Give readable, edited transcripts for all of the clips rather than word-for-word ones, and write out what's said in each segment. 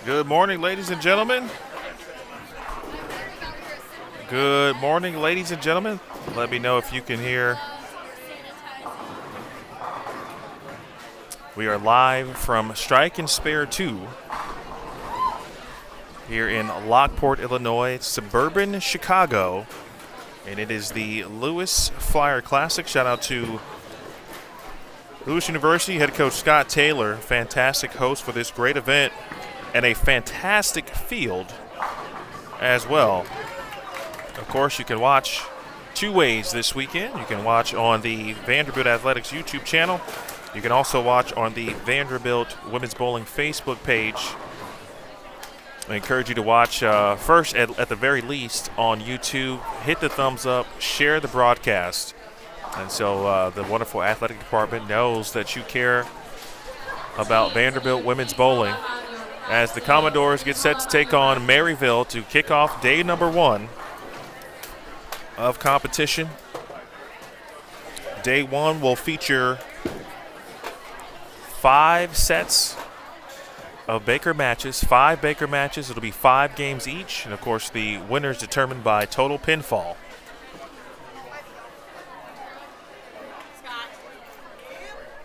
Good morning, ladies and gentlemen. Good morning, ladies and gentlemen. Let me know if you can hear. We are live from Strike and Spare 2 here in Lockport, Illinois, suburban Chicago. And it is the Lewis Flyer Classic. Shout out to Lewis University head coach Scott Taylor, fantastic host for this great event, and a fantastic field as well. Of course, you can watch two ways this weekend. You can watch on the Vanderbilt Athletics YouTube channel. You can also watch on the Vanderbilt Women's Bowling Facebook page. I encourage you to watch first, at the very least, on YouTube. Hit the thumbs up, share the broadcast. And so the wonderful athletic department knows that you care about Vanderbilt women's bowling as the Commodores get set to take on Maryville to kick off day number 1 of competition. Day 1 will feature 5 sets of Baker matches, 5 Baker matches. It'll be 5 games each, and of course the winners determined by total pinfall.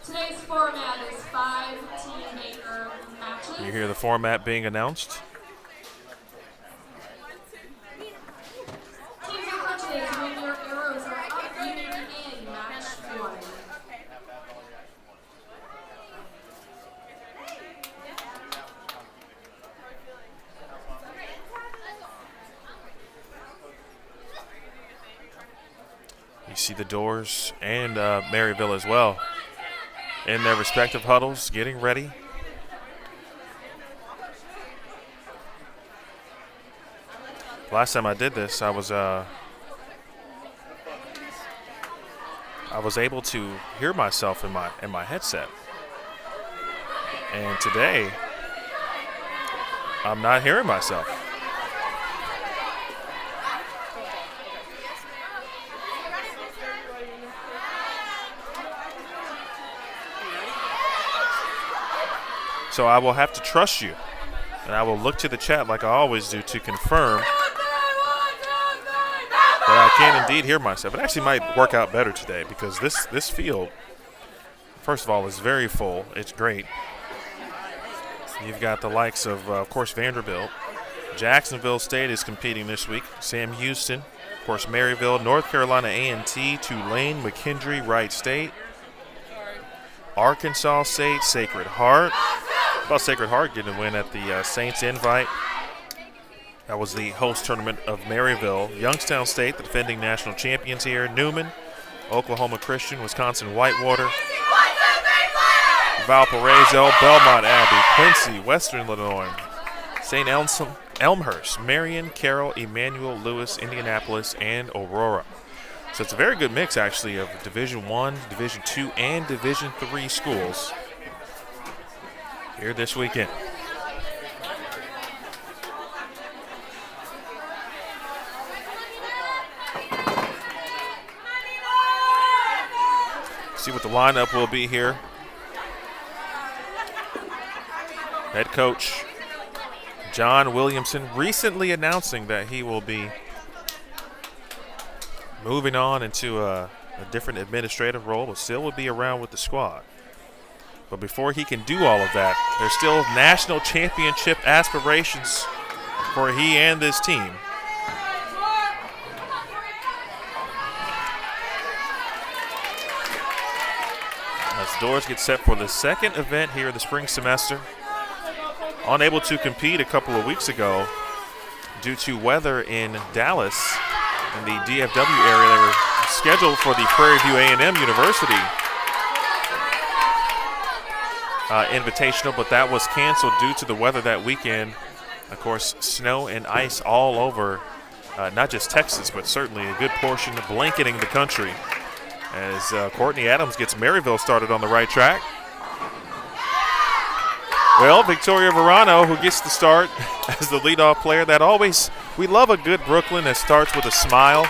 Today's format is 5 team Baker matches. You hear the format being announced. Teams for today, when your arrows are up, you begin match 1. You see the Doors and Maryville as well in their respective huddles, getting ready. Last time I did this, I was able to hear myself in my headset, and today I'm not hearing myself. So I will have to trust you, and I will look to the chat like I always do to confirm that I can indeed hear myself. It actually might work out better today because this field, first of all, is very full. It's great. You've got the likes of course, Vanderbilt. Jacksonville State is competing this week. Sam Houston, of course, Maryville, North Carolina A&T, Tulane, McKendree, Wright State, Arkansas State, Sacred Heart. About Sacred Heart getting a win at the Saints Invite. That was the host tournament of Maryville. Youngstown State, the defending national champions here. Newman, Oklahoma Christian, Wisconsin Whitewater, Valparaiso, Belmont Abbey, Quincy, Western Illinois, St. Elmhurst, Marion, Carroll, Emmanuel, Lewis, Indianapolis, and Aurora. So it's a very good mix, actually, of Division I, Division II, and Division III schools here this weekend. See what the lineup will be here. Head coach John Williamson recently announcing that he will be moving on into a different administrative role, but still will be around with the squad. But before he can do all of that, there's still national championship aspirations for he and this team. As the Doors get set for the second event here in the spring semester. Unable to compete a couple of weeks ago due to weather in Dallas in the DFW area. They were scheduled for the Prairie View A&M University Invitational, but that was canceled due to the weather that weekend. Of course, snow and ice all over, not just Texas, but certainly a good portion blanketing the country as Courtney Adams gets Maryville started on the right track. Well, Victoria Verano, who gets the start as the leadoff player. We love a good Brooklyn that starts with a smile.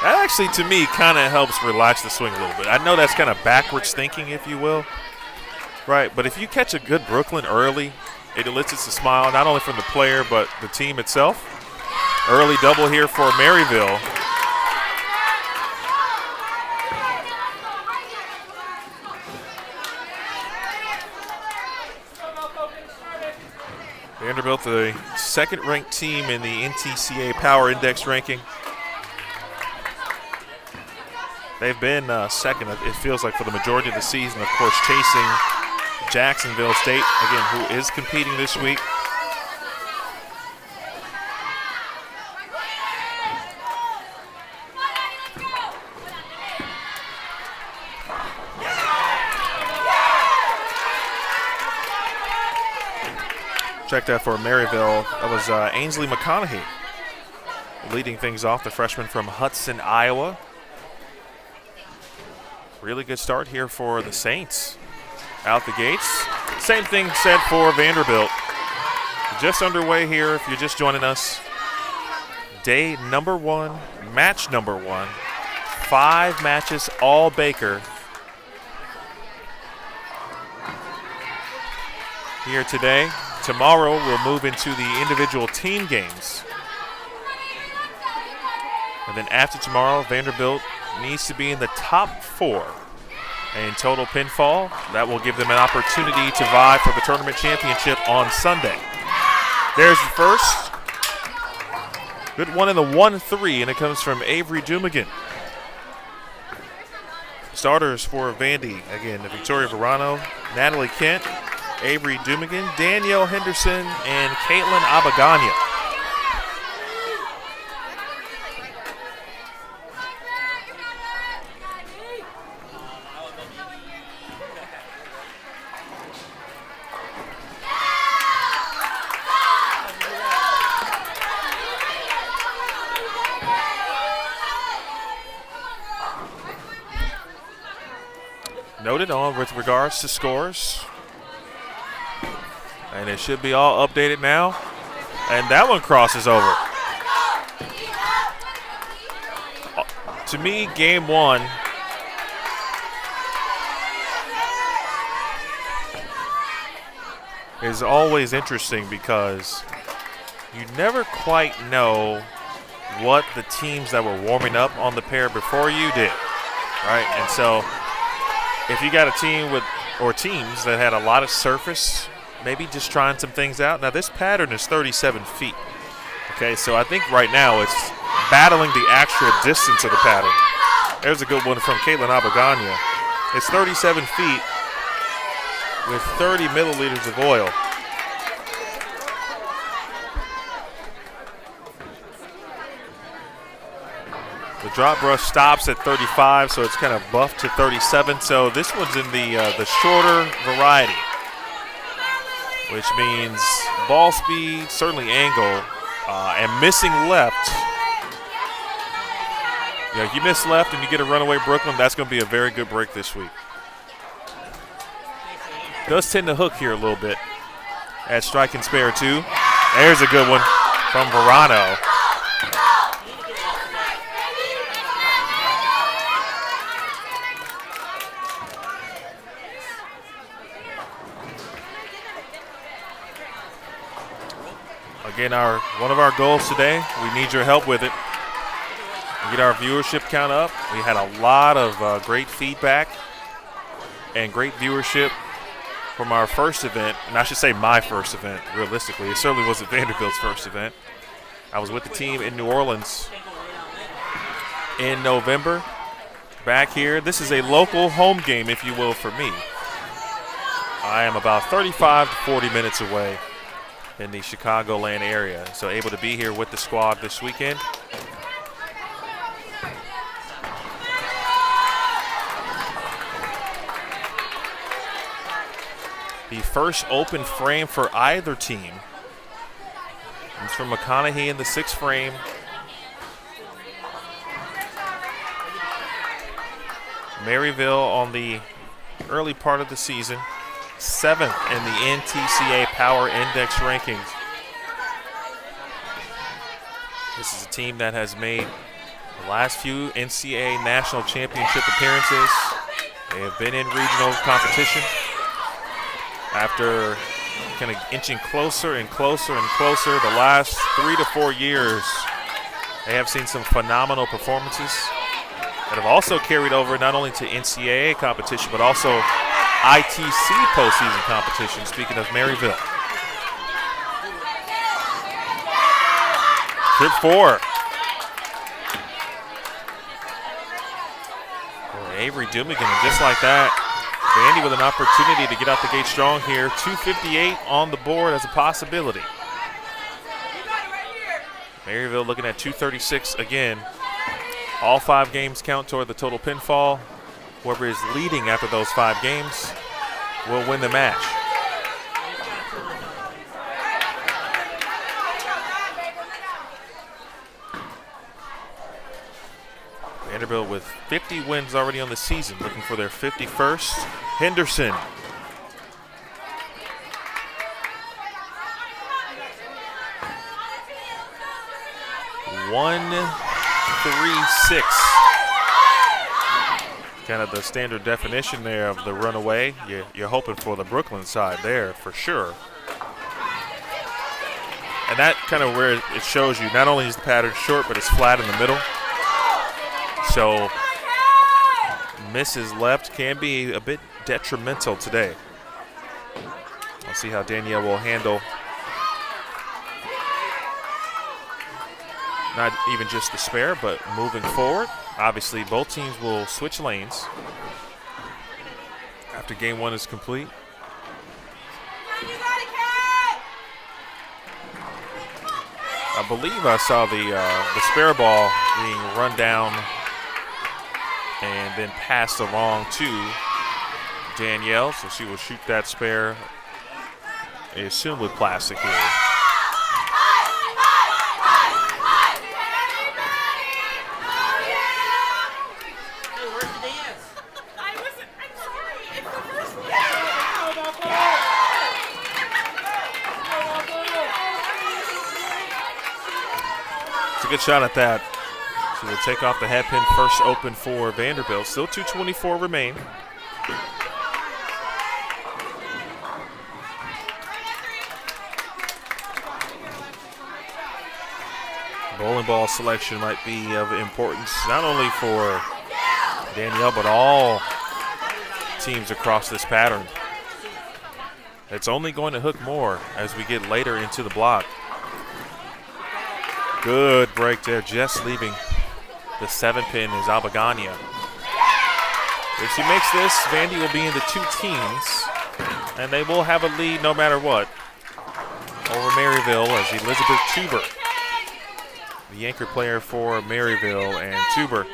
That actually, to me, kind of helps relax the swing a little bit. I know that's kind of backwards thinking, if you will. Right, but if you catch a good Brooklyn early, It elicits a smile not only from the player but the team itself. Early double here for Maryville. Vanderbilt, the second-ranked team in the NTCA Power Index ranking. They've been second, it feels like, for the majority of the season, of course, chasing Jacksonville State, again, who is competing this week. Check that for Maryville. That was Ainsley McConaughey leading things off, the freshman from Hudson, Iowa. Really good start here for the Saints out the gates. Same thing said for Vanderbilt. Just underway here if you're just joining us. Day number 1, match number 1. 5 matches, all Baker. Here today. Tomorrow we'll move into the individual team games. And then after tomorrow, Vanderbilt needs to be in the top 4 in total pinfall. That will give them an opportunity to vie for the tournament championship on Sunday. There's the first. Good one in the 1-3, and it comes from Avery Dumigan. Starters for Vandy, again, Victoria Verano, Natalie Kent, Avery Dumigan, Danielle Henderson, and Caitlin Abaganya. Noted on with regards to scores. And it should be all updated now. And that one crosses over. To me, game 1 is always interesting because you never quite know what the teams that were warming up on the pair before you did, right? And so if you got a team with, or teams that had a lot of surface, maybe just trying some things out. Now this pattern is 37 feet. Okay, so I think right now it's battling the actual distance of the pattern. There's a good one from Caitlin Abaganya. It's 37 feet with 30 milliliters of oil. The drop brush stops at 35, so it's kind of buffed to 37. So this one's in the shorter variety, which means ball speed, certainly angle, and missing left. Yeah, you miss left and you get a runaway Brooklyn, that's going to be a very good break this week. Does tend to hook here a little bit at strike and spare 2. There's a good one from Verano. Again, one of our goals today, we need your help with it. Get our viewership count up. We had a lot of great feedback and great viewership from our first event, and I should say my first event, realistically. It certainly wasn't Vanderbilt's first event. I was with the team in New Orleans in November. Back here, this is a local home game, if you will, for me. I am about 35 to 40 minutes away in the Chicagoland area, so able to be here with the squad this weekend. The first open frame for either team. It's from McConaughey in the 6th frame. Maryville on the early part of the season, 7th in the NTCA Power Index rankings. This is a team that has made the last few NCAA National Championship appearances. They have been in regional competition. After kind of inching closer and closer and closer. The last 3 to 4 years, they have seen some phenomenal performances that have also carried over not only to NCAA competition, but also ITC postseason competition, speaking of Maryville. Trip 4. Avery Dumigan, and just like that, Vandy with an opportunity to get out the gate strong here. 2:58 on the board as a possibility. Maryville looking at 2:36 again. All 5 games count toward the total pinfall. Whoever is leading after those 5 games will win the match. Vanderbilt with 50 wins already on the season, looking for their 51st. Henderson. One, 3, 6. Kind of the standard definition there of the runaway. You're hoping for the Brooklyn side there for sure. And that kind of where it shows you not only is the pattern short, but it's flat in the middle. So misses left can be a bit detrimental today. I'll see how Danielle will handle not even just the spare, but moving forward. Obviously, both teams will switch lanes after game 1 is complete. I believe I saw the spare ball being run down and then passed along to Danielle, so she will shoot that spare, I assume with plastic here. It's a good shot at that. She will take off the head pin, first open for Vanderbilt. Still 2:24 remain. Bowling ball selection might be of importance not only for Danielle, but all teams across this pattern. It's only going to hook more as we get later into the block. Good break there, just leaving the 7 pin is Abagania. If she makes this, Vandy will be in the 2 teams, and they will have a lead no matter what over Maryville as Elizabeth Tuber, the anchor player for Maryville, and Tuber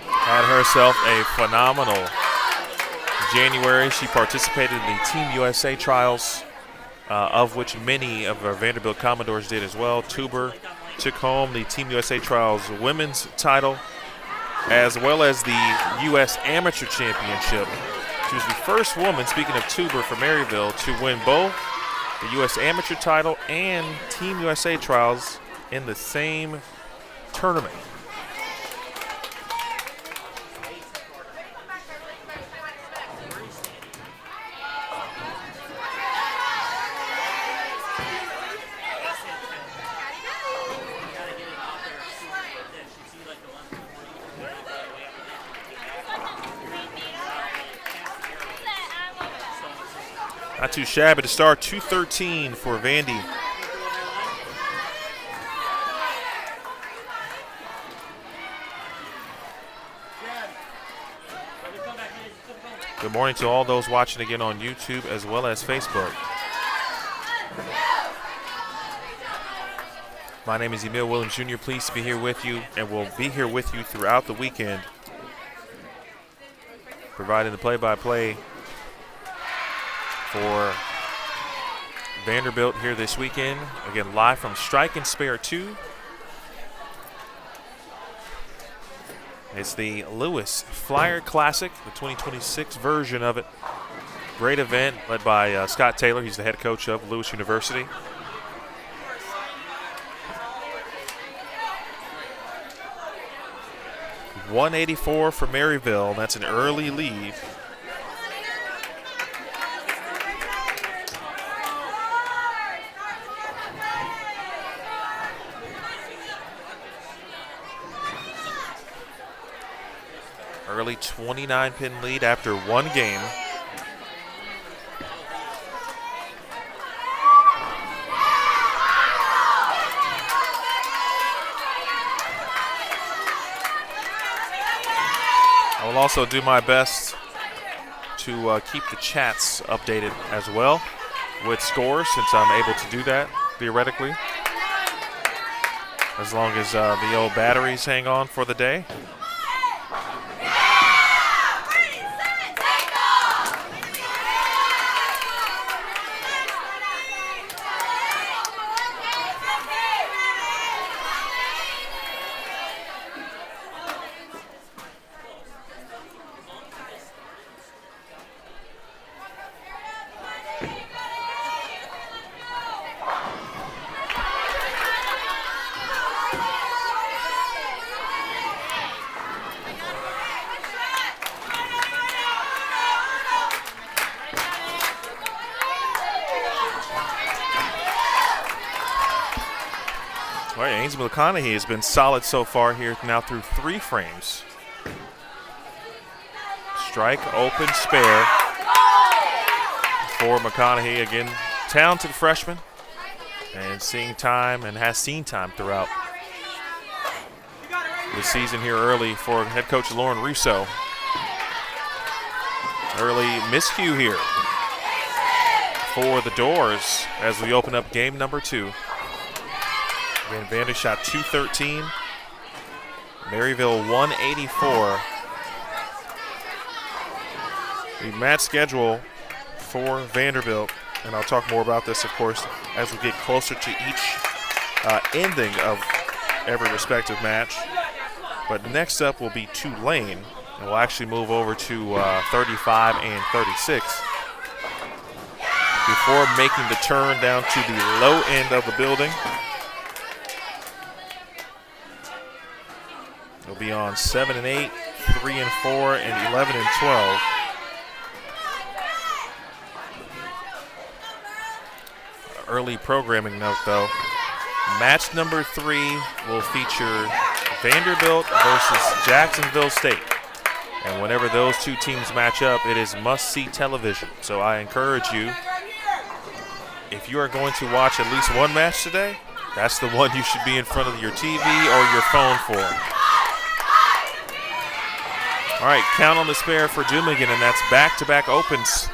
had herself a phenomenal January. She participated in the Team USA trials, of which many of our Vanderbilt Commodores did as well. Tuber took home the Team USA Trials women's title, as well as the U.S. Amateur Championship. She was the first woman, speaking of Tuber for Maryville, to win both the U.S. Amateur title and Team USA Trials in the same tournament. Not too shabby to start. 2:13 for Vandy. Good morning to all those watching again on YouTube as well as Facebook. My name is Emil Williams Jr. Pleased to be here with you, and we'll be here with you throughout the weekend, providing the play-by-play for Vanderbilt here this weekend. Again, live from Strike and Spare 2. It's the Lewis Flyer Classic, the 2026 version of it. Great event led by Scott Taylor. He's the head coach of Lewis University. .184 for Maryville. That's an early lead. early 29-pin lead after one game. I will also do my best to keep the chats updated as well with scores, since I'm able to do that theoretically, as long as the old batteries hang on for the day. All right, Ainsley McConaughey has been solid so far here now through 3 frames. Strike, open, spare for McConaughey. Again, talented freshman and seeing time and has seen time throughout the season here early for head coach Lauren Russo. Early miscue here for the Doors as we open up game number 2. Again, Vander shot 213, Maryville 184. The match schedule for Vanderbilt, and I'll talk more about this, of course, as we get closer to each ending of every respective match. But next up will be Tulane, and we'll actually move over to 35 and 36 before making the turn down to the low end of the building. They'll be on 7 and 8, 3 and 4, and 11 and 12. Early programming note, though. Match number 3 will feature Vanderbilt versus Jacksonville State. And whenever those two teams match up, it is must-see television. So I encourage you, if you are going to watch at least one match today, that's the one you should be in front of your TV or your phone for. All right, count on the spare for Jumigan, and that's back-to-back opens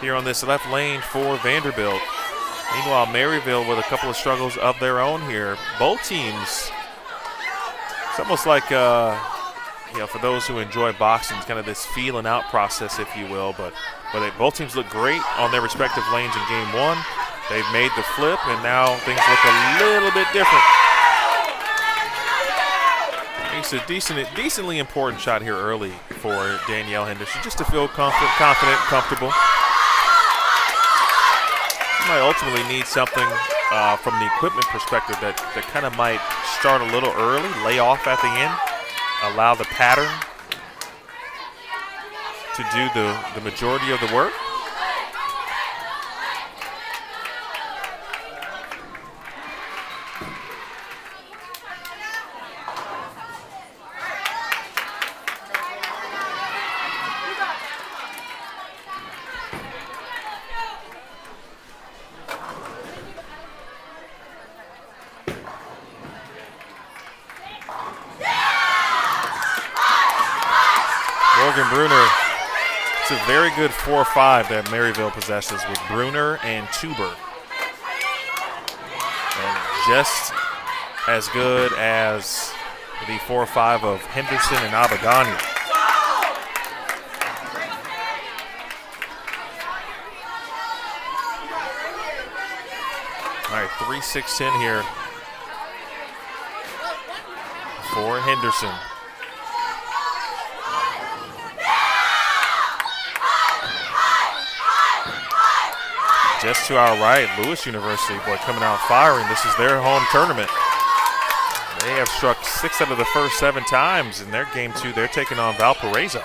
here on this left lane for Vanderbilt. Meanwhile, Maryville with a couple of struggles of their own here. Both teams, it's almost like, for those who enjoy boxing, it's kind of this feeling out process, if you will. But both teams look great on their respective lanes in game 1. They've made the flip, and now things look a little bit different. It's a decently important shot here early for Danielle Henderson, just to feel confident, comfortable. You might ultimately need something from the equipment perspective that kind of might start a little early, lay off at the end, allow the pattern to do the majority of the work. Bruner, it's a very good 4-5 that Maryville possesses with Bruner and Tuber. And just as good as the 4-5 of Henderson and Abagani. All right, 3-6-10 here for Henderson. Just to our right, Lewis University, boy, coming out firing. This is their home tournament. They have struck 6 out of the first 7 times in their game 2. They're taking on Valparaiso.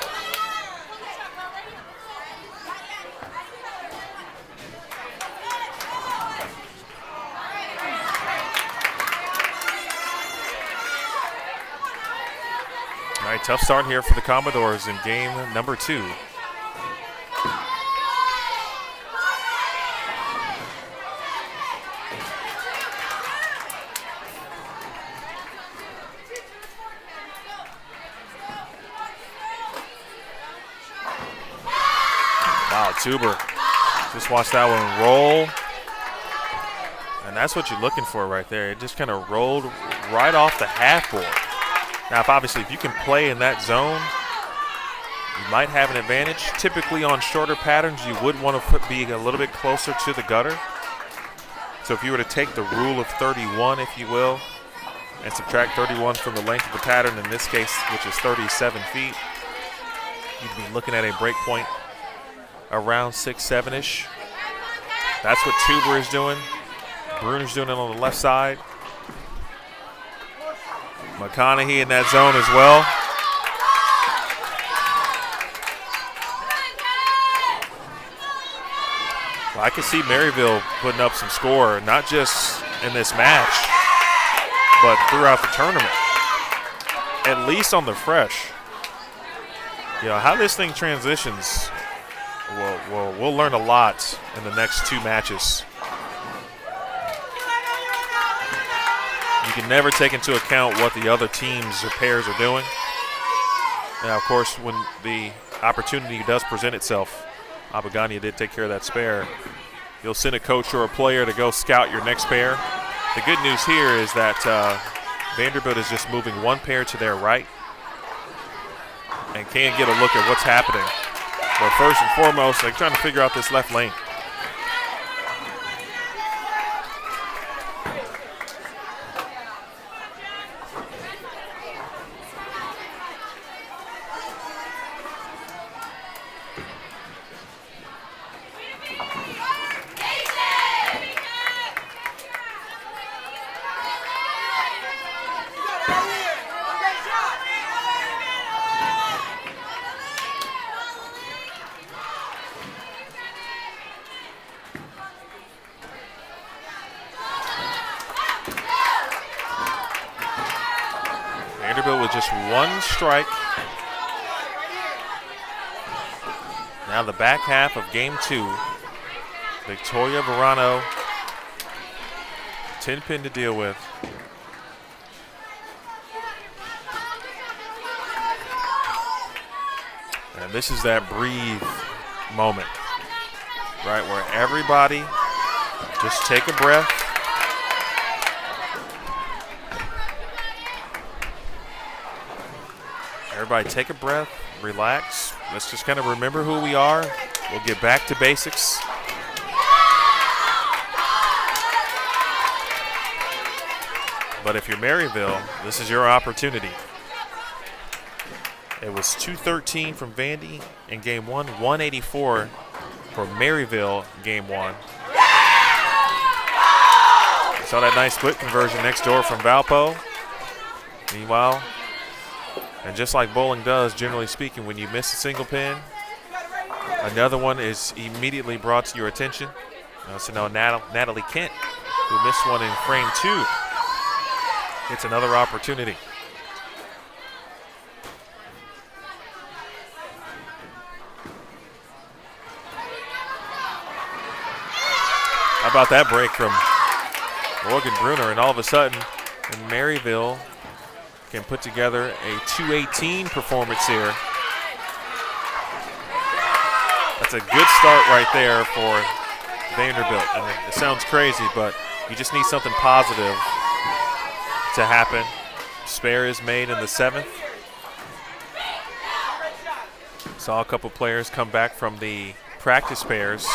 All right, tough start here for the Commodores in game number 2. Wow, Tuber. Just watch that one roll. And that's what you're looking for right there. It just kind of rolled right off the half board. Now, if you can play in that zone, you might have an advantage. Typically on shorter patterns, you would want to be a little bit closer to the gutter. So if you were to take the rule of 31, if you will, and subtract 31 from the length of the pattern, in this case, which is 37 feet, you'd be looking at a break point around 6-7-ish. That's what Tuber is doing. Bruner's doing it on the left side. McConaughey in that zone as well. Well, I can see Maryville putting up some score, not just in this match, but throughout the tournament. At least on the fresh. You know, how this thing transitions, we'll learn a lot in the next 2 matches. You can never take into account what the other teams or pairs are doing. Now, of course, when the opportunity does present itself, Abagania did take care of that spare. You'll send a coach or a player to go scout your next pair. The good news here is that Vanderbilt is just moving one pair to their right and can't get a look at what's happening. But first and foremost, they're trying to figure out this left lane. Vanderbilt with just one strike. Now the back half of game 2. Victoria Verano, 10 pin to deal with. And this is that breathe moment, right, where everybody just take a breath. Everybody take a breath, relax. Let's just kind of remember who we are. We'll get back to basics. But if you're Maryville, this is your opportunity. It was 213 from Vandy in game 1, 184 for Maryville game 1. Saw that nice split conversion next door from Valpo. Meanwhile, and just like bowling does, generally speaking, when you miss a single pin, another one is immediately brought to your attention. So now Natalie Kent, who missed one in frame 2, gets another opportunity. How about that break from Morgan Bruner, and all of a sudden, Maryville can put together a 218 performance here. That's a good start right there for Vanderbilt. And it sounds crazy, but you just need something positive to happen. Spare is made in the 7th. Saw a couple players come back from the practice pairs.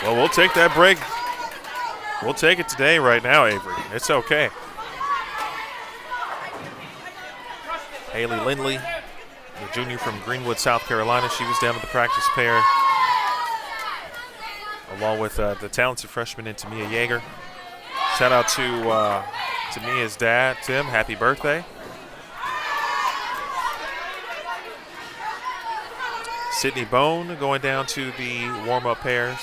Well, we'll take that break. We'll take it today right now, Avery. It's okay. Haley Lindley, the junior from Greenwood, South Carolina. She was down at the practice pair, along with the talented freshman in Tamia Yeager. Shout out to To me, his dad, Tim, happy birthday. Sydney Bone going down to the warm-up pairs,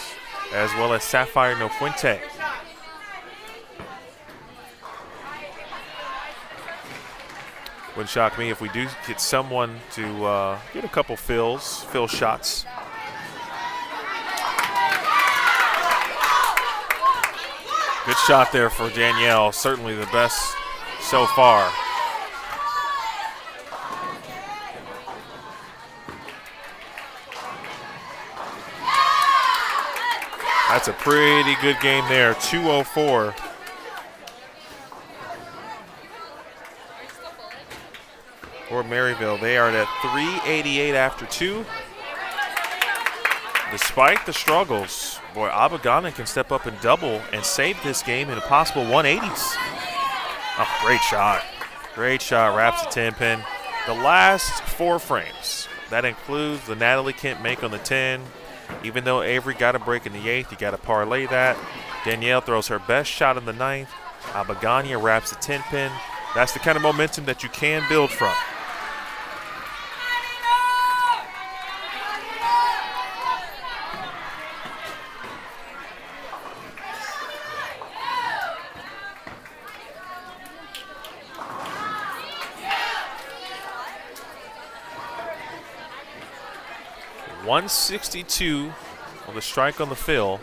as well as Sapphire Nofuente. Wouldn't shock me if we do get someone to get a couple fill shots. Good shot there for Danielle, certainly the best so far. That's a pretty good game there, 2:04. For Maryville, they are at 388 after 2. Despite the struggles, boy, Abagana can step up and double and save this game in a possible 180s. Oh, great shot. Great shot, wraps the 10-pin. The last 4 frames, that includes the Natalie Kent make on the 10. Even though Avery got a break in the 8th, you got to parlay that. Danielle throws her best shot in the 9th. Abagana wraps the 10-pin. That's the kind of momentum that you can build from. .162 on the strike on the fill.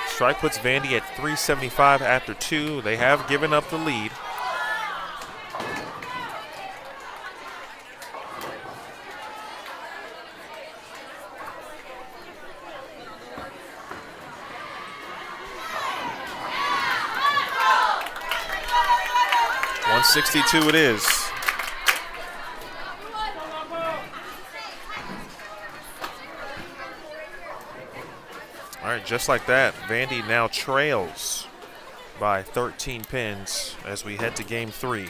Strike puts Vandy at 375 after 2. They have given up the lead. .162 it is. All right, just like that, Vandy now trails by 13 pins as we head to game 3.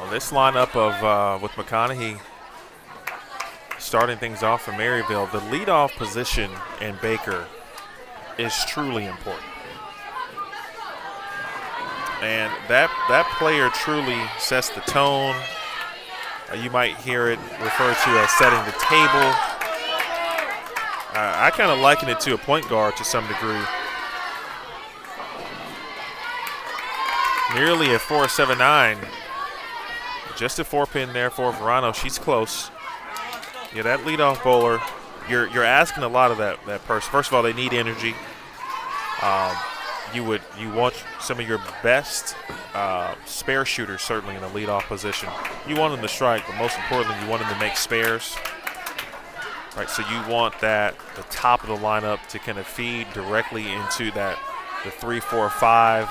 This lineup of with McConaughey starting things off for Maryville, the leadoff position in Baker is truly important. And that player truly sets the tone. You might hear it referred to as setting the table. I kind of liken it to a point guard to some degree. Nearly a 4.79. Just a 4-pin there for Verano. She's close. Yeah, that leadoff bowler, you're asking a lot of that person. First of all, they need energy. You want some of your best spare shooters certainly in the leadoff position. You want them to strike, but most importantly, you want them to make spares. Right, so you want the top of the lineup to kind of feed directly into the 3, 4, 5.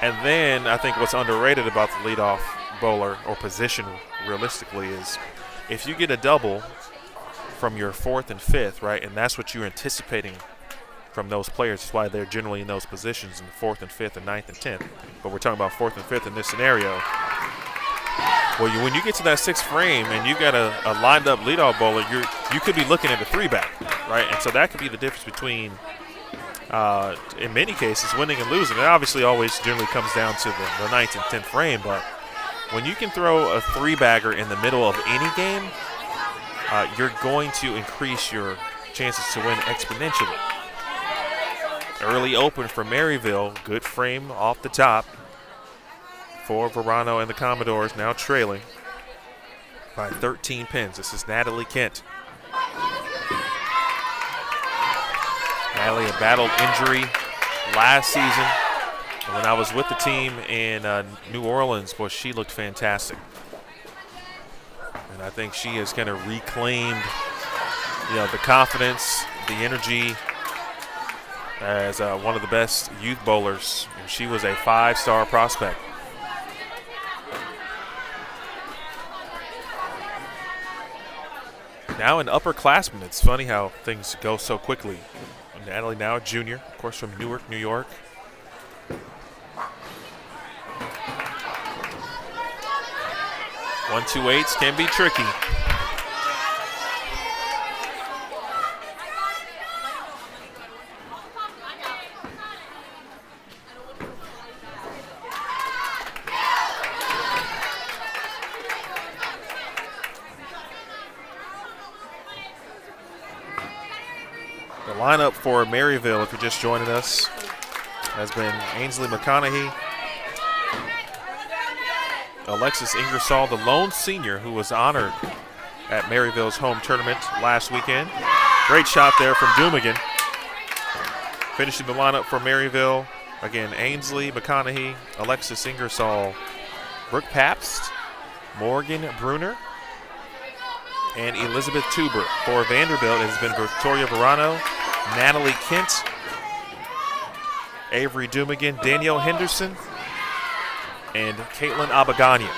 And then I think what's underrated about the leadoff bowler or position realistically is if you get a double from your 4th and 5th, right, and that's what you're anticipating from those players. That's why they're generally in those positions in the 4th and 5th and 9th and 10th. But we're talking about 4th and 5th in this scenario. Well, when you get to that 6th frame and you got a lined up leadoff bowler, you could be looking at a 3-back, right? And so that could be the difference between in many cases winning and losing. It obviously always generally comes down to the 9th and 10th frame, but when you can throw a 3-bagger in the middle of any game, you're going to increase your chances to win exponentially. Early open for Maryville, good frame off the top for Verano and the Commodores, now trailing by 13 pins. This is Natalie Kent. Natalie had battled injury last season, When I was with the team in New Orleans, boy, she looked fantastic. And I think she has kind of reclaimed, the confidence, the energy as one of the best youth bowlers. And she was a 5-star prospect. Now an upperclassman. It's funny how things go so quickly. Natalie now a junior, of course, from Newark, New York. One, 2-8s can be tricky. The lineup for Maryville, if you're just joining us, has been Ainsley McConaughey, Alexis Ingersoll, the lone senior who was honored at Maryville's home tournament last weekend. Great shot there from Dumigan. Finishing the lineup for Maryville, again, Ainsley McConaughey, Alexis Ingersoll, Brooke Pabst, Morgan Bruner, and Elizabeth Tuber. For Vanderbilt, it has been Victoria Verano, Natalie Kent, Avery Dumigan, Danielle Henderson, and Caitlin Abagania.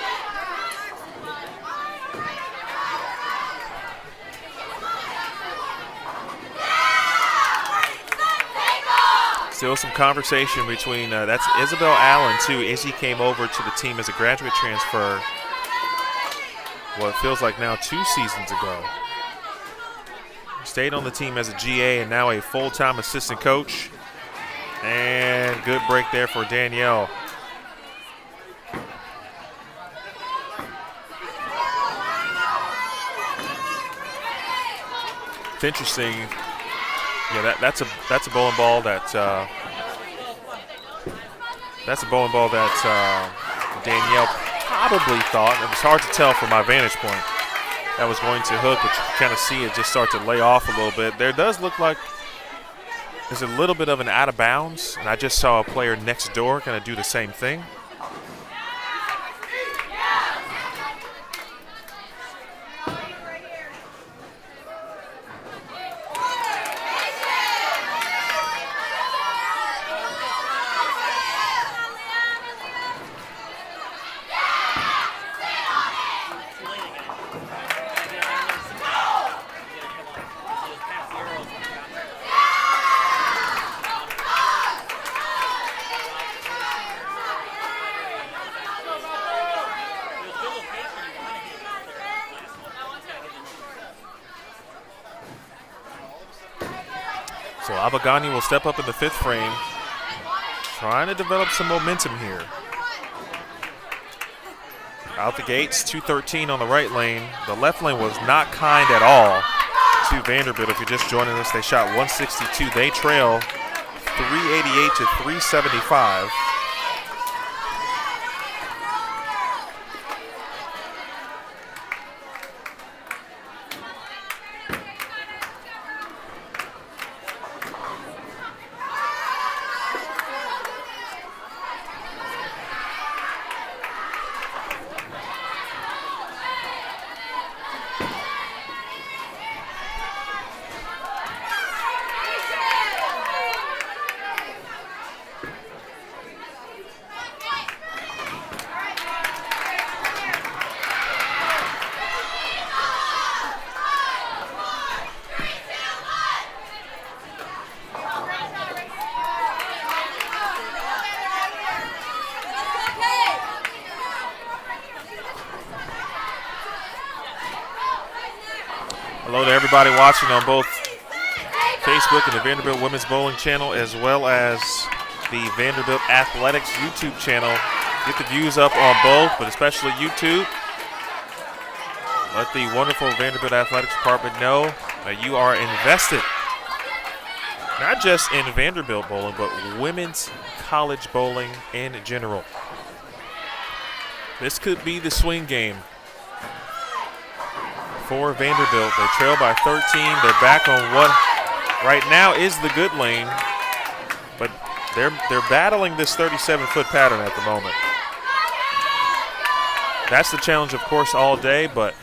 Still some conversation between, that's Isabel Allen too. Izzy came over to the team as a graduate transfer, what feels like now 2 seasons ago. Stayed on the team as a GA and now a full-time assistant coach. And good break there for Danielle. It's interesting. Yeah, that's a bowling ball that Danielle probably thought. It was hard to tell from my vantage point that was going to hook, but you can kind of see it just start to lay off a little bit. There does look like there's a little bit of an out of bounds, and I just saw a player next door kind of do the same thing. So Abagani will step up in the 5th frame, trying to develop some momentum here. Out the gates, 213 on the right lane. The left lane was not kind at all to Vanderbilt. If you're just joining us, they shot 162. They trail 388 to 375. Hello to everybody watching on both Facebook and the Vanderbilt Women's Bowling channel, as well as the Vanderbilt Athletics YouTube channel. Get the views up on both, but especially YouTube. Let the wonderful Vanderbilt Athletics Department know that you are invested, not just in Vanderbilt bowling, but women's college bowling in general. This could be the swing game for Vanderbilt. They trail by 13. They're back on what right now is the good lane, but they're battling this 37-foot pattern at the moment. That's the challenge, of course, all day, but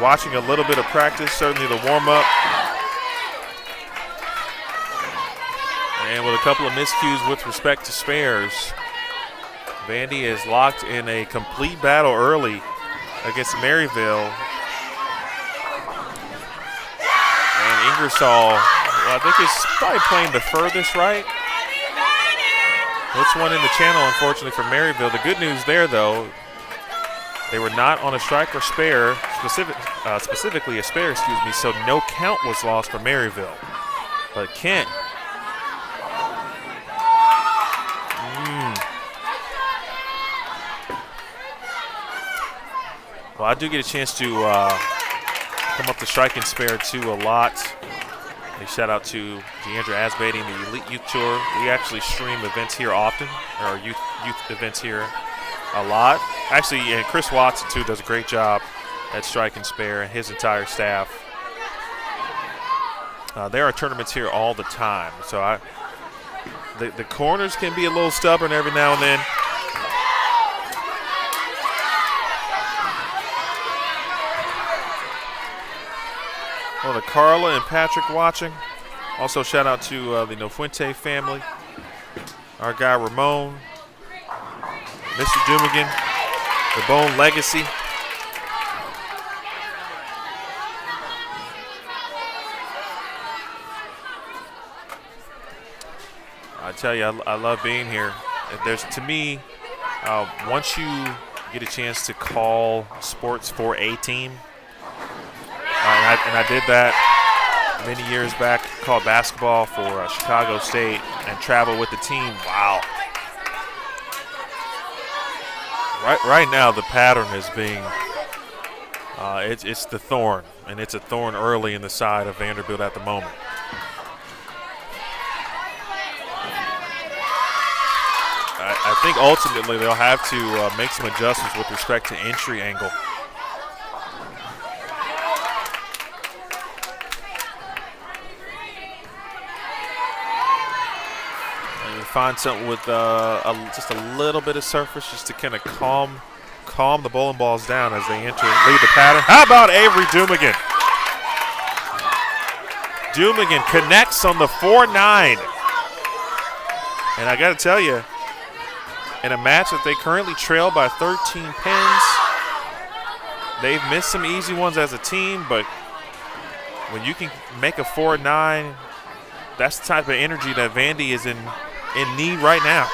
watching a little bit of practice, certainly the warm-up, and with a couple of miscues with respect to spares, Vandy is locked in a complete battle early against Maryville. And Ingersoll, I think, is probably playing the furthest right. Hits one in the channel, unfortunately, for Maryville. The good news there, though, they were not on a strike or spare, specifically a spare, so no count was lost for Maryville. But Kent. Well, I do get a chance to come up to strike and spare, too, a lot. A shout out to Deandra Asbady and the Elite Youth Tour. We actually stream events here often, or youth events here a lot. Actually, and Chris Watson, too, does a great job at strike and spare, and his entire staff. There are tournaments here all the time. So the corners can be a little stubborn every now and then. Well, to Carla and Patrick watching. Also, shout out to the Nofuente family. Our guy Ramon, Mr. Dumigan, the Bone Legacy. I tell you, I love being here. To me, once you get a chance to call sports for a team, and I did that many years back, called basketball for Chicago State and travel with the team. Wow. Right now the pattern is being, it's the thorn, and it's a thorn early in the side of Vanderbilt at the moment. I think ultimately they'll have to make some adjustments with respect to entry angle. Find something with just a little bit of surface, just to kind of calm the bowling balls down as they enter, lead the pattern. How about Avery Dumigan? Dumigan connects on the 4-9. And I got to tell you, in a match that they currently trail by 13 pins, they've missed some easy ones as a team, but when you can make a 4-9, that's the type of energy that Vandy is in need right now.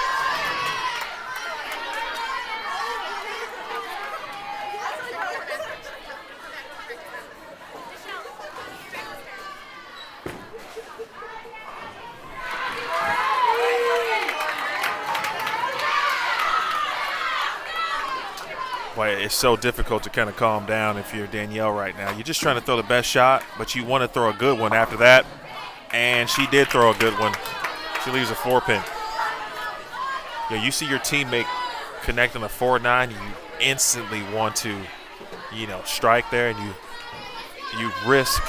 Boy, it's so difficult to kind of calm down if you're Danielle right now. You're just trying to throw the best shot, but you want to throw a good one after that. And she did throw a good one. She leaves a 4-pin. You see your teammate connect on a 4-9, you instantly want to, strike there, and you risk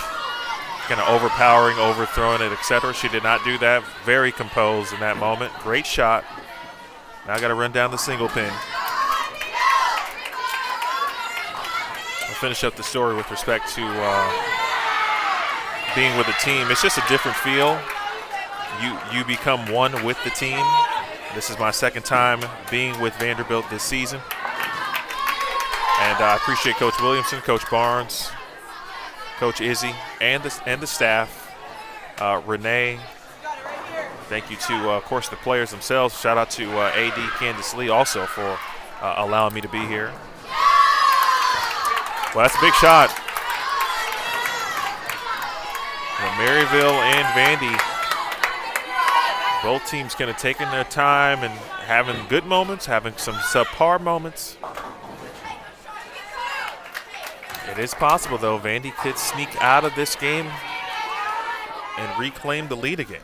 kind of overpowering, overthrowing it, etc. She did not do that. Very composed in that moment. Great shot. Now I got to run down the single pin. I'll finish up the story with respect to being with a team. It's just a different feel. You become one with the team. This is my second time being with Vanderbilt this season. And I appreciate Coach Williamson, Coach Barnes, Coach Izzy, and the staff. Renee, thank you to, of course, the players themselves. Shout out to AD Candace Lee also for allowing me to be here. Well, that's a big shot. Maryville and Vandy, both teams kind of taking their time and having good moments, having some subpar moments. It is possible, though, Vandy could sneak out of this game and reclaim the lead again.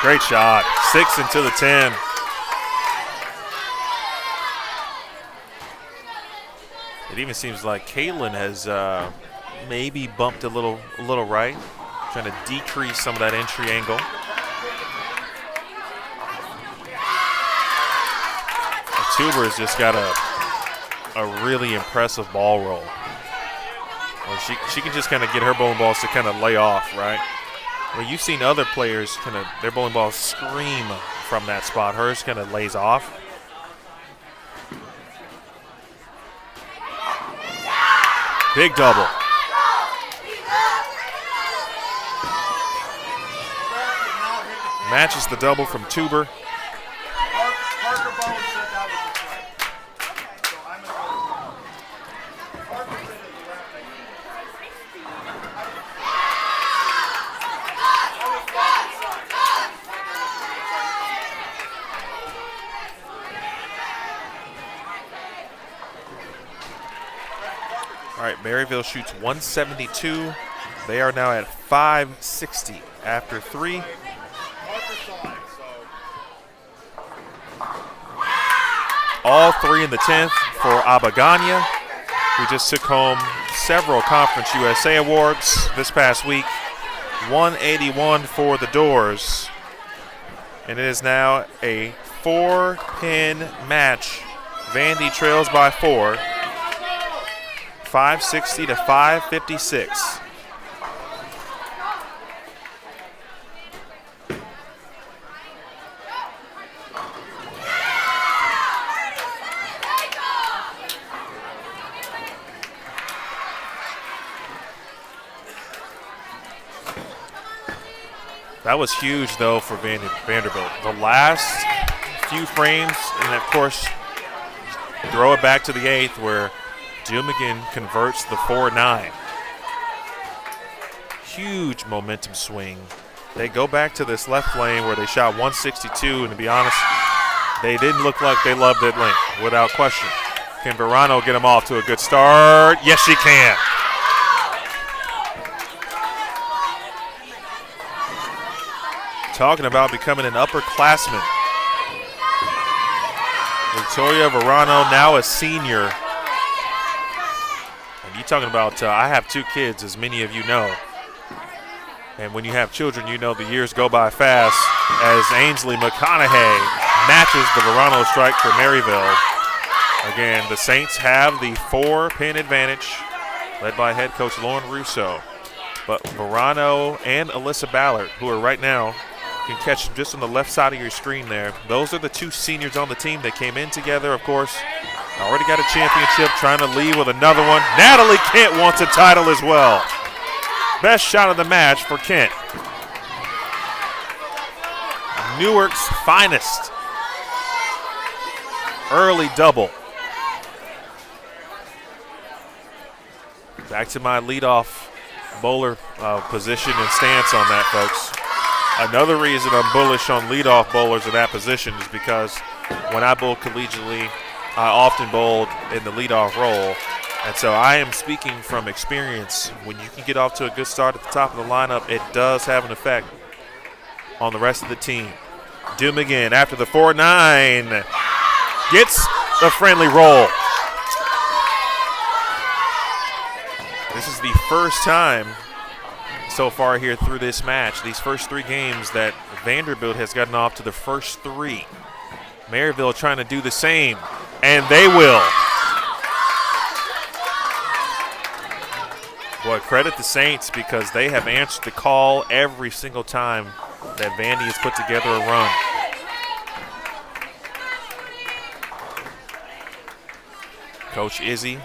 Great shot. 6 into the 10. It even seems like Caitlin has maybe bumped a little right, trying to decrease some of that entry angle. And Tuber has just got a really impressive ball roll. Well, she can just kind of get her bowling balls to kind of lay off, right? Well, you've seen other players kind of their bowling balls scream from that spot. Hers kind of lays off. Big double. Matches the double from Tuber. All right, Maryville shoots 172. They are now at 560 after 3. All 3 in the 10th for Abagania, who just took home several Conference USA awards this past week. 181 for the Doors. And it is now a 4-pin match. Vandy trails by 4. 560 to 556. That was huge, though, for Vanderbilt. The last few frames, and of course, throw it back to the 8th where Dumigan converts the 4-9. Huge momentum swing. They go back to this left lane where they shot 162, and to be honest, they didn't look like they loved that lane, without question. Can Verano get them off to a good start? Yes, she can. Talking about becoming an upperclassman. Victoria Verano, now a senior. And you talking about, I have 2 kids, as many of you know. And when you have children, you know the years go by fast as Ainsley McConaughey matches the Verano strike for Maryville. Again, the Saints have the 4-pin advantage, led by head coach Lauren Russo. But Verano and Alyssa Ballard, who are right now, can catch them just on the left side of your screen there. Those are the 2 seniors on the team that came in together, of course. Already got a championship, trying to leave with another one. Natalie Kent wants a title as well. Best shot of the match for Kent. Newark's finest. Early double. Back to my leadoff bowler position and stance on that, folks. Another reason I'm bullish on leadoff bowlers in that position is because when I bowl collegiately, I often bowled in the leadoff role. And so I am speaking from experience. When you can get off to a good start at the top of the lineup, it does have an effect on the rest of the team. Dumigan, after the 4-9, gets the friendly roll. This is the first time so far here through this match, these first 3 games, that Vanderbilt has gotten off to the first 3. Maryville trying to do the same, and they will. Boy, credit the Saints because they have answered the call every single time that Vandy has put together a run. Coach Izzy,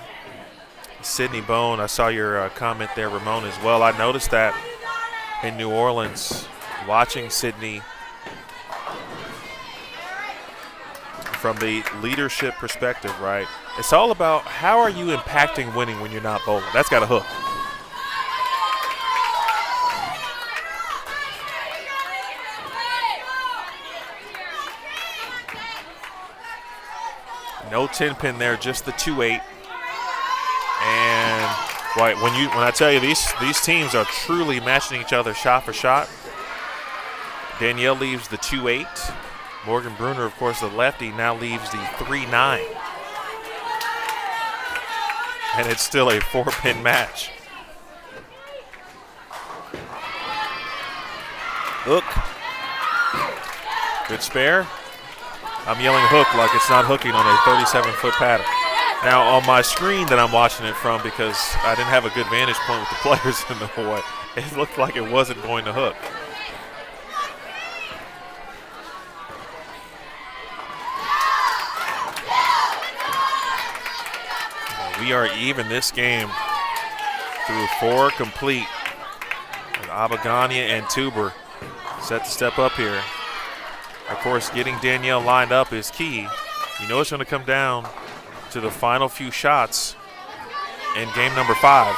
Sydney Bone, I saw your comment there, Ramon, as well. I noticed that in New Orleans, watching Sydney from the leadership perspective, right? It's all about how are you impacting winning when you're not bowling. That's got a hook. No 10-pin there, just the 2-8. And when I tell you these teams are truly matching each other shot for shot. Danielle leaves the 2-8. Morgan Bruner, of course, the lefty, now leaves the 3-9. and it's still a 4-pin match. Hook. Good spare. I'm yelling hook like it's not hooking on a 37-foot pattern. Now on my screen that I'm watching it from, because I didn't have a good vantage point with the players in the way, it looked like it wasn't going to hook. We are even this game through 4 complete. With Abagania and Tuber set to step up here. Of course, getting Danielle lined up is key. You know it's going to come down to the final few shots in game number 5.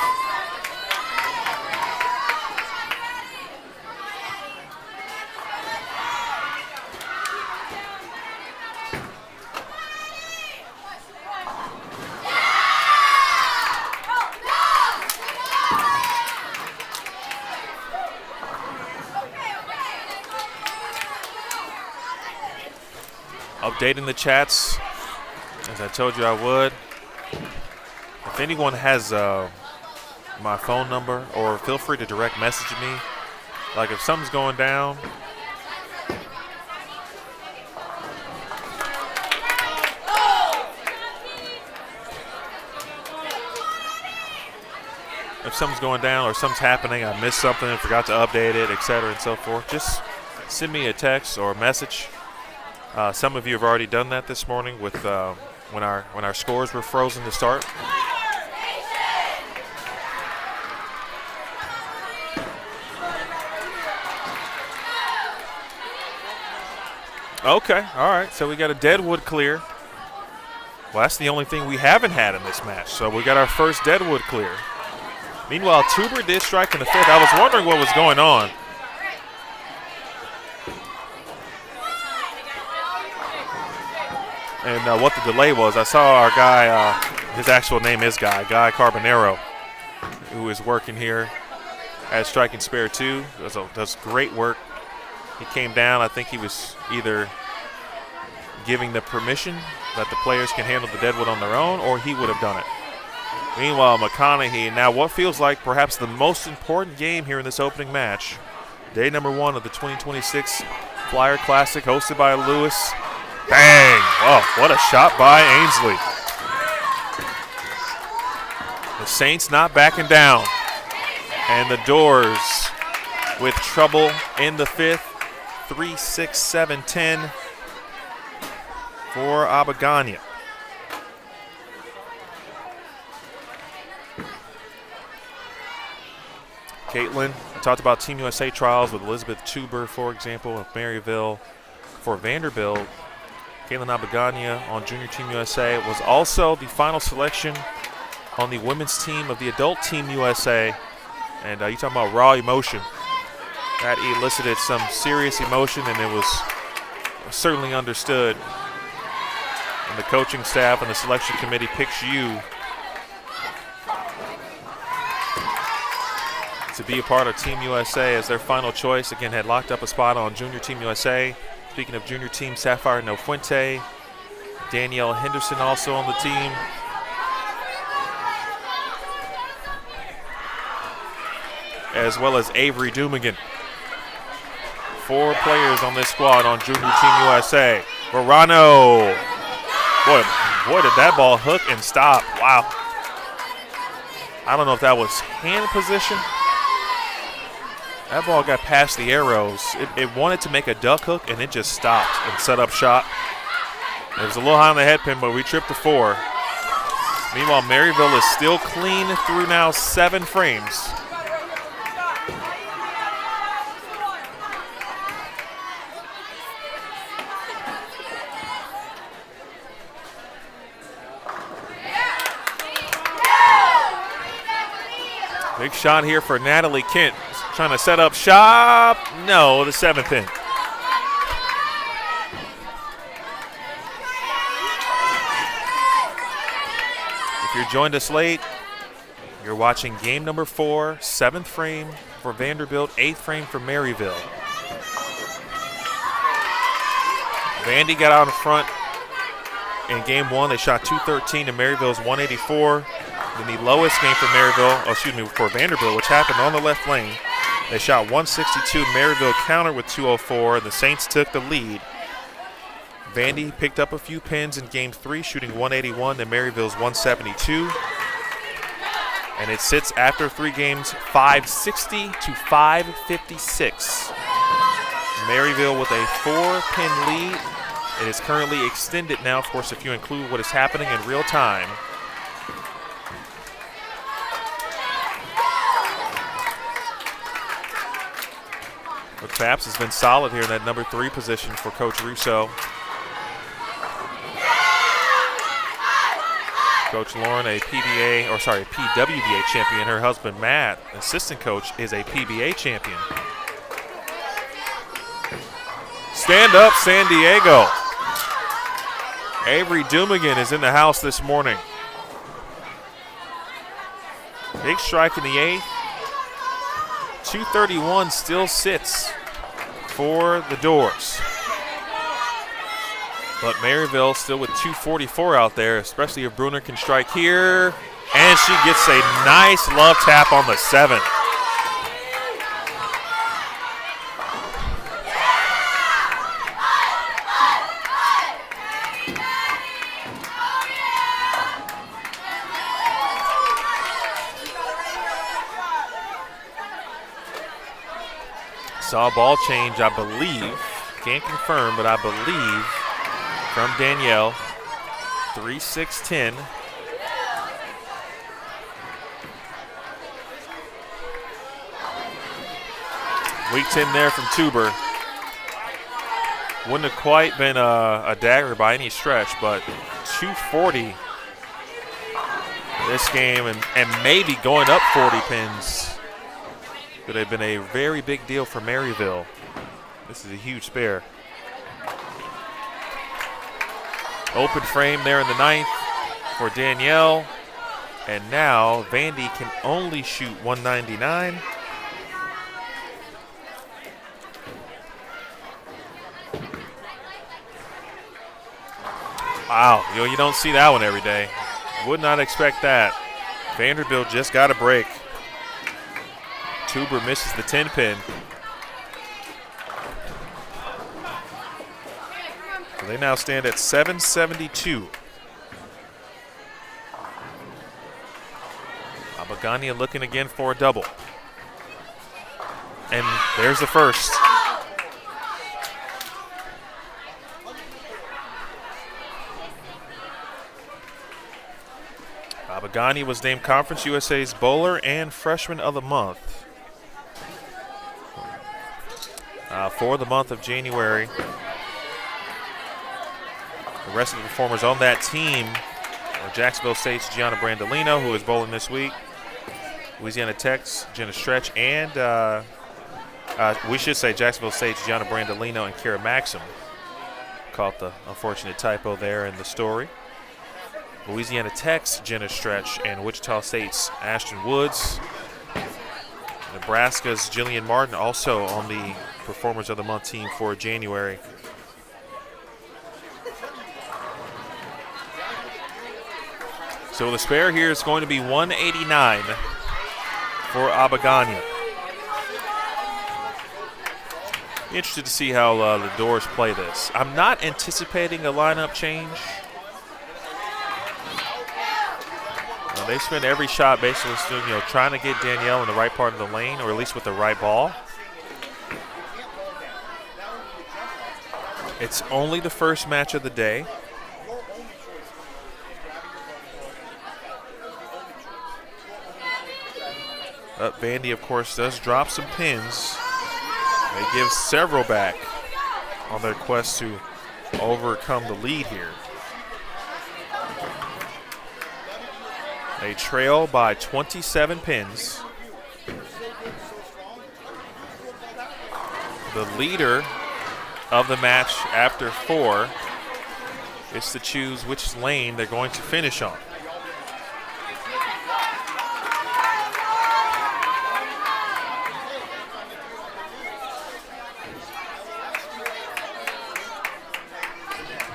Updating the chats, as I told you I would. If anyone has my phone number, or feel free to direct message me. Like if something's going down, or something's happening, I missed something and forgot to update it, etc. and so forth, just send me a text or a message. Some of you have already done that this morning with when our scores were frozen to start. Okay, all right. So we got a deadwood clear. Well, that's the only thing we haven't had in this match. So we got our first deadwood clear. Meanwhile, Tuber did strike in the 5th. I was wondering what was going on. And what the delay was. I saw our guy, his actual name is Guy Carbonero, who is working here at Striking Spare 2. Does great work. He came down. I think he was either giving the permission that the players can handle the deadwood on their own, or he would have done it. Meanwhile, McConaughey, now what feels like perhaps the most important game here in this opening match. Day number 1 of the 2026 Flyer Classic hosted by Lewis. Bang! Oh, what a shot by Ainsley. The Saints not backing down. And the Doors with trouble in the 5th. 3, 6, 7, 10 for Abagania. Caitlin, we talked about Team USA trials with Elizabeth Tuber, for example, of Maryville. For Vanderbilt, Caitlin Abagania on Junior Team USA was also the final selection on the women's team of the adult Team USA. And you talking about raw emotion. That elicited some serious emotion, and it was certainly understood. And the coaching staff and the selection committee picks you to be a part of Team USA as their final choice. Again, had locked up a spot on Junior Team USA. Speaking of Junior Team, Sapphire No Fuente, Danielle Henderson also on the team. As well as Avery Dumigan. 4 players on this squad on Junior Team USA. Verano. Boy, did that ball hook and stop. Wow. I don't know if that was hand position. That ball got past the arrows. It wanted to make a duck hook, and it just stopped and set up shot. It was a little high on the head pin, but we tripped to 4. Meanwhile, Maryville is still clean through now 7 frames. Big shot here for Natalie Kent. Trying to set up shop. No, the 7th pin. If you're joined us late, you're watching game number 4, 7th frame for Vanderbilt, 8th frame for Maryville. Vandy got out in front in game 1. They shot 213 to Maryville's 184. in the lowest game for Maryville, for Vanderbilt, which happened on the left lane. They shot 162. Maryville countered with 204. The Saints took the lead. Vandy picked up a few pins in game 3, shooting 181 to Maryville's 172. And it sits after 3 games, 560 to 556. Maryville with a 4-pin lead. It is currently extended now, of course, if you include what is happening in real time. But Pabst has been solid here in that number 3 position for Coach Russo. Coach Lauren, a PWBA champion. Her husband, Matt, assistant coach, is a PBA champion. Stand up, San Diego. Avery Dumigan is in the house this morning. Big strike in the 8th. 231 still sits for the Doors. But Maryville still with 244 out there, especially if Bruner can strike here. And she gets a nice love tap on the 7. Saw a ball change, I believe. Can't confirm, but I believe from Danielle. 3-6-10. Weak 10 there from Tuber. Wouldn't have quite been a dagger by any stretch, but 240 this game and maybe going up 40 pins. Could have been a very big deal for Maryville. This is a huge spare. Open frame there in the 9th for Danielle. And now Vandy can only shoot 199. Wow, you don't see that one every day. Would not expect that. Vanderbilt just got a break. Tuber misses the 10-pin. So they now stand at 772. Abagania looking again for a double. And there's the first. Abagani was named Conference USA's Bowler and Freshman of the Month for the month of January. The rest of the performers on that team are Jacksonville State's Gianna Brandolino, who is bowling this week, Louisiana Tech's Jenna Stretch, and we should say Jacksonville State's Gianna Brandolino and Kara Maxim. Caught the unfortunate typo there in the story. Louisiana Tech's Jenna Stretch and Wichita State's Ashton Woods. Nebraska's Jillian Martin also on the Performers of the Month team for January. So the spare here is going to be 189 for Abagania. Interested to see how the Doors play this. I'm not anticipating a lineup change. They spend every shot basically trying to get Danielle in the right part of the lane, or at least with the right ball. It's only the first match of the day. Vandy, of course, does drop some pins. They give several back on their quest to overcome the lead here. They trail by 27 pins. The leader of the match after 4 is to choose which lane they're going to finish on.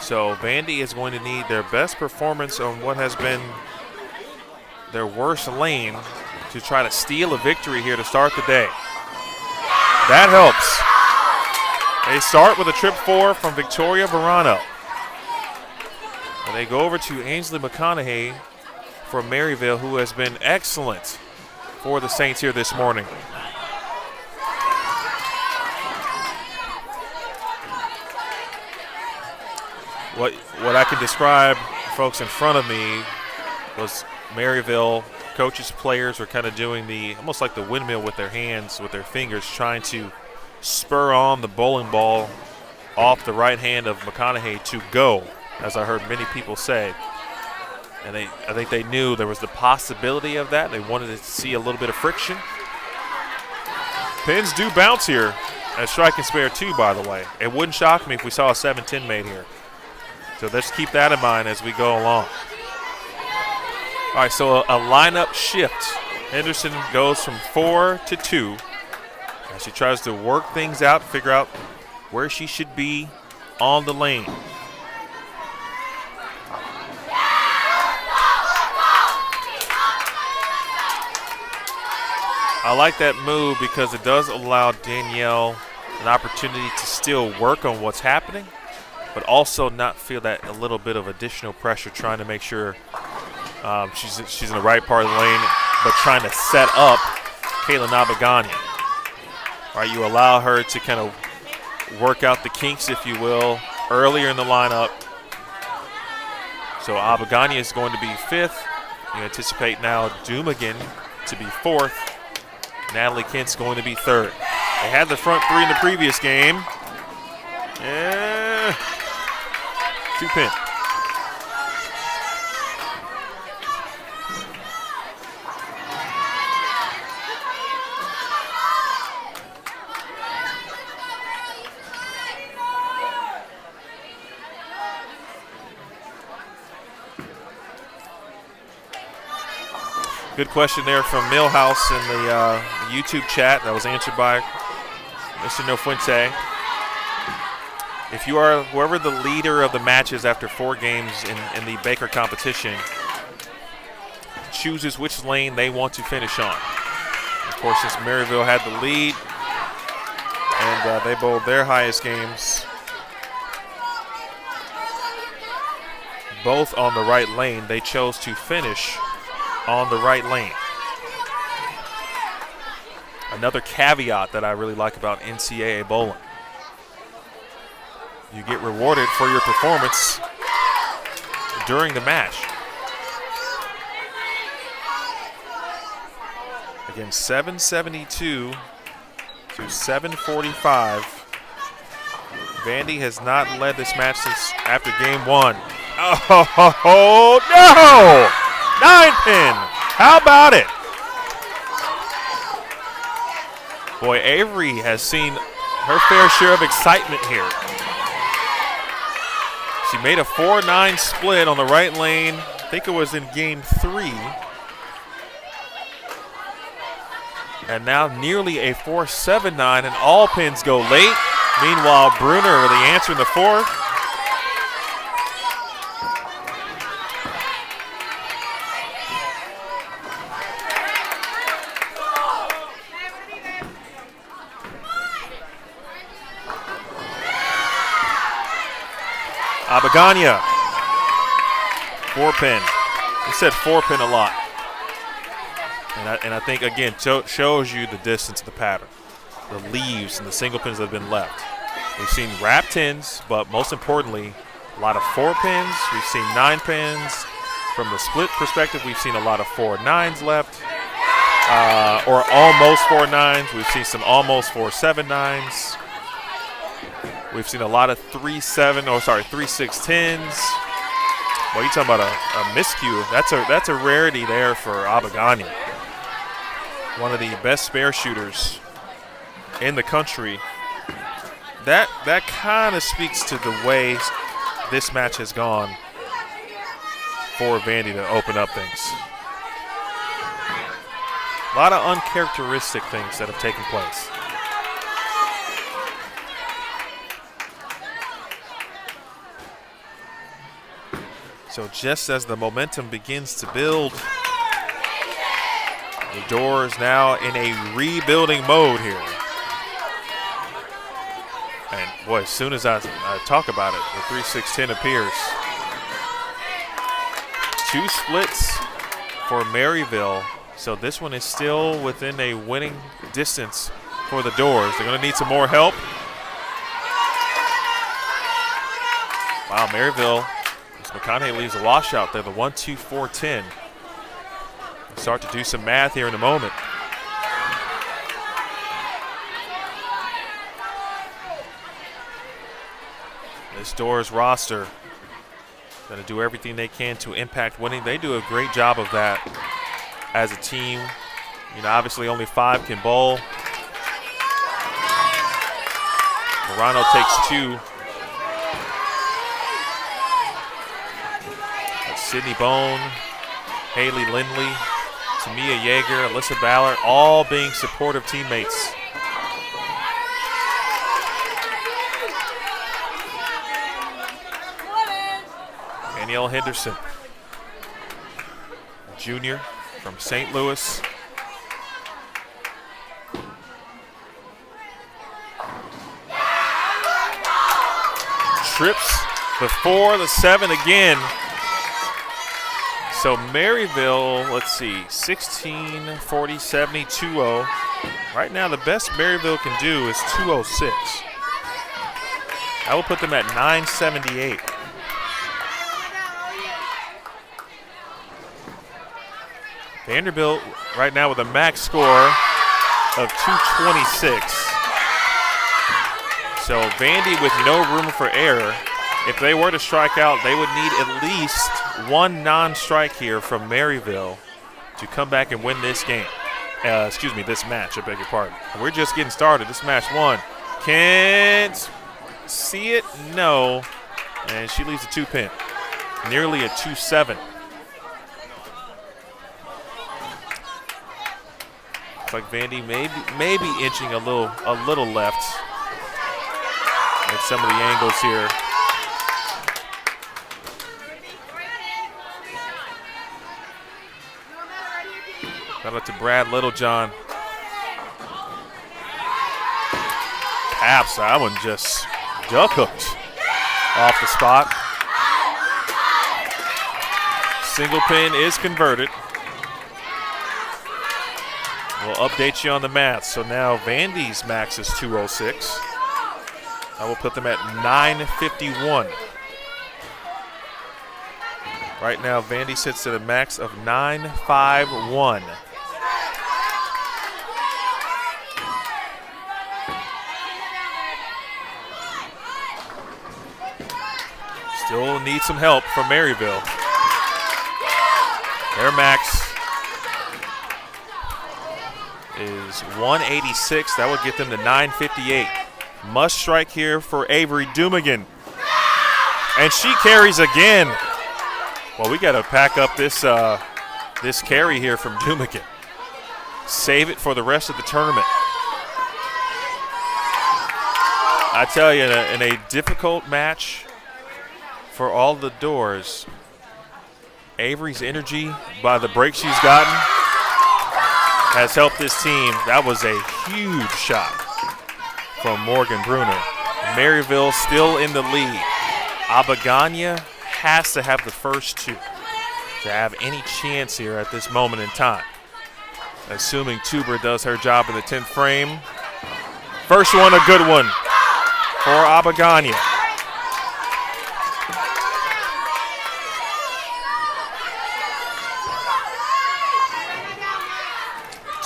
So Vandy is going to need their best performance on what has been their worst lane to try to steal a victory here to start the day. That helps. They start with a trip 4 from Victoria Verano. And they go over to Ainsley McConaughey for Maryville, who has been excellent for the Saints here this morning. What I can describe, folks, in front of me was Maryville coaches, players were kind of doing almost like the windmill with their hands, with their fingers, trying to spur on the bowling ball off the right hand of McConaughey to go, as I heard many people say. And I think they knew there was the possibility of that. They wanted to see a little bit of friction. Pins do bounce here at strike and spare 2, by the way. It wouldn't shock me if we saw a 7-10 made here. So let's keep that in mind as we go along. All right, so a lineup shift. Henderson goes from 4 to 2 as she tries to work things out, figure out where she should be on the lane. I like that move because it does allow Danielle an opportunity to still work on what's happening, but also not feel that a little bit of additional pressure trying to make sure she's in the right part of the lane, but trying to set up Kayla Nabagani. All right, you allow her to kind of work out the kinks, if you will, earlier in the lineup. So Abagani is going to be 5th. You anticipate now Dumigan to be 4th. Natalie Kent's going to be 3rd. They had the front 3 in the previous game. 2 pin. Good question there from Millhouse in the YouTube chat that was answered by Mr. Nofuente. If you are whoever the leader of the matches after 4 games in the Baker competition chooses which lane they want to finish on. Of course, since Maryville had the lead and they bowled their highest games both on the right lane, they chose to finish on the right lane. Another caveat that I really like about NCAA bowling. You get rewarded for your performance during the match. Again, 772 to 745. Vandy has not led this match since after game 1. Oh, no! 9 pin. How about it? Boy, Avery has seen her fair share of excitement here. She made a 4-9 split on the right lane. I think it was in game 3. And now nearly a 4-7-9, and all pins go late. Meanwhile, Bruner with the answer in the 4th. Abagania, 4 pin. He said 4 pin a lot. And I think, again, shows you the distance of the pattern. The leaves and the single pins that have been left. We've seen wrap 10s, but most importantly, a lot of 4 pins. We've seen 9 pins. From the split perspective, we've seen a lot of 4-9s left. Or almost 4-9s. We've seen some almost 4-7-9s. We've seen a lot of 3-6-10s. Well, you're talking about a miscue. That's a rarity there for Abagani. One of the best spare shooters in the country. That kind of speaks to the way this match has gone for Vandy to open up things. A lot of uncharacteristic things that have taken place. So just as the momentum begins to build The Doors now in a rebuilding mode here. And boy, as soon as I talk about it, the 3-6-10 appears. 2 splits for Maryville. So this one is still within a winning distance for the Doors. They're going to need some more help. Wow, Maryville, as McConaughey leaves a washout there, the 1-2-4-10. We'll start to do some math here in a moment. This Doors roster going to do everything they can to impact winning. They do a great job of that as a team. You know, obviously only 5 can bowl. Morano takes 2. Sydney Bone, Haley Lindley, Tamia Yeager, Alyssa Ballard, all being supportive teammates. Danielle Henderson, junior from St. Louis. Trips before the 7 again. So Maryville, let's see, 16, 40, 70, 2-0. Right now, the best Maryville can do is 206. I will put them at 978. Vanderbilt right now with a max score of 226. So Vandy with no room for error. If they were to strike out, they would need at least 1 non-strike here from Maryville to come back and win this game. This match, I beg your pardon. We're just getting started. This match 1. Can't see it? No. And she leaves a 2-pin. Nearly a 2-7. Looks like Vandy maybe inching a little left at some of the angles here. Shout out to Brad Littlejohn. Caps, that one just duck hooked off the spot. Single pin is converted. We'll update you on the math. So now Vandy's max is 206. I will put them at 951. Right now, Vandy sits at a max of 951. Still need some help from Maryville. Their max is 186. That would get them to 958. Must strike here for Avery Dumigan. And she carries again. Well, we got to pack up this this carry here from Dumigan. Save it for the rest of the tournament. I tell you, in a difficult match for all the Doors, Avery's energy by the break she's gotten has helped this team. That was a huge shot from Morgan Bruner. Maryville still in the lead. Abagania has to have the first 2 to have any chance here at this moment in time. Assuming Tuber does her job in the 10th frame. First one, a good one for Abagania.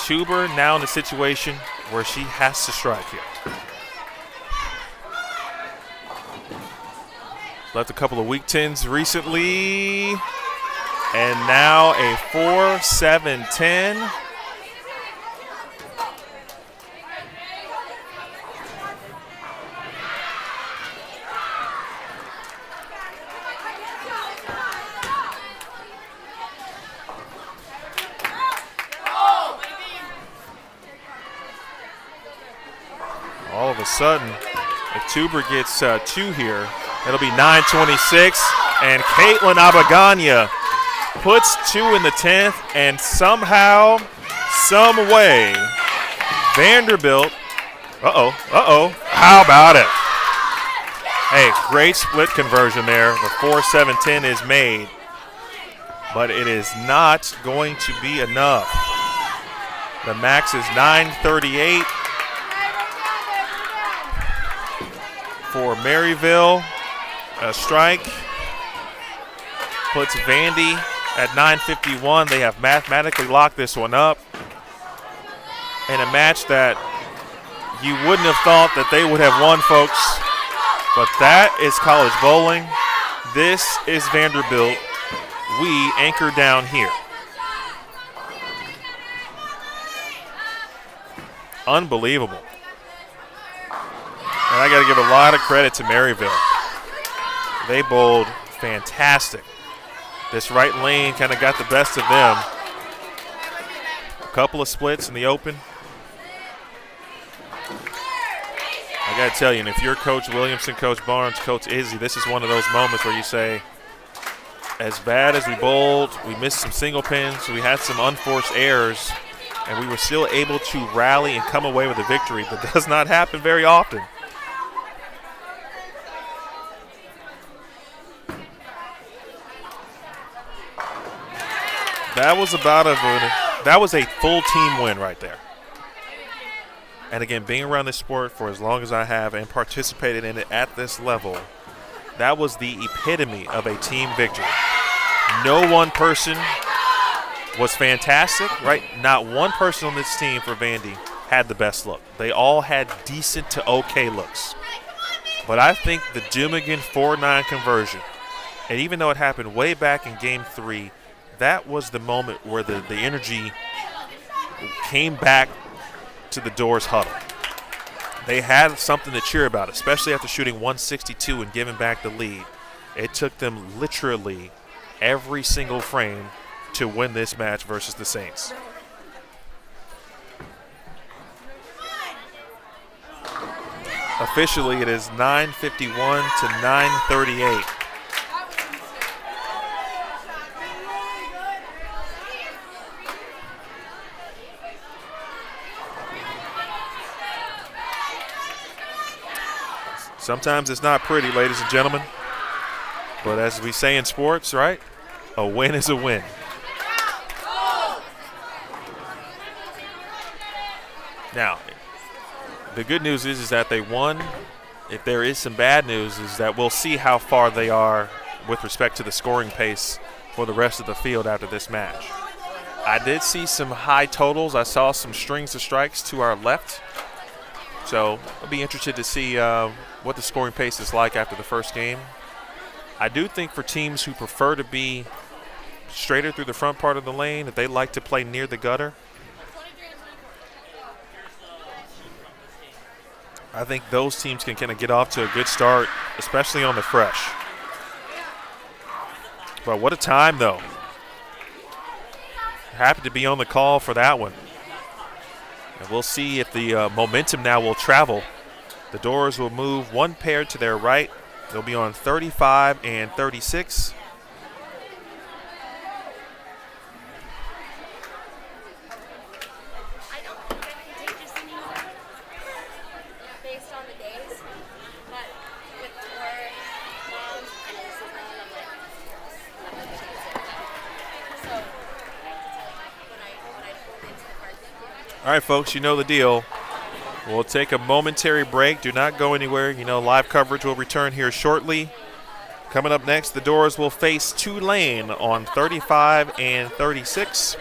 Tuber now in a situation where she has to strike here. Left a couple of weak 10s recently. And now a 4-7-10. All of a sudden, if Tuber gets 2 here, it'll be 926, and Caitlin Abagania puts 2 in the 10th and somehow some way, Vanderbilt. How about it? Hey, great split conversion there. The 4-7-10 is made, but it is not going to be enough. The max is 9:38 for Maryville. A strike puts Vandy at 9:51. They have mathematically locked this one up in a match that you wouldn't have thought that they would have won, folks. But that is college bowling. This is Vanderbilt. We anchor down here. Unbelievable. And I got to give a lot of credit to Maryville. They bowled fantastic. This right lane kind of got the best of them. A couple of splits in the open. I got to tell you, and if you're Coach Williamson, Coach Barnes, Coach Izzy, this is one of those moments where you say, as bad as we bowled, we missed some single pins, we had some unforced errors, and we were still able to rally and come away with a victory. That does not happen very often. That was a full team win right there. And again, being around this sport for as long as I have and participated in it at this level, that was the epitome of a team victory. No one person was fantastic, right? Not one person on this team for Vandy had the best look. They all had decent to okay looks. But I think the Dumigan 4-9 conversion, and even though it happened way back in Game 3, that was the moment where the energy came back to the Doors huddle. They had something to cheer about, especially after shooting 162 and giving back the lead. It took them literally every single frame to win this match versus the Saints. Officially, it is 9:51 to 9:38. Sometimes it's not pretty, ladies and gentlemen. But as we say in sports, right? A win is a win. Now, the good news is that they won. If there is some bad news, is that we'll see how far they are with respect to the scoring pace for the rest of the field after this match. I did see some high totals. I saw some strings of strikes to our left. So I'll be interested to see what the scoring pace is like after the first game. I do think for teams who prefer to be straighter through the front part of the lane, if they like to play near the gutter, I think those teams can kind of get off to a good start, especially on the fresh. But what a time, though. Happy to be on the call for that one. And we'll see if the momentum now will travel. The Doors will move one pair to their right. They'll be on 35 and 36. All right, folks, you know the deal. We'll take a momentary break. Do not go anywhere. You know, live coverage will return here shortly. Coming up next, the Doors will face Tulane on 35 and 36.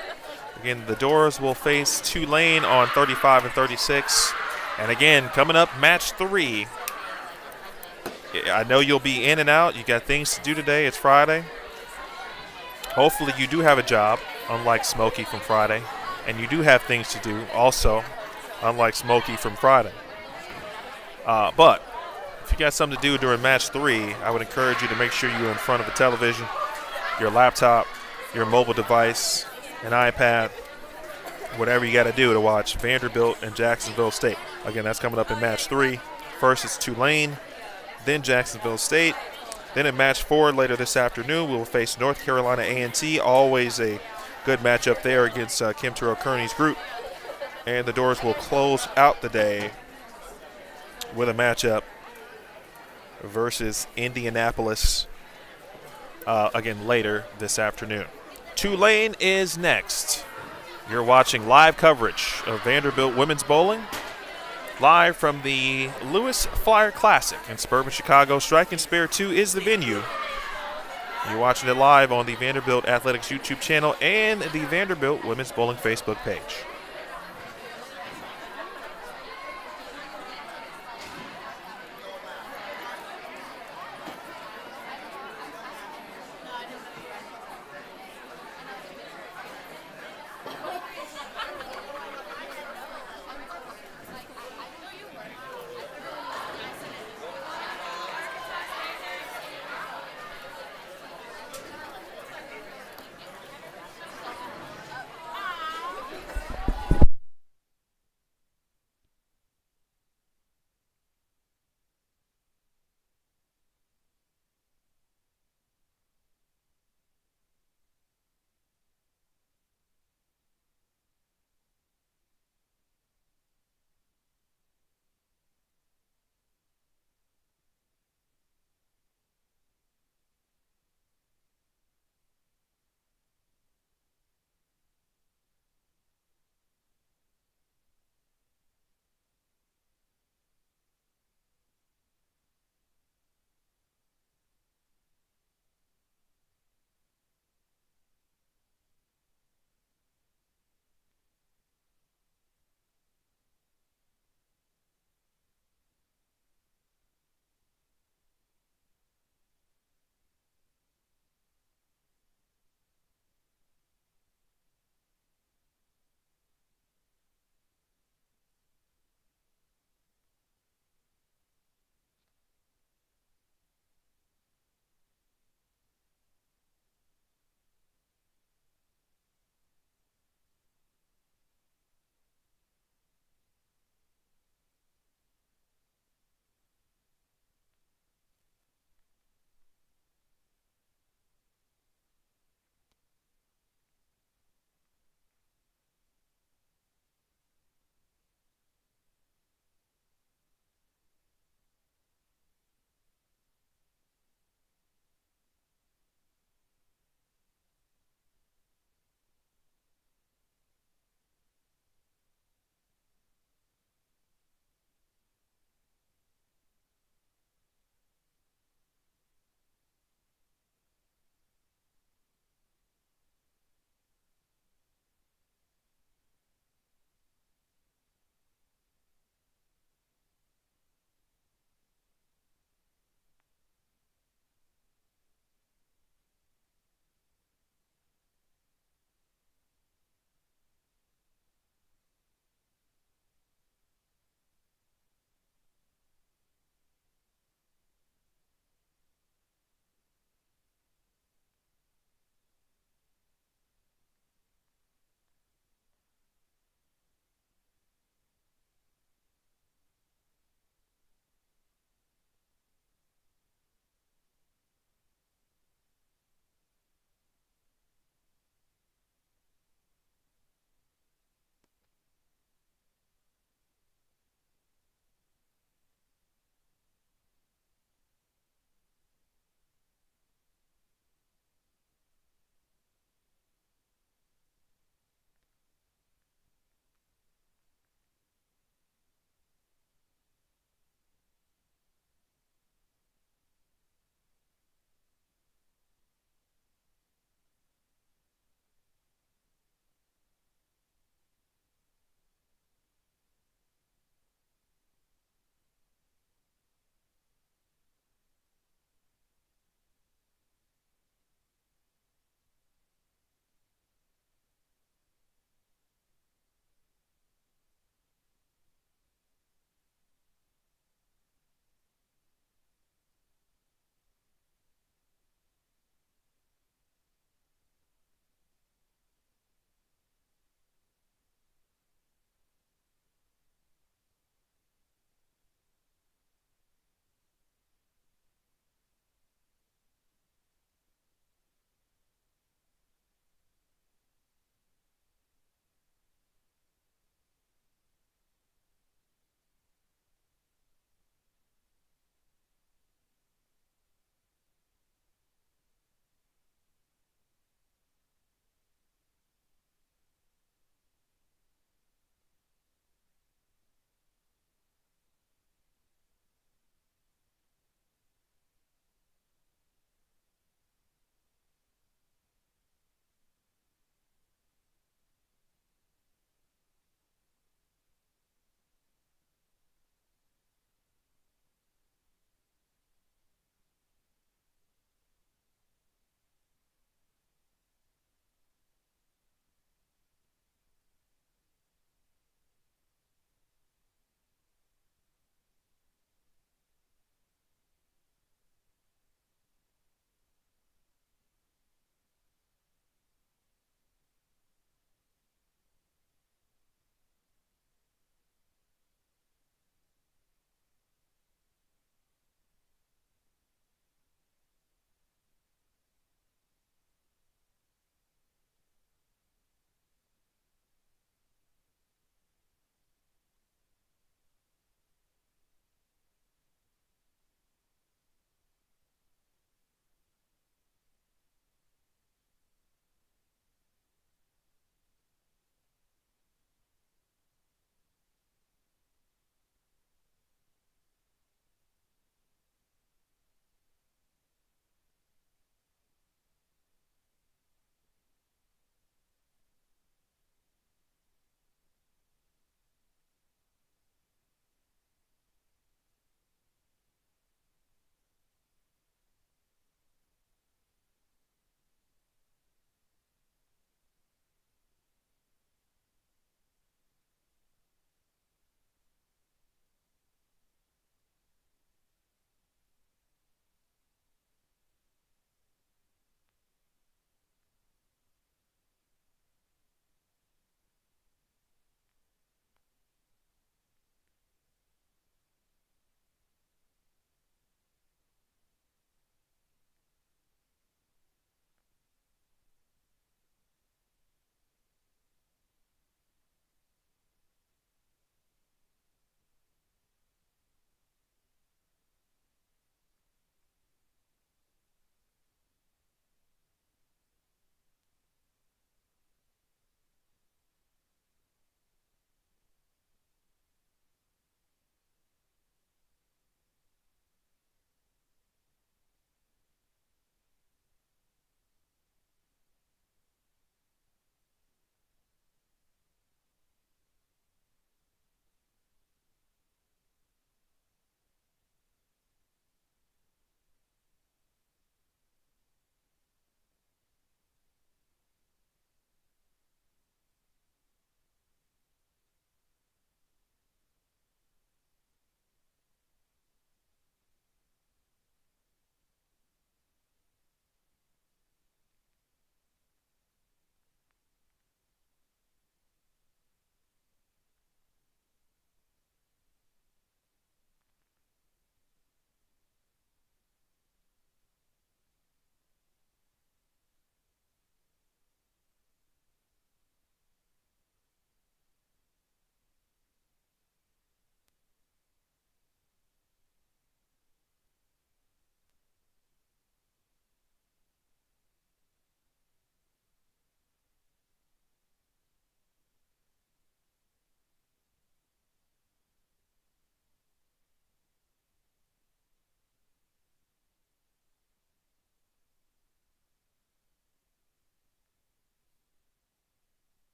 Again, the Doors will face Tulane on 35 and 36. And again, coming up, match 3. I know you'll be in and out. You got things to do today. It's Friday. Hopefully you do have a job, unlike Smokey from Friday. And you do have things to do also, unlike Smokey from Friday. But if you got something to do during match 3, I would encourage you to make sure you're in front of a television, your laptop, your mobile device, an iPad, whatever you got to do to watch Vanderbilt and Jacksonville State. Again, that's coming up in match 3. First is Tulane, then Jacksonville State. Then in match 4 later this afternoon, we will face North Carolina A&T, always a good matchup there against Kim Terrell Kearney's group. And the doors will close out the day with a matchup versus Indianapolis again later this afternoon. Tulane is next. You're watching live coverage of Vanderbilt women's bowling, live from the Lewis Flyer Classic in suburban Chicago. Strike and Spare 2 is the venue. You're watching it live on the Vanderbilt Athletics YouTube channel and the Vanderbilt Women's Bowling Facebook page.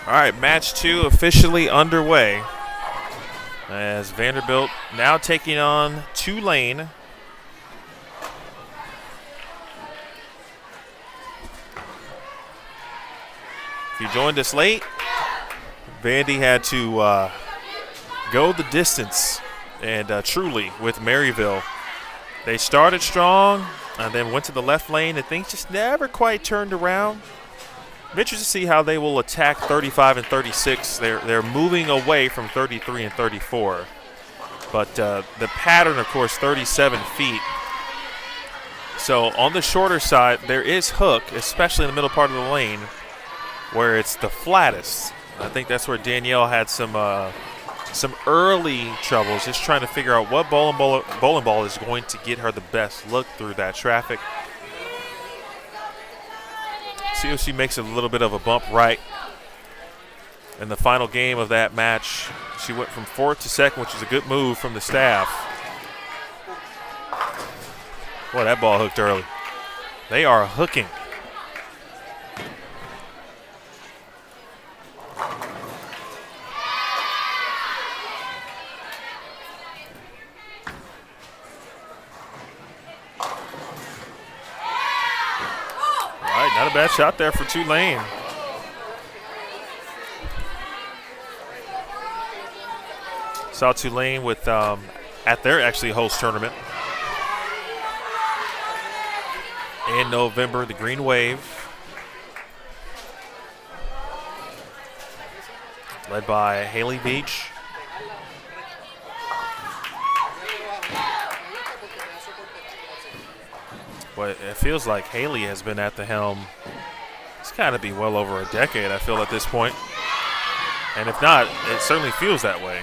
All right, match 2 officially underway as Vanderbilt now taking on Tulane. If you joined us late, Vandy had to go the distance and truly with Maryville. They started strong and then went to the left lane, and things just never quite turned around. I'm interested to see how they will attack 35 and 36. They're moving away from 33 and 34. But the pattern, of course, 37 feet. So on the shorter side, there is hook, especially in the middle part of the lane, where it's the flattest. I think that's where Danielle had some early troubles, just trying to figure out what bowling ball is going to get her the best look through that traffic. See if she makes a little bit of a bump right. In the final game of that match, she went from 4th to 2nd, which is a good move from the staff. Boy, that ball hooked early. They are hooking. Not a bad shot there for Tulane. Saw Tulane with at their actually host tournament in November, the Green Wave, led by Haley Beach. But it feels like Haley has been at the helm. It's got to be well over a decade, I feel, at this point. And if not, it certainly feels that way.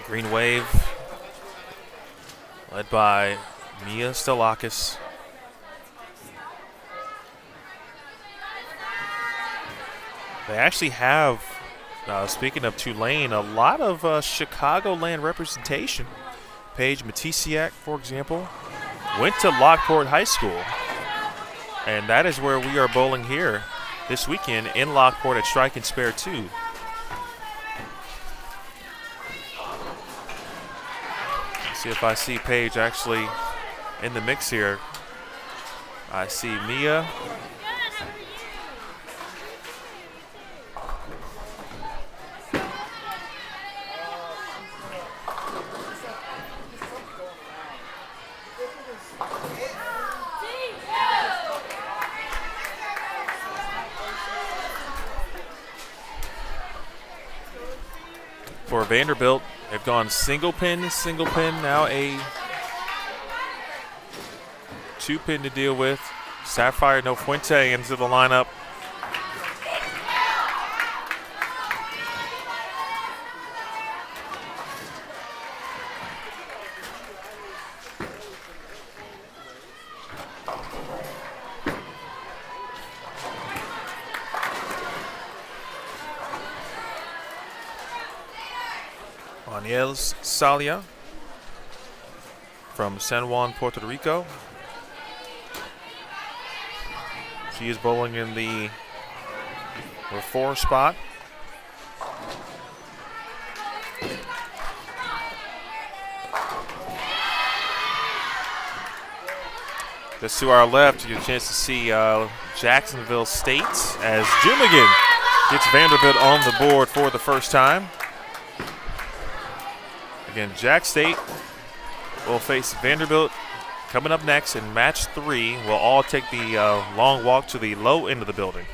Green Wave, led by Mia Stelakis. They actually have, speaking of Tulane, a lot of Chicagoland representation. Paige Matisiak, for example, went to Lockport High School. And that is where we are bowling here this weekend in Lockport at Strike and Spare 2. Let's see if I see Paige actually in the mix here. I see Mia. For Vanderbilt, they've gone single pin, now a 2-pin to deal with. Sapphire No Fuente into the lineup. Aniels Salia from San Juan, Puerto Rico. She is bowling in the 4 spot. Just to our left, you get a chance to see Jacksonville State as Jumigan gets Vanderbilt on the board for the first time. Again, Jack State will face Vanderbilt coming up next in match 3. We'll all take the long walk to the low end of the building.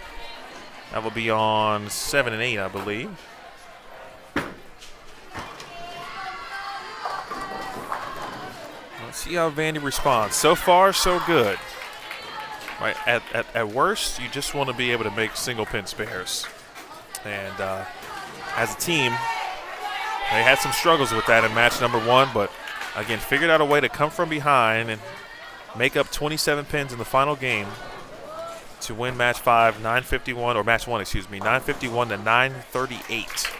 That will be on 7 and 8, I believe. Let's see how Vandy responds. So far, so good. Right, at worst, you just want to be able to make single pin spares. And as a team, they had some struggles with that in match number 1, but again, figured out a way to come from behind and make up 27 pins in the final game to win match 5, 951, or match 1, excuse me, 951 to 938.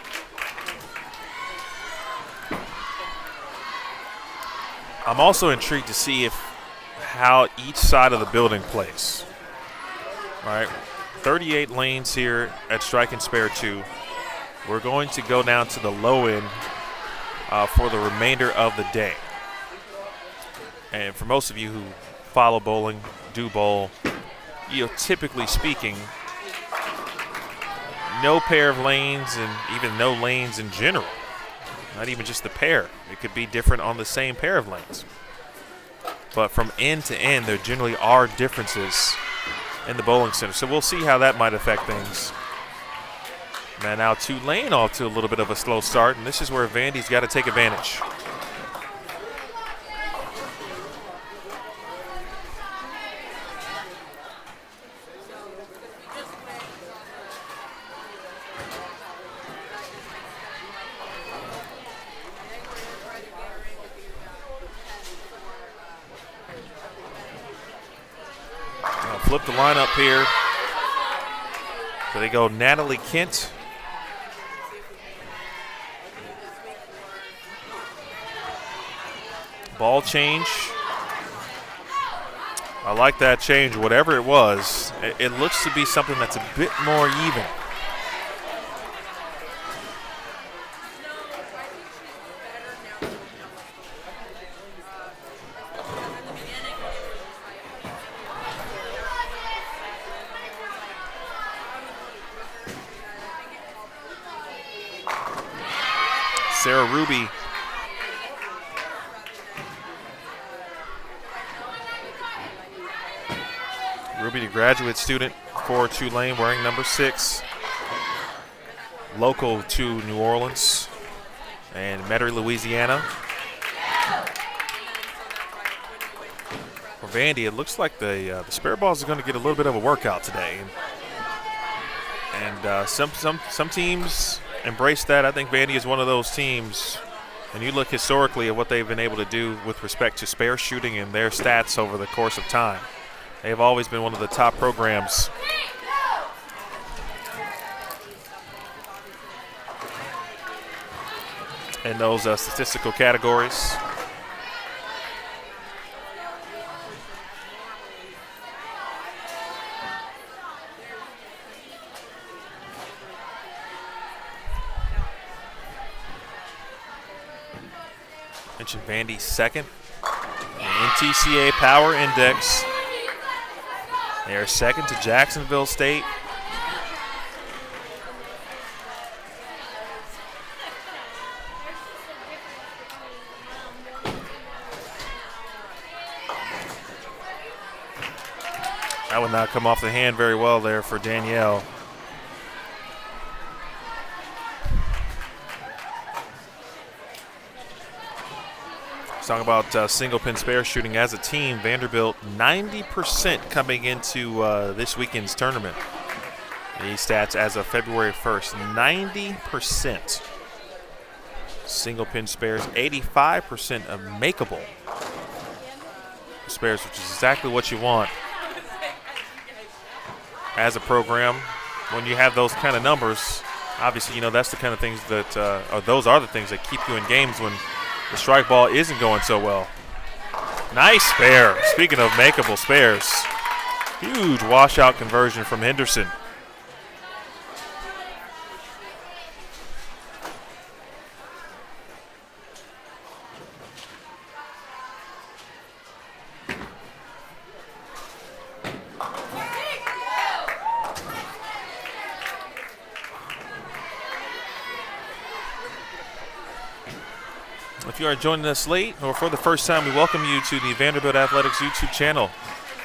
I'm also intrigued to see how each side of the building plays. All right, 38 lanes here at Strike and Spare 2. We're going to go down to the low end for the remainder of the day. And for most of you who follow bowling, do bowl, typically speaking, no pair of lanes and even no lanes in general. Not even just the pair. It could be different on the same pair of lanes. But from end to end, there generally are differences in the bowling center. So we'll see how that might affect things. Man, now Tulane off to a little bit of a slow start, and this is where Vandy's got to take advantage. Flip the lineup here. So they go Natalie Kent. Ball change. I like that change, whatever it was. It looks to be something that's a bit more even. Sarah Ruby. Ruby, the graduate student for Tulane, wearing number 6. Local to New Orleans and Metairie, Louisiana. For Vandy, it looks like the spare balls are going to get a little bit of a workout today. And some teams embrace that. I think Vandy is one of those teams. And you look historically at what they've been able to do with respect to spare shooting and their stats over the course of time. They've always been one of the top programs. In those statistical categories. Mentioned Vandy second in NTCA Power Index. They are second to Jacksonville State. That would not come off the hand very well there for Danielle. Talking about single pin spare shooting as a team, Vanderbilt 90% coming into this weekend's tournament. These stats as of February 1st, 90% single pin spares, 85% of makeable spares, which is exactly what you want as a program. When you have those kind of numbers, obviously, that's the kind of things that, or those are the things that keep you in games when the strike ball isn't going so well. Nice spare. Speaking of makeable spares, huge washout conversion from Henderson. If you are joining us late or for the first time, we welcome you to the Vanderbilt Athletics YouTube channel,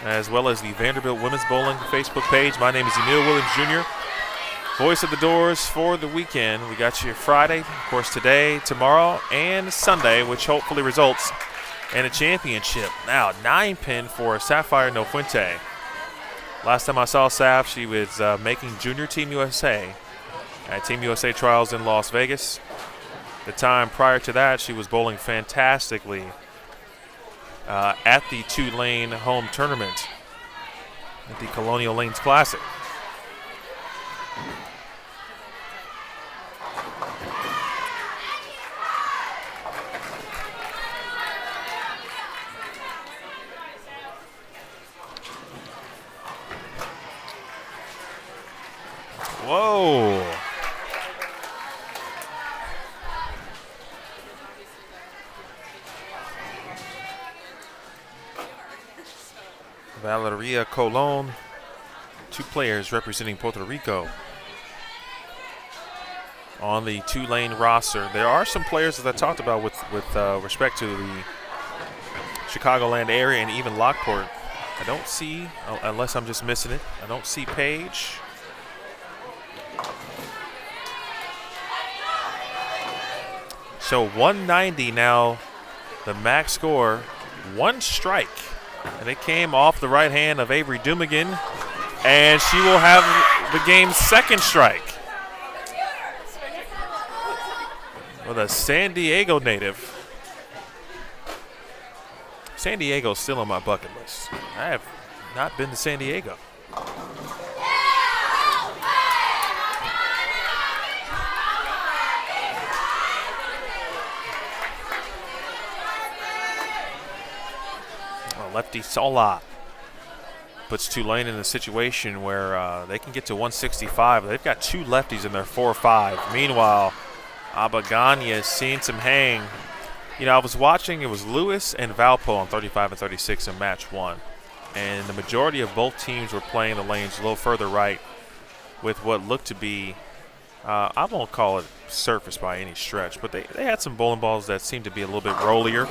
as well as the Vanderbilt Women's Bowling Facebook page. My name is Emil Williams Jr., voice of the doors for the weekend. We got you Friday, of course, today, tomorrow, and Sunday, which hopefully results in a championship. Now, 9-pin for Sapphire Nofuente. Last time I saw Saf, she was making Junior Team USA at Team USA trials in Las Vegas. The time prior to that, she was bowling fantastically at the Tulane home tournament at the Colonial Lanes Classic. Whoa. Valeria Colon, 2 players representing Puerto Rico on the Tulane roster. There are some players that I talked about with respect to the Chicagoland area and even Lockport. I don't see, unless I'm just missing it, I don't see Paige. So 190 now, the max score, 1 strike. And it came off the right hand of Avery Dumigan, and she will have the game's 2nd strike. With a San Diego native. San Diego's still on my bucket list. I have not been to San Diego. Lefty Sola puts Tulane in a situation where they can get to 165. They've got 2 lefties in their 4-5. Meanwhile, Abagania is seeing some hang. You know, I was watching, it was Lewis and Valpo on 35 and 36 in match 1. And the majority of both teams were playing the lanes a little further right with what looked to be, I won't call it surface by any stretch, but they had some bowling balls that seemed to be a little bit rollier.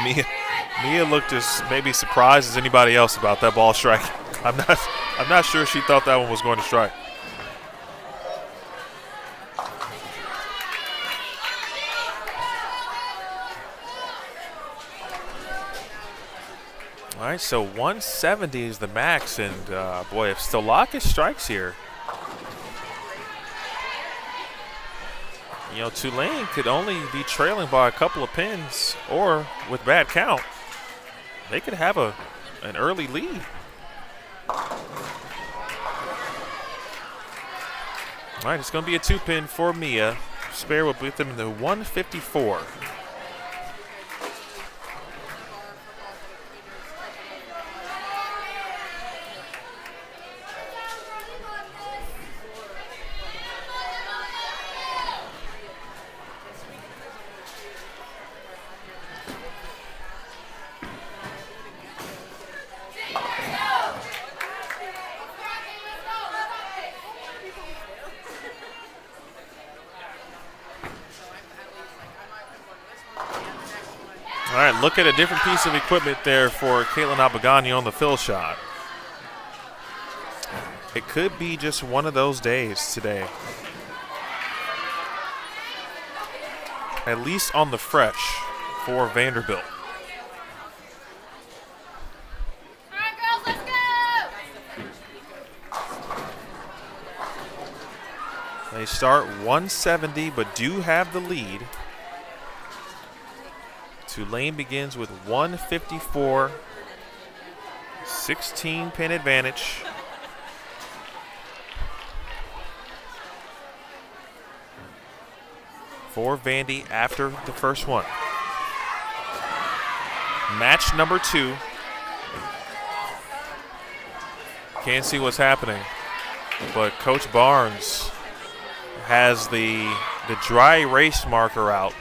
Mia looked as maybe surprised as anybody else about that ball strike. I'm not sure she thought that one was going to strike. All right, so 170 is the max, and boy, if Stolakis strikes here, you know, Tulane could only be trailing by a couple of pins, or with bad count, they could have an early lead. All right, it's going to be a 2-pin for Mia. Spare will put them in the 154. All right, look at a different piece of equipment there for Caitlin Abagani on the fill shot. It could be just one of those days today. At least on the fresh for Vanderbilt. All right, girls, let's go! They start 170 but do have the lead. Tulane begins with 154, 16-pin advantage. For Vandy after the first one. Match number 2. Can't see what's happening, but Coach Barnes has the dry erase marker out.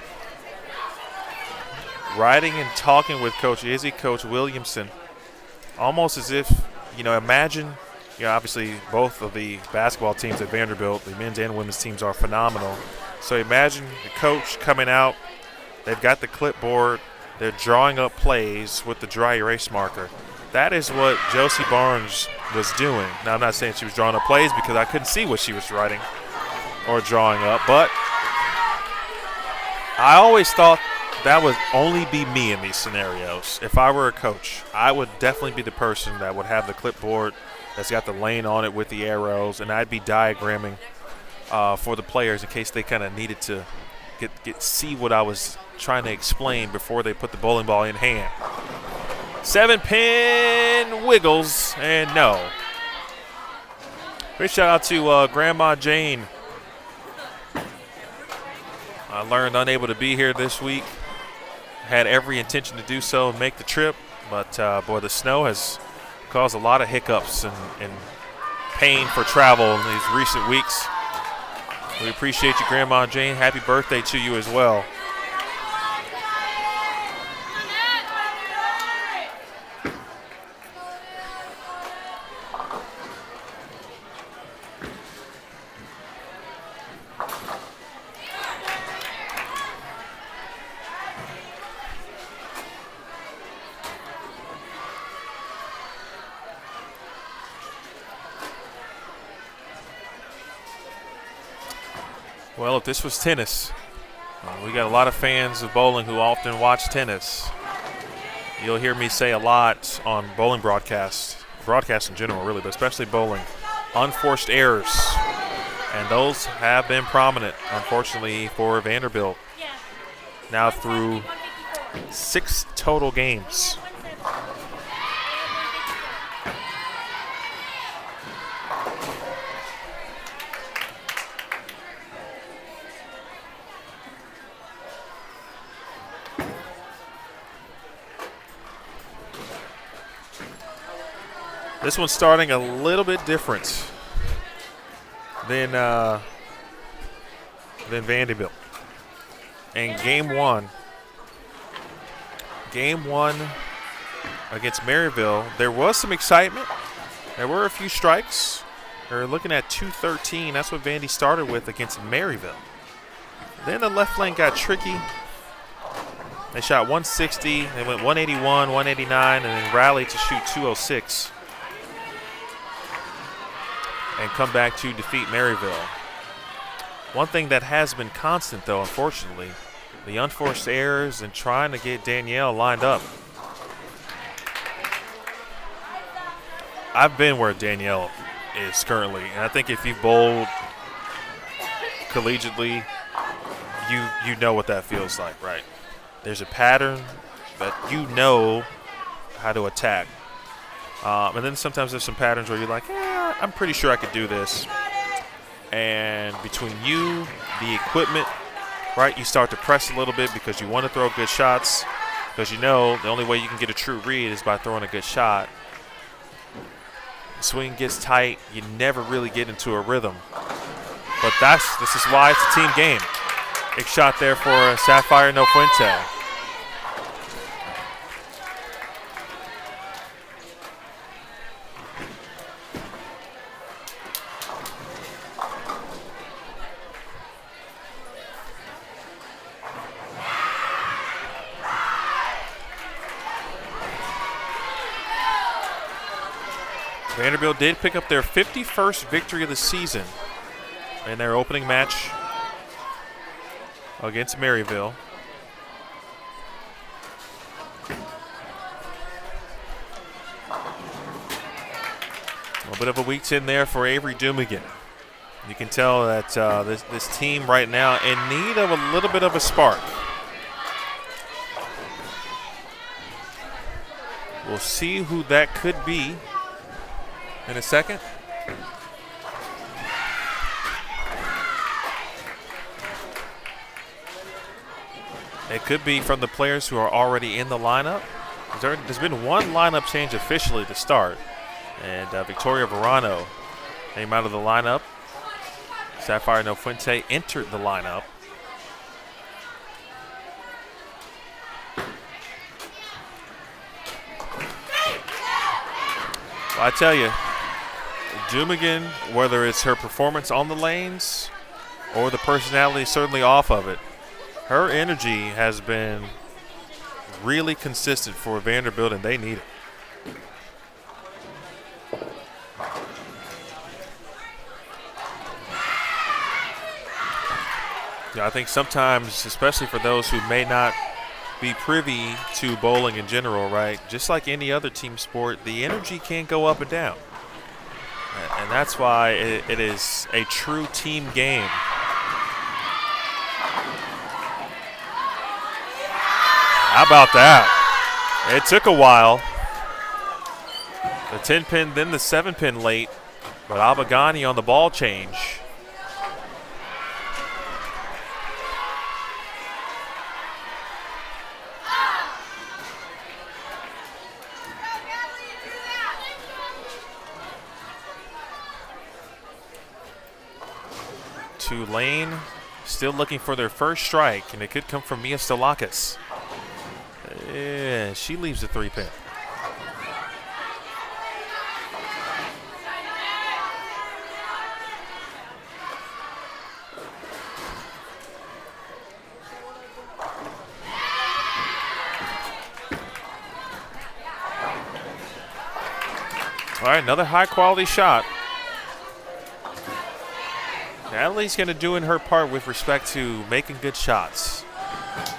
Riding and talking with Coach Izzy, Coach Williamson, almost as if, you know, imagine, you know, obviously both of the basketball teams at Vanderbilt, the men's and women's teams are phenomenal. So imagine the coach coming out, they've got the clipboard, they're drawing up plays with the dry erase marker. That is what Josie Barnes was doing. Now, I'm not saying she was drawing up plays because I couldn't see what she was writing or drawing up, but I always thought that would only be me in these scenarios. If I were a coach, I would definitely be the person that would have the clipboard that's got the lane on it with the arrows, and I'd be diagramming for the players in case they kind of needed to see what I was trying to explain before they put the bowling ball in hand. 7-pin wiggles, and no. Big shout out to Grandma Jane. I learned unable to be here this week. Had every intention to do so and make the trip, but boy, the snow has caused a lot of hiccups and paying for travel in these recent weeks. We appreciate you, Grandma Jane. Happy birthday to you as well. Well, if this was tennis, we got a lot of fans of bowling who often watch tennis. You'll hear me say a lot on bowling broadcasts in general really, but especially bowling, unforced errors. And those have been prominent, unfortunately, for Vanderbilt. Now through 6 total games. This one's starting a little bit different than Vanderbilt. And game one against Maryville, there was some excitement. There were a few strikes. They're looking at 213. That's what Vandy started with against Maryville. Then the left lane got tricky. They shot 160. They went 181, 189, and then rallied to shoot 206. And come back to defeat Maryville. One thing that has been constant, though, unfortunately, the unforced errors and trying to get Danielle lined up. I've been where Danielle is currently, and I think if you've bowled collegiately, you know what that feels like, right? There's a pattern that you know how to attack. And then sometimes there's some patterns where you're like, I'm pretty sure I could do this. And between you, the equipment, right, you start to press a little bit because you want to throw good shots, because you know the only way you can get a true read is by throwing a good shot. The swing gets tight. You never really get into a rhythm. But this is why it's a team game. Big shot there for Sapphire No Fuente. Vanderbilt did pick up their 51st victory of the season in their opening match against Maryville. A little bit of a weak 10 there for Avery Dumigan. You can tell that this team right now in need of a little bit of a spark. We'll see who that could be in a second. It could be from the players who are already in the lineup. There's been one lineup change officially to start, and Victoria Verano came out of the lineup. Sapphire No Fuente entered the lineup. Well, I tell you, Dumigan, whether it's her performance on the lanes or the personality certainly off of it, her energy has been really consistent for Vanderbilt, and they need it. Yeah, I think sometimes, especially for those who may not be privy to bowling in general, right, just like any other team sport, the energy can go up and down. And that's why it is a true team game. How about that? It took a while. The 10-pin, then the 7-pin late, but Abagani on the ball change. Tulane still looking for their first strike, and it could come from Mia Stalakis. Yeah, she leaves the 3-pin. All right, another high-quality shot. Natalie's going to do in her part with respect to making good shots.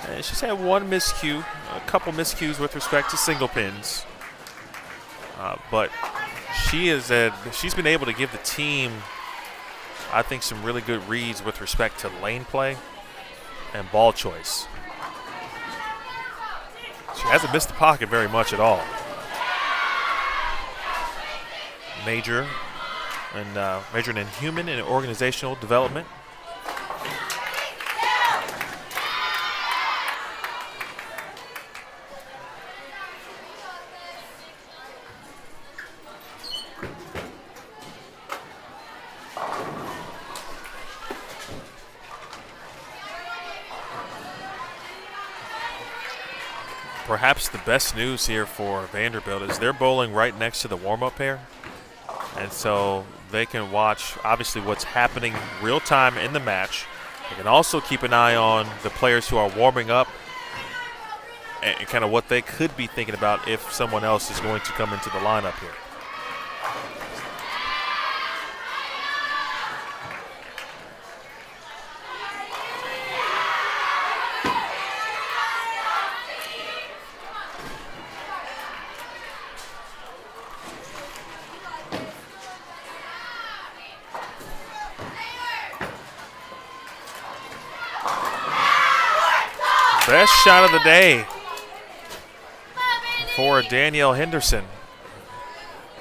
And she's had one miscue, a couple miscues with respect to single pins. But she's been able to give the team, I think, some really good reads with respect to lane play and ball choice. She hasn't missed the pocket very much at all. Majoring in human and organizational development. Perhaps the best news here for Vanderbilt is they're bowling right next to the warm-up pair. And so they can watch, obviously, what's happening real time in the match. They can also keep an eye on the players who are warming up and kind of what they could be thinking about if someone else is going to come into the lineup here. Best shot of the day for Danielle Henderson.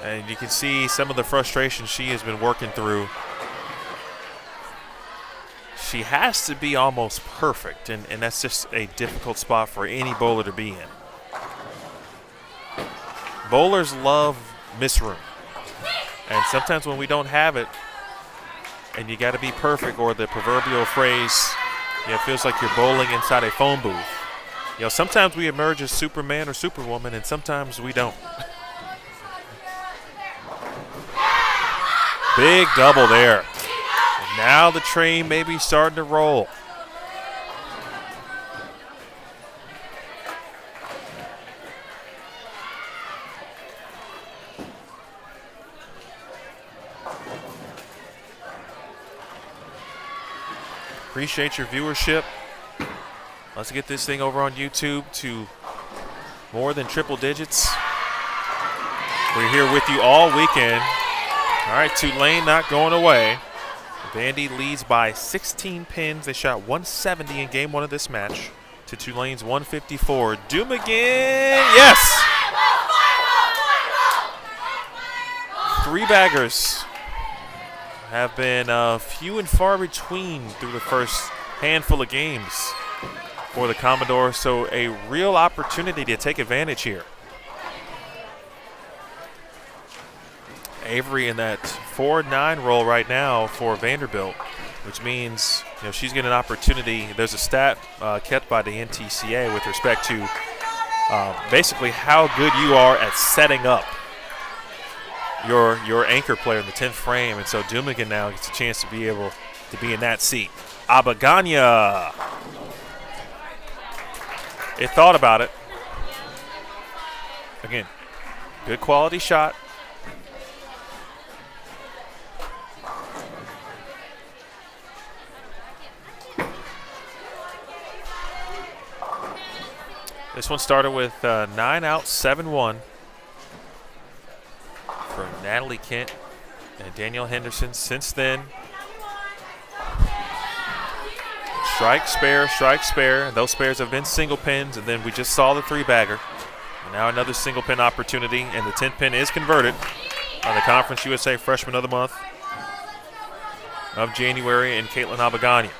And you can see some of the frustration she has been working through. She has to be almost perfect, and that's just a difficult spot for any bowler to be in. Bowlers love miss room. And sometimes when we don't have it, and you got to be perfect, or the proverbial phrase, it feels like you're bowling inside a phone booth. Sometimes we emerge as Superman or Superwoman, and sometimes we don't. Big double there. And now the train may be starting to roll. Appreciate your viewership. Let's get this thing over on YouTube to more than triple digits. We're here with you all weekend. All right, Tulane not going away. Vandy leads by 16 pins. They shot 170 in game one of this match to Tulane's 154. Dumigan, yes! 3 baggers have been few and far between through the first handful of games for the Commodores, so a real opportunity to take advantage here. Avery in that 4-9 role right now for Vanderbilt, which means she's getting an opportunity. There's a stat kept by the NTCA with respect to basically how good you are at setting up your anchor player in the 10th frame, and so Dumigan now gets a chance to be able to be in that seat. Abaganya. It thought about it. Again, good quality shot. This one started with 9 out, 7-1 for Natalie Kent and Danielle Henderson. Since then, strike, spare. And those spares have been single pins, and then we just saw the 3-bagger. Now another single pin opportunity, and the 10th pin is converted on the Conference USA Freshman of the Month of January in Caitlin Abaganya.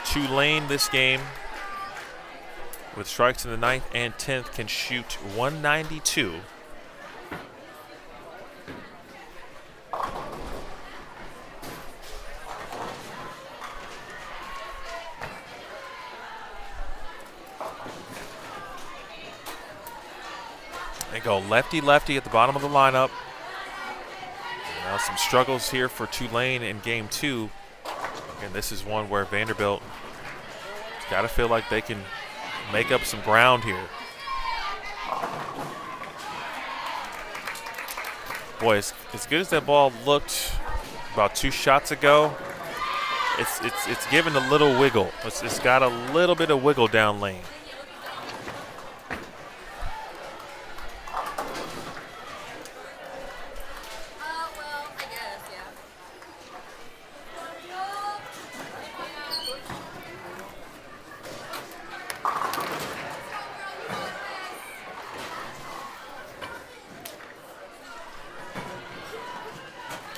Tulane this game, with strikes in the 9th and 10th, can shoot 192. They go lefty-lefty at the bottom of the lineup. Now some struggles here for Tulane in game 2. And this is one where Vanderbilt has got to feel like they can make up some ground here. Boy, as good as that ball looked about 2 shots ago, it's given a little wiggle. It's got a little bit of wiggle down lane.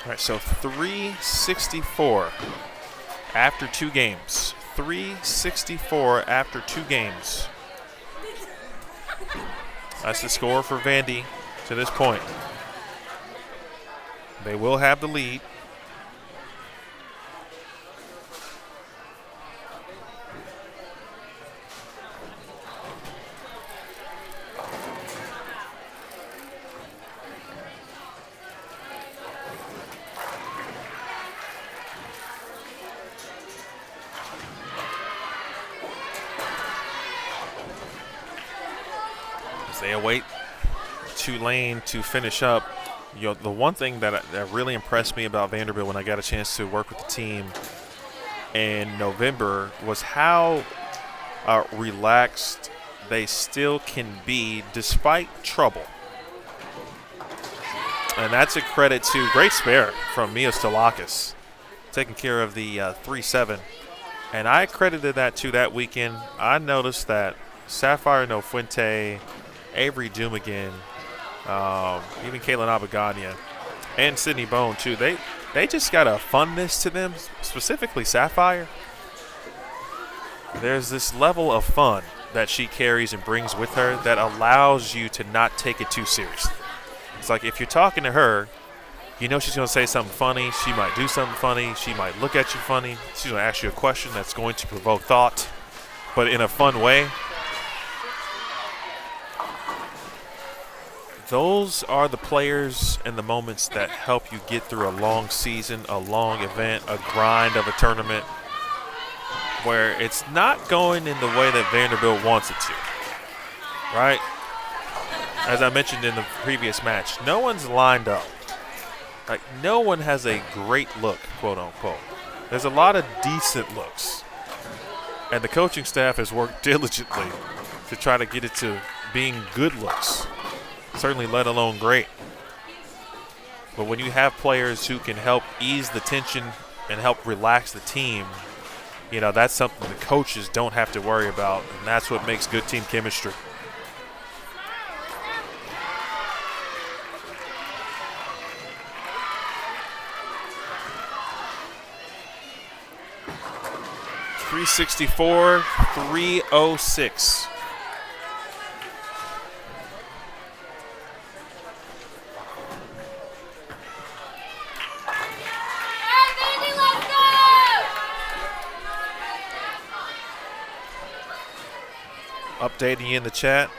All right, so 364 after 2 games. 364 after 2 games. That's the score for Vandy to this point. They will have the lead. They await Tulane to finish up. You know, the one thing that really impressed me about Vanderbilt when I got a chance to work with the team in November was how relaxed they still can be despite trouble. And that's a credit to great spare from Mia Stalakis, taking care of the 3-7. And I credited that to that weekend. I noticed that Sapphire No Fuente, Avery Dumigan, even Kaylin Abagania, and Sydney Bone too. They just got a funness to them, specifically Sapphire. There's this level of fun that she carries and brings with her that allows you to not take it too seriously. It's like if you're talking to her, you know she's going to say something funny. She might do something funny. She might look at you funny. She's going to ask you a question that's going to provoke thought, but in a fun way. Those are the players and the moments that help you get through a long season, a long event, a grind of a tournament where it's not going in the way that Vanderbilt wants it to, right? As I mentioned in the previous match, no one's lined up. Like, no one has a great look, quote unquote. There's a lot of decent looks. And the coaching staff has worked diligently to try to get it to being good looks. Certainly let alone great. But when you have players who can help ease the tension and help relax the team, you know, that's something the coaches don't have to worry about, and that's what makes good team chemistry. .364, 306. Updating you in the chat.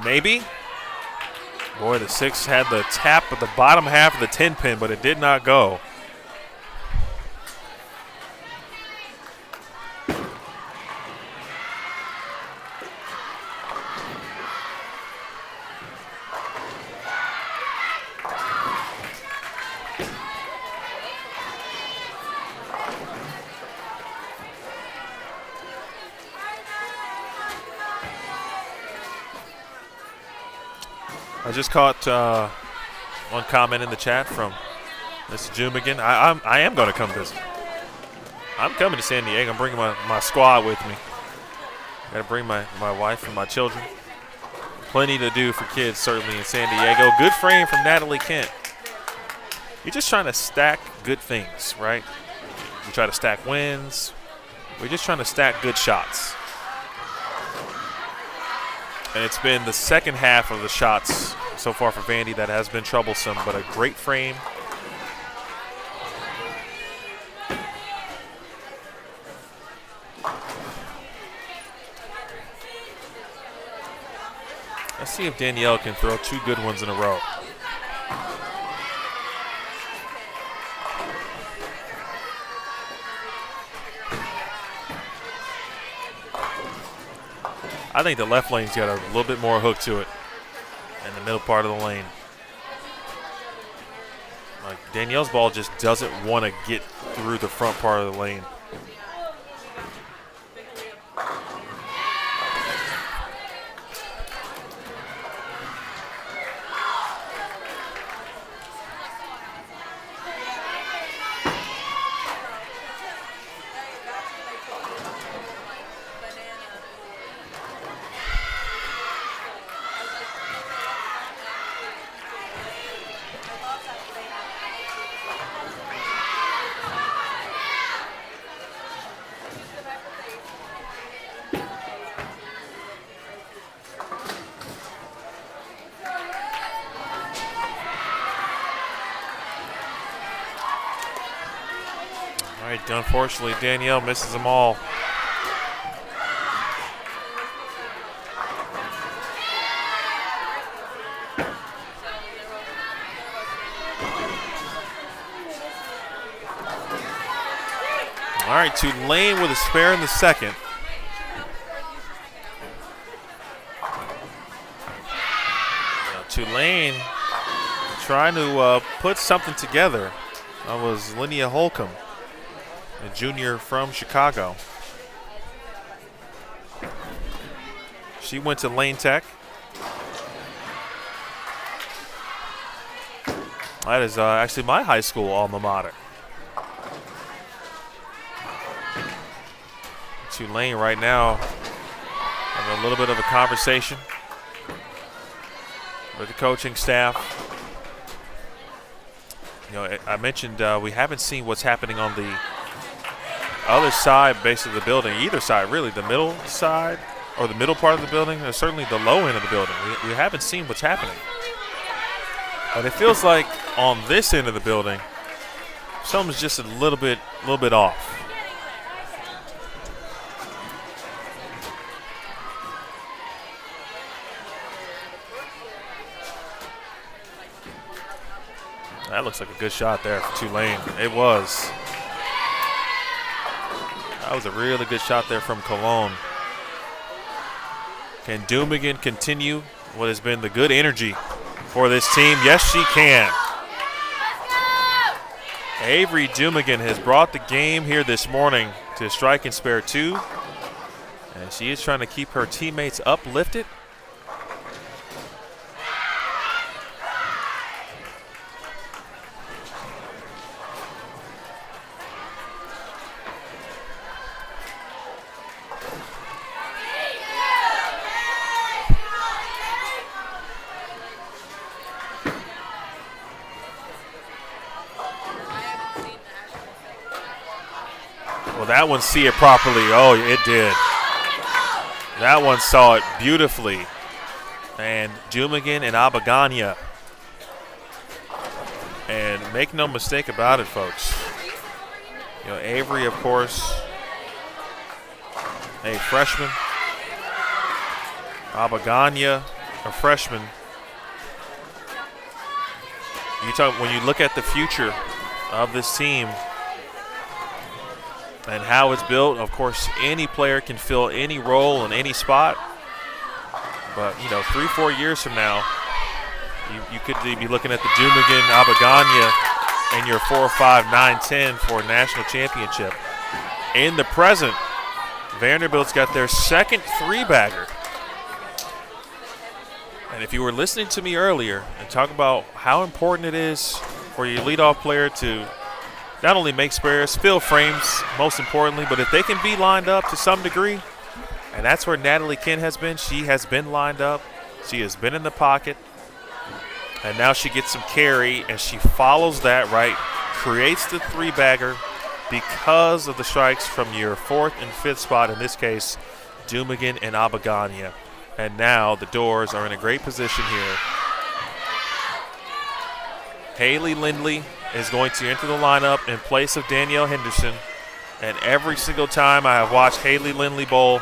Maybe. Boy, the 6 had the tap at the bottom half of the 10 pin, but it did not go. I just caught one comment in the chat from Mr. Jumigan. I am going to come visit. I'm coming to San Diego. I'm bringing my squad with me. Got to bring my wife and my children. Plenty to do for kids, certainly, in San Diego. Good frame from Natalie Kent. You're just trying to stack good things, right? We try to stack wins. We're just trying to stack good shots. And it's been the second half of the shots so far for Vandy that has been troublesome, but a great frame. Let's see if Danielle can throw 2 good ones in a row. I think the left lane's got a little bit more hook to it in the middle part of the lane. Like Danielle's ball just doesn't want to get through the front part of the lane. All right, unfortunately, Danielle misses them all. All right, Tulane with a spare in the second. Now, Tulane trying to put something together. That was Linnea Holcomb, a junior from Chicago. She went to Lane Tech. That is actually my high school alma mater. Tulane right now having a little bit of a conversation with the coaching staff. You know, I mentioned we haven't seen what's happening on the other side, basically the building, either side really, the middle side or the middle part of the building, or certainly the low end of the building. We haven't seen what's happening. But it feels like on this end of the building, something's just a little bit off. That looks like a good shot there for Tulane. It was. That was a really good shot there from Cologne. Can Dumigan continue what has been the good energy for this team? Yes, she can. Avery Dumigan has brought the game here this morning to strike and spare 2. And she is trying to keep her teammates uplifted. That one see it properly. Oh, it did. That one saw it beautifully. And Dumigan and Abagania. And make no mistake about it, folks. You know, Avery, of course, a freshman. Abagania, a freshman. When you look at the future of this team and how it's built, of course, any player can fill any role in any spot. But, you know, 3-4 years from now, you could be looking at the Dumigan, Abagania, and your 4, 5, 9, 10 for a national championship. In the present, Vanderbilt's got their second 3-bagger. And if you were listening to me earlier and talk about how important it is for your leadoff player to not only make spares, fill frames, most importantly, but if they can be lined up to some degree, and that's where Natalie Kinn has been. She has been lined up. She has been in the pocket. And now she gets some carry, and she follows that right, creates the 3-bagger because of the strikes from your 4th and 5th spot, in this case, Dumigan and Abagania. And now the Doors are in a great position here. Haley Lindley is going to enter the lineup in place of Danielle Henderson. And every single time I have watched Haley Lindley bowl,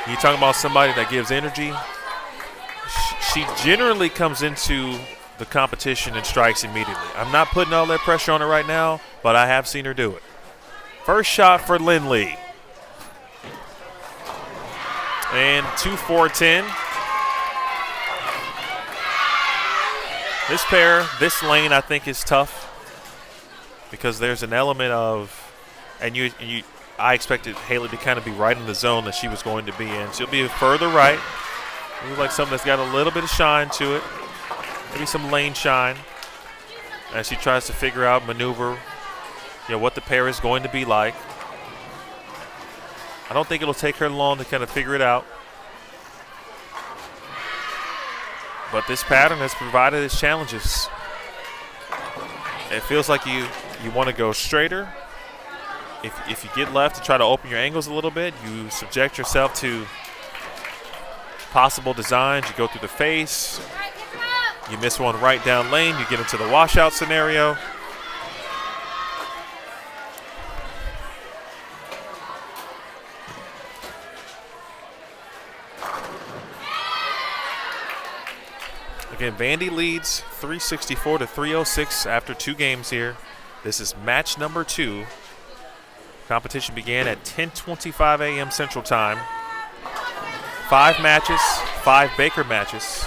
You talking about somebody that gives energy? She generally comes into the competition and strikes immediately. I'm not putting all that pressure on her right now, but I have seen her do it. First shot for Lindley. And 2-4-10. This lane I think is tough because there's an element of, I expected Haley to kind of be right in the zone that she was going to be in. She'll be further right. It looks like something that's got a little bit of shine to it. Maybe some lane shine as she tries to figure out, maneuver, what the pair is going to be like. I don't think it'll take her long to kind of figure it out. But this pattern has provided its challenges. It feels like you want to go straighter. If you get left to try to open your angles a little bit, you subject yourself to possible designs. You go through the face. You miss one right down lane. You get into the washout scenario. Again, Vandy leads 364 to 306 after 2 games here. This is match number 2. Competition began at 10:25 a.m. Central Time. 5 matches, 5 Baker matches.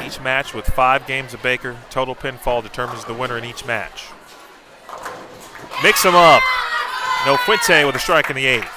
Each match with 5 games of Baker. Total pinfall determines the winner in each match. Mix them up. No Fuente with a strike in the 8th.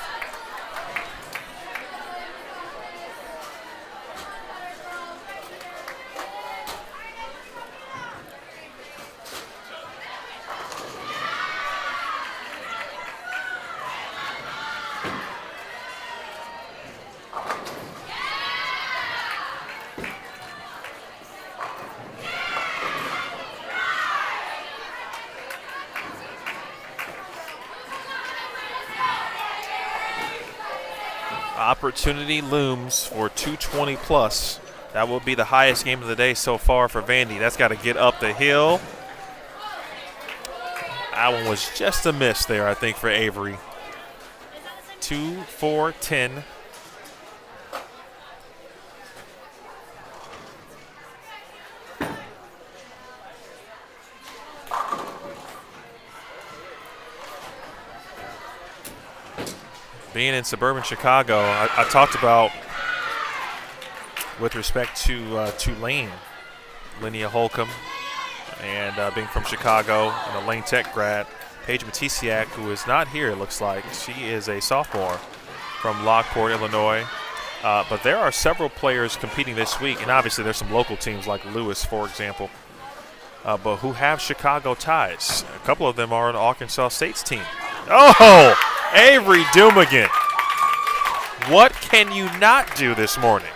Opportunity looms for 220 plus. That will be the highest game of the day so far for Vandy. That's got to get up the hill. That one was just a miss there, I think, for Avery. 2-4-10. Being in suburban Chicago, I talked about with respect to Tulane, Linnea Holcomb, and being from Chicago and a Lane Tech grad, Paige Matisiak, who is not here, it looks like. She is a sophomore from Lockport, Illinois. But there are several players competing this week, and obviously there's some local teams like Lewis, for example, but who have Chicago ties. A couple of them are on Arkansas State's team. Oh! Avery Dumigan. What can you not do this morning?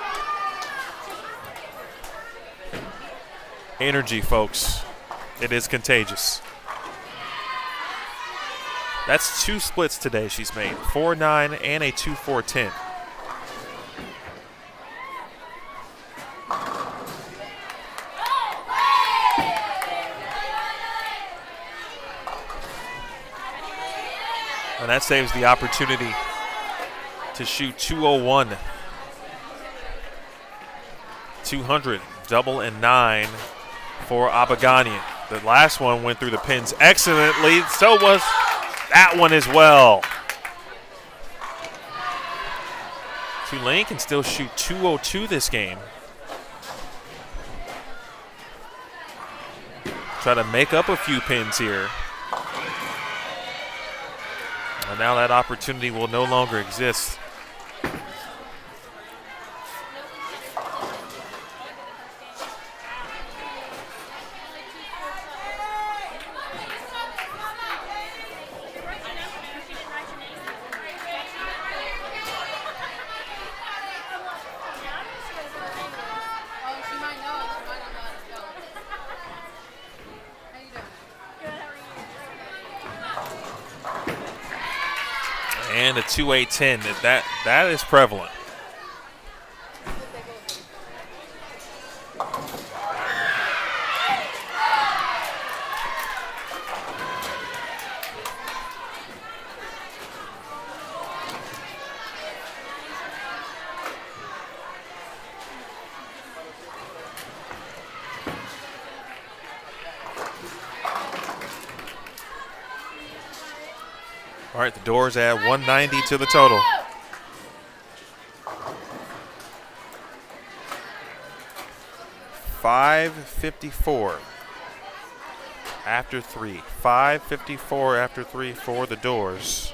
Energy, folks. It is contagious. That's 2 splits today she's made. 4-9 and a 2-4-10. And that saves the opportunity to shoot 201. 200, double and 9 for Abagani. The last one went through the pins excellently. So was that one as well. Tulane can still shoot 202 this game. Try to make up a few pins here. And now that opportunity will no longer exist. And a 2-8-10. That is prevalent. All right, the Doors add 190 to the total. $5.54 after three. $5.54 after three for the Doors.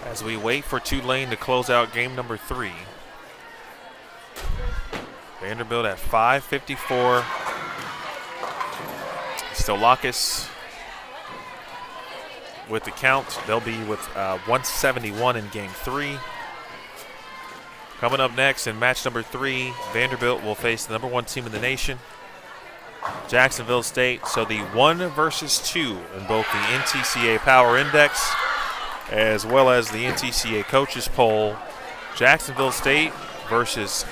As we wait for Tulane to close out game number 3. Vanderbilt at 5:54. Stolakis with the count. They'll be with 171 in game 3. Coming up next in match number 3, Vanderbilt will face the number 1 team in the nation, Jacksonville State. So the 1 versus 2 in both the NTCA Power Index as well as the NTCA Coaches Poll. Jacksonville State versus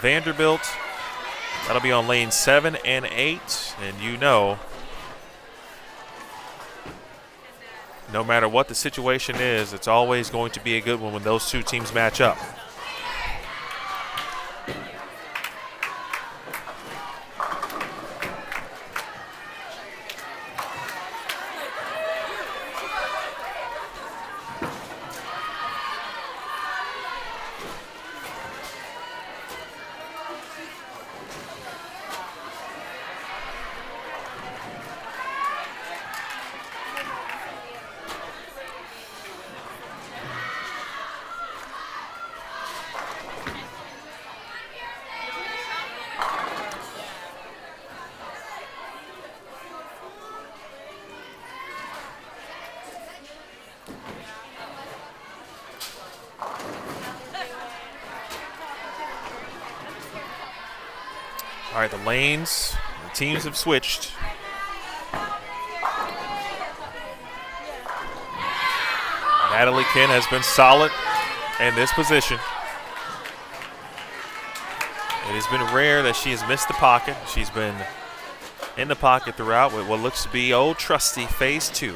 Vanderbilt. That'll be on lanes 7 and 8. And you know, no matter what the situation is, it's always going to be a good one when those two teams match up. All right, the lanes, the teams have switched. Natalie Kinn has been solid in this position. It has been rare that she has missed the pocket. She's been in the pocket throughout with what looks to be old trusty phase 2.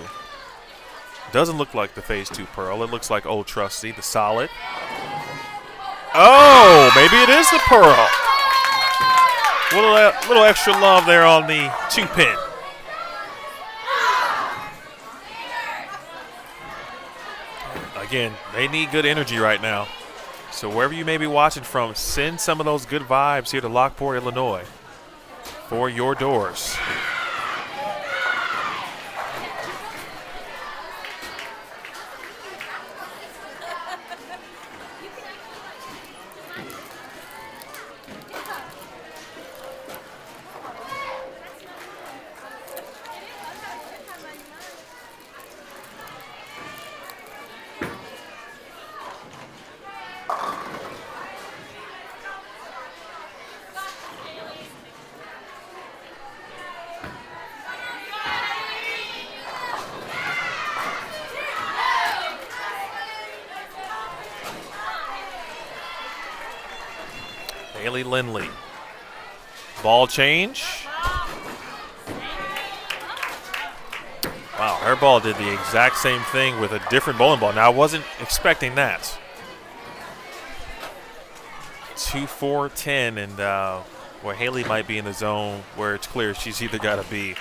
Doesn't look like the phase 2 Pearl. It looks like old trusty, the solid. Oh, maybe it is the Pearl. Little extra love there on the 2-pin. Again, they need good energy right now. So wherever you may be watching from, send some of those good vibes here to Lockport, Illinois for your Doors. Haley Lindley. Ball change. Wow, her ball did the exact same thing with a different bowling ball. Now, I wasn't expecting that. 2-4-10, and where Haley might be in the zone where it's clear she's either got to be,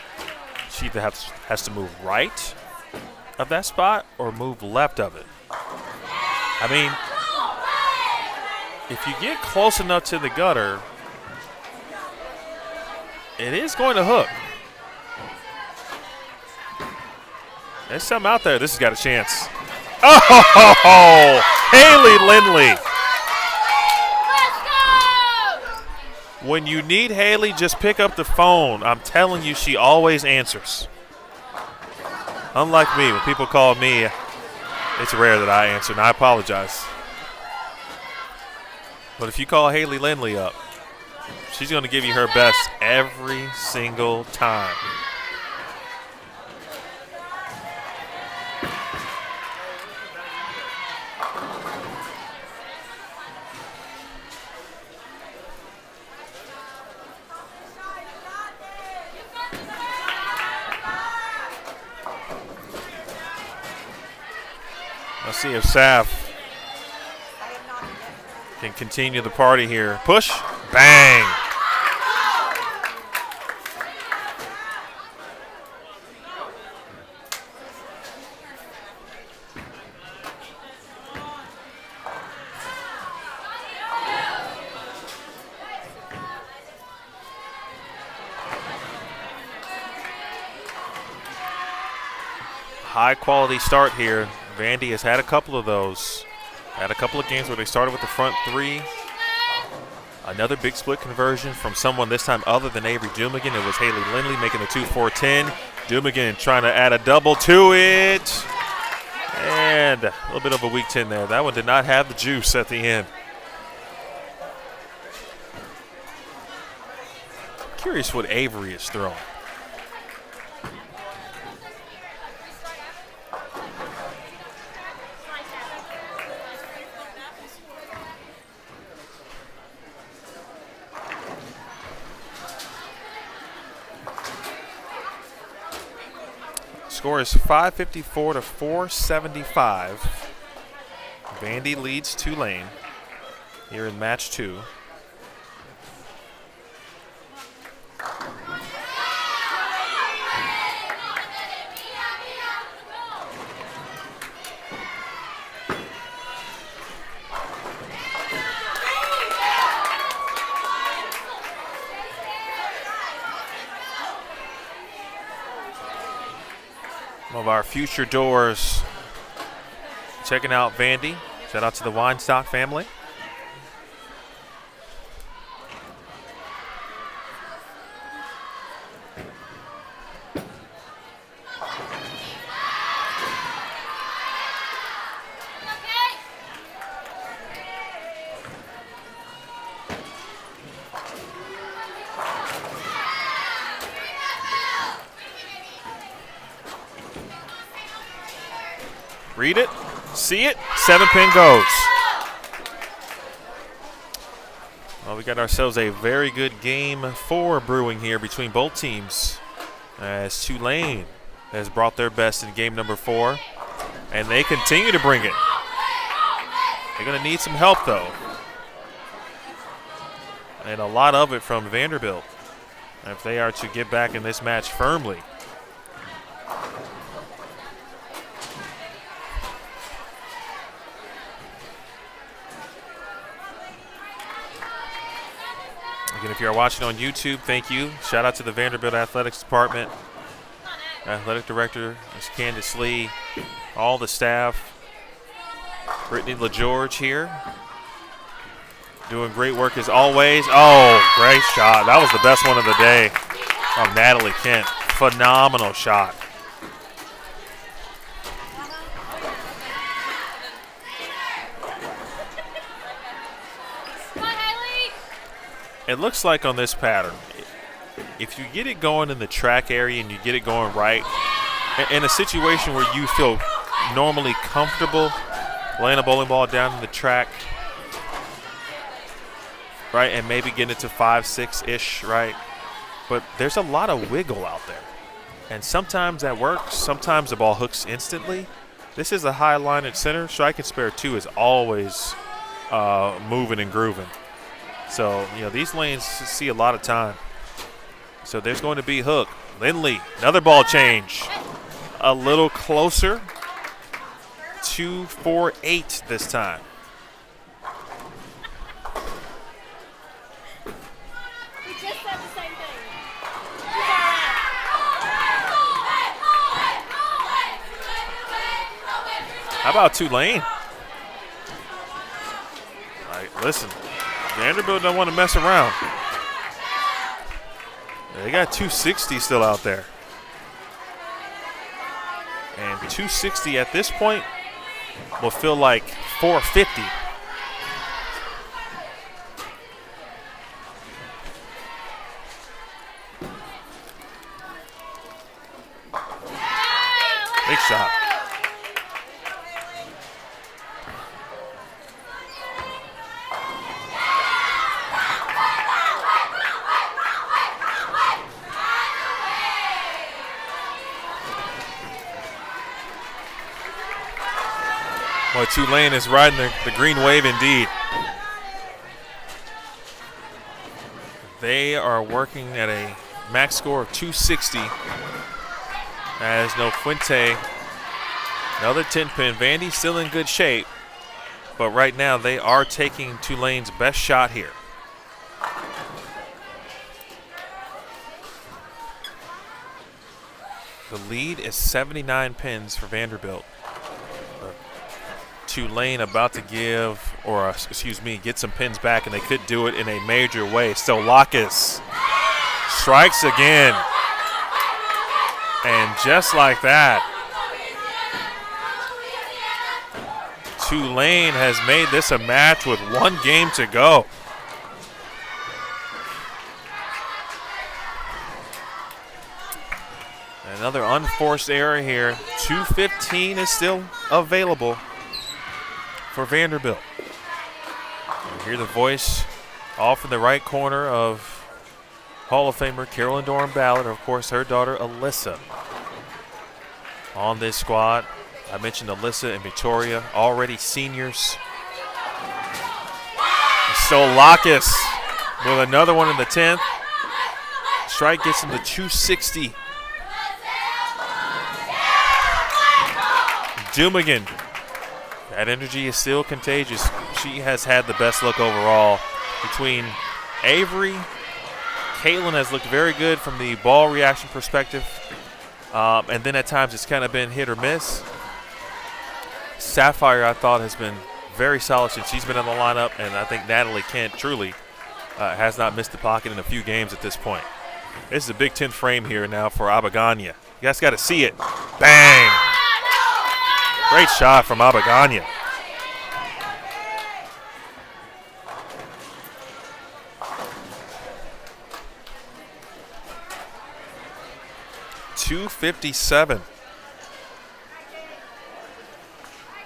she either has to move right of that spot or move left of it. I mean, if you get close enough to the gutter, it is going to hook. There's something out there. This has got a chance. Oh, Haley Lindley. When you need Haley, just pick up the phone. I'm telling you, she always answers. Unlike me, when people call me, it's rare that I answer, and I apologize. But if you call Haley Lindley up, She's going to give you her best every single time. Let's see if Saf can continue the party here. Push, bang. High quality start here. Vandy has had a couple of those. Had a couple of games where they started with the front three. Another big split conversion from someone this time other than Avery Dumigan. It was Haley Lindley making the 2-4-10. Dumigan trying to add a double to it. And a little bit of a weak 10 there. That one did not have the juice at the end. Curious what Avery is throwing. Score is 554 to 475. Vandy leads Tulane here in match 2. Some of our future doors checking out Vandy. Shout out to the Weinstock family. Read it, see it, 7-pin goes. Well, we got ourselves a very good game 4 brewing here between both teams, as Tulane has brought their best in game number 4, and they continue to bring it. They're going to need some help, though, and a lot of it from Vanderbilt if they are to get back in this match firmly. Again, if you are watching on YouTube, thank you. Shout out to the Vanderbilt Athletics Department. Athletic Director is Candace Lee. All the staff. Brittany LaGeorge here. Doing great work as always. Oh, great shot. That was the best one of the day from Natalie Kent. Phenomenal shot. It looks like on this pattern, if you get it going in the track area and you get it going right, in a situation where you feel normally comfortable laying a bowling ball down in the track, right, and maybe getting it to 5-6-ish, right, but there's a lot of wiggle out there. And sometimes that works. Sometimes the ball hooks instantly. This is a high line at center. Strike and spare 2 is always moving and grooving. So, you know, these lanes see a lot of time. So there's going to be hook. Lindley, another ball change. A little closer. 2-4-8 this time. We just said the same thing. How about Tulane? Like, listen. Vanderbilt don't want to mess around. They got 260 still out there. And 260 at this point will feel like 450. shot. Boy, Tulane is riding the green wave indeed. They are working at a max score of 260 as No Fuente, another 10-pin. Vandy's still in good shape, but right now they are taking Tulane's best shot here. The lead is 79 pins for Vanderbilt. Tulane about to give, or excuse me, get some pins back, and they could do it in a major way. Stolakis strikes again. And just like that, Tulane has made this a match with 1 game to go. Another unforced error here. 2:15 is still available for Vanderbilt. You hear the voice off in the right corner of Hall of Famer Carolyn Doran Ballard, of course her daughter Alyssa on this squad. I mentioned Alyssa and Victoria, already seniors. Stolakis with another one in the 10th. Strike gets him to 260. Dumigan, that energy is still contagious. She has had the best look overall. Between Avery, Caitlin has looked very good from the ball reaction perspective. And then at times it's kind of been hit or miss. Sapphire, I thought, has been very solid since she's been in the lineup. And I think Natalie Kent truly has not missed the pocket in a few games at this point. This is a Big Ten frame here now for Abaganya. You guys got to see it. Bang! Great shot from Abaganya. .257.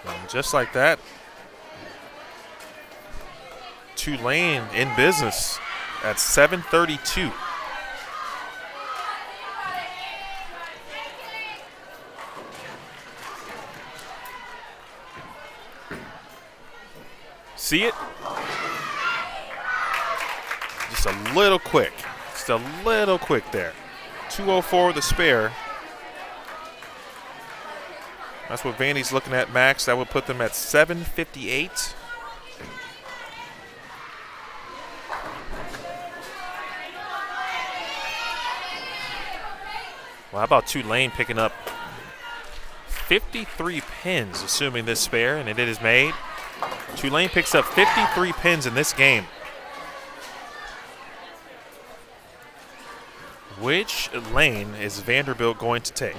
And just like that, Tulane in business at 7:32. See it? Just a little quick. Just a little quick there. 2:04 the spare. That's what Vandy's looking at max. That would put them at 7:58. Well, how about Tulane picking up 53 pins, assuming this spare, and it is made. Tulane picks up 53 pins in this game. Which lane is Vanderbilt going to take?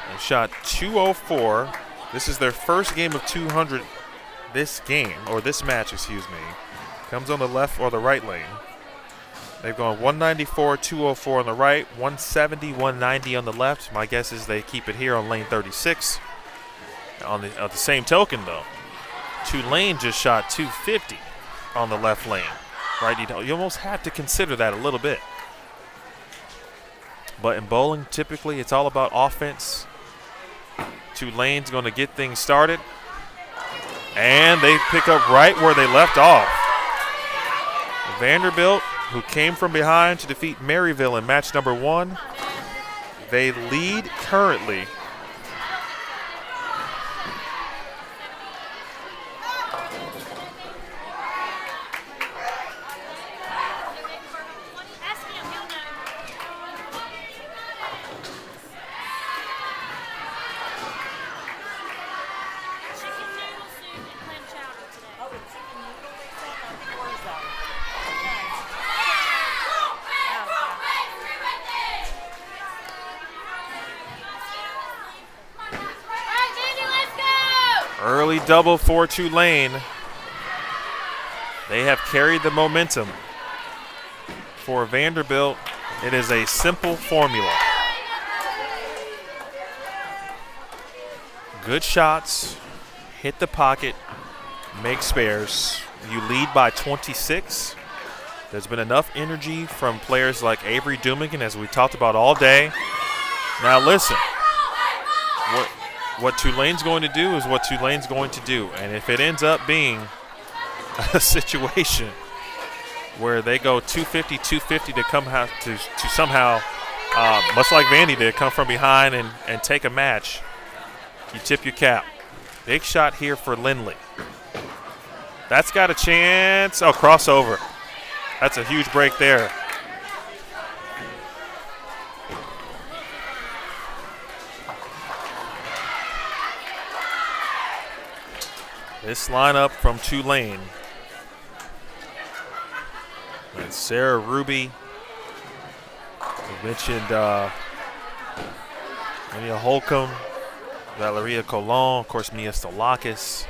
They shot 2:04. This is their first game of 200 this game, or this match, excuse me. Comes on the left or the right lane. They've gone 194, 204 on the right, 170, 190 on the left. My guess is they keep it here on lane 36. On the same token, though, Tulane just shot 250 on the left lane. Right? You almost have to consider that a little bit. But in bowling, typically it's all about offense. Tulane's going to get things started. And they pick up right where they left off. Vanderbilt, who came from behind to defeat Maryville in match number 1. They lead currently . Early double for Tulane. They have carried the momentum. For Vanderbilt, it is a simple formula. Good shots, hit the pocket, make spares. You lead by 26. There's been enough energy from players like Avery Dumigan, as we talked about all day. Now listen, what Tulane's going to do is what Tulane's going to do. And if it ends up being a situation where they go 250 to come to somehow, much like Vandy did, come from behind and take a match, you tip your cap. Big shot here for Lindley. That's got a chance. Oh, crossover. That's a huge break there. This lineup from Tulane. And Sarah Ruby. We mentioned Mia Holcomb, Valeria Colon, of course, Mia Stolakis.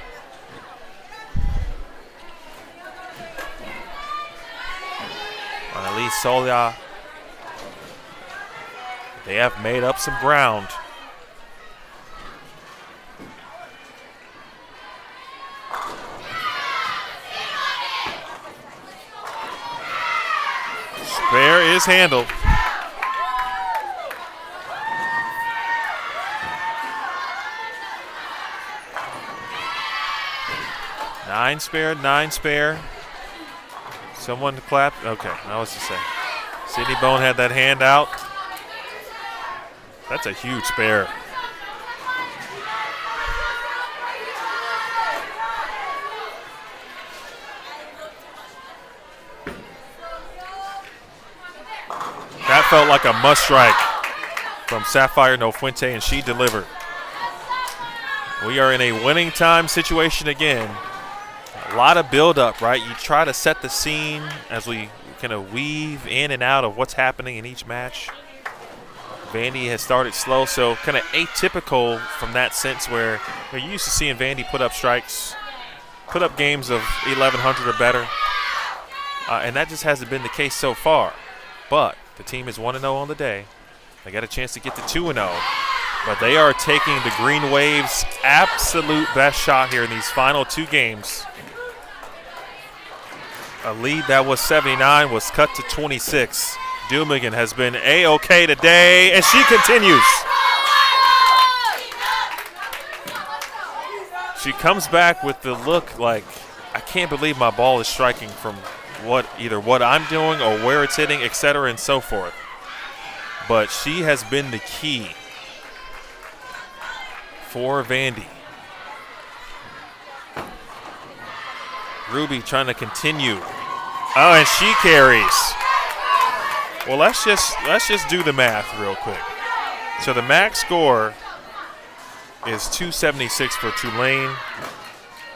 Annalise Solia. They have made up some ground. Spare is handled. Nine spare. Someone to clap. Okay, I was to say. Sydney Bone had that hand out. That's a huge spare. That felt like a must strike from Sapphire Nofuente, and she delivered. We are in a winning time situation again. A lot of build-up, right? You try to set the scene as we kind of weave in and out of what's happening in each match. Vandy has started slow, so kind of atypical from that sense where you're used to seeing Vandy put up strikes, put up games of 1,100 or better, and that just hasn't been the case so far. But the team is 1-0 on the day. They got a chance to get to 2-0, but they are taking the Green Wave's absolute best shot here in these final two games. A lead that was 79 was cut to 26. Dumigan has been A-OK today, and she continues. She comes back with the look like, I can't believe my ball is striking from either what I'm doing or where it's hitting, et cetera, and so forth. But she has been the key for Vandy. Ruby trying to continue. Oh, and she carries. Well, let's just do the math real quick. So the max score is 276 for Tulane.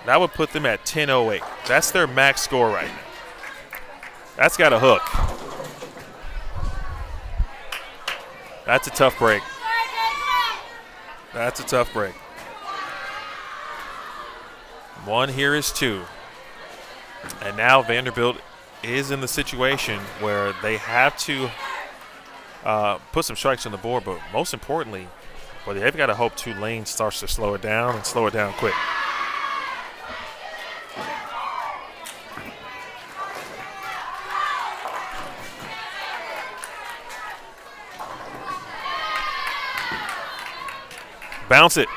That would put them at 10:08. That's their max score right now. That's got a hook. That's a tough break. That's a tough break. One here is two. And now Vanderbilt is in the situation where they have to put some strikes on the board, but most importantly, well, they've got to hope Tulane starts to slow it down and slow it down quick. Bounce it.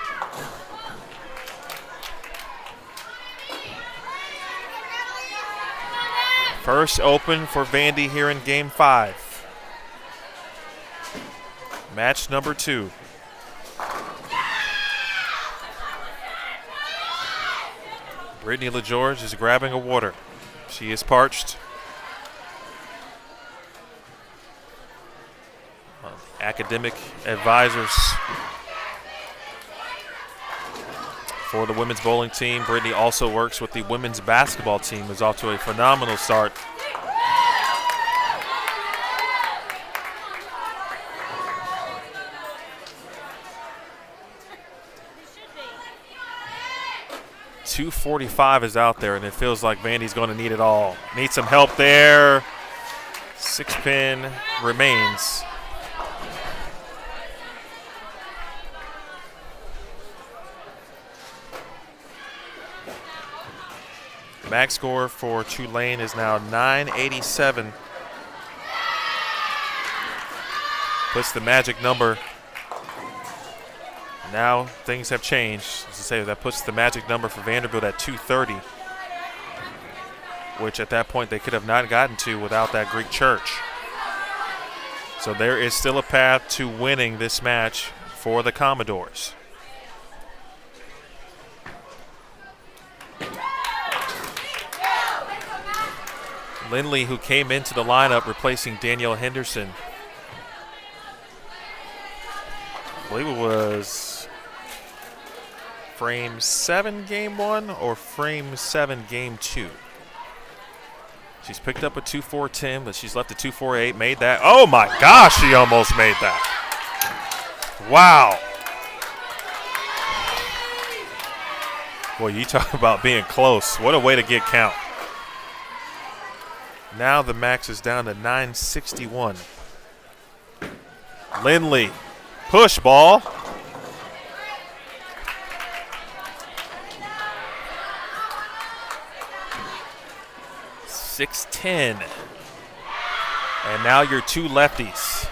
First open for Vandy here in Game 5. Match number 2. Brittany LaGeorge is grabbing a water. She is parched. Academic advisors for the women's bowling team. Brittany also works with the women's basketball team, who's off to a phenomenal start. .245 is out there, and it feels like Vandy's going to need it all. Need some help there. 6-pin remains. Max score for Tulane is now 987. Puts the magic number. Now things have changed. As I say, that puts the magic number for Vanderbilt at 230, which at that point they could have not gotten to without that Greek church. So there is still a path to winning this match for the Commodores. Lindley, who came into the lineup replacing Danielle Henderson, I believe it was frame 7 game 1 or frame 7 game 2. She's picked up a 2.410, but she's left a 2.48. Made that. Oh my gosh, she almost made that. Wow. Boy, you talk about being close. What a way to get count. Now the max is down to 961. Lindley, push ball. .610. And now your two lefties.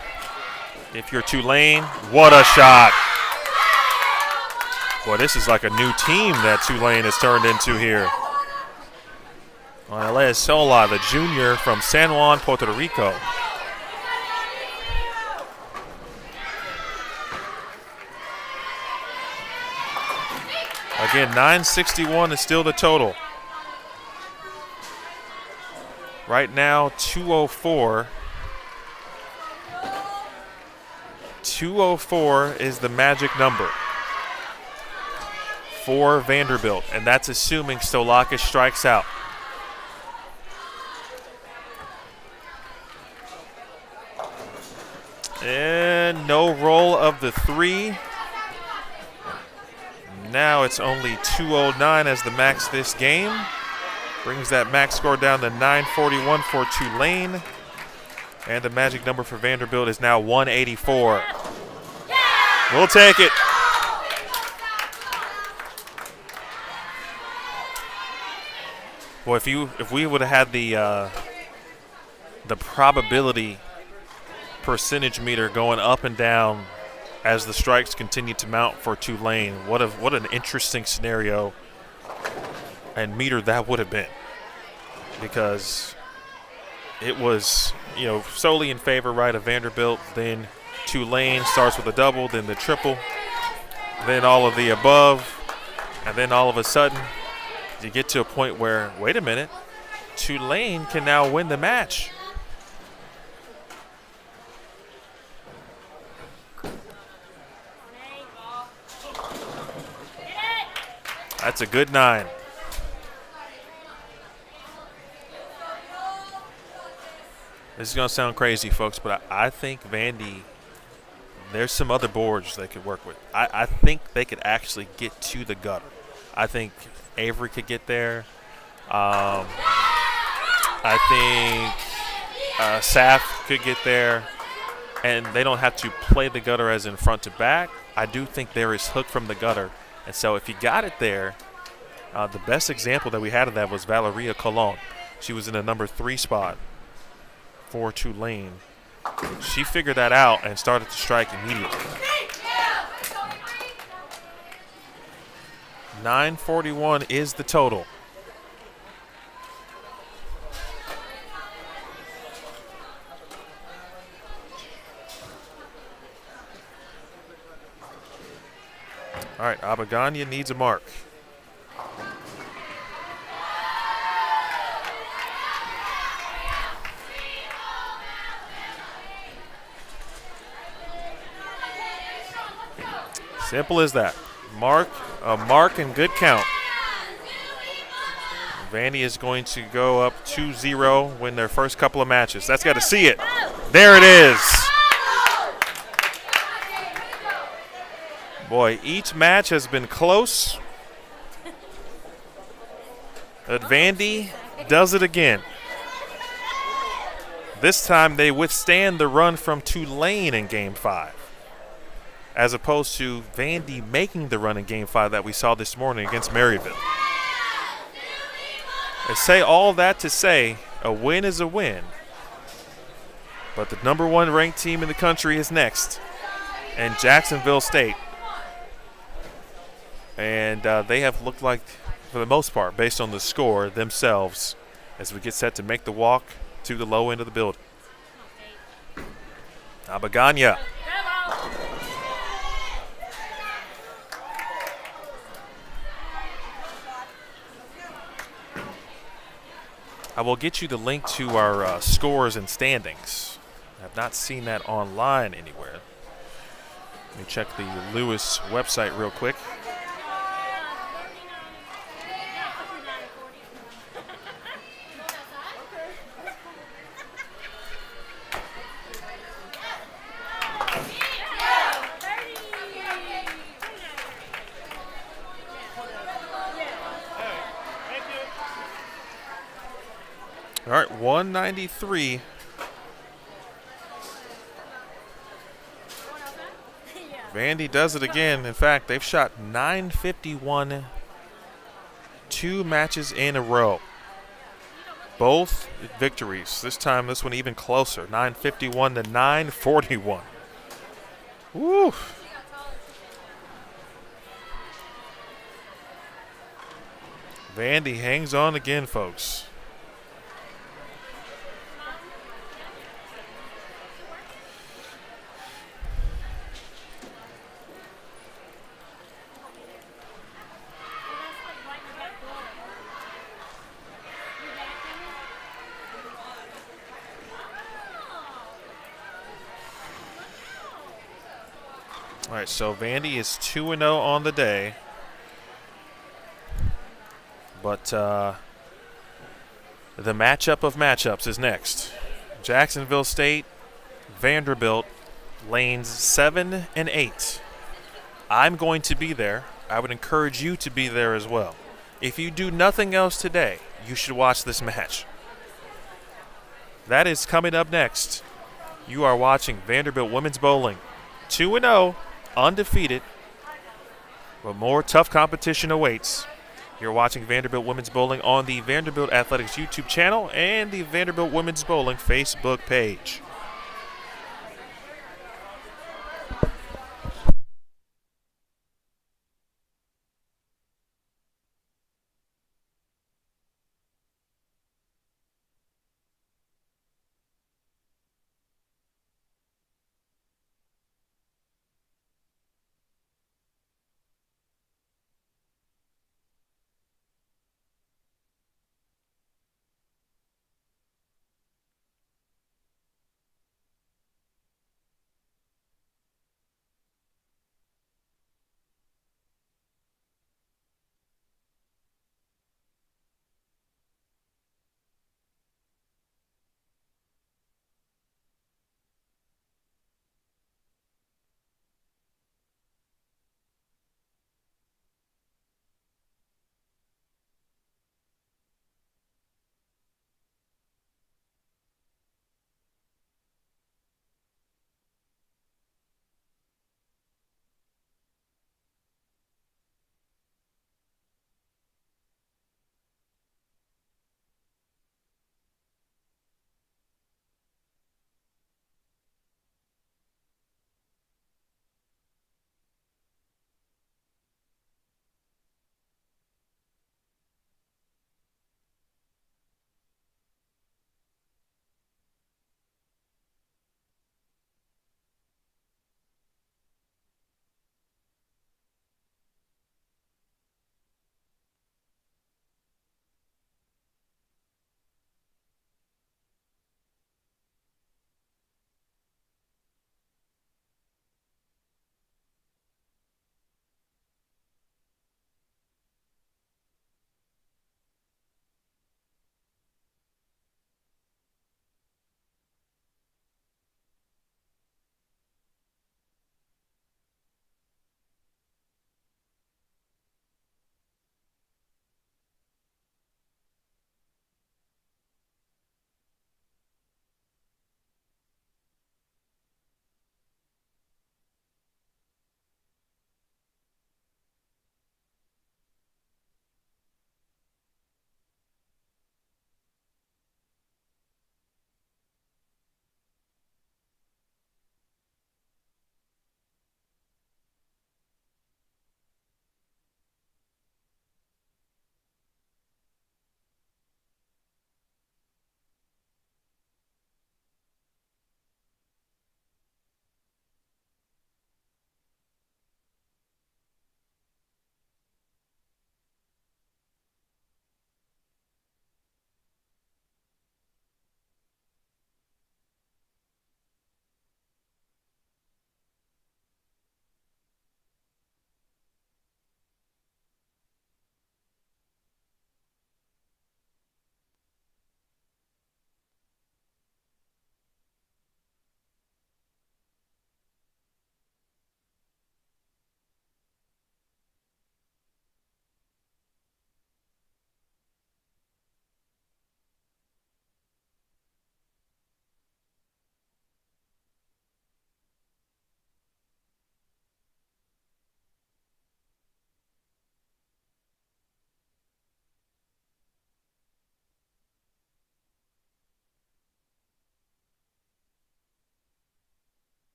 If you're Tulane, what a shot. Boy, this is like a new team that Tulane has turned into here. Elias Sola, the junior from San Juan, Puerto Rico. Again, 961 is still the total. Right now, 204. 204 is the magic number for Vanderbilt, and that's assuming Stolakis strikes out. And no roll of the 3. Now it's only 209 as the max this game. Brings that max score down to 941 for Tulane. And the magic number for Vanderbilt is now 184. We'll take it. Boy, if we would have had the probability percentage meter going up and down as the strikes continue to mount for Tulane, what an interesting scenario and meter that would have been, because it was, solely in favor, right, of Vanderbilt. Then Tulane starts with a double, then the triple, then all of the above, and then all of a sudden you get to a point where, wait a minute, Tulane can now win the match. That's a good 9. This is going to sound crazy, folks, but I think Vandy, there's some other boards they could work with. I think they could actually get to the gutter. I think Avery could get there. I think Saf could get there. And they don't have to play the gutter as in front to back. I do think there is hook from the gutter. And so if you got it there, the best example that we had of that was Valeria Colon. She was in the number 3 spot for Tulane. She figured that out and started to strike immediately. 941 is the total. All right, Abaganya needs a mark. Simple as that. A mark and good count. Vandy is going to go up 2-0, win their first couple of matches. That's got to see it. There it is. Boy, each match has been close. But Vandy does it again. This time they withstand the run from Tulane in Game 5, as opposed to Vandy making the run in Game 5 that we saw this morning against Maryville. I say all that to say a win is a win, but the number one ranked team in the country is next, and Jacksonville State. And they have looked like, for the most part, based on the score themselves, as we get set to make the walk to the low end of the building. Abaganya. I will get you the link to our scores and standings. I've not seen that online anywhere. Let me check the Lewis website real quick. All right, 193. Vandy does it again. In fact, they've shot 951 2 matches in a row. Both victories. This time, this one even closer. 951 to 941. Woo. Vandy hangs on again, folks. All right, so Vandy is 2-0 on the day. But the matchup of matchups is next. Jacksonville State, Vanderbilt, lanes 7 and 8. I'm going to be there. I would encourage you to be there as well. If you do nothing else today, you should watch this match. That is coming up next. You are watching Vanderbilt Women's Bowling. 2-0, undefeated, but more tough competition awaits. You're watching Vanderbilt Women's Bowling on the Vanderbilt Athletics YouTube channel and the Vanderbilt Women's Bowling Facebook page.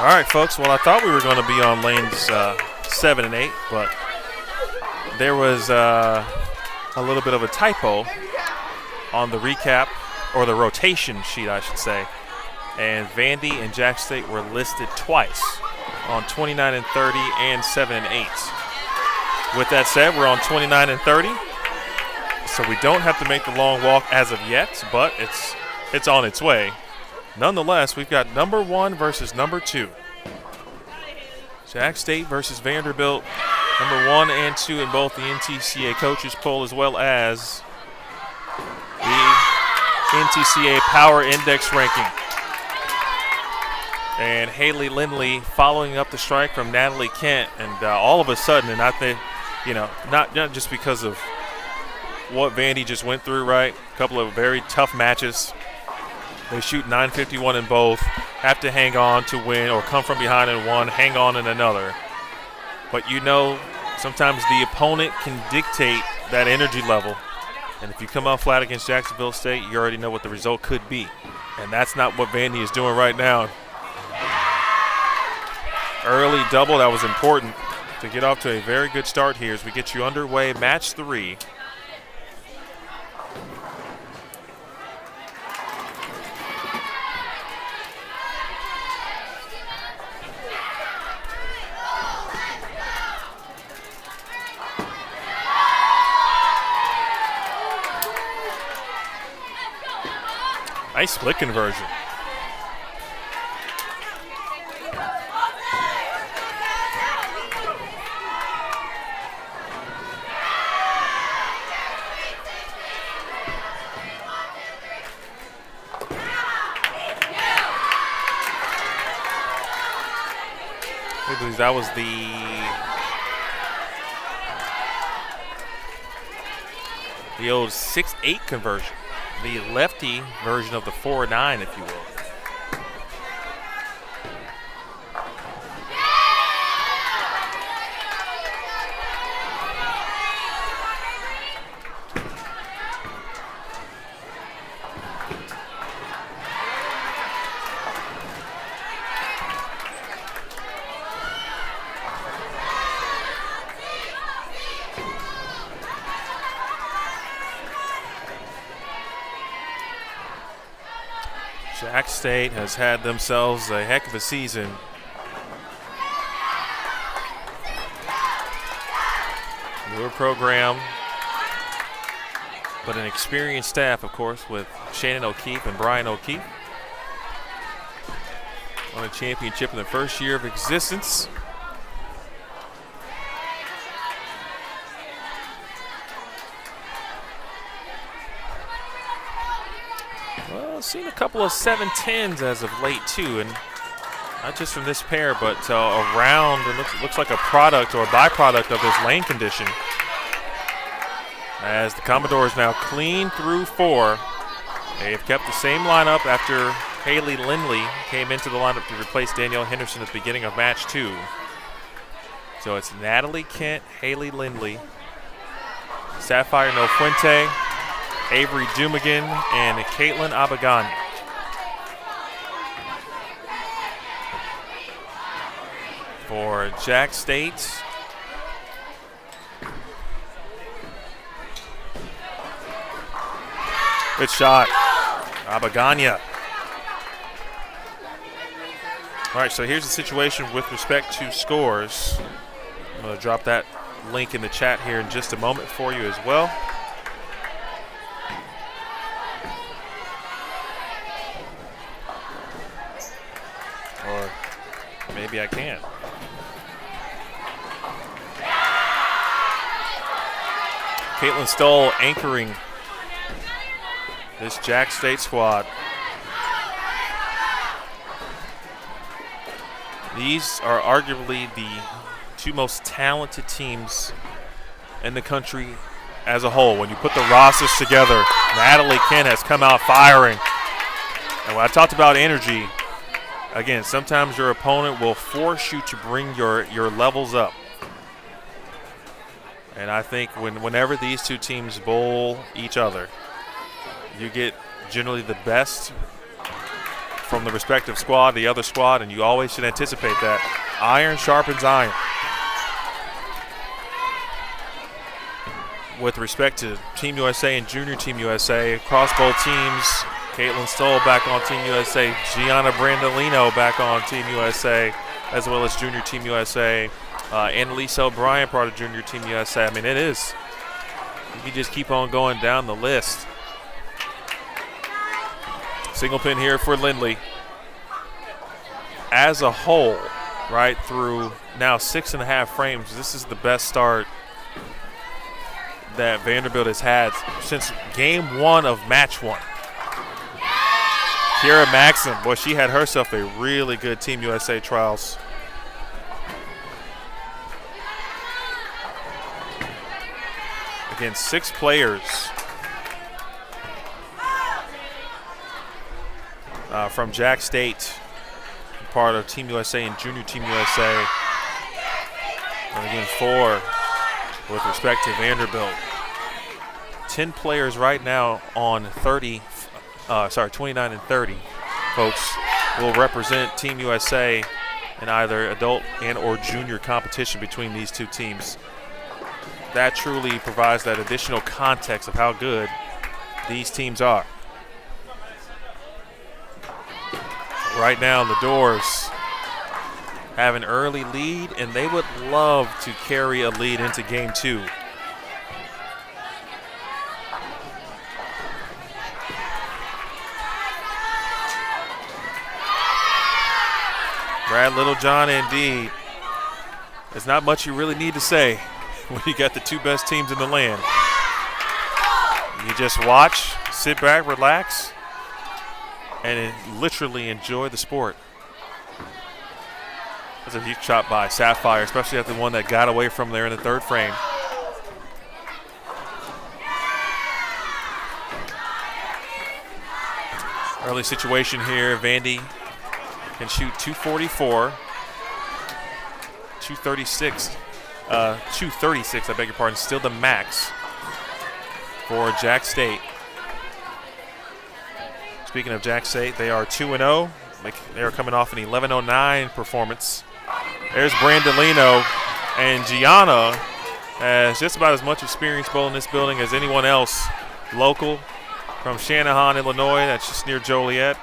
All right, folks. Well, I thought we were going to be on lanes 7 and 8, but there was a little bit of a typo on the recap, or the rotation sheet, I should say. And Vandy and Jack State were listed twice on 29 and 30 and 7 and 8. With that said, we're on 29 and 30, so we don't have to make the long walk as of yet, but it's on its way. Nonetheless, we've got number 1 versus number 2. Jack State versus Vanderbilt, number 1 and 2 in both the NTCA coaches poll as well as the NTCA Power Index ranking. And Haley Lindley following up the strike from Natalie Kent, and all of a sudden, and I think, not just because of what Vandy just went through, right? A couple of very tough matches. They shoot .951 in both, have to hang on to win, or come from behind in one, hang on in another. But sometimes the opponent can dictate that energy level. And if you come out flat against Jacksonville State, you already know what the result could be. And that's not what Vandy is doing right now. Early double, that was important to get off to a very good start here as we get you underway. Match 3. Nice split conversion. I believe that was the old 6-8 conversion. The lefty version of the 4-9, if you will. Jack State has had themselves a heck of a season. Newer program, but an experienced staff, of course, with Shannon O'Keefe and Brian O'Keefe. Won a championship in the first year of existence. Seen a couple of 7-10s as of late too, and not just from this pair, but around. It looks like a product or a byproduct of this lane condition. As the Commodores now clean through 4. They have kept the same lineup after Haley Lindley came into the lineup to replace Danielle Henderson at the beginning of match 2. So it's Natalie Kent, Haley Lindley, Sapphire No Fuente, Avery Dumigan, and Caitlin Abagani. For Jack State, good shot, Abagania. All right, so here's the situation with respect to scores. I'm going to drop that link in the chat here in just a moment for you as well. Or maybe I can. Caitlin Stoll anchoring this Jack State squad. These are arguably the two most talented teams in the country as a whole. When you put the rosters together, Natalie Kent has come out firing. And when I talked about energy, again, sometimes your opponent will force you to bring your levels up. And I think whenever these two teams bowl each other, you get generally the best from the respective squad, the other squad, and you always should anticipate that. Iron sharpens iron. With respect to Team USA and Junior Team USA, across both teams, Caitlin Stoll back on Team USA, Gianna Brandolino back on Team USA, as well as Junior Team USA. Annalise O'Brien, part of Junior Team USA. I mean, it is. You can just keep on going down the list. Single pin here for Lindley. As a whole, right through now 6.5 frames, this is the best start that Vanderbilt has had since game 1 of match 1. Kiera Maxim, boy, she had herself a really good Team USA trials. Again, 6 players from Jack State, part of Team USA and Junior Team USA. And again, 4 with respect to Vanderbilt. 10 players right now on 29 and 30, folks, will represent Team USA in either adult and or junior competition between these two teams. That truly provides that additional context of how good these teams are. Right now, the Doors have an early lead, and they would love to carry a lead into game 2. Brad Littlejohn, indeed. There's not much you really need to say when you got the 2 best teams in the land. You just watch, sit back, relax, and literally enjoy the sport. That's a huge shot by Sapphire, especially after the one that got away from there in the 3rd frame. Early situation here, Vandy can shoot 244, 236, I beg your pardon, still the max for Jack State. Speaking of Jack State, they are 2-0. They are coming off an 11:09 performance. There's Brandolino, and Gianna has just about as much experience bowling this building as anyone else local from Channahon, Illinois. That's just near Joliet.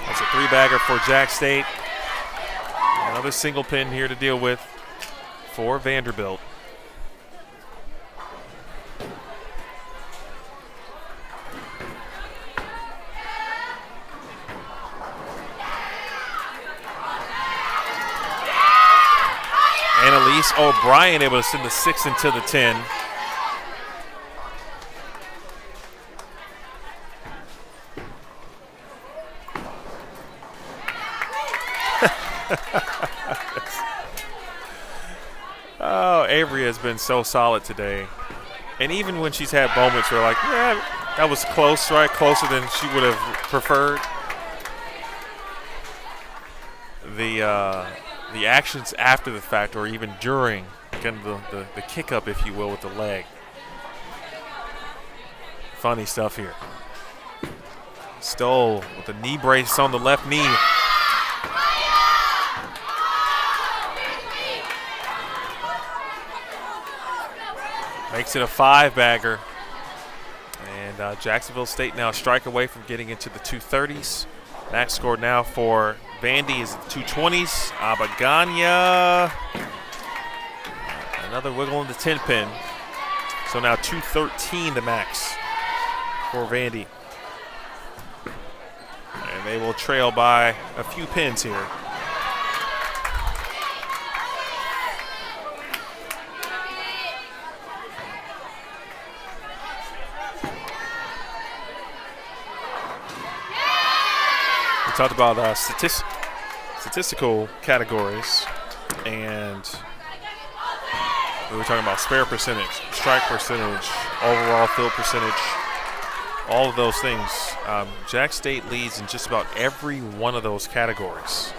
That's a 3-bagger for Jack State. Another single pin here to deal with for Vanderbilt. Annalise O'Brien able to send the 6 into the 10. Oh, Avery has been so solid today. And even when she's had moments where like, yeah, that was close, right? Closer than she would have preferred. The actions after the fact, or even during, kind of the kick up, if you will, with the leg. Funny stuff here. Stoll with the knee brace on the left knee. Makes it a 5-bagger. And Jacksonville State now a strike away from getting into the 230s. Max score now for Vandy is 220s. Abaganya. Another wiggle in the 10 pin. So now 213 the max for Vandy. And they will trail by a few pins here. We talked about statistical categories, and we were talking about spare percentage, strike percentage, overall field percentage, all of those things. Jack State leads in just about every one of those categories.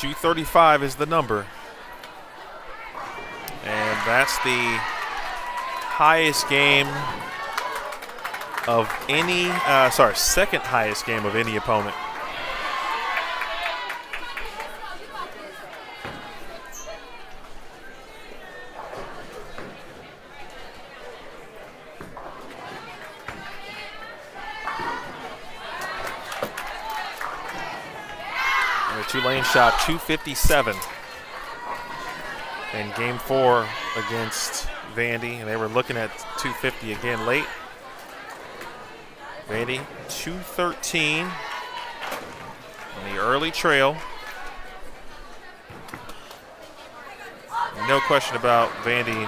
235 is the number. And that's the highest game of any, second highest game of any opponent. And the Tulane shot 257 in game 4 against Vandy, and they were looking at 250 again late. Vandy 213 on the early trail. No question about Vandy.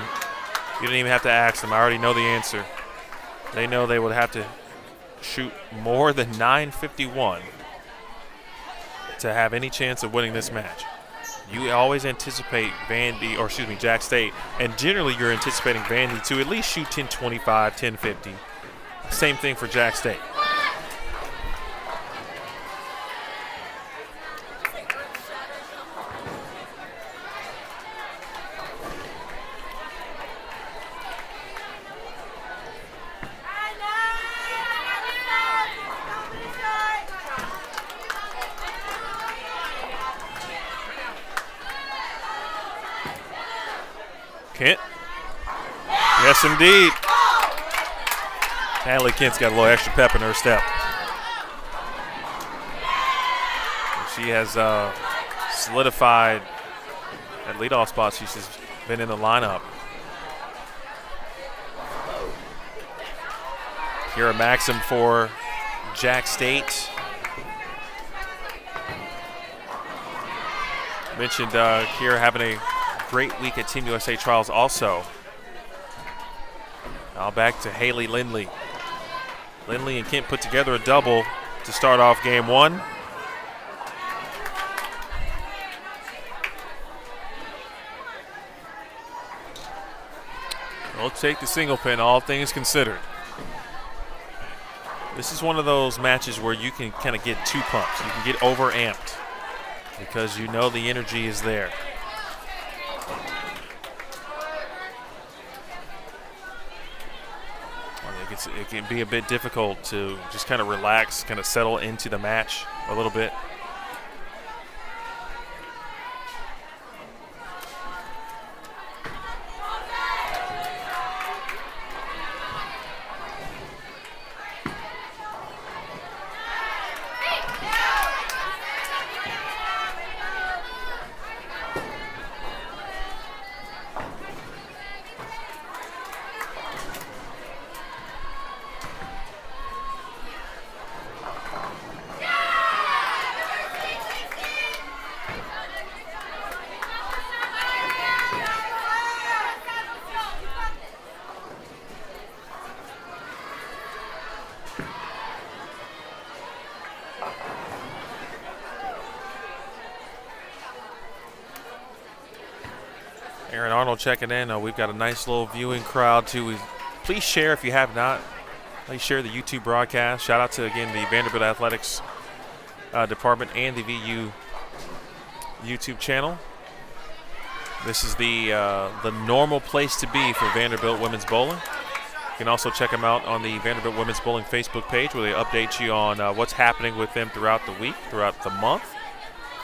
You didn't even have to ask them. I already know the answer. They know they would have to shoot more than 951 to have any chance of winning this match. You always anticipate Jack State, and generally you're anticipating Vandy to at least shoot 1025, 1050. Same thing for Jack State. Kent. Yes, indeed. Natalie Kent's got a little extra pep in her step. She has solidified at leadoff spot. She's just been in the lineup. Kira Maxim for Jack State. Mentioned Kira having a great week at Team USA Trials also. Now back to Haley Lindley. Lindley and Kent put together a double to start off game 1. We'll take the single pin, all things considered. This is one of those matches where you can kind of get 2 pumps. You can get over-amped because you know the energy is there. It can be a bit difficult to just kind of relax, kind of settle into the match a little bit. Aaron Arnold checking in. We've got a nice little viewing crowd too. Please share if you have not. Please share the YouTube broadcast. Shout out to, again, the Vanderbilt Athletics Department and the VU YouTube channel. This is the normal place to be for Vanderbilt Women's Bowling. You can also check them out on the Vanderbilt Women's Bowling Facebook page where they update you on what's happening with them throughout the week, throughout the month.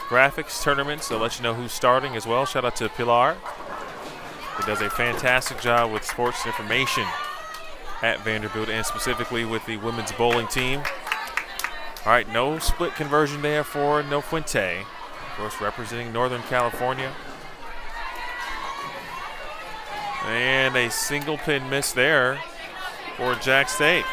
Graphics, tournaments, they'll let you know who's starting as well. Shout out to Pilar, who does a fantastic job with sports information at Vanderbilt and specifically with the women's bowling team. All right, no split conversion there for No Fuente, of course, representing Northern California. And a single pin miss there for Jack State.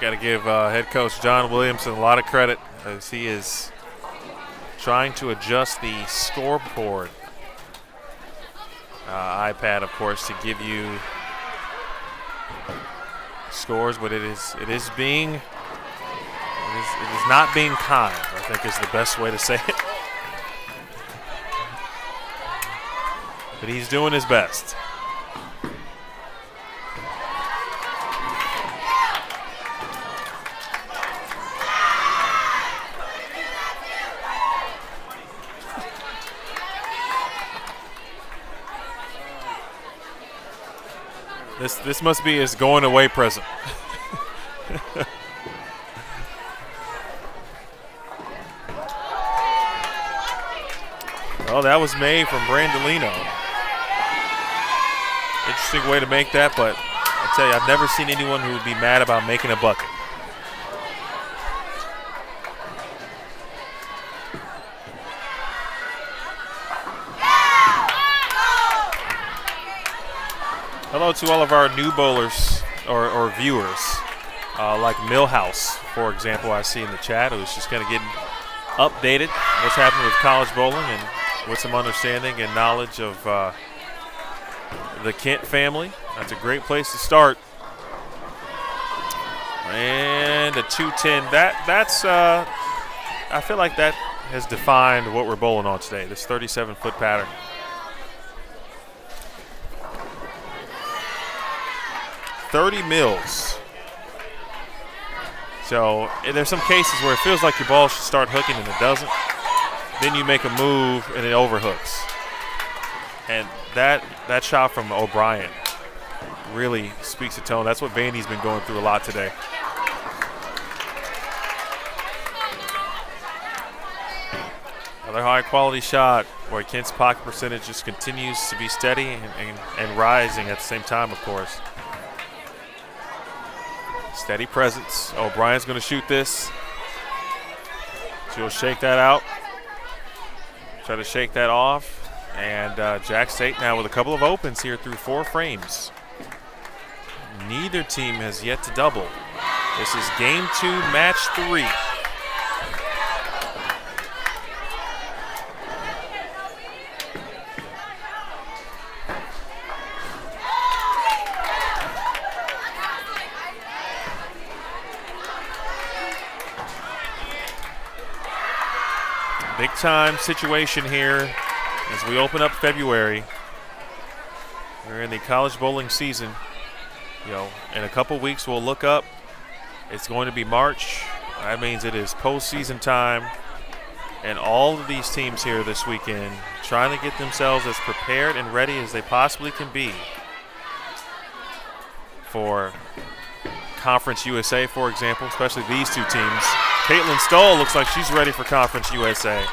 Got to give head coach John Williamson a lot of credit as he is trying to adjust the scoreboard iPad, of course, to give you scores, but it is not being kind, I think is the best way to say it. But he's doing his best. This must be his going away present. Oh, that was made from Brandolino. Interesting way to make that, but I tell you, I've never seen anyone who would be mad about making a bucket. Hello to all of our new bowlers or viewers, like Millhouse, for example, I see in the chat, who's just going to get updated what's happening with college bowling and with some understanding and knowledge of the Kent family. That's a great place to start. And a 210. That's I feel like that has defined what we're bowling on today, this 37-foot pattern. $30 mils. So there's some cases where it feels like your ball should start hooking and it doesn't. Then you make a move and it overhooks. And that shot from O'Brien really speaks a tone. That's what Vandy's been going through a lot today. Another high quality shot where Kent's pocket percentage just continues to be steady and rising at the same time, of course. Steady presence. O'Brien's going to shoot this. She'll shake that out. Try to shake that off. And Jack State now with a couple of opens here through 4 frames. Neither team has yet to double. This is game 2, match 3. Big time situation here as we open up February. We're in the college bowling season. You know, in a couple weeks we'll look up. It's going to be March. That means it is postseason time. And all of these teams here this weekend trying to get themselves as prepared and ready as they possibly can be for Conference USA, for example, especially these two teams. Caitlin Stoll looks like she's ready for Conference USA.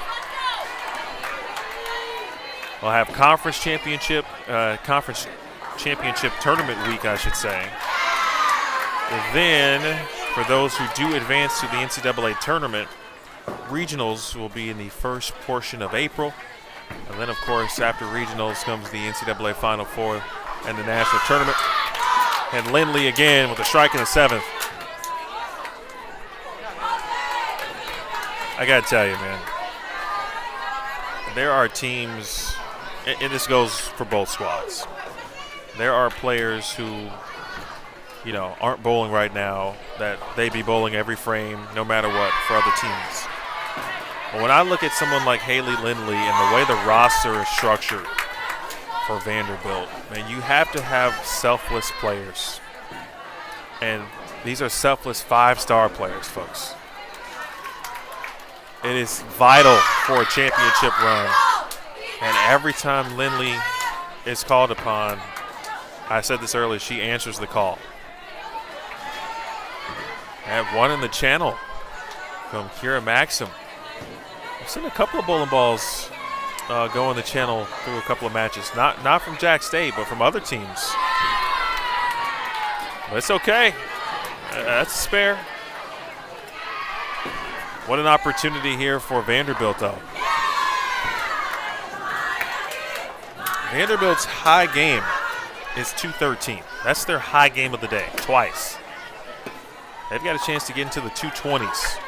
We'll have conference championship tournament week, I should say. And then, for those who do advance to the NCAA tournament, regionals will be in the first portion of April. And then, of course, after regionals comes the NCAA Final Four and the national tournament. And Lindley again with a strike in the 7th. I got to tell you, man, there are teams, and this goes for both squads. There are players who, you know, aren't bowling right now that they be bowling every frame no matter what for other teams. But when I look at someone like Haley Lindley and the way the roster is structured for Vanderbilt, man, you have to have selfless players. And these are selfless 5-star players, folks. It is vital for a championship run. And every time Lindley is called upon, I said this earlier, she answers the call. I have one in the channel from Kira Maxim. I've seen a couple of bowling balls go in the channel through a couple of matches. Not from Jack State, but from other teams. But it's okay. That's a spare. What an opportunity here for Vanderbilt, though. Vanderbilt's high game is 213. That's their high game of the day, twice. They've got a chance to get into the 220s.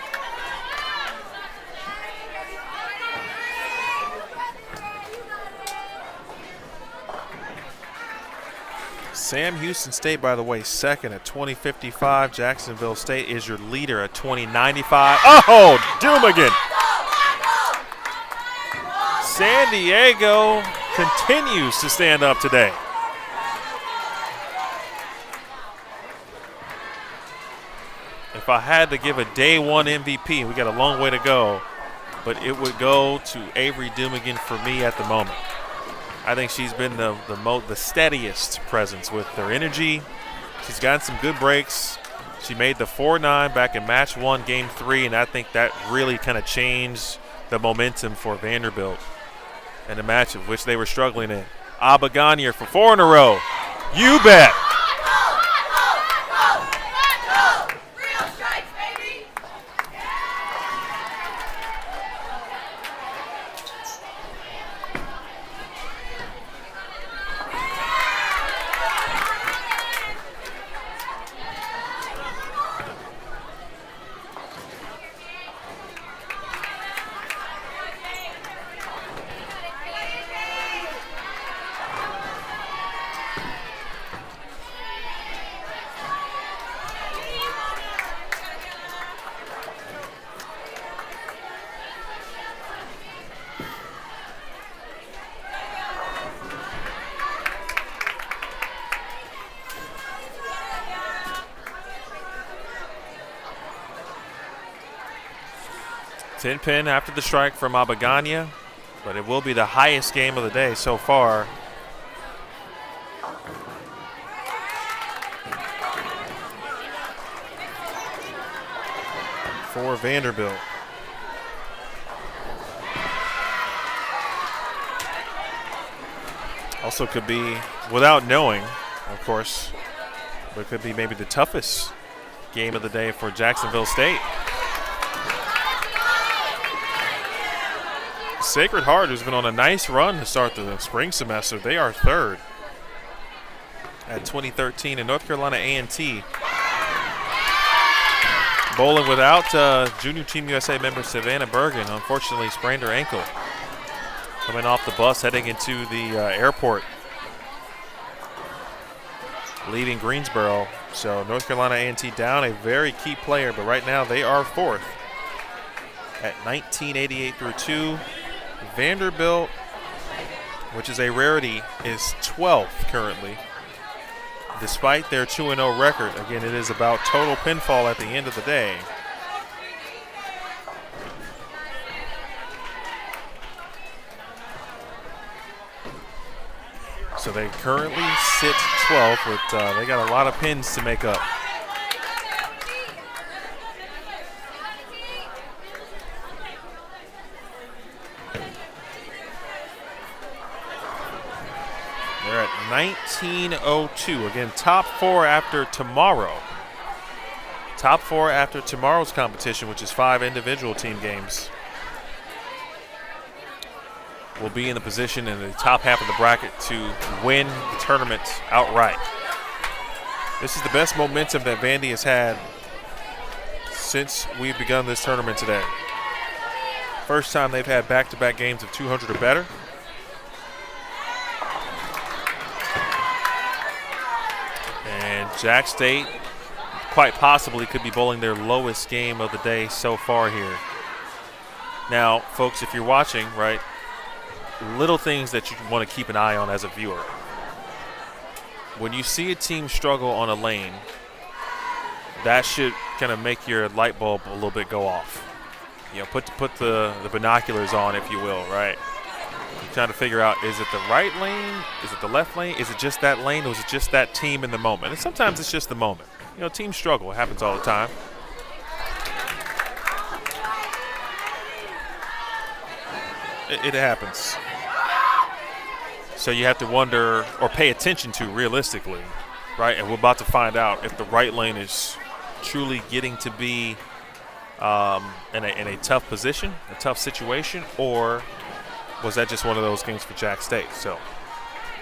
Sam Houston State, by the way, second at 20.55. Jacksonville State is your leader at 20.95. Oh, Dumigan. San Diego continues to stand up today. If I had to give a day one MVP, we got a long way to go, but it would go to Avery Dumigan for me at the moment. I think she's been the steadiest presence with their energy. She's gotten some good breaks. She made the 4-9 back in match 1, game 3, and I think that really kind of changed the momentum for Vanderbilt in a match of which they were struggling in. Abagania for 4 in a row. You bet. Tin pin after the strike from Abagania, but it will be the highest game of the day so far. For Vanderbilt. Also could be, without knowing, of course, but it could be maybe the toughest game of the day for Jacksonville State. Sacred Heart, who's been on a nice run to start the spring semester, they are third at 2013, and North Carolina A&T bowling without Junior Team USA member Savannah Bergen. Unfortunately sprained her ankle coming off the bus heading into the airport leaving Greensboro. So North Carolina A&T down a very key player, but right now they are fourth at 1988 through 2. Vanderbilt, which is a rarity, is 12th currently. Despite their 2-0 record, again, it is about total pinfall at the end of the day. So they currently sit 12th, but they got a lot of pins to make up. They're at 1902. Again, top 4 after tomorrow. Top 4 after tomorrow's competition, which is 5 individual team games, will be in the position in the top half of the bracket to win the tournament outright. This is the best momentum that Vandy has had since we've begun this tournament today. First time they've had back-to-back games of 200 or better. And Jack State quite possibly could be bowling their lowest game of the day so far here. Now, folks, if you're watching, right, little things that you want to keep an eye on as a viewer. When you see a team struggle on a lane, that should kind of make your light bulb a little bit go off. You know, put the binoculars on, if you will, right? You're trying to figure out, is it the right lane? Is it the left lane? Is it just that lane, or is it just that team in the moment? And sometimes it's just the moment. You know, teams struggle. It happens all the time. It happens. So you have to wonder or pay attention to realistically, right? And we're about to find out if the right lane is truly getting to be in a tough position, a tough situation, or was that just one of those games for Jack State? So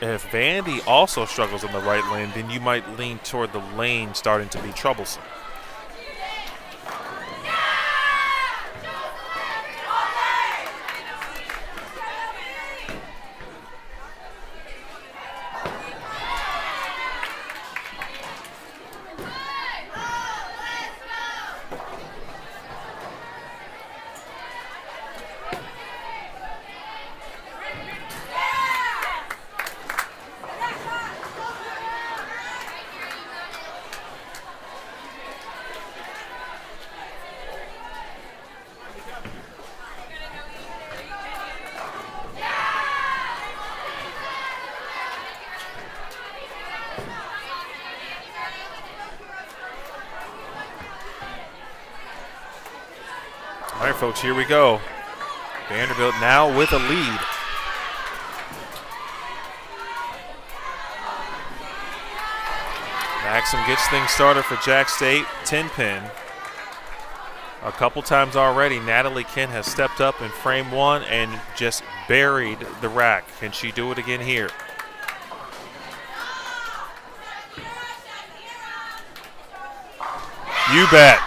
if Vandy also struggles in the right lane, then you might lean toward the lane starting to be troublesome. All right, folks, here we go. Vanderbilt now with a lead. Maxim gets things started for Jack State, 10-pin. A couple times already, Natalie Kent has stepped up in frame one and just buried the rack. Can she do it again here? You bet.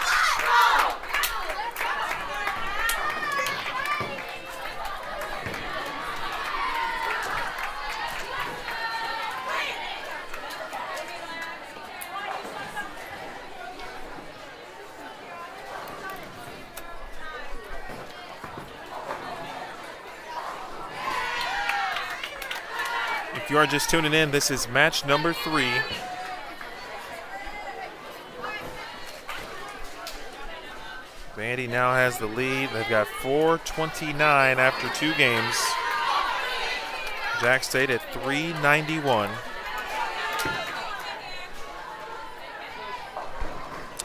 If you are just tuning in, this is match number 3. Vandy now has the lead. They've got 4:29 after 2 games. Jack State at 391.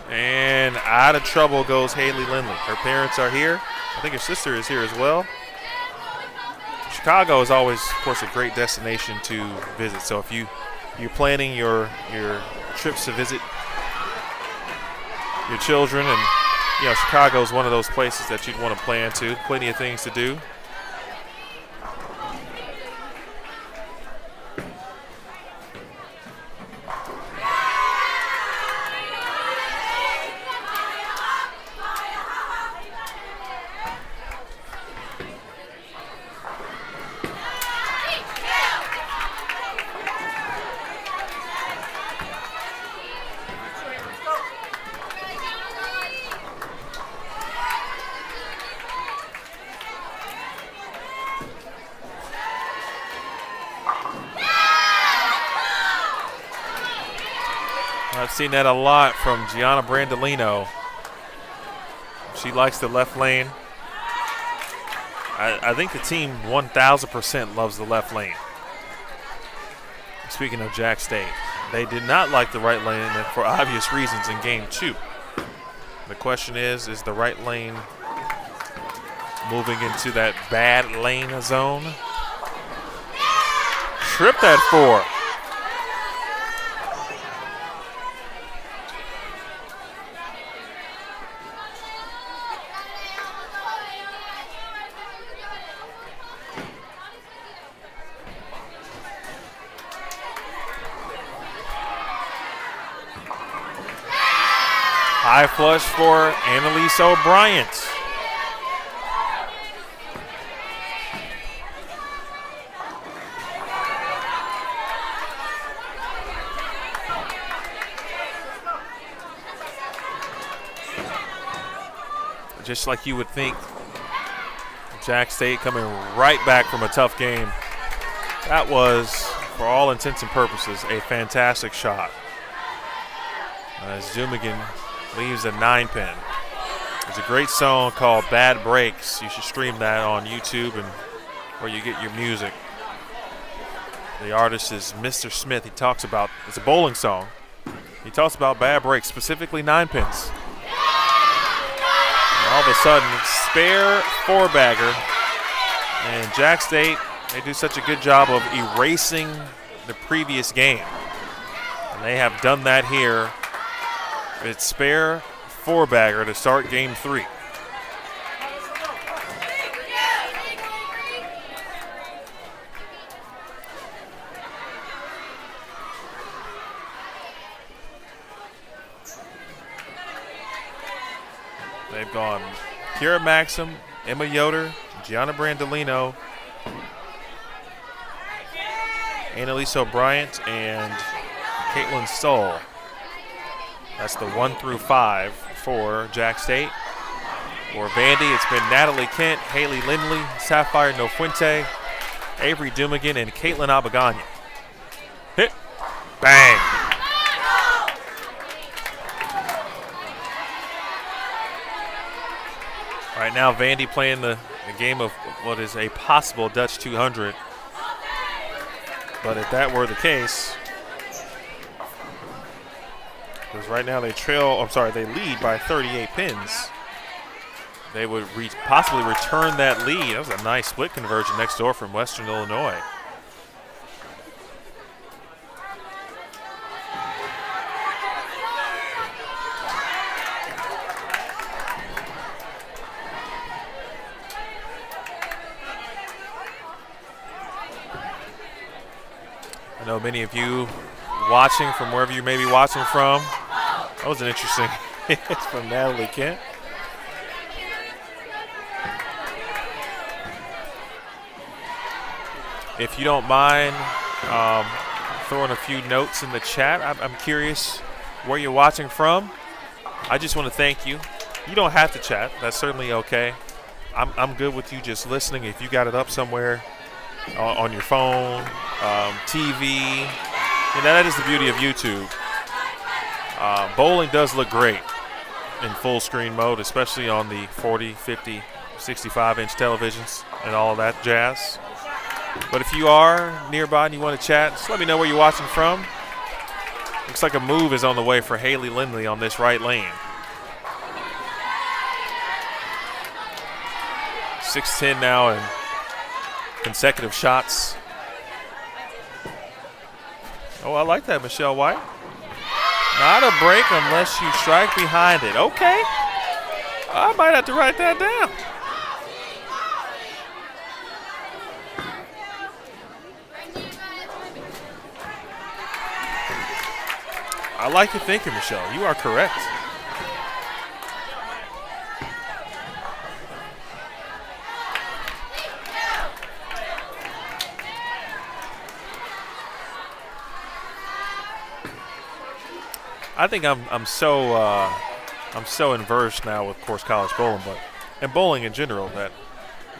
And out of trouble goes Haley Lindley. Her parents are here. I think her sister is here as well. Chicago is always, of course, a great destination to visit. So if you're planning your trips to visit your children, and Chicago is one of those places that you'd want to plan to. Plenty of things to do. I've seen that a lot from Gianna Brandolino. She likes the left lane. I think the team 1,000% loves the left lane. Speaking of Jack State, they did not like the right lane for obvious reasons in game 2. The question is the right lane moving into that bad lane zone? Trip that 4. High flush for Annalise O'Brien. Just like you would think, Jack State coming right back from a tough game. That was, for all intents and purposes, a fantastic shot. As Zumigan leaves a 9-pin. There's a great song called Bad Breaks. You should stream that on YouTube and where you get your music. The artist is Mr. Smith. He talks about, it's a bowling song. He talks about bad breaks, specifically 9-pins. And all of a sudden, spare 4-bagger. And Jack State, they do such a good job of erasing the previous game. And they have done that here. It's spare 4-bagger to start game 3. They've gone Kira Maxim, Emma Yoder, Gianna Brandolino, Annalise O'Brien, and Caitlin Stoll. That's the 1 through 5 for Jack State. For Vandy, it's been Natalie Kent, Haley Lindley, Sapphire Nofuente, Avery Dumigan, and Caitlin Abaganya. Hit. Bang. Right now, Vandy playing the game of what is a possible Dutch 200. But if that were the case, because right now they lead by 38 pins. they would possibly return that lead. That was a nice split conversion next door from Western Illinois. I know many of you watching from wherever you may be watching from. That was an interesting hit from Natalie Kent. If you don't mind throwing a few notes in the chat, I'm curious where you're watching from. I just want to thank you. You don't have to chat. That's certainly okay. I'm good with you just listening. If you got it up somewhere on your phone, TV, that is the beauty of YouTube. Bowling does look great in full screen mode, especially on the 40, 50, 65-inch televisions and all of that jazz. But if you are nearby and you want to chat, just let me know where you're watching from. Looks like a move is on the way for Haley Lindley on this right lane. 6-10 now and consecutive shots. Oh, I like that, Michelle White. Not a break unless you strike behind it. Okay. I might have to write that down. I like your thinking, Michelle. You are correct. I think I'm so inversed now with, of course, college bowling, and bowling in general, that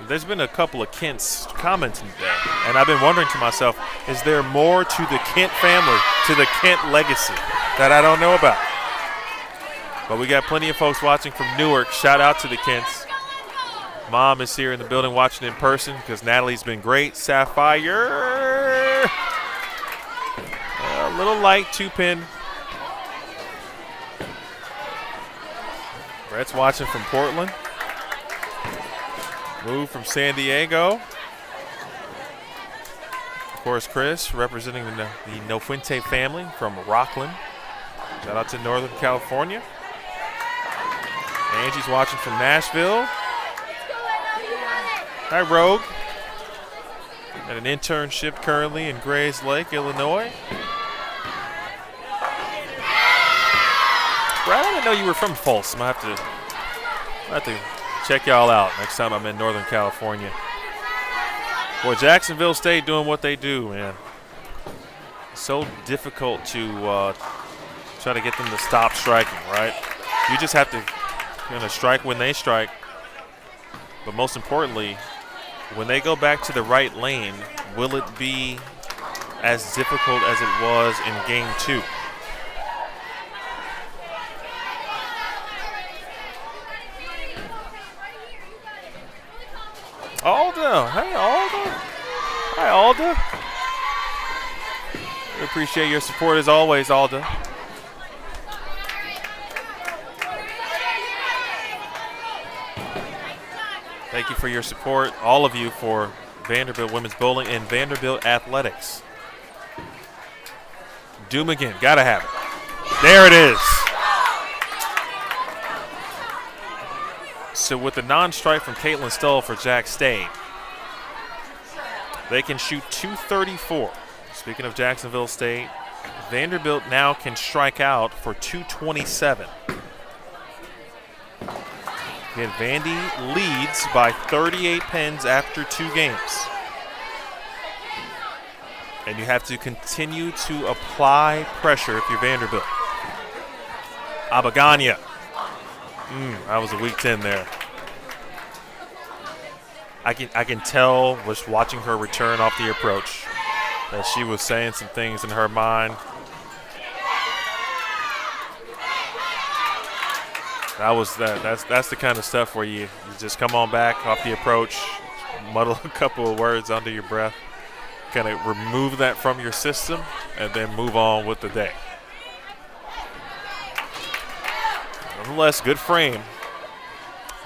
there's been a couple of Kents commenting today, and I've been wondering to myself, is there more to the Kent family, to the Kent legacy that I don't know about? But we got plenty of folks watching from Newark. Shout out to the Kents. Mom is here in the building watching in person because Natalie's been great. Sapphire. A little light, 2-pin. Brett's watching from Portland. Move from San Diego. Of course, Chris representing the No Fuente family from Rockland. Shout out to Northern California. Angie's watching from Nashville. Hi, Rogue. At an internship currently in Grays Lake, Illinois. Brad, I didn't know you were from Folsom. I have to check y'all out next time I'm in Northern California. Boy, Jacksonville State doing what they do, man. So difficult to try to get them to stop striking, right? You just have to strike when they strike. But most importantly, when they go back to the right lane, will it be as difficult as it was in game 2? Alda. Hey, Alda. Hi, Alda. We appreciate your support as always, Alda. Thank you for your support, all of you, for Vanderbilt women's bowling and Vanderbilt athletics. Doom again. Gotta have it. There it is. So with the non-strike from Caitlin Stoll for Jack State, they can shoot 234. Speaking of Jacksonville State, Vanderbilt now can strike out for 227. Again, Vandy leads by 38 pins after 2 games. And you have to continue to apply pressure if you're Vanderbilt. Abagania. That was a weak 10 there. I can tell, just watching her return off the approach, that she was saying some things in her mind. That's the kind of stuff where you just come on back off the approach, muddle a couple of words under your breath, kind of remove that from your system, and then move on with the day. Nonetheless, good frame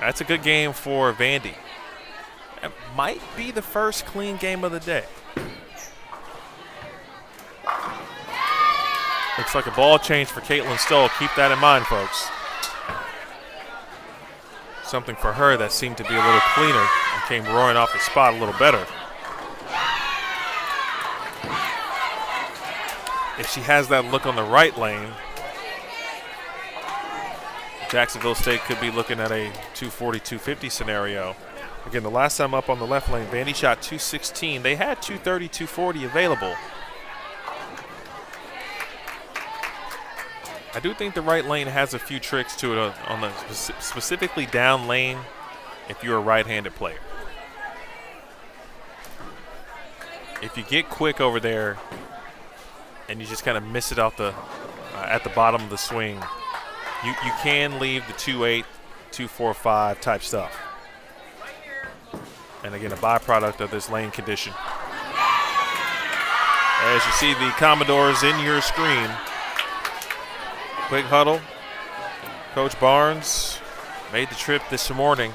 That's a good game for Vandy. It might be the first clean game of the day. Looks like a ball change for Caitlin Stoll. Keep that in mind, folks. Something for her that seemed to be a little cleaner and came roaring off the spot a little better. If she has that look on the right lane, Jacksonville State could be looking at a 240, 250 scenario. Again, the last time up on the left lane, Vandy shot 216. They had 230, 240 available. I do think the right lane has a few tricks to it on the specifically down lane if you're a right-handed player. If you get quick over there and you just kind of miss it off the at the bottom of the swing, you can leave the 2-8, 2-4-5 type stuff. And again, a byproduct of this lane condition. As you see the Commodores in your screen. Quick huddle. Coach Barnes made the trip this morning.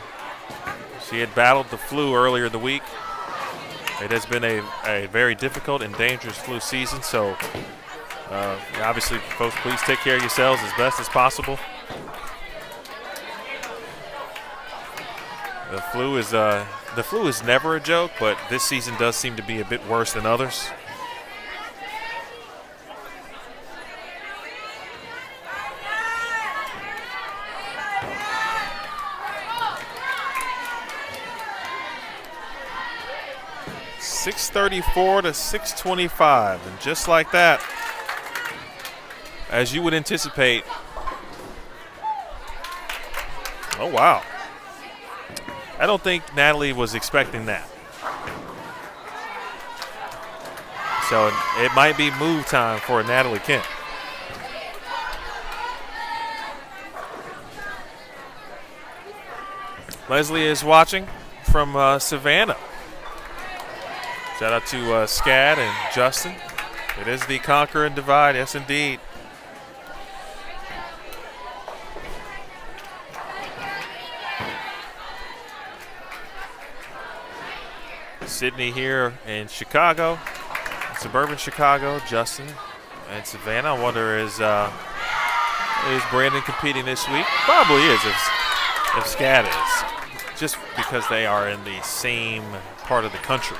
She had battled the flu earlier in the week. It has been a very difficult and dangerous flu season, so obviously, folks, please take care of yourselves as best as possible. The flu is never a joke, but this season does seem to be a bit worse than others. .634 to 625, and just like that, as you would anticipate. Oh, wow. I don't think Natalie was expecting that. So it might be move time for Natalie Kent. Leslie is watching from Savannah. Shout out to Scad and Justin. It is the Conquer and Divide, yes indeed. Sydney here in Chicago, suburban Chicago. Justin and Savannah. I wonder is Brandon competing this week? Probably is if Scad is, just because they are in the same part of the country.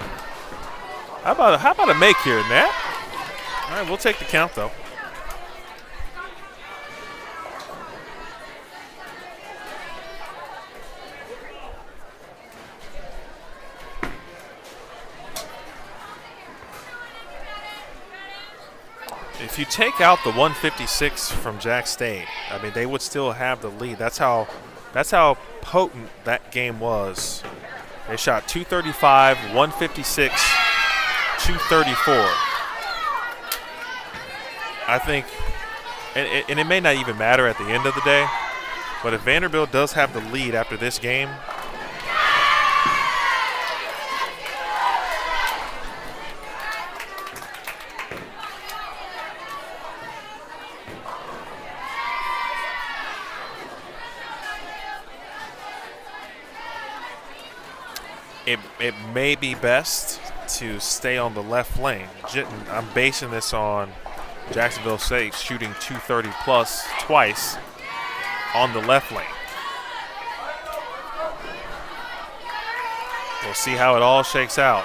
How about a make here, Nat? All right, we'll take the count though. If you take out the 156 from Jack State, I mean, they would still have the lead. That's how potent that game was. They shot 235, 156, 234. I think, and it may not even matter at the end of the day, but if Vanderbilt does have the lead after this game, it may be best to stay on the left lane. I'm basing this on Jacksonville State shooting 230 plus twice on the left lane. We'll see how it all shakes out.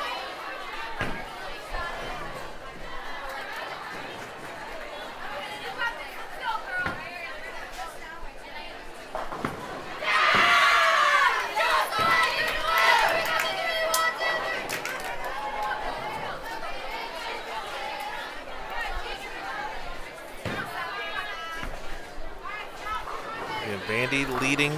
Vandy leading.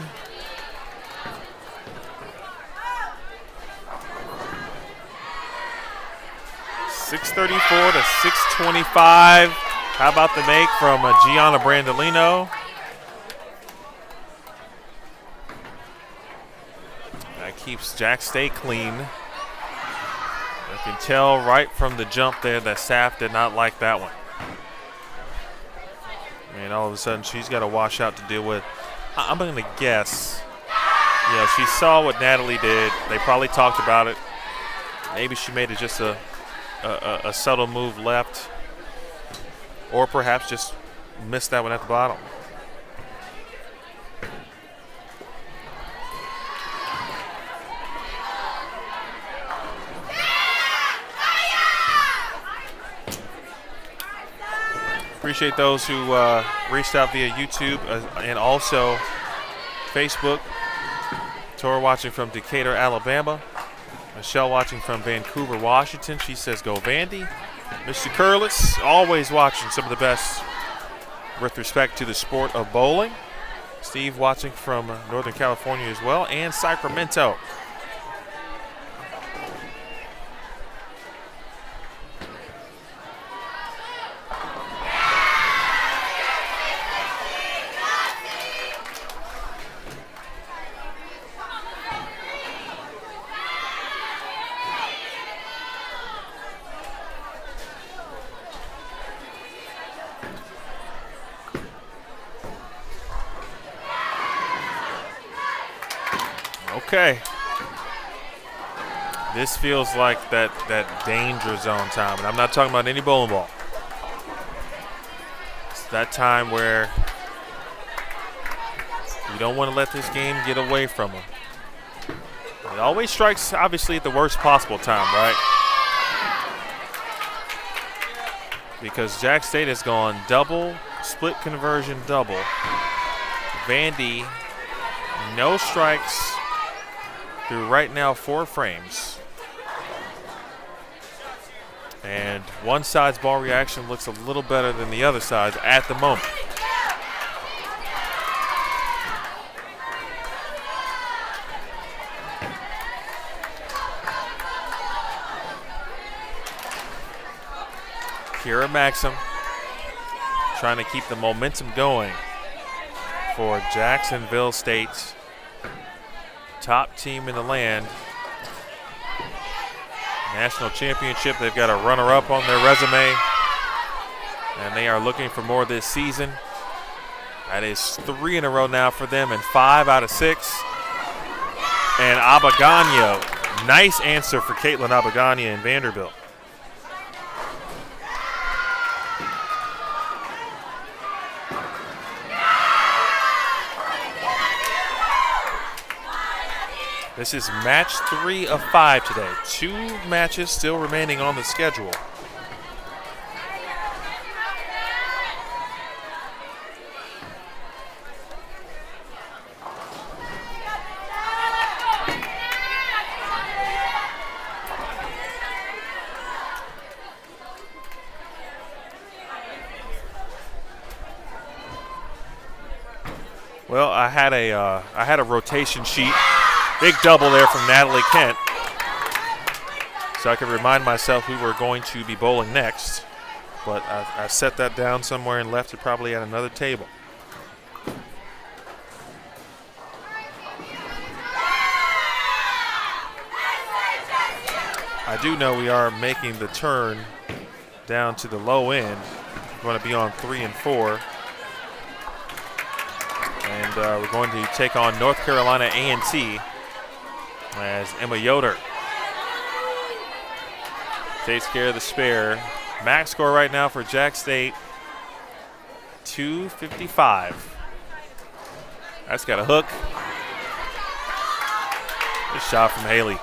.634 to 625. How about the make from Gianna Brandolino? That keeps Jack State clean. You can tell right from the jump there that Saff did not like that one. And all of a sudden she's got a washout to deal with. I'm going to guess she saw what Natalie did. They probably talked about it. Maybe she made it just a subtle move left, or perhaps just missed that one at the bottom. Appreciate those who reached out via YouTube and also Facebook. Tora watching from Decatur, Alabama. Michelle watching from Vancouver, Washington. She says, go Vandy. Mr. Curlis, always watching some of the best with respect to the sport of bowling. Steve watching from Northern California as well, and Sacramento. Okay. This feels like that danger zone time, and I'm not talking about any bowling ball. It's that time where you don't want to let this game get away from them. It always strikes, obviously, at the worst possible time, right? Because Jack State has gone double, split conversion double. Vandy, no strikes through right now 4 frames. And one side's ball reaction looks a little better than the other side's at the moment. Kira Maxim trying to keep the momentum going for Jacksonville State. Top team in the land. National championship. They've got a runner-up on their resume. And they are looking for more this season. That is 3 in a row now for them and 5 out of 6. And Abagano. Nice answer for Caitlin Abagania in Vanderbilt. This is match 3 of 5 today. 2 matches still remaining on the schedule. Well, I had a rotation sheet. Big double there from Natalie Kent. So I could remind myself who we're going to be bowling next. But I set that down somewhere and left it probably at another table. I do know we are making the turn down to the low end. We're going to be on 3 and 4. And we're going to take on North Carolina A&T as Emma Yoder takes care of the spare. Max score right now for Jack State, 255. That's got a hook. Good shot from Haley.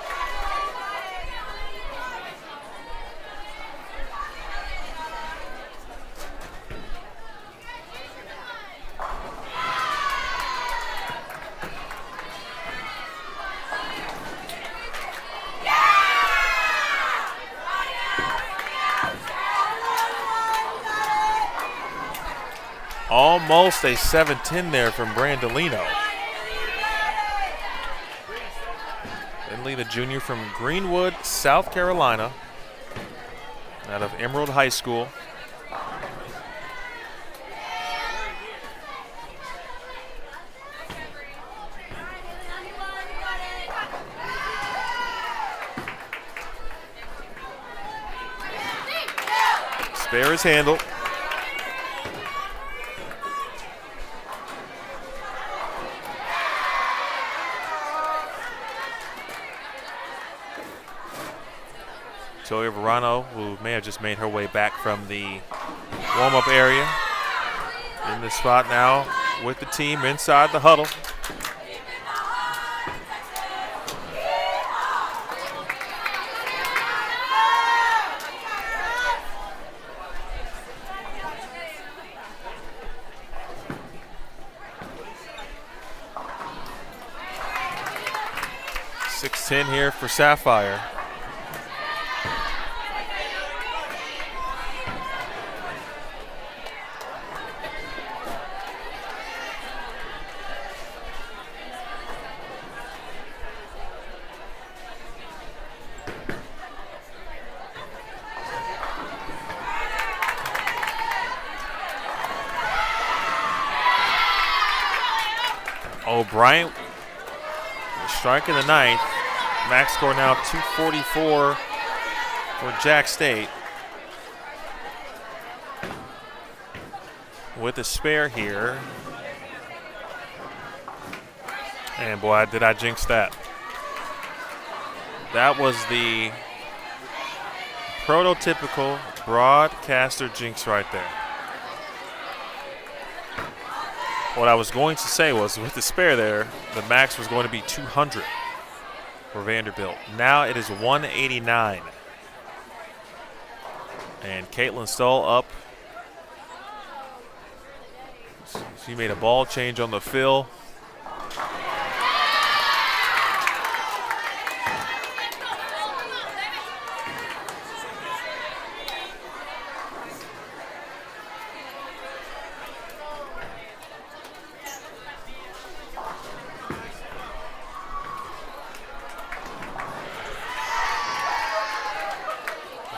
Almost a 7-10 there from Brandolino. Finley, the junior from Greenwood, South Carolina, out of Emerald High School. Spare is handled. Toya Verano, who may have just made her way back from the warm-up area, in the spot now with the team inside the huddle. .610 here for Sapphire. Bryant striking the ninth. Max score now 244 for Jack State. With a spare here. And boy, did I jinx that. That was the prototypical broadcaster jinx right there. What I was going to say was, with the spare there, the max was going to be 200 for Vanderbilt. Now it is 189. And Caitlin Stull up. She made a ball change on the fill.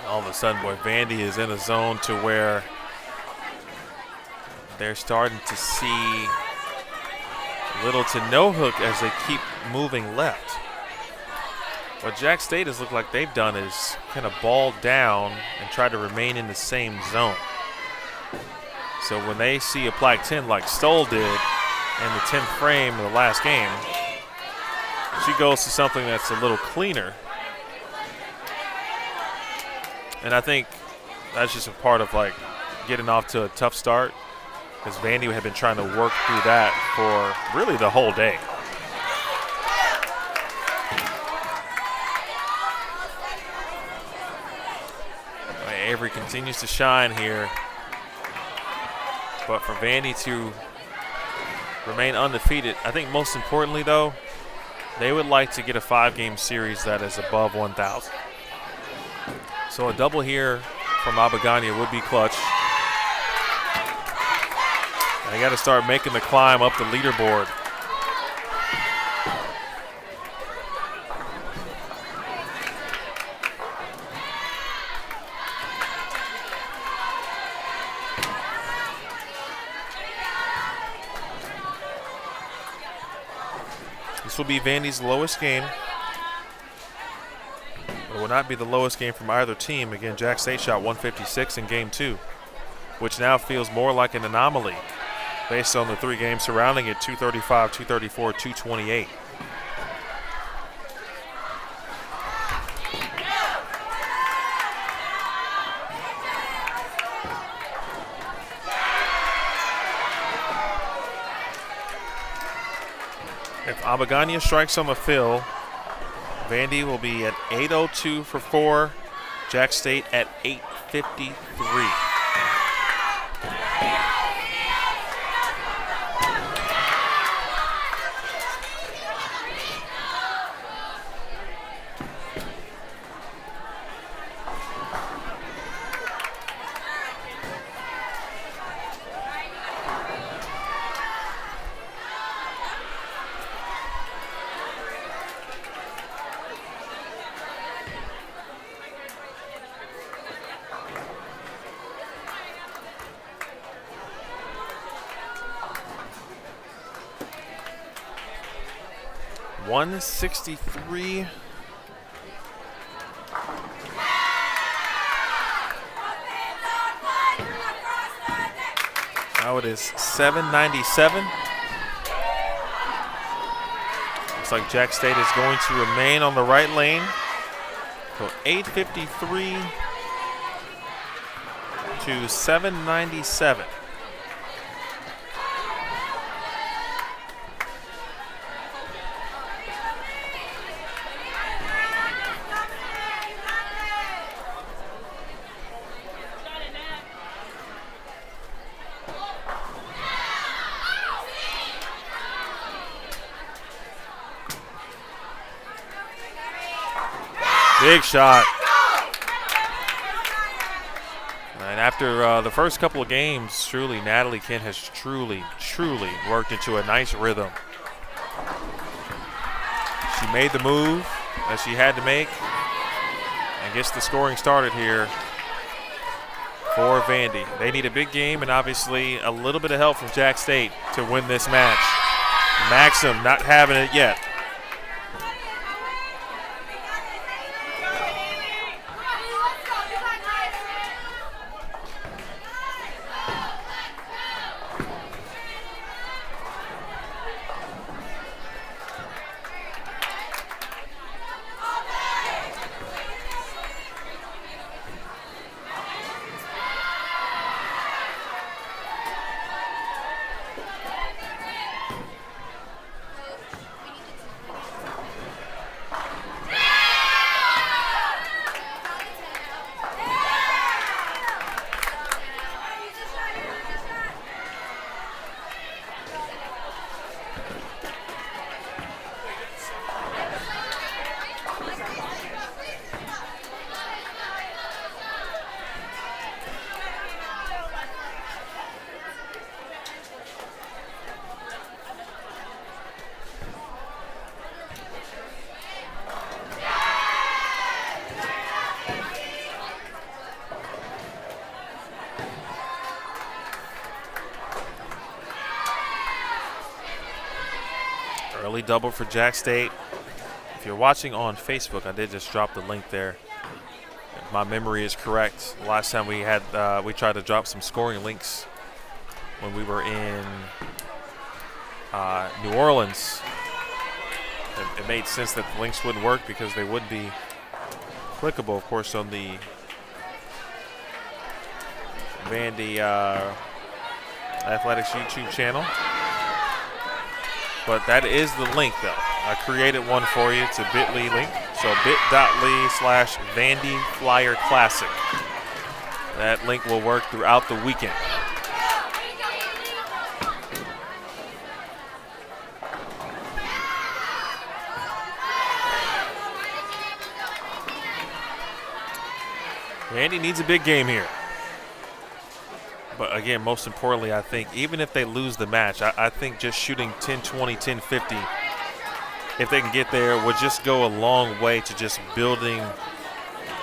All of a sudden, boy, Vandy is in a zone to where they're starting to see little to no hook as they keep moving left. What Jack State has looked like they've done is kind of ball down and try to remain in the same zone. So when they see a black 10 like Stoll did in the 10th frame of the last game, she goes to something that's a little cleaner. And I think that's just a part of like getting off to a tough start, because Vandy had been trying to work through that for really the whole day. Avery continues to shine here. But for Vandy to remain undefeated, I think most importantly though, they would like to get a 5-game series that is above 1,000. So a double here from Abagania would be clutch. And they got to start making the climb up the leaderboard. This will be Vandy's lowest game. It will not be the lowest game from either team. Again, Jack State shot 156 in game 2, which now feels more like an anomaly based on the 3 games surrounding it: 235, 234, 228. If Abagania strikes on the fill, Vandy will be at 802 for 4. Jack State at 853. .163. Now it is 797. Looks like Jack State is going to remain on the right lane. So 853 to 797. Big shot. And after the first couple of games, truly, Natalie Kent has truly worked into a nice rhythm. She made the move that she had to make and gets the scoring started here for Vandy. They need a big game and obviously a little bit of help from Jack State to win this match. Maxim not having it yet. Early double for Jack State. If you're watching on Facebook, I did just drop the link there. If my memory is correct, last time we had we tried to drop some scoring links when we were in New Orleans. It made sense that the links wouldn't work because they would be clickable, of course, on the Vandy Athletics YouTube channel. But that is the link, though. I created one for you. It's a bit.ly link. So bit.ly/Vandy Flyer Classic. That link will work throughout the weekend. Vandy needs a big game here. But again, most importantly, I think even if they lose the match, I think just shooting 10-20, 10-50, if they can get there, would just go a long way to just building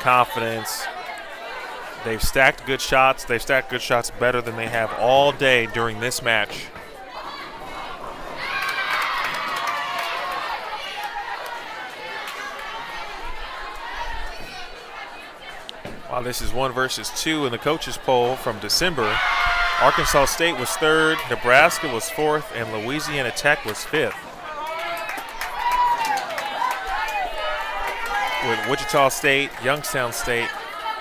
confidence. They've stacked good shots. They've stacked good shots better than they have all day during this match. While this is 1 versus 2 in the coaches poll from December, Arkansas State was 3rd, Nebraska was 4th, and Louisiana Tech was 5th. With Wichita State, Youngstown State,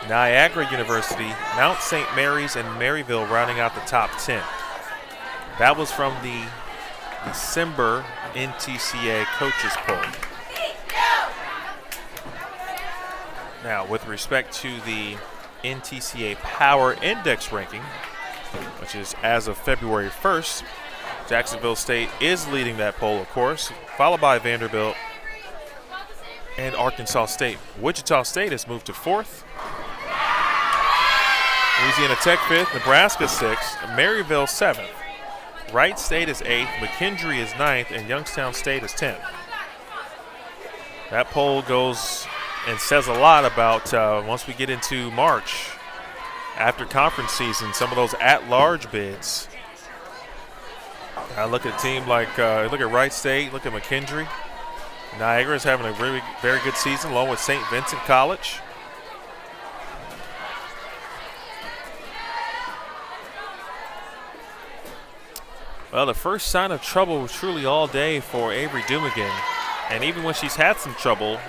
Niagara University, Mount St. Mary's, and Maryville rounding out the top 10. That was from the December NTCA coaches poll. Now, with respect to the NTCA Power Index ranking, which is as of February 1st, Jacksonville State is leading that poll, of course, followed by Vanderbilt and Arkansas State. Wichita State has moved to 4th. Louisiana Tech 5th, Nebraska 6th, Maryville 7th. Wright State is 8th, McKendree is 9th, and Youngstown State is 10th. That poll goes and says a lot about once we get into March, after conference season, some of those at-large bids. I look at a team like, look at Wright State, look at McKendree. Niagara is having a really very good season, along with St. Vincent College. Well, the first sign of trouble was truly all day for Avery Dumigan. And even when she's had some trouble,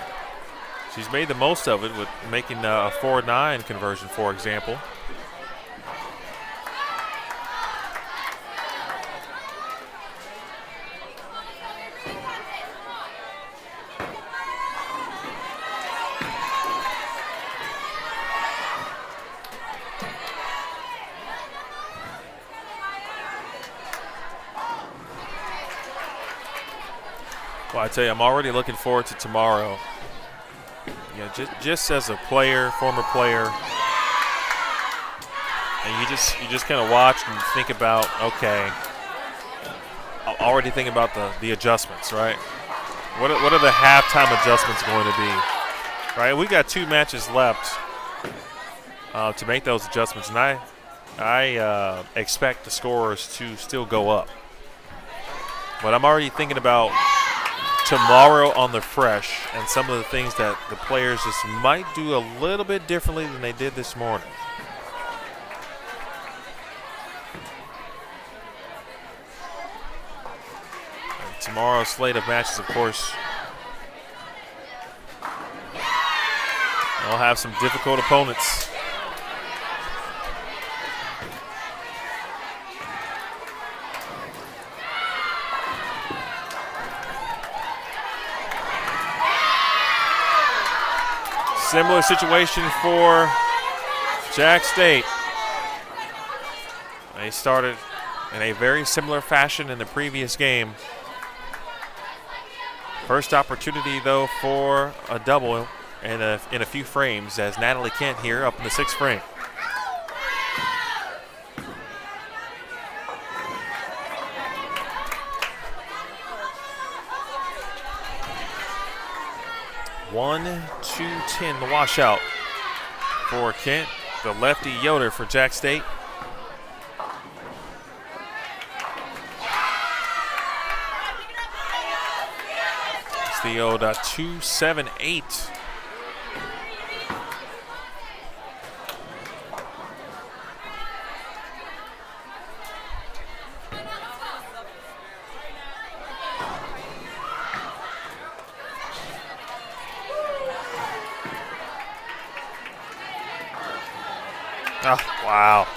She's made the most of it with making a 4-9 conversion, for example. Well, I tell you, I'm already looking forward to tomorrow. Just as a player, former player, and you just kind of watch and think about, okay, I'm already thinking about the adjustments, right? What are the halftime adjustments going to be, right? We got 2 matches left to make those adjustments, and I expect the scores to still go up. But I'm already thinking about tomorrow on the fresh and some of the things that the players just might do a little bit differently than they did this morning. And tomorrow's slate of matches, of course, they'll have some difficult opponents. Similar situation for Jack State. They started in a very similar fashion in the previous game. First opportunity, though, for a double in a few frames as Natalie Kent here up in the 6th frame. One, 2, 10, the washout for Kent. The lefty Yoder for Jack State. It's the old 2-7-8. Oh, wow.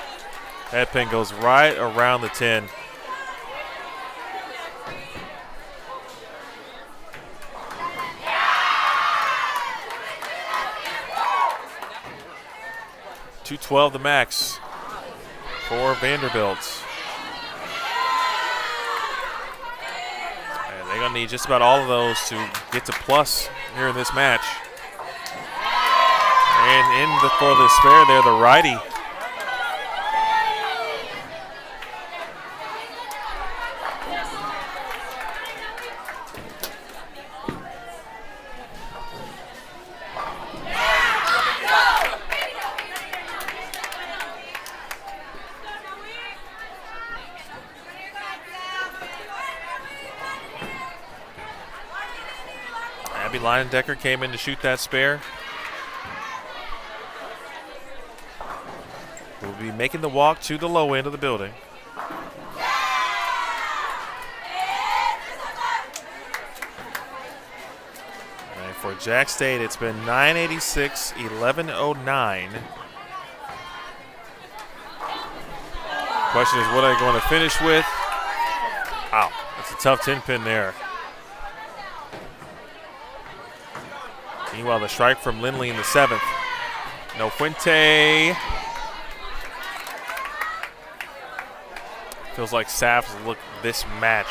That pin goes right around the 10. .212 the max for Vanderbilt. And they're going to need just about all of those to get to plus here in this match. And for the spare there, the righty. Abby Leinendecker came in to shoot that spare. Will be making the walk to the low end of the building. And for Jack State, it's been 986, 1109. Question is, what are they going to finish with? Wow, that's a tough 10 pin there. Meanwhile, the strike from Lindley in the 7th. No Fuente. Feels like Saf's looked this match.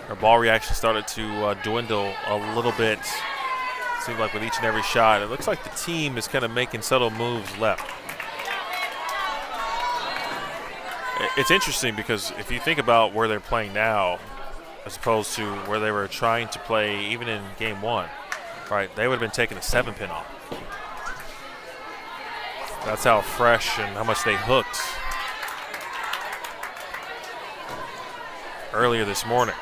Her ball reaction started to dwindle a little bit. Seemed like with each and every shot. It looks like the team is kind of making subtle moves left. It's interesting because if you think about where they're playing now, as opposed to where they were trying to play even in game 1, right? They would have been taking a 7 pin off. That's how fresh and how much they hooked earlier this morning.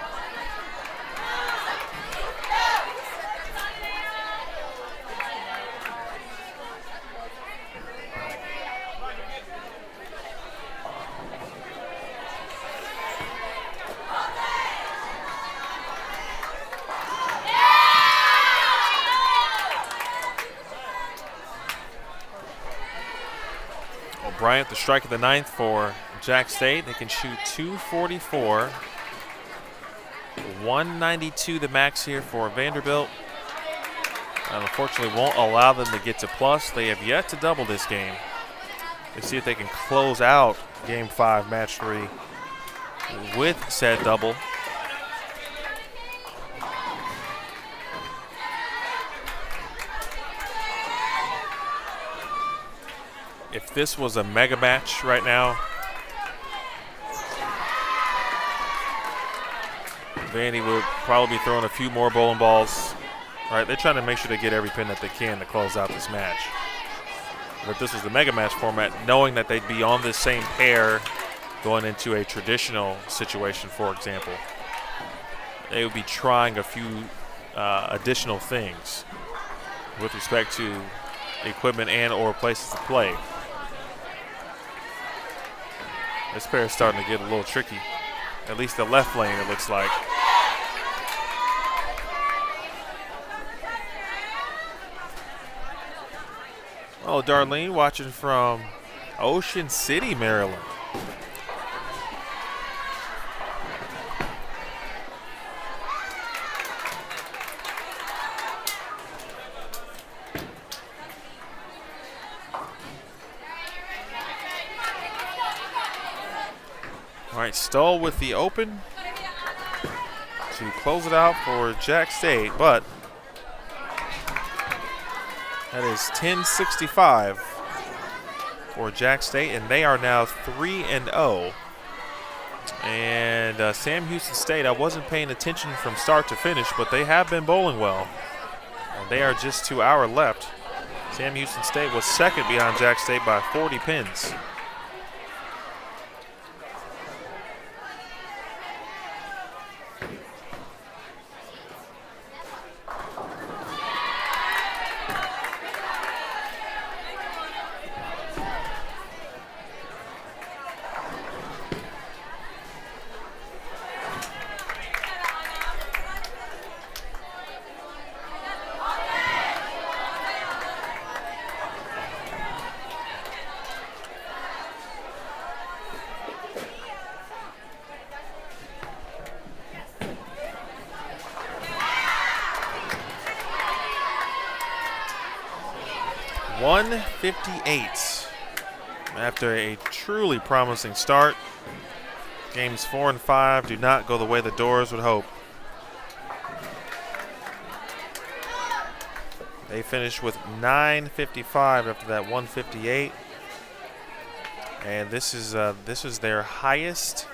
Bryant, the strike of the ninth for Jack State. They can shoot 244. 192 the max here for Vanderbilt. And unfortunately won't allow them to get to plus. They have yet to double this game. Let's see if they can close out Game 5, Match 3 with said double. If this was a mega match right now, Vandy would probably be throwing a few more bowling balls. All right, they're trying to make sure they get every pin that they can to close out this match. But if this was the mega match format, knowing that they'd be on this same pair going into a traditional situation, for example, they would be trying a few additional things with respect to equipment and or places to play. This pair is starting to get a little tricky. At least the left lane, it looks like. Oh, Darlene watching from Ocean City, Maryland. All right, Stoll with the open to close it out for Jack State, but that is 10-65 for Jack State, and they are now 3-0. And Sam Houston State, I wasn't paying attention from start to finish, but they have been bowling well. And they are just to our left. Sam Houston State was second behind Jack State by 40 pins. .158 after a truly promising start. Games 4 and 5 do not go the way the Doors would hope. They finished with 955 after that 158, and this is their highest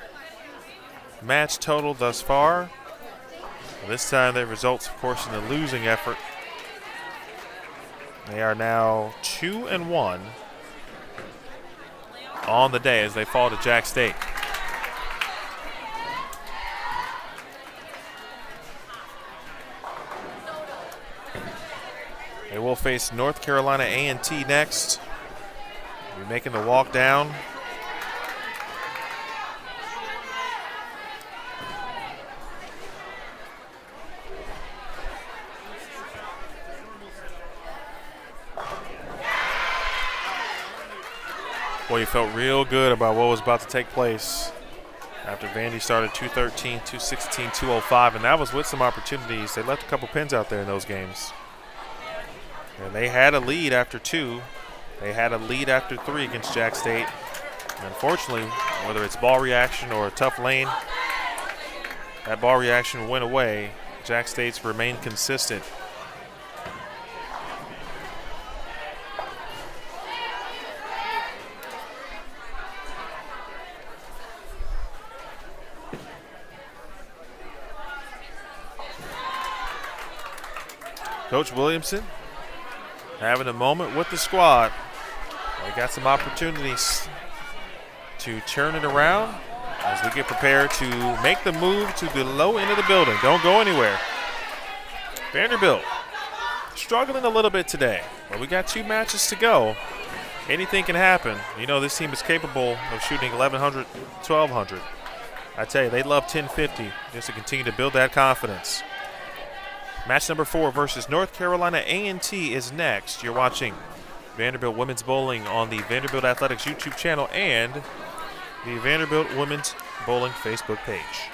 match total thus far. This time their results, of course, in the losing effort. They are now 2-1 on the day as they fall to Jack State. They will face North Carolina A&T next. They'll be making the walk down. Boy, you felt real good about what was about to take place after Vandy started 213, 216, 205, and that was with some opportunities. They left a couple pins out there in those games. And they had a lead after 2. They had a lead after 3 against Jack State. And unfortunately, whether it's ball reaction or a tough lane, that ball reaction went away. Jack State's remained consistent. Coach Williamson having a moment with the squad. They got some opportunities to turn it around as we get prepared to make the move to the low end of the building. Don't go anywhere. Vanderbilt struggling a little bit today, but we got 2 matches to go. Anything can happen. You know, this team is capable of shooting 1,100, 1,200. I tell you, they love 1050 just to continue to build that confidence. Match number 4 versus North Carolina A&T is next. You're watching Vanderbilt Women's Bowling on the Vanderbilt Athletics YouTube channel and the Vanderbilt Women's Bowling Facebook page.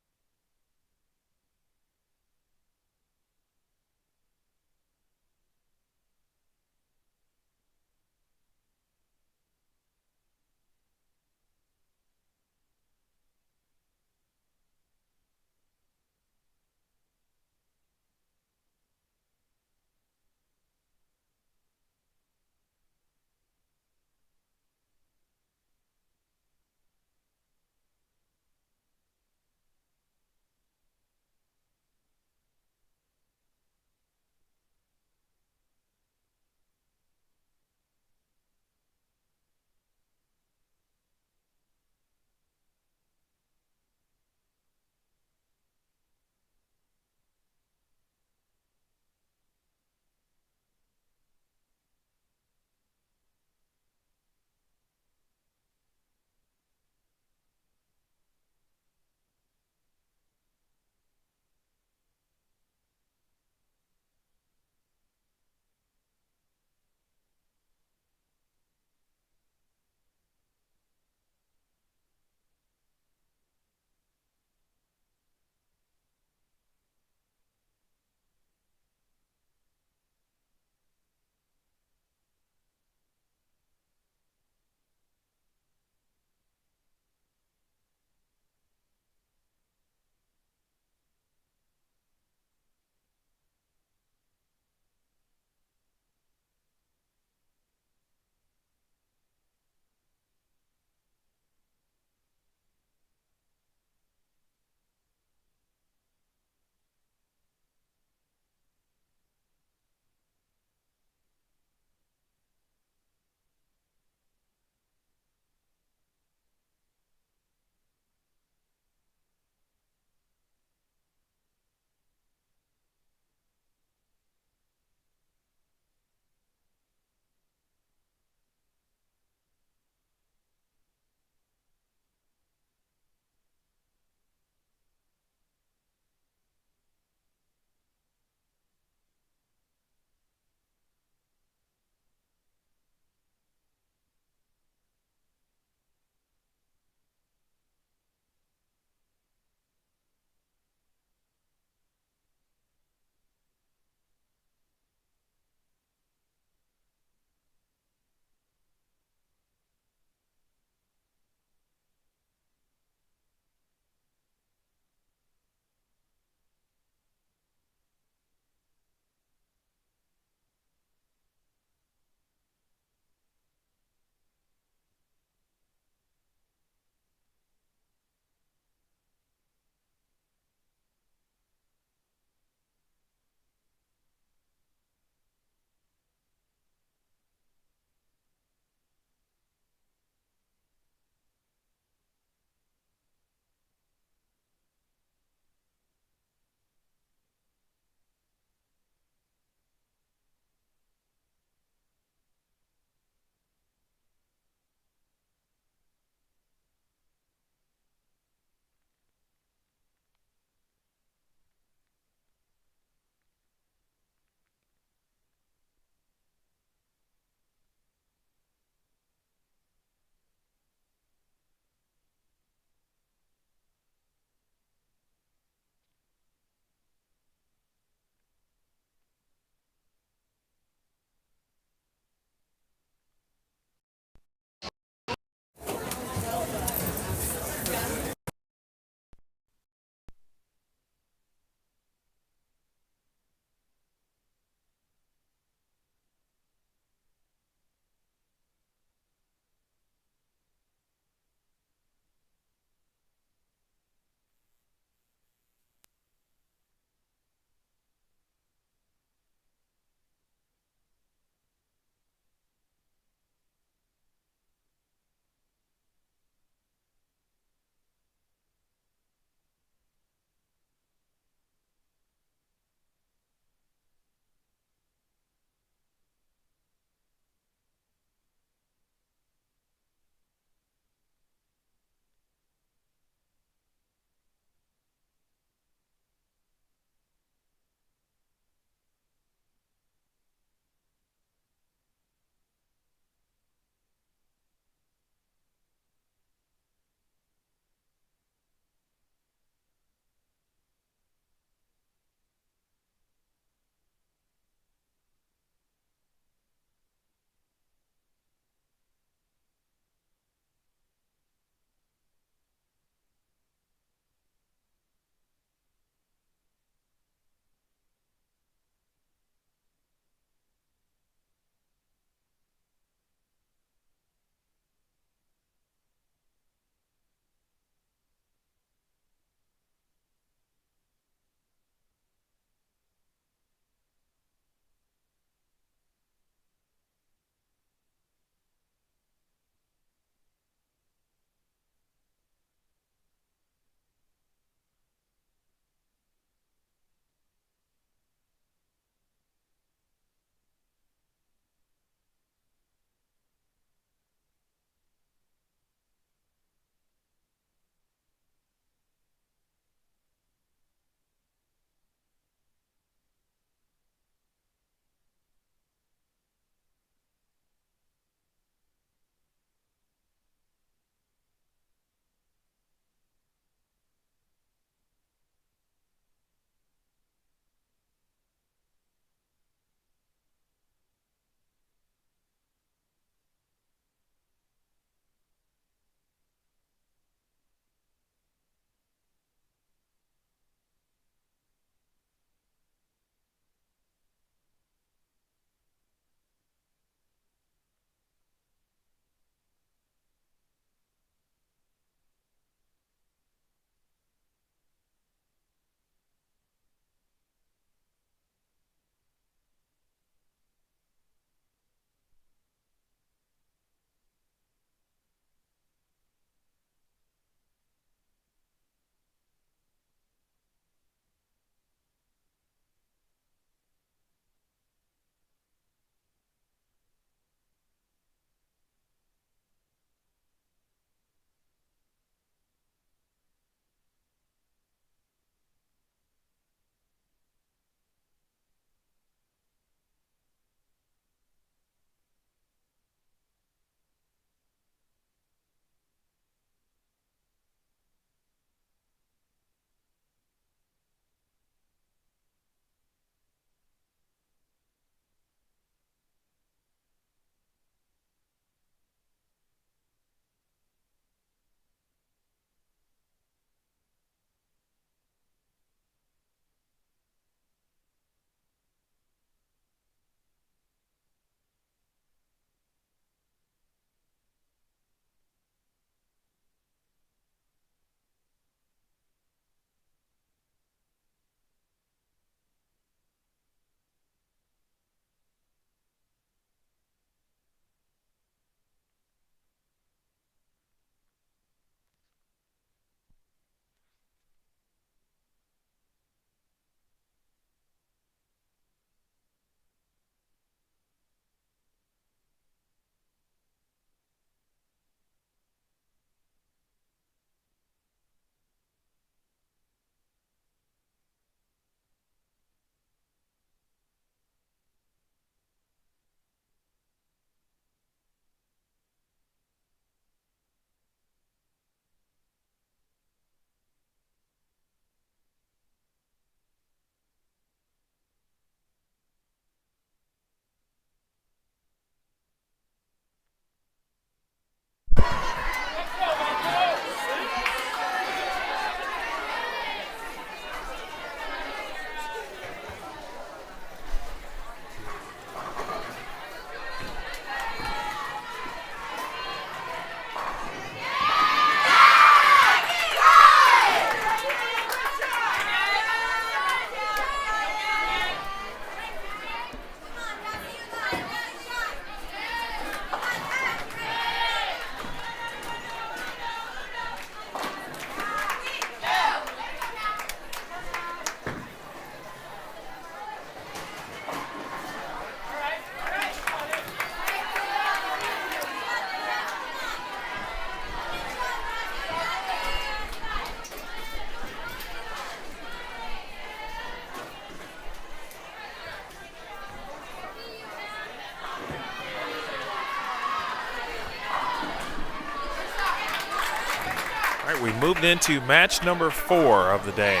All right, we moved into match number 4 of the day.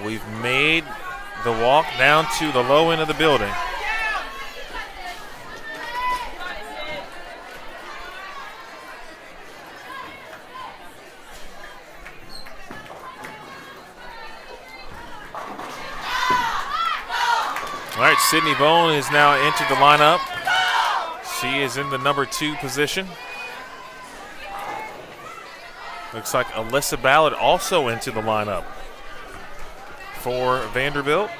We've made the walk down to the low end of the building. All right, Sydney Bone is now entered the lineup. She is in the number 2 position. Looks like Alyssa Ballard also into the lineup for Vanderbilt.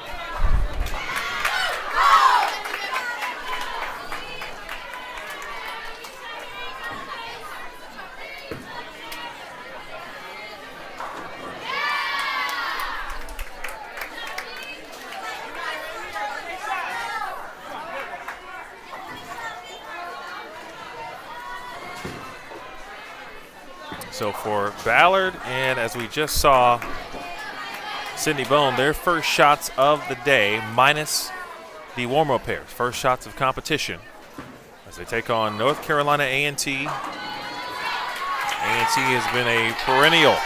So for Ballard, and as we just saw, Sydney Bone, their first shots of the day, minus the warm-up pairs, first shots of competition, as they take on North Carolina A&T. A&T has been a perennial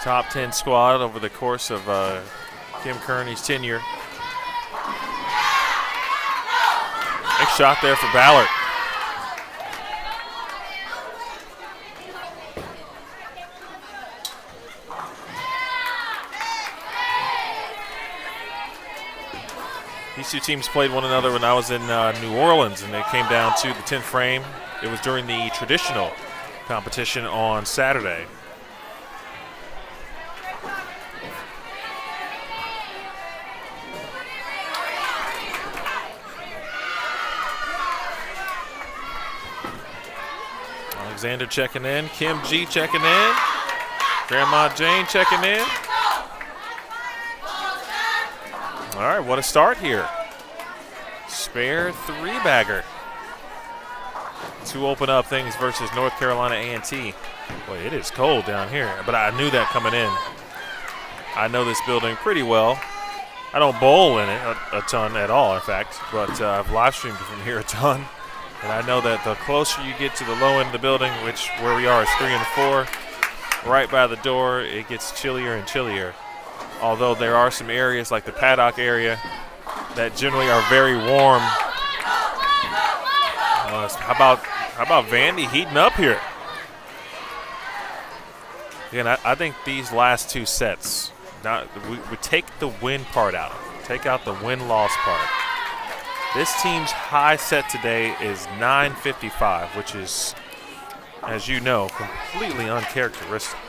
top 10 squad over the course of Kim Kearney's tenure. Next shot there for Ballard. These two teams played one another when I was in New Orleans, and it came down to the 10th frame. It was during the traditional competition on Saturday. Alexander checking in, Kim G checking in, Grandma Jane checking in. All right, what a start here. Spare 3-bagger to open up things versus North Carolina A&T. Boy, it is cold down here, but I knew that coming in. I know this building pretty well. I don't bowl in it a ton at all, in fact, but I've live streamed from here a ton. And I know that the closer you get to the low end of the building, which where we are is 3 and 4, right by the door, it gets chillier and chillier. Although there are some areas like the paddock area that generally are very warm. How about Vandy heating up here? Again, I think these last 2 sets, we take the win part out. Take out the win-loss part. This team's high set today is 955, which is, as you know, completely uncharacteristic.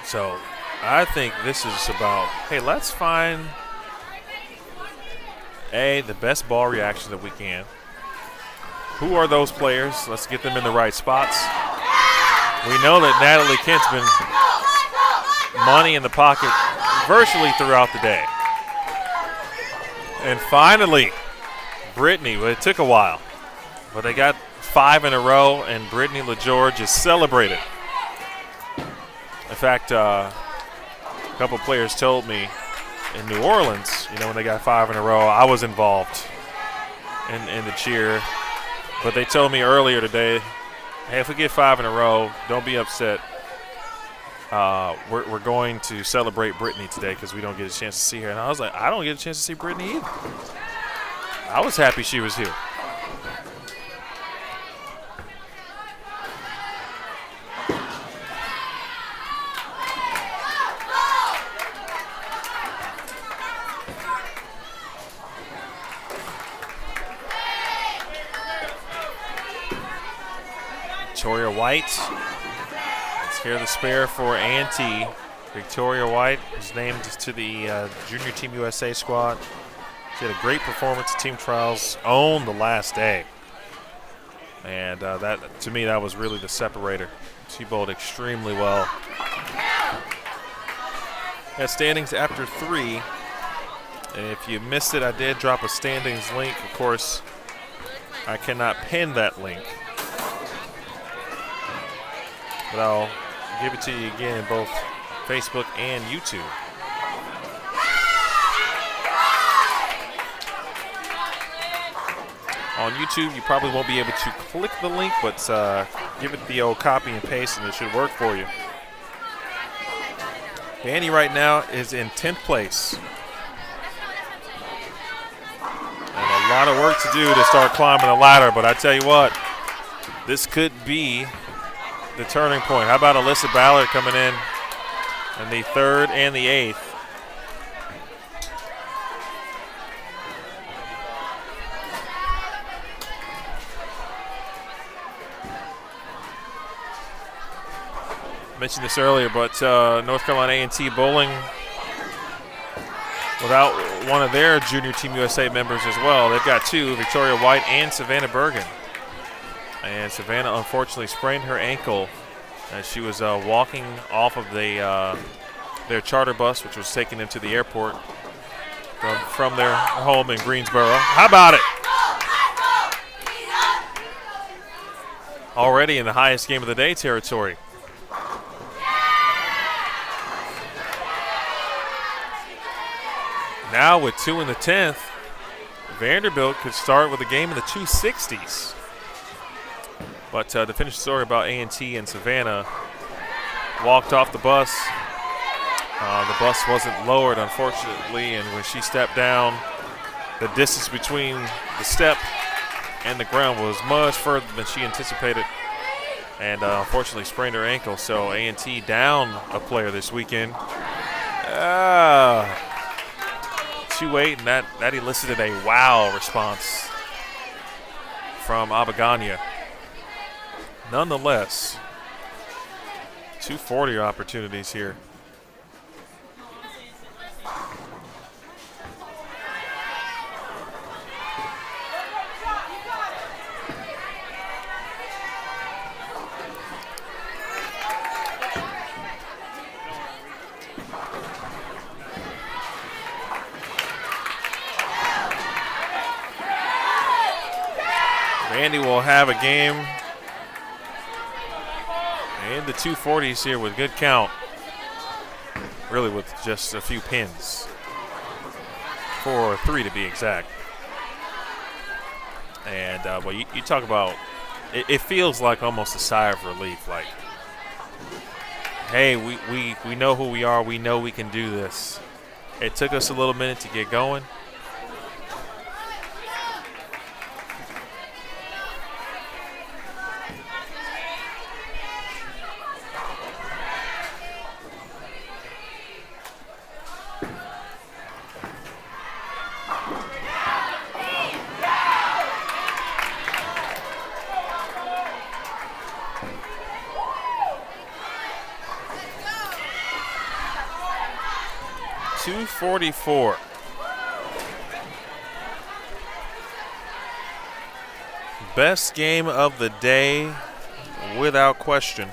So I think this is about, hey, let's find, the best ball reaction that we can. Who are those players? Let's get them in the right spots. We know that Natalie Kent's been money in the pocket virtually throughout the day. And finally, Brittany, well, it took a while, but they got 5 in a row, and Brittany LaGeorge is celebrated. In fact, a couple players told me in New Orleans, when they got 5 in a row, I was involved in the cheer. But they told me earlier today, hey, if we get 5 in a row, don't be upset. We're going to celebrate Brittany today because we don't get a chance to see her. And I was like, I don't get a chance to see Brittany either. I was happy she was here. Victoria White. Let's hear the spare for A&T. Victoria White was named to the Junior Team USA squad. She had a great performance at team trials on the last day. And that, to me, that was really the separator. She bowled extremely well. At standings after 3. And if you missed it, I did drop a standings link. Of course, I cannot pin that link. But I'll give it to you again in both Facebook and YouTube. on YouTube, you probably won't be able to click the link, but give it the old copy and paste, and it should work for you. Vandy right now is in 10th place. And a lot of work to do to start climbing the ladder, but I tell you what, this could be the turning point. How about Alyssa Ballard coming in the 3rd and the 8th? Mentioned this earlier, but North Carolina A&T bowling without one of their junior Team USA members as well. They've got 2, Victoria White and Savannah Bergen. And Savannah unfortunately sprained her ankle as she was walking off of their charter bus, which was taking them to the airport from their home in Greensboro. How about it? Already in the highest game of the day territory. Now with 2 in the 10th, Vanderbilt could start with a game in the 260s. But to finish the story about A&T and Savannah, walked off the bus. The bus wasn't lowered, unfortunately, and when she stepped down, the distance between the step and the ground was much further than she anticipated, and unfortunately sprained her ankle. So A&T down a player this weekend. 2-8, and that elicited a wow response from Abagania. Nonetheless, 240 opportunities here. Vandy will have a game in the 240s here with good count. Really with just a few pins. 4 or 3 to be exact. And well, you talk about, it feels like almost a sigh of relief. Like, hey, we know who we are. We know we can do this. It took us a little minute to get going. .244. Best game of the day, without question.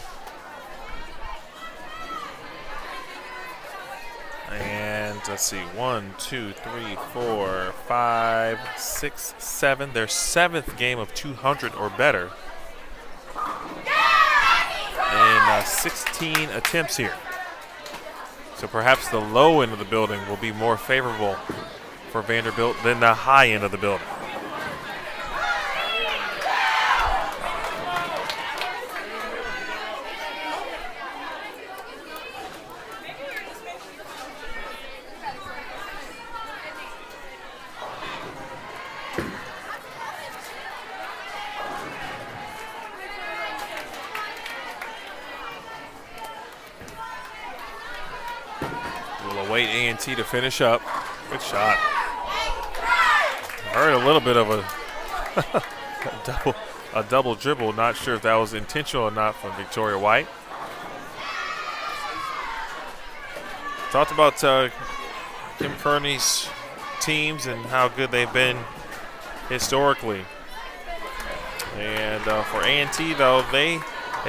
And let's see, 1, 2, 3, 4, 5, 6, 7. Their 7th game of 200 or better in 16 attempts here. So perhaps the low end of the building will be more favorable for Vanderbilt than the high end of the building. Await A&T to finish up. Good shot. Heard a little bit of a double dribble. Not sure if that was intentional or not from Victoria White. Talked about Kim Kearney's teams and how good they've been historically. And for A&T, though, they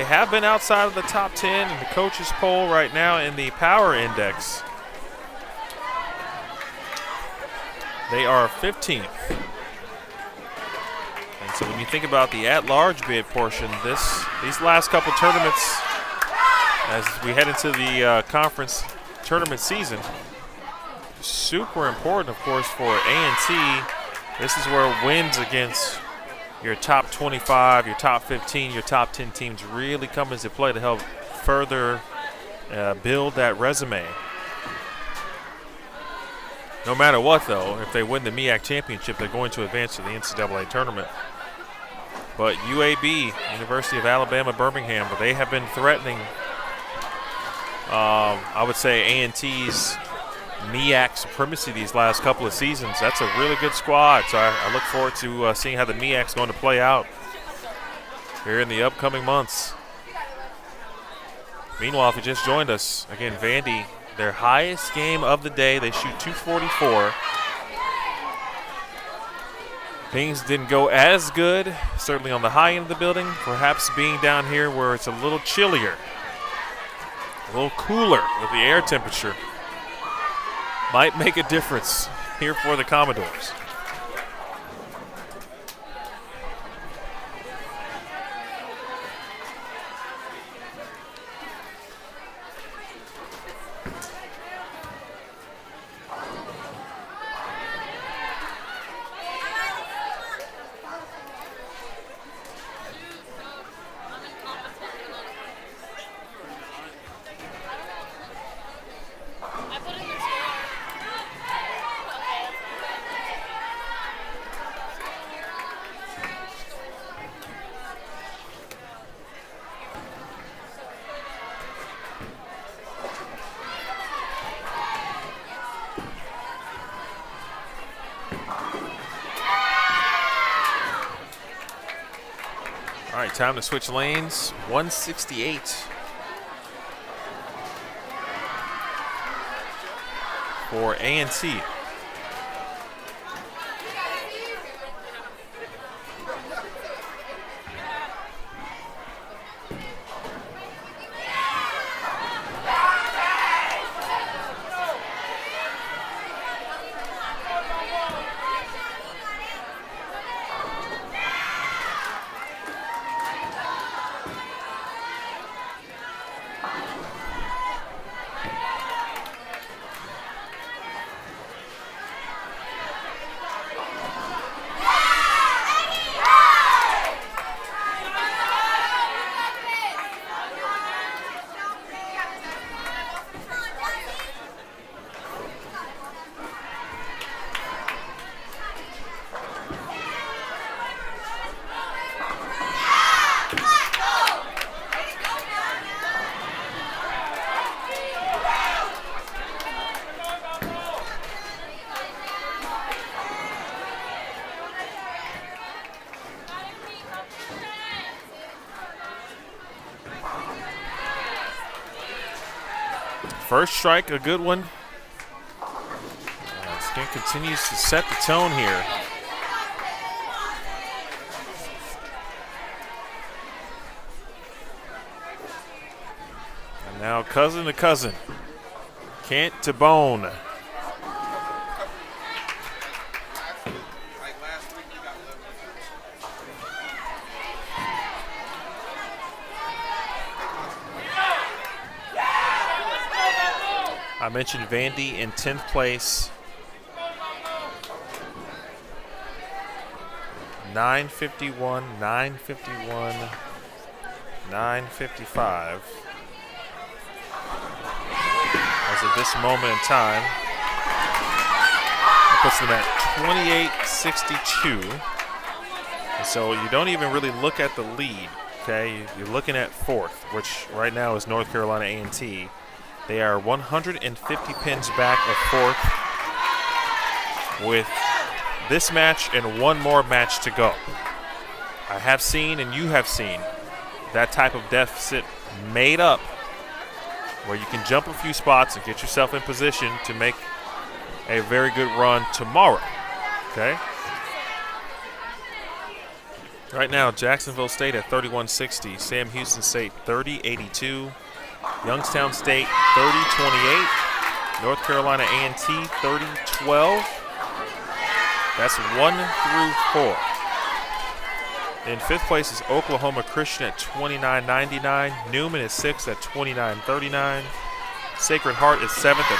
have been outside of the top 10 in the coaches poll right now in the power index. They are 15th. And so when you think about the at-large bid portion, these last couple tournaments, as we head into the conference tournament season, super important, of course, for A&T. This is where wins against your top 25, your top 15, your top 10 teams really come into play to help further build that resume. No matter what, though, if they win the MEAC championship, they're going to advance to the NCAA tournament. But UAB, University of Alabama, Birmingham, they have been threatening, I would say, A&T's MEAC supremacy these last couple of seasons. That's a really good squad, so I look forward to seeing how the MEAC's going to play out here in the upcoming months. Meanwhile, if you just joined us, again, Vandy, their highest game of the day, they shoot 244. Things didn't go as good, certainly on the high end of the building, perhaps being down here where it's a little chillier, a little cooler with the air temperature might make a difference here for the Commodores. I put it in the store. All right, time to switch lanes. 168 for A&T. First strike, a good one. Skink continues to set the tone here. And now cousin to cousin. Kent to Bone. I mentioned Vandy in 10th place. 951, 951, 955. As of this moment in time, it puts them at 28-62. And so you don't even really look at the lead, okay? You're looking at fourth, which right now is North Carolina A&T. They are 150 pins back of fourth with this match and one more match to go. I have seen, and you have seen, that type of deficit made up where you can jump a few spots and get yourself in position to make a very good run tomorrow, okay? Right now, Jacksonville State at 31-60, Sam Houston State 30-82, Youngstown State 30-28, North Carolina A&T 30-12. That's 1 through 4. In fifth place is Oklahoma Christian at 29-99. Newman is sixth at 29-39. Sacred Heart is seventh at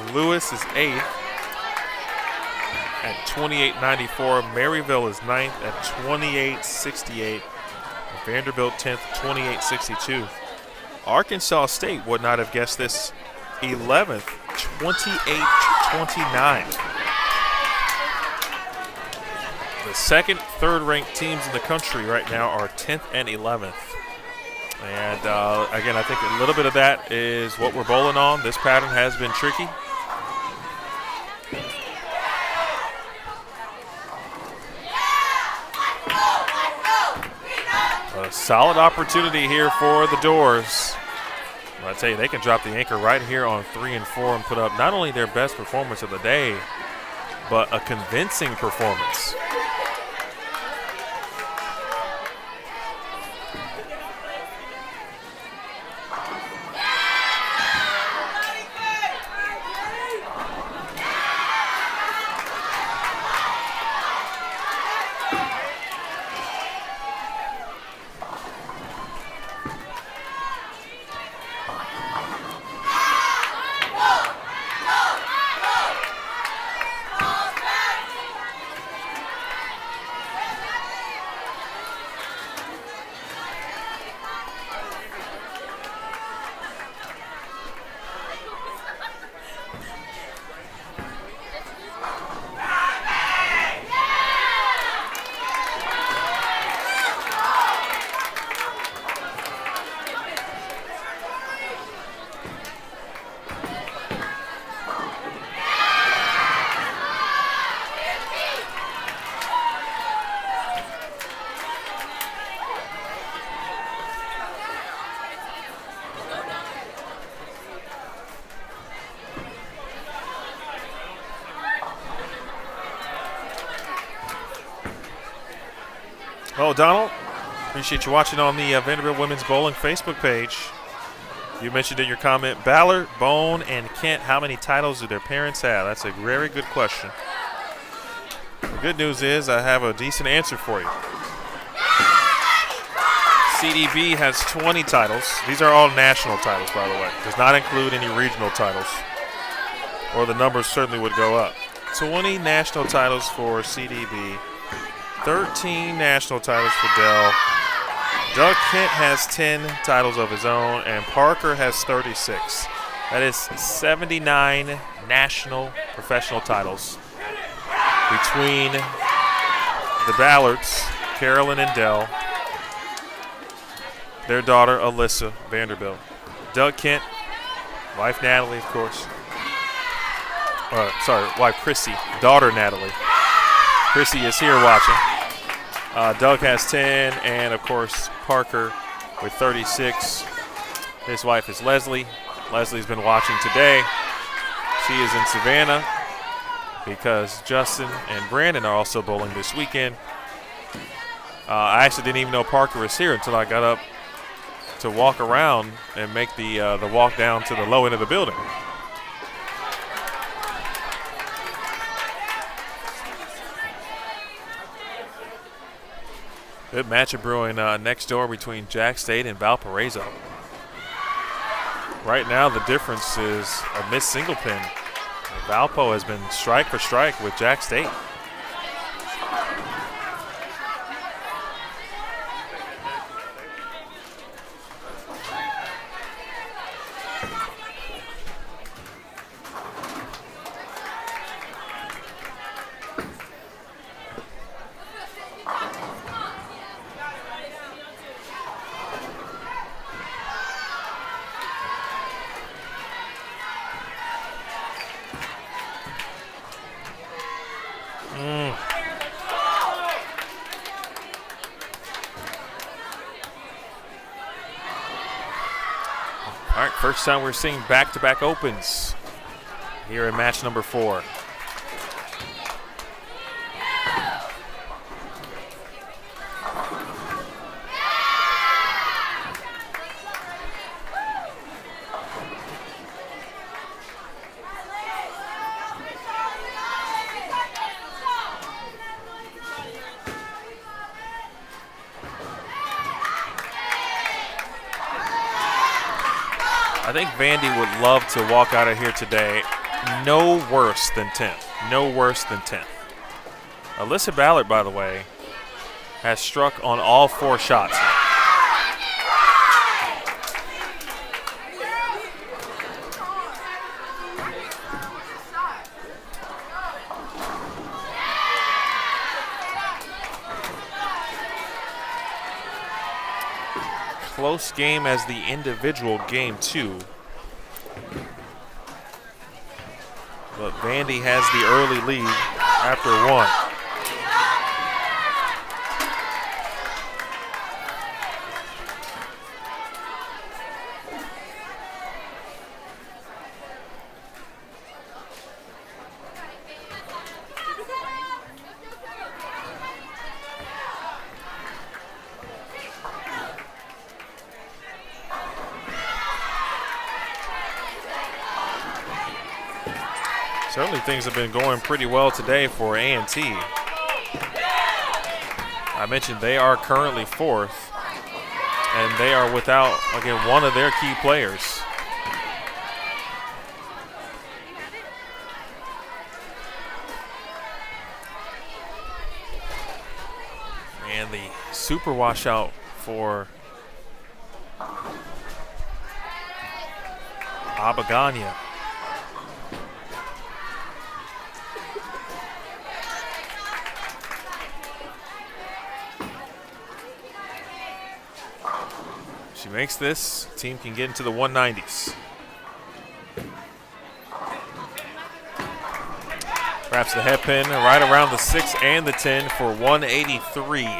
29-25. Lewis is eighth at 28-94. Maryville is 9th at 28-68. Vanderbilt 10th, 28-62. Arkansas State would not have guessed this. 11th, 28-29. The second, third-ranked teams in the country right now are 10th and 11th. And again, I think a little bit of that is what we're bowling on. This pattern has been tricky. A solid opportunity here for the Doors. I tell you, they can drop the anchor right here on 3 and 4 and put up not only their best performance of the day, but a convincing performance. Well, Donald, appreciate you watching on the Vanderbilt Women's Bowling Facebook page. You mentioned in your comment, Ballard, Bone, and Kent, how many titles do their parents have? That's a very good question. The good news is I have a decent answer for you. CDB has 20 titles. These are all national titles, by the way. Does not include any regional titles, or the numbers certainly would go up. 20 national titles for CDB. 13 national titles for Dell. Doug Kent has 10 titles of his own, and Parker has 36. That is 79 national professional titles between the Ballards, Carolyn and Dell, their daughter Alyssa Vanderbilt. Doug Kent, wife Natalie, of course. Wife Chrissy, daughter Natalie. Chrissy is here watching. Doug has 10, and of course Parker with 36. His wife is Leslie. Leslie's been watching today. She is in Savannah because Justin and Brandon are also bowling this weekend. I actually didn't even know Parker was here until I got up to walk around and make the walk down to the low end of the building. Good matchup brewing next door between Jack State and Valparaiso. Right now, the difference is a missed single pin. Valpo has been strike for strike with Jack State. All right, first time we're seeing back-to-back opens here in match number 4. I think Vandy would love to walk out of here today no worse than 10th. No worse than 10th. Alyssa Ballard, by the way, has struck on all 4 shots. Close game as the individual game, too. But Vandy has the early lead after 1. Certainly things have been going pretty well today for A&T. I mentioned they are currently 4th, and they are without, again, one of their key players. And the super washout for Abagania. She makes this, team can get into the 190s. Wraps the head pin right around the 6 and the 10 for 183. The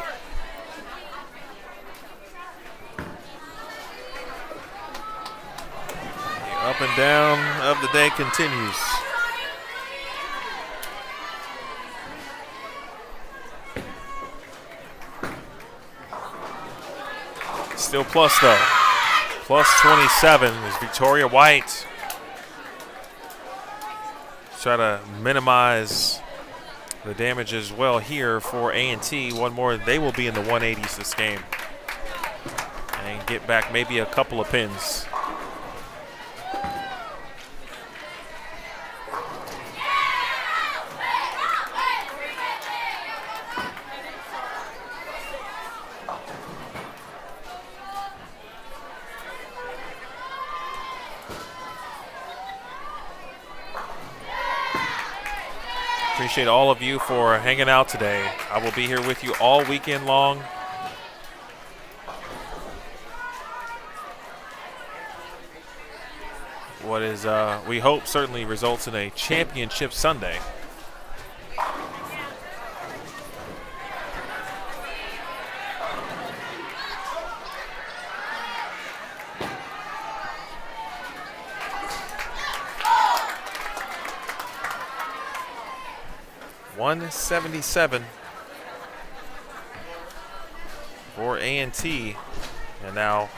up and down of the day continues. Still plus though. Plus 27 is Victoria White. Try to minimize the damage as well here for A&T. One more, they will be in the 180s this game. And get back maybe a couple of pins. Appreciate all of you for hanging out today. I will be here with you all weekend long. What is, we hope, certainly results in a championship Sunday. .177 for A&T, and now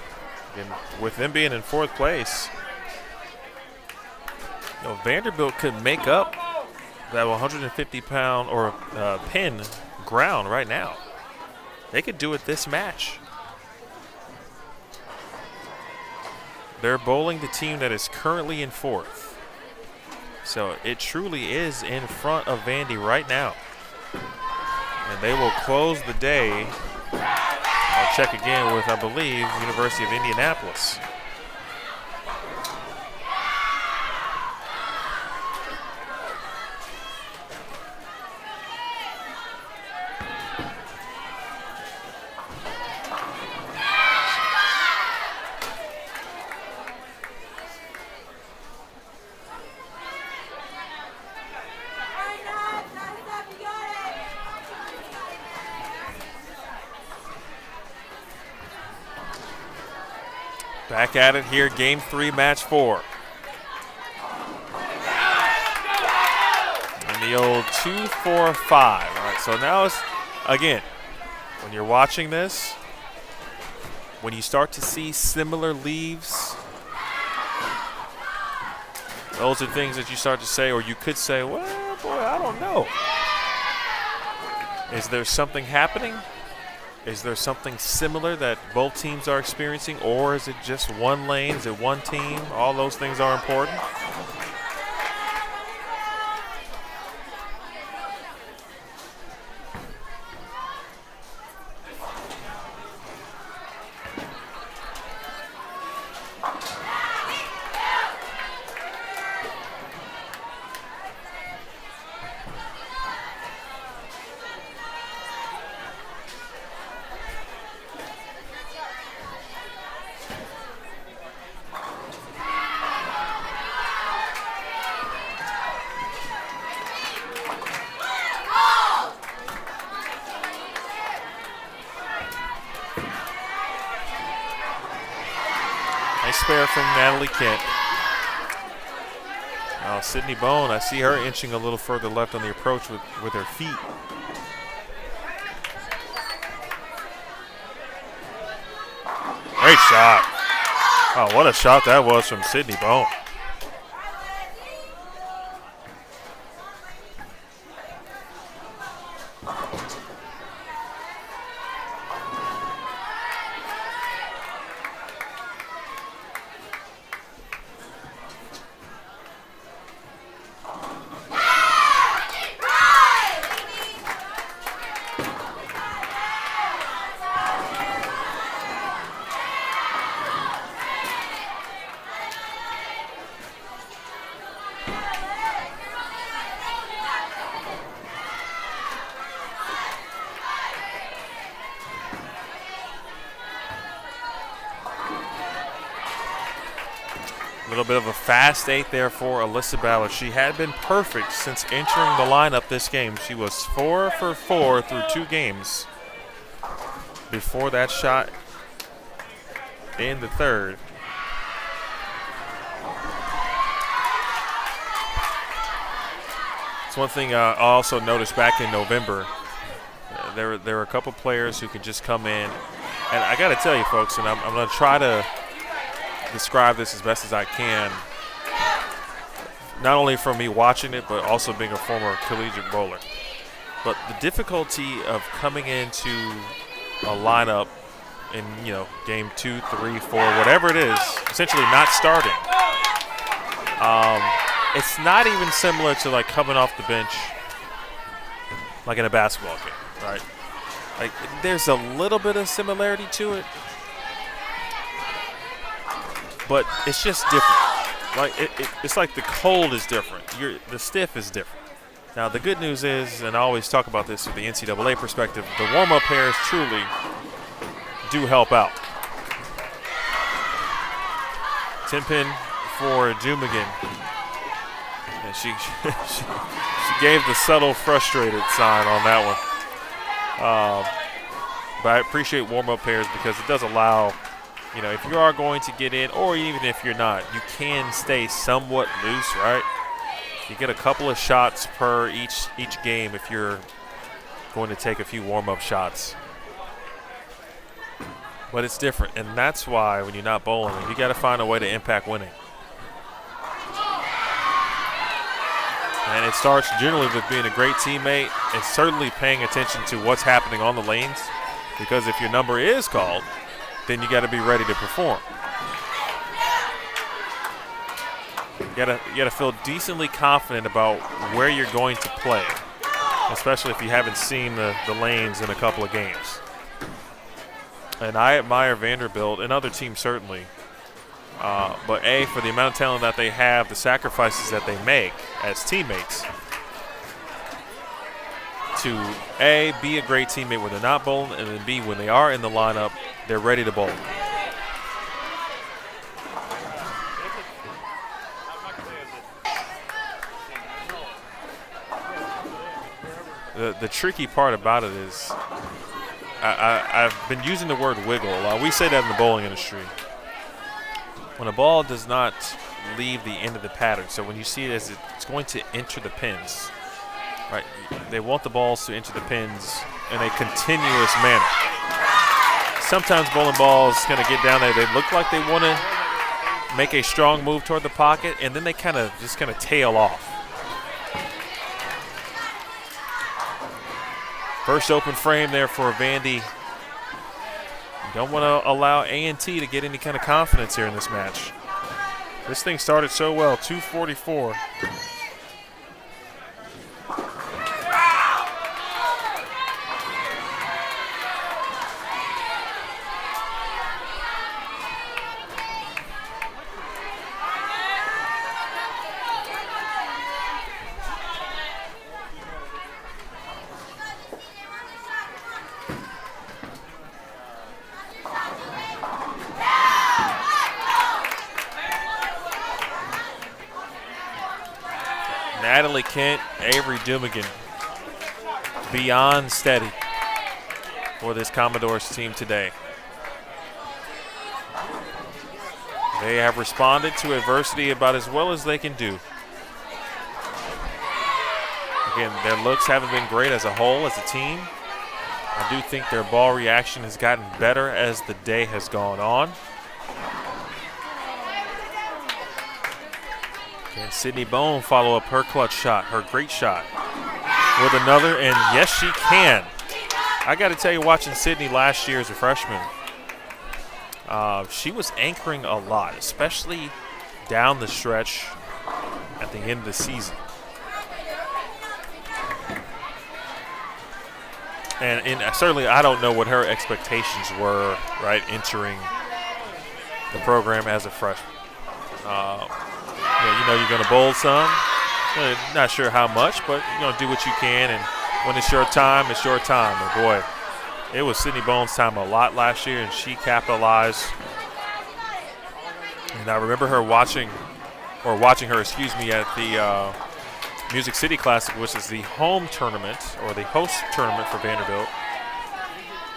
with them being in 4th place, Vanderbilt could make up that 150-pound or pin ground right now. They could do it this match. They're bowling the team that is currently in 4th. So it truly is in front of Vandy right now. And they will close the day. I'll check again with, I believe, University of Indianapolis. Back at it here, game 3, match 4. And the old 2-4-5. All right, so now it's, again, when you're watching this, when you start to see similar leaves, those are things that you start to say, or you could say, well, boy, I don't know. Is there something happening? Is there something similar that both teams are experiencing, or is it just one lane? Is it one team? All those things are important. spare from Natalie Kent. Now Sydney Bone, I see her inching a little further left on the approach with her feet. Great shot. Oh, what a shot that was from Sydney Bone. A little bit of a fast 8 there for Alyssa Ballard. She had been perfect since entering the lineup this game. She was 4 for 4 through 2 games before that shot in the third. It's one thing I also noticed back in November. There were a couple players who could just come in. And I got to tell you, folks, and I'm going to try to describe this as best as I can, not only from me watching it, but also being a former collegiate bowler. But the difficulty of coming into a lineup in, game 2, 3, 4, whatever it is, essentially not starting. It's not even similar to like coming off the bench like in a basketball game, right? Like there's a little bit of similarity to it, but it's just different. Like it's like the cold is different. The stiff is different. Now the good news is, and I always talk about this with the NCAA perspective, the warm-up pairs truly do help out. 10-pin for Jumigan. And she gave the subtle frustrated sign on that one. But I appreciate warm-up pairs because it does allow, if you are going to get in, or even if you're not, you can stay somewhat loose, right? You get a couple of shots per each game if you're going to take a few warm-up shots. But it's different, and that's why when you're not bowling, you got to find a way to impact winning. And it starts generally with being a great teammate and certainly paying attention to what's happening on the lanes, because if your number is called, then you got to be ready to perform. You gotta feel decently confident about where you're going to play, especially if you haven't seen the lanes in a couple of games. And I admire Vanderbilt and other teams certainly, but for the amount of talent that they have, the sacrifices that they make as teammates to be a great teammate when they're not bowling, and then B, when they are in the lineup, they're ready to bowl. The tricky part about it is I've been using the word wiggle. We say that in the bowling industry. When a ball does not leave the end of the pattern, so when you see it as it's going to enter the pins, right? They want the balls to enter the pins in a continuous manner. Sometimes bowling balls kind of get down there. They look like they want to make a strong move toward the pocket, and then they kind of tail off. First open frame there for Vandy. You don't want to allow A&T to get any kind of confidence here in this match. This thing started so well, 244. Natalie Kent, Avery Dumigan, beyond steady for this Commodores team today. They have responded to adversity about as well as they can do. Again, their looks haven't been great as a whole, as a team. I do think their ball reaction has gotten better as the day has gone on. Can Sydney Bone follow up her clutch shot, her great shot, with another? And yes, she can. I got to tell you, watching Sydney last year as a freshman, she was anchoring a lot, especially down the stretch at the end of the season. And certainly I don't know what her expectations were, right, entering the program as a freshman. You're going to bowl some. Not sure how much, but you're going to do what you can. And when it's your time, it's your time. And boy, it was Sydney Bone's time a lot last year, and she capitalized. And I remember her watching her, at the Music City Classic, which is the home tournament or the host tournament for Vanderbilt,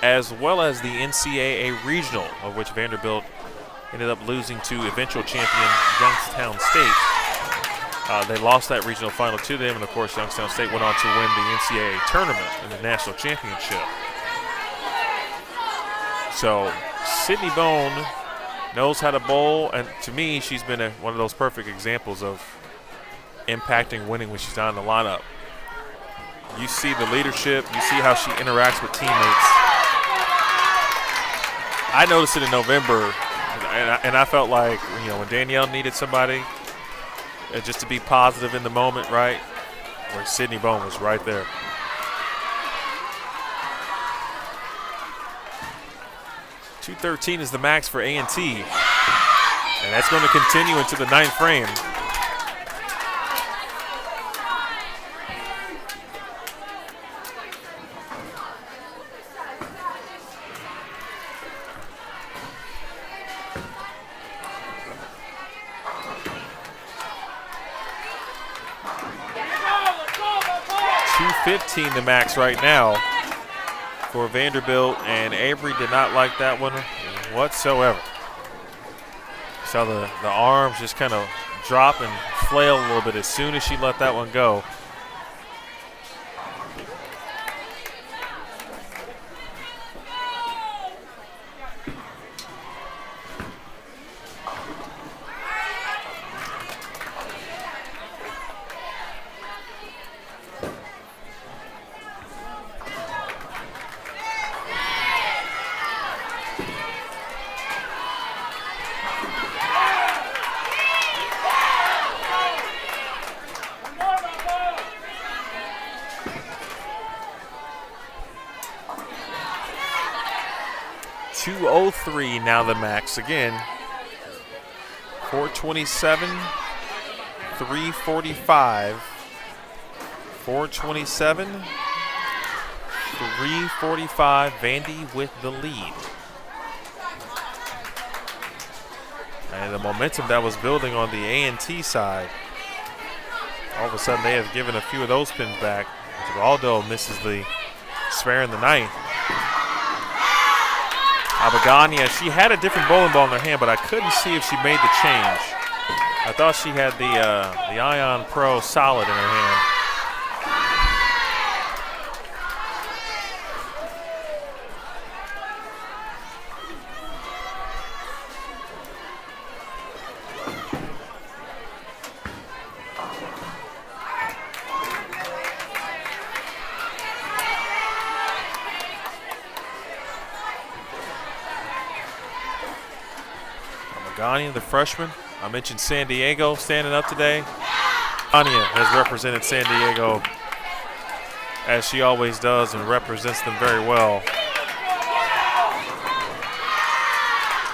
as well as the NCAA regional, of which Vanderbilt ended up losing to eventual champion Youngstown State. They lost that regional final to them, and of course Youngstown State went on to win the NCAA tournament in the national championship. So Sydney Bone knows how to bowl, and to me she's been one of those perfect examples of impacting winning when she's on the lineup. You see the leadership, you see how she interacts with teammates. I noticed it in November, and I felt like, when Danielle needed somebody just to be positive in the moment, right, where Sydney Bone was right there. .213 is the max for A&T, and that's going to continue into the ninth frame. .215 the max right now for Vanderbilt, and Avery did not like that one whatsoever. Saw the arms just kind of drop and flail a little bit as soon as she let that one go. .203 now the max again. 427, 345, 427, 345. Vandy with the lead. And the momentum that was building on the A&T side, all of a sudden they have given a few of those pins back. Giraldo misses the spare in the ninth. Abagania, she had a different bowling ball in her hand, but I couldn't see if she made the change. I thought she had the Ion Pro Solid in her hand. Anya, the freshman. I mentioned San Diego standing up today. Anya has represented San Diego as she always does and represents them very well.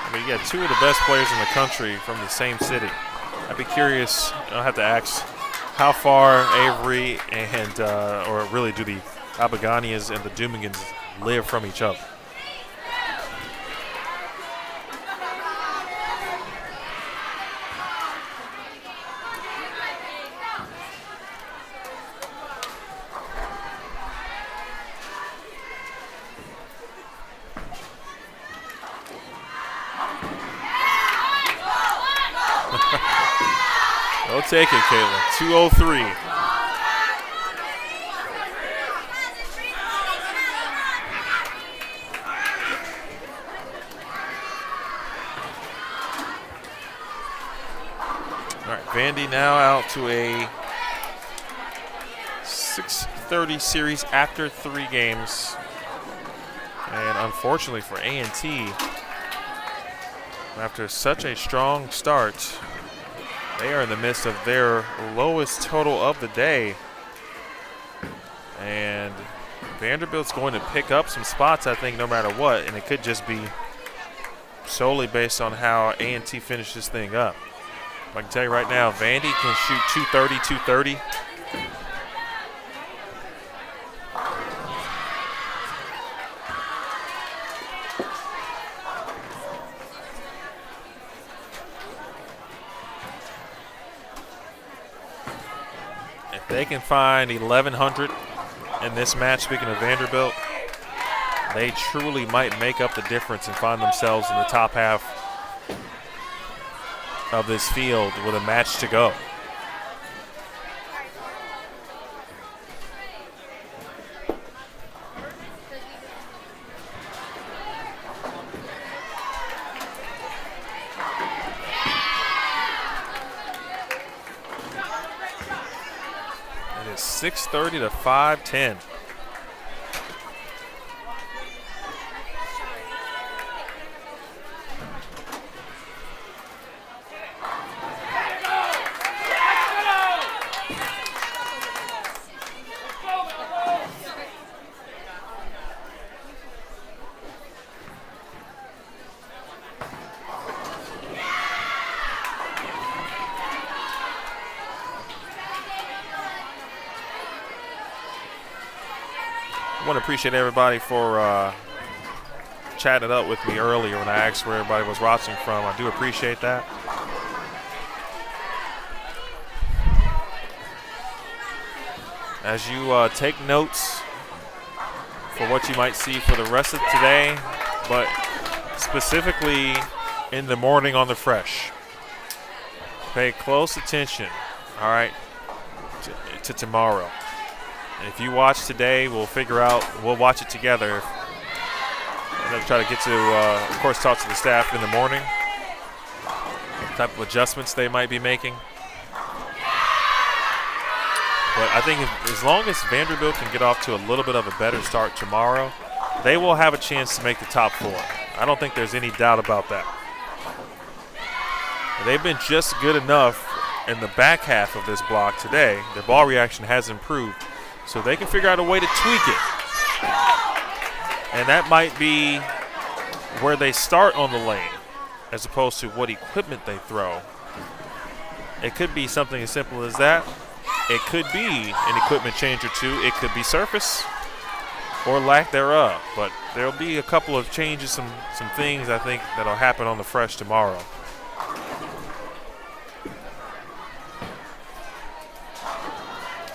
I mean, you got two of the best players in the country from the same city. I'd be curious, I'll have to ask how far Avery and, or really do the Abaganias and the Dumigans live from each other. Go take it, Caitlin. 2:03. All right, Vandy now out to a 6:30 series after 3 games. And unfortunately for A&T, after such a strong start, they are in the midst of their lowest total of the day. And Vanderbilt's going to pick up some spots, I think, no matter what. And it could just be solely based on how A&T finishes this thing up. I can tell you right now, Vandy can shoot 230. If they can find 1,100 in this match, speaking of Vanderbilt, they truly might make up the difference and find themselves in the top half of this field with a match to go. It is 6:30 to 5:10. I want to appreciate everybody for chatting it up with me earlier when I asked where everybody was watching from. I do appreciate that. As you take notes for what you might see for the rest of today, but specifically in the morning on the Fresh, pay close attention, all right, to tomorrow. And if you watch today, we'll watch it together. And I'll try to get to, of course, talk to the staff in the morning, what type of adjustments they might be making. But I think as long as Vanderbilt can get off to a little bit of a better start tomorrow, they will have a chance to make the top 4. I don't think there's any doubt about that. They've been just good enough in the back half of this block today. Their ball reaction has improved, so they can figure out a way to tweak it. And that might be where they start on the lane as opposed to what equipment they throw. It could be something as simple as that. It could be an equipment change or two. It could be surface or lack thereof. But there'll be a couple of changes, some things I think that'll happen on the Fresh tomorrow.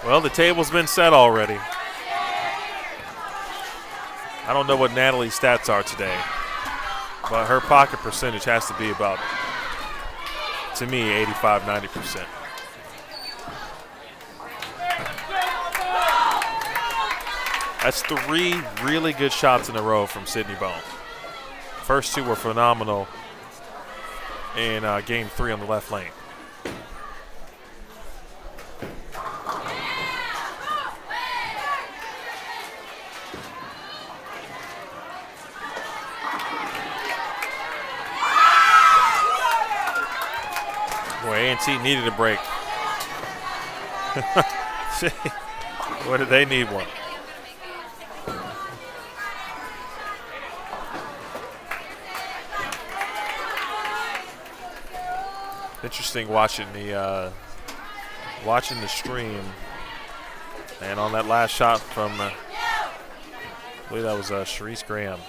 Well, the table's been set already. I don't know what Natalie's stats are today, but her pocket percentage has to be about, to me, 85–90%. That's 3 really good shots in a row from Sydney Bone. First 2 were phenomenal in game 3 on the left lane. Boy, A&T needed a break. What did they need one? Interesting watching the stream, and on that last shot from I believe that was Sharice Graham.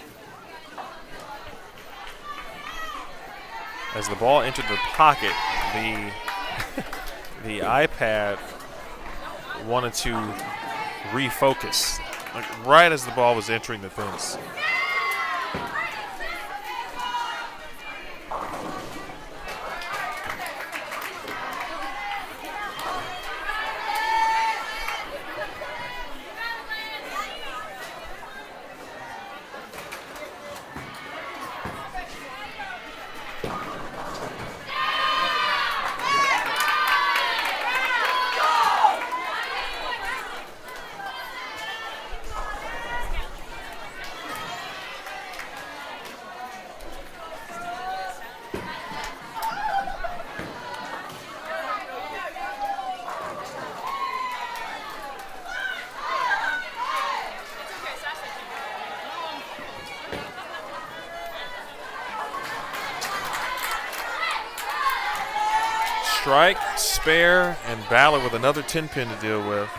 As the ball entered the pocket, the iPad wanted to refocus, like right as the ball was entering the fence. strike, spare, and Ballard with another 10-pin to deal with.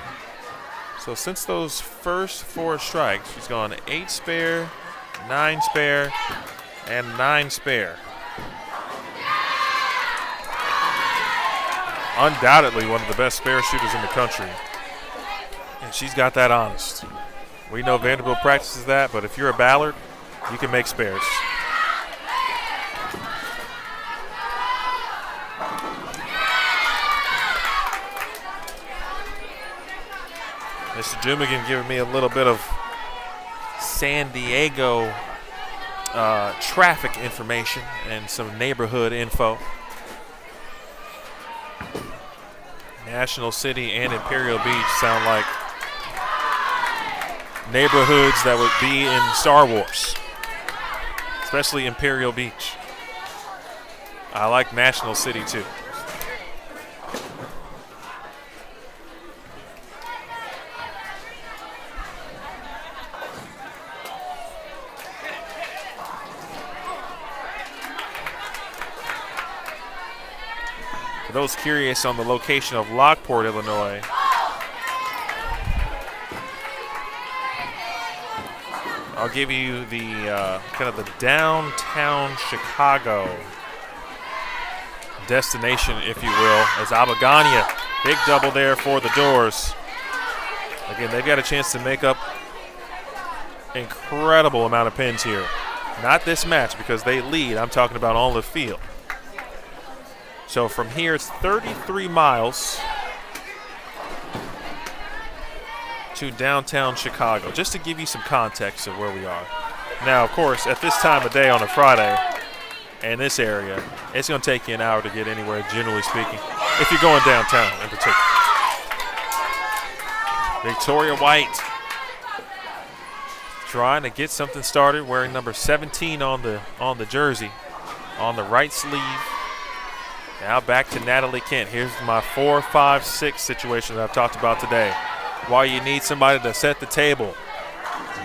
So since those first 4 strikes, she's gone 8 spare, 9 spare, and 9 spare. Undoubtedly one of the best spare shooters in the country. And she's got that honest. We know Vanderbilt practices that, but if you're a Ballard, you can make spares. Mr. Dumigan giving me a little bit of San Diego traffic information and some neighborhood info. National City and Imperial Beach sound like neighborhoods that would be in Star Wars, especially Imperial Beach. I like National City too. For those curious on the location of Lockport, Illinois, I'll give you the kind of the downtown Chicago destination, if you will, as Abagania, big double there for the Doors. Again, they've got a chance to make up incredible amount of pins here. Not this match because they lead. I'm talking about on the field. So from here, it's 33 miles to downtown Chicago, just to give you some context of where we are. Now, of course, at this time of day on a Friday in this area, it's going to take you an hour to get anywhere, generally speaking, if you're going downtown in particular. Victoria White trying to get something started, wearing number 17 on the jersey, on the right sleeve. Now back to Natalie Kent. Here's my 4-5-6 situation that I've talked about today. Why you need somebody to set the table.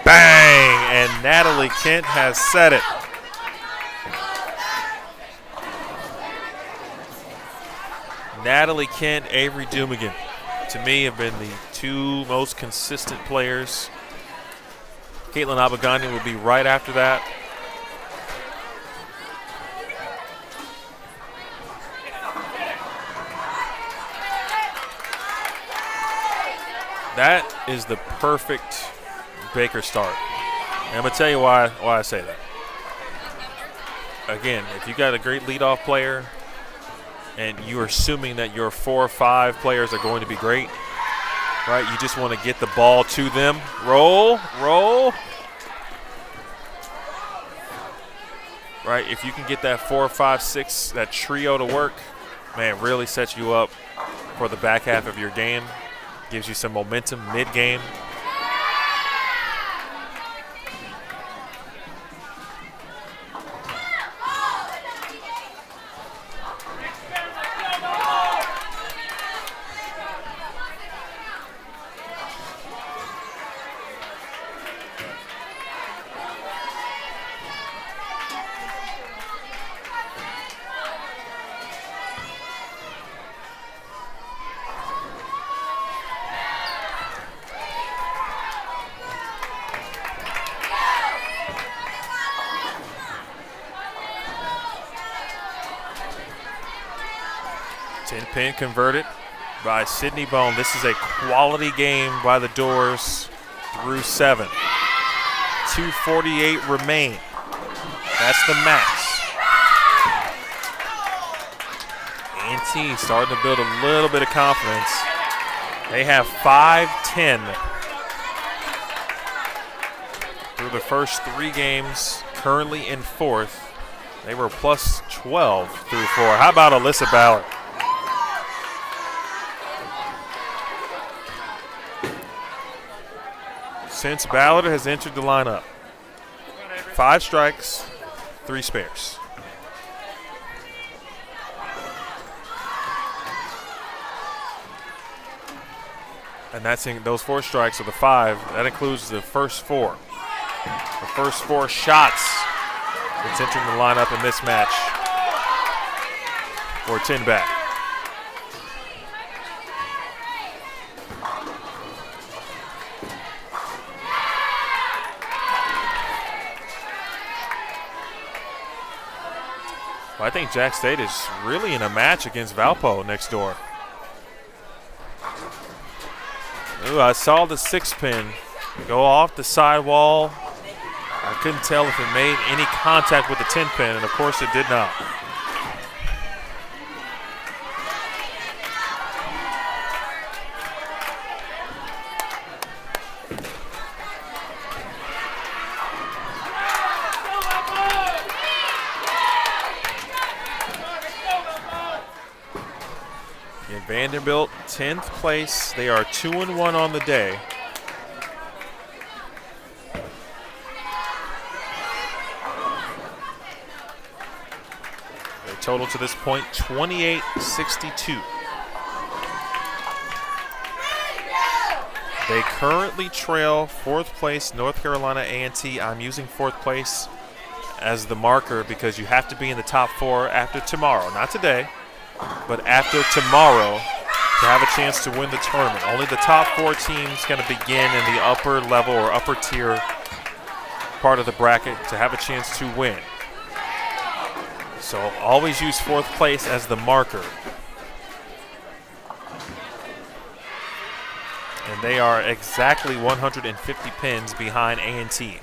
Bang! And Natalie Kent has set it. Natalie Kent, Avery Dumigan, to me, have been the 2 most consistent players. Caitlin Abagani will be right after that. That is the perfect Baker start. And I'm going to tell you why I say that. Again, if you got a great leadoff player and you're assuming that your 4 or 5 players are going to be great, right? You just want to get the ball to them. Roll. Right? If you can get that 4, 5, 6, that trio to work, man, it really sets you up for the back half of your game. Gives you some momentum mid-game. Pin converted by Sydney Bone. This is a quality game by the Doors through 7. 2:48 remain. That's the max. A&T starting to build a little bit of confidence. They have 5-10 through the first 3 games, currently in 4th. They were plus 12 through 4. How about Alyssa Ballard? Since Ballard has entered the lineup, 5 strikes, 3 spares. And that's in those 4 strikes of the 5. That includes the first 4. The first 4 shots that's entering the lineup in this match for 10 back. I think Jack State is really in a match against Valpo next door. Ooh, I saw the 6-pin go off the sidewall. I couldn't tell if it made any contact with the 10-pin, and of course it did not. And Vanderbilt, 10th place. They are 2-1 on the day. Their total to this point, 28-62. They currently trail 4th place North Carolina A&T. I'm using 4th place as the marker because you have to be in the top 4 after tomorrow. Not today, but after tomorrow to have a chance to win the tournament. Only the top 4 teams going to begin in the upper level or upper tier part of the bracket to have a chance to win. So always use 4th place as the marker. And they are exactly 150 pins behind A&T.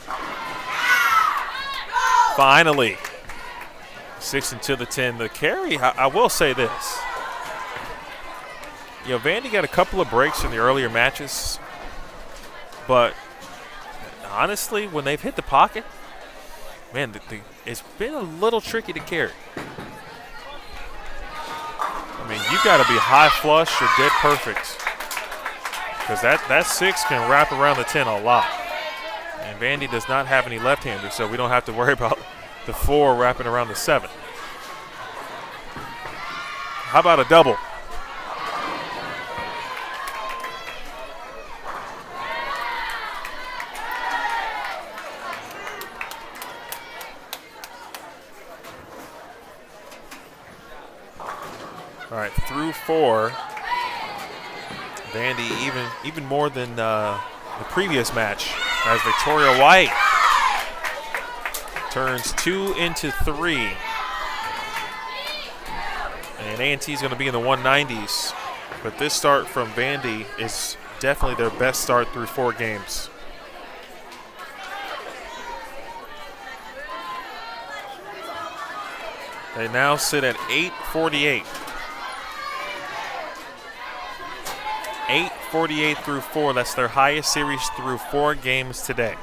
Finally, 6 into the 10. The carry, I will say this. You know, Vandy got a couple of breaks in the earlier matches, but honestly, when they've hit the pocket, man, it's been a little tricky to carry. I mean, you got to be high flush or dead perfect, because that 6 can wrap around the 10 a lot. And Vandy does not have any left-handers, so we don't have to worry about the 4 wrapping around the 7. How about a double? All right, through 4. Vandy even more than the previous match, as Victoria White turns 2 into 3. And A&T is going to be in the 190s. But this start from Vandy is definitely their best start through 4 games. They now sit at 848. 848 through 4. That's their highest series through 4 games today.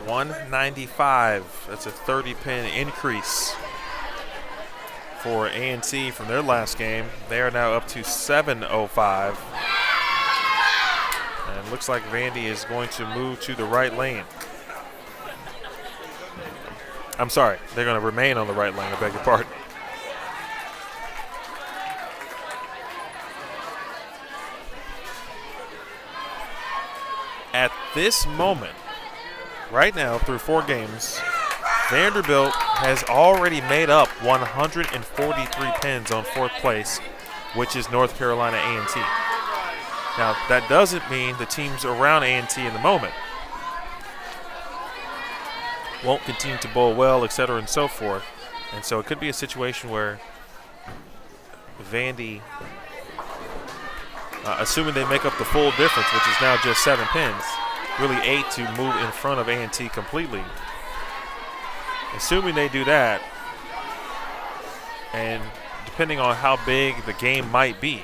$195. That's a 30-pin increase for A&T from their last game. They are now up to 705. And it looks like Vandy is going to move to the right lane. I'm sorry, they're going to remain on the right lane, I beg your pardon. At this moment, right now, through 4 games, Vanderbilt has already made up 143 pins on 4th place, which is North Carolina A&T. Now, that doesn't mean the teams around A&T in the moment won't continue to bowl well, et cetera, and so forth. And so it could be a situation where Vandy, assuming they make up the full difference, which is now just 7 pins, really 8 to move in front of A&T completely. Assuming they do that, and depending on how big the game might be,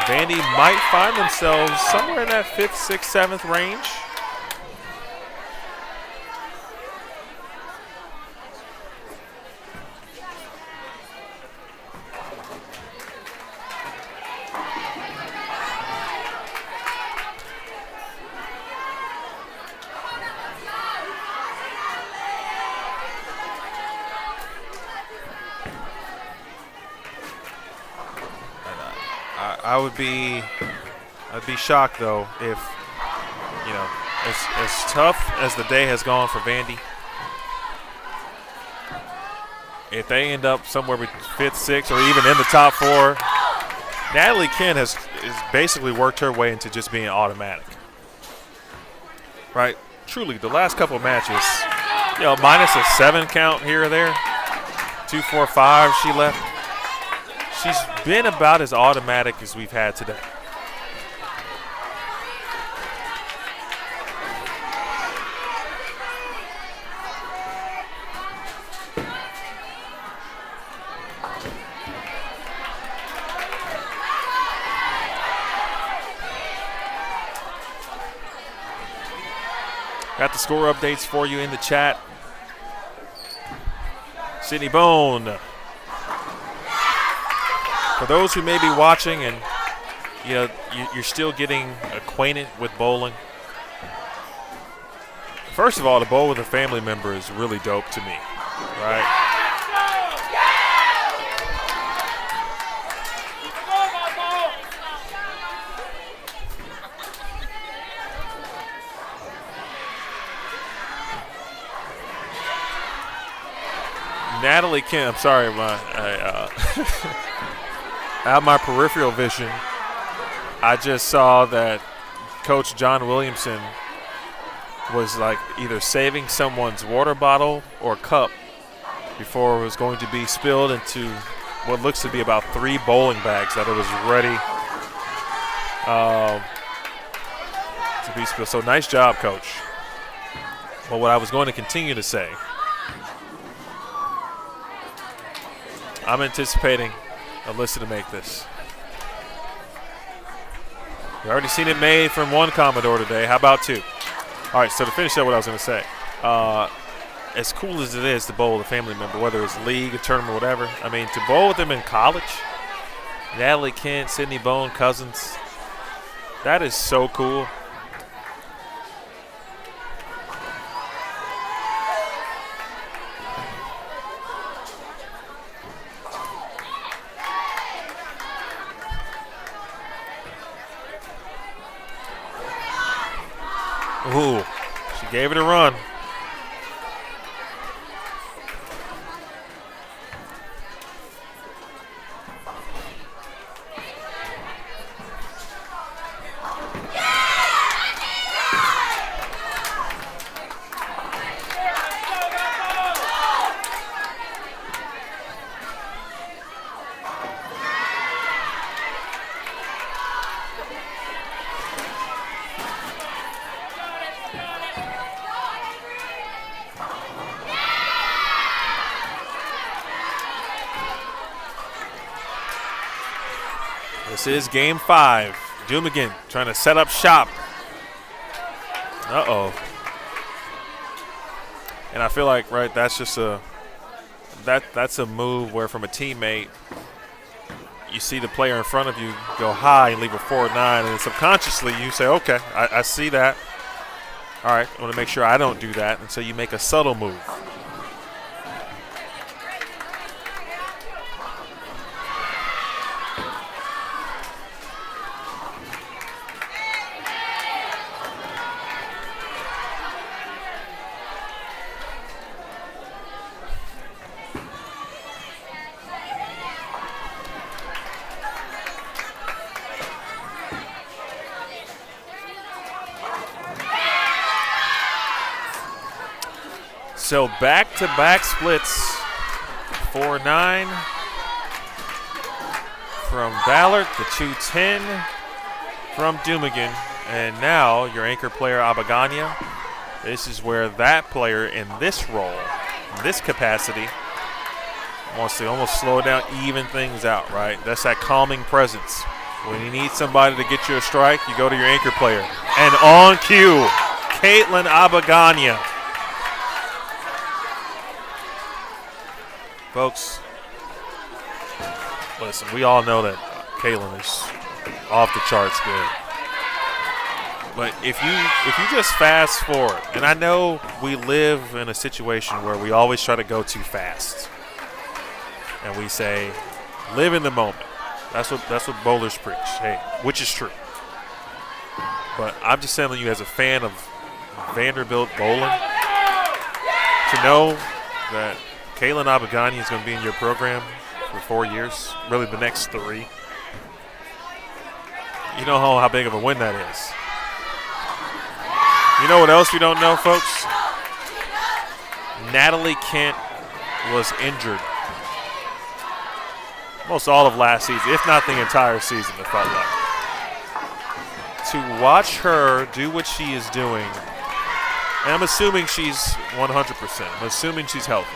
Vandy might find themselves somewhere in that 5th, 6th, 7th range. I'd be shocked though if, you know, as tough as the day has gone for Vandy, if they end up somewhere between 5th, 6th, or even in the top 4, Natalie Kent has basically worked her way into just being automatic. Right? Truly, the last couple of matches, minus a 7 count here or there, 2, 4, 5 she left. She's been about as automatic as we've had today. Got the score updates for you in the chat. Sydney Bone. For those who may be watching and you're still getting acquainted with bowling. First of all, to bowl with a family member is really dope to me, right? Natalie Kent, I'm sorry, I have my peripheral vision. I just saw that Coach John Williamson was like either saving someone's water bottle or cup before it was going to be spilled into what looks to be about 3 bowling bags that it was ready to be spilled. So nice job, Coach. But what I was going to continue to say, I'm anticipating Alyssa to make this. We already seen it made from one Commodore today. How about 2? All right, so to finish up what I was going to say, as cool as it is to bowl with a family member, whether it's league, a tournament, whatever, I mean, to bowl with them in college, Natalie Kent, Sydney Bone, cousins, that is so cool. Ooh, she gave it a run. This is game 5. Dumigan trying to set up shop. Uh-oh. And I feel like, right, that's just that's a move where from a teammate, you see the player in front of you go high and leave a 4-9, and subconsciously you say, okay, I see that. All right, I want to make sure I don't do that. And so you make a subtle move. So back-to-back splits, 4-9 from Ballard, the 2-10 from Dumigan, and now your anchor player Abagania. This is where that player in this role, in this capacity, wants to almost slow it down, even things out, right? That's that calming presence. When you need somebody to get you a strike, you go to your anchor player. And on cue, Caitlin Abagania. Folks, listen, we all know that Caitlin is off the charts good. But if you just fast forward, and I know we live in a situation where we always try to go too fast. And we say, live in the moment. That's what bowlers preach, hey, which is true. But I'm just telling you as a fan of Vanderbilt bowling. To know that Kaylin Abagani is going to be in your program for 4 years, really the next 3. You know how big of a win that is. You know what else we don't know, folks? Natalie Kent was injured most all of last season, if not the entire season, it felt like. To watch her do what she is doing, and I'm assuming she's 100%. I'm assuming she's healthy.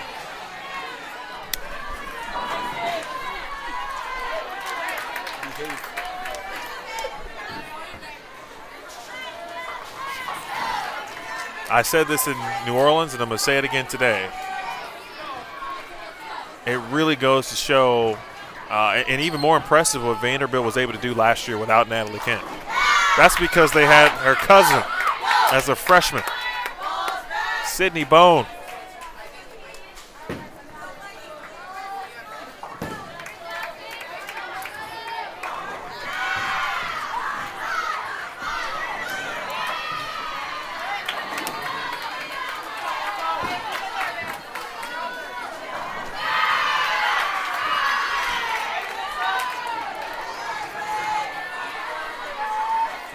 I said this in New Orleans, and I'm going to say it again today. It really goes to show, and even more impressive, what Vanderbilt was able to do last year without Natalie Kent. That's because they had her cousin as a freshman, Sydney Bone.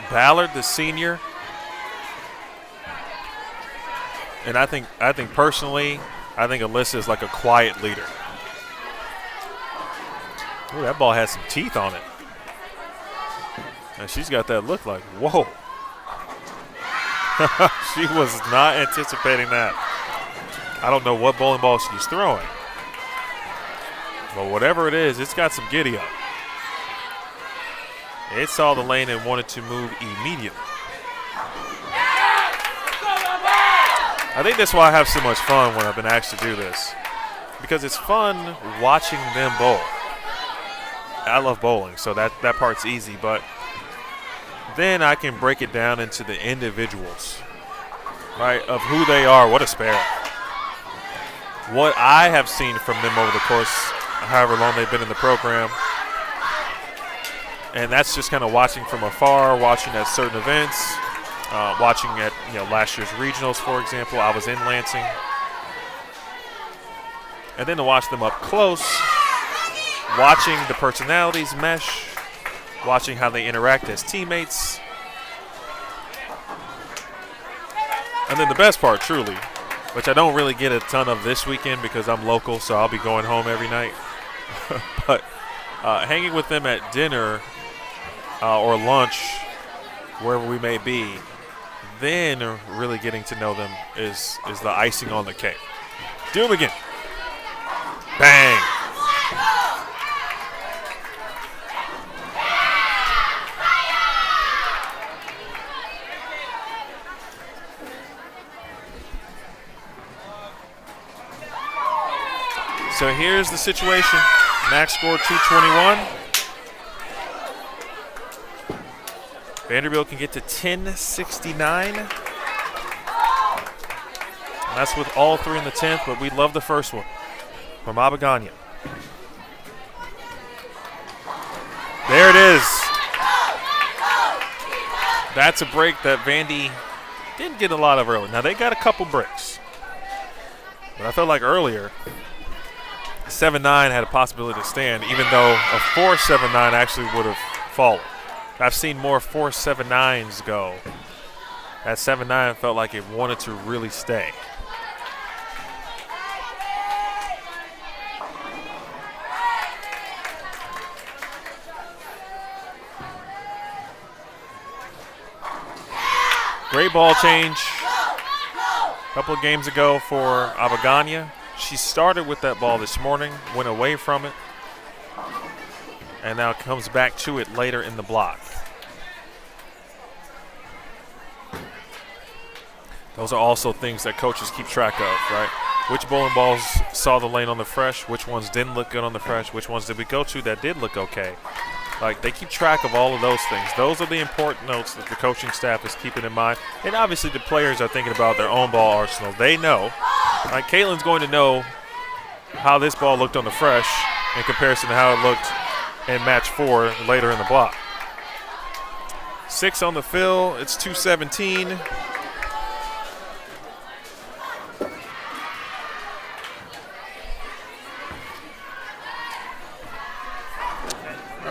Ballard, the senior, and I think personally, I think Alyssa is like a quiet leader. Ooh, that ball has some teeth on it. And she's got that look like, whoa. She was not anticipating that. I don't know what bowling ball she's throwing. But whatever it is, it's got some giddy up. It saw the lane and wanted to move immediately. I think that's why I have so much fun when I've been asked to do this, because it's fun watching them bowl. I love bowling, so that part's easy, but then I can break it down into the individuals, right, of who they are. What a spare. What I have seen from them over the course, however long they've been in the program. And that's just kind of watching from afar, watching at certain events, watching at last year's regionals, for example. I was in Lansing. And then to watch them up close, watching the personalities mesh, watching how they interact as teammates. And then the best part, truly, which I don't really get a ton of this weekend because I'm local, so I'll be going home every night. But hanging with them at dinner or lunch, wherever we may be, then really getting to know them is the icing on the cake. Do them again. Bang. So here's the situation. Max scored 221. Vanderbilt can get to 1069. And that's with all 3 in the 10th, but we love the first one from Abagania. There it is. That's a break that Vandy didn't get a lot of early. Now, they got a couple breaks. But I felt like earlier, 7-9 had a possibility to stand, even though a 4-7-9 actually would have fallen. I've seen more 4-7-9s go. That 7-9 felt like it wanted to really stay. Great ball change a couple of games ago for Abagania. She started with that ball this morning, went away from it, and now comes back to it later in the block. Those are also things that coaches keep track of, right? Which bowling balls saw the lane on the fresh, which ones didn't look good on the fresh, which ones did we go to that did look okay. Like, they keep track of all of those things. Those are the important notes that the coaching staff is keeping in mind. And obviously the players are thinking about their own ball arsenal. They know. Like, Caitlin's going to know how this ball looked on the fresh in comparison to how it looked in match 4 later in the block. 6 on the fill. It's 217.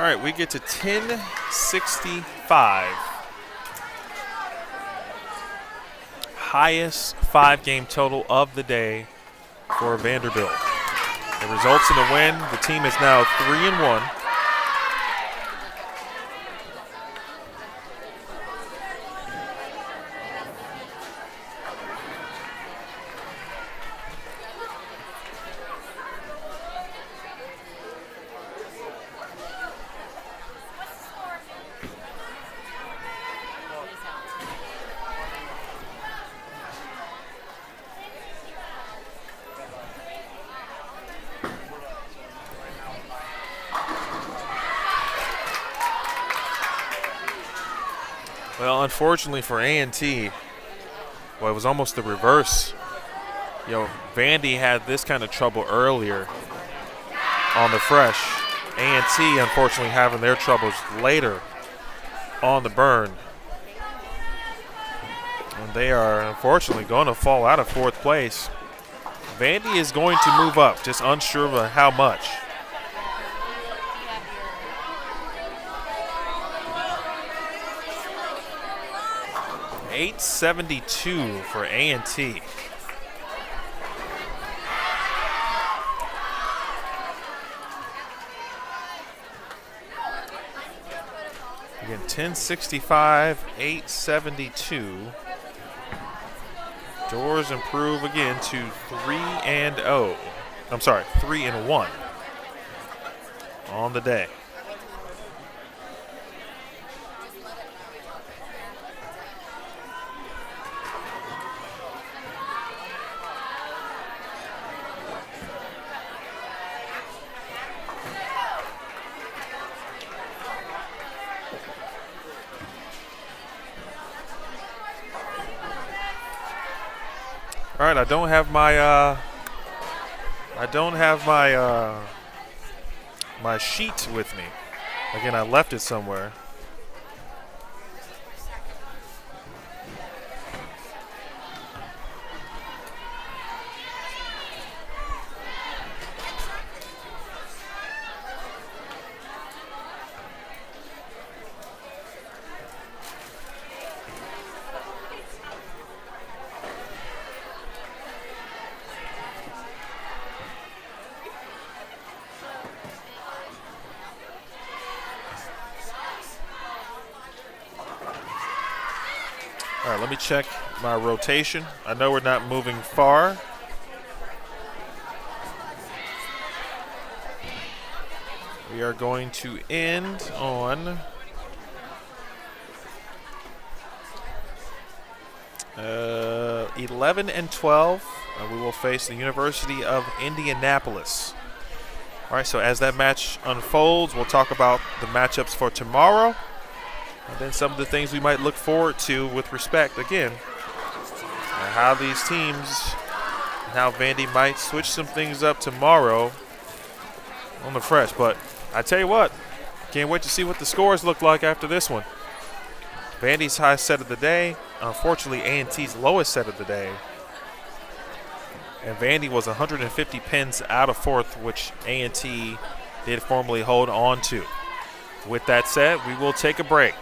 right, we get to 1065. Highest 5-game total of the day for Vanderbilt. It results in a win. The team is now 3-1. Well, unfortunately for A&T, well, it was almost the reverse. Vandy had this kind of trouble earlier on the fresh. A&T, unfortunately, having their troubles later on the burn. And they are, unfortunately, going to fall out of 4th place. Vandy is going to move up, just unsure of how much. $872 for A&T. Again, 1065, 872. Doors improve again to 3-0. I'm sorry, 3-1 on the day. All right, I don't have my sheet with me. Again, I left it somewhere. All right, let me check my rotation. I know we're not moving far. We are going to end on 11 and 12. We will face the University of Indianapolis. All right, so as that match unfolds, we'll talk about the matchups for tomorrow. And then some of the things we might look forward to with respect, again, how these teams, how Vandy might switch some things up tomorrow on the fresh. But I tell you what, can't wait to see what the scores look like after this one. Vandy's high set of the day, unfortunately A&T's lowest set of the day. And Vandy was 150 pins out of 4th, which A&T did formally hold on to. With that said, we will take a break.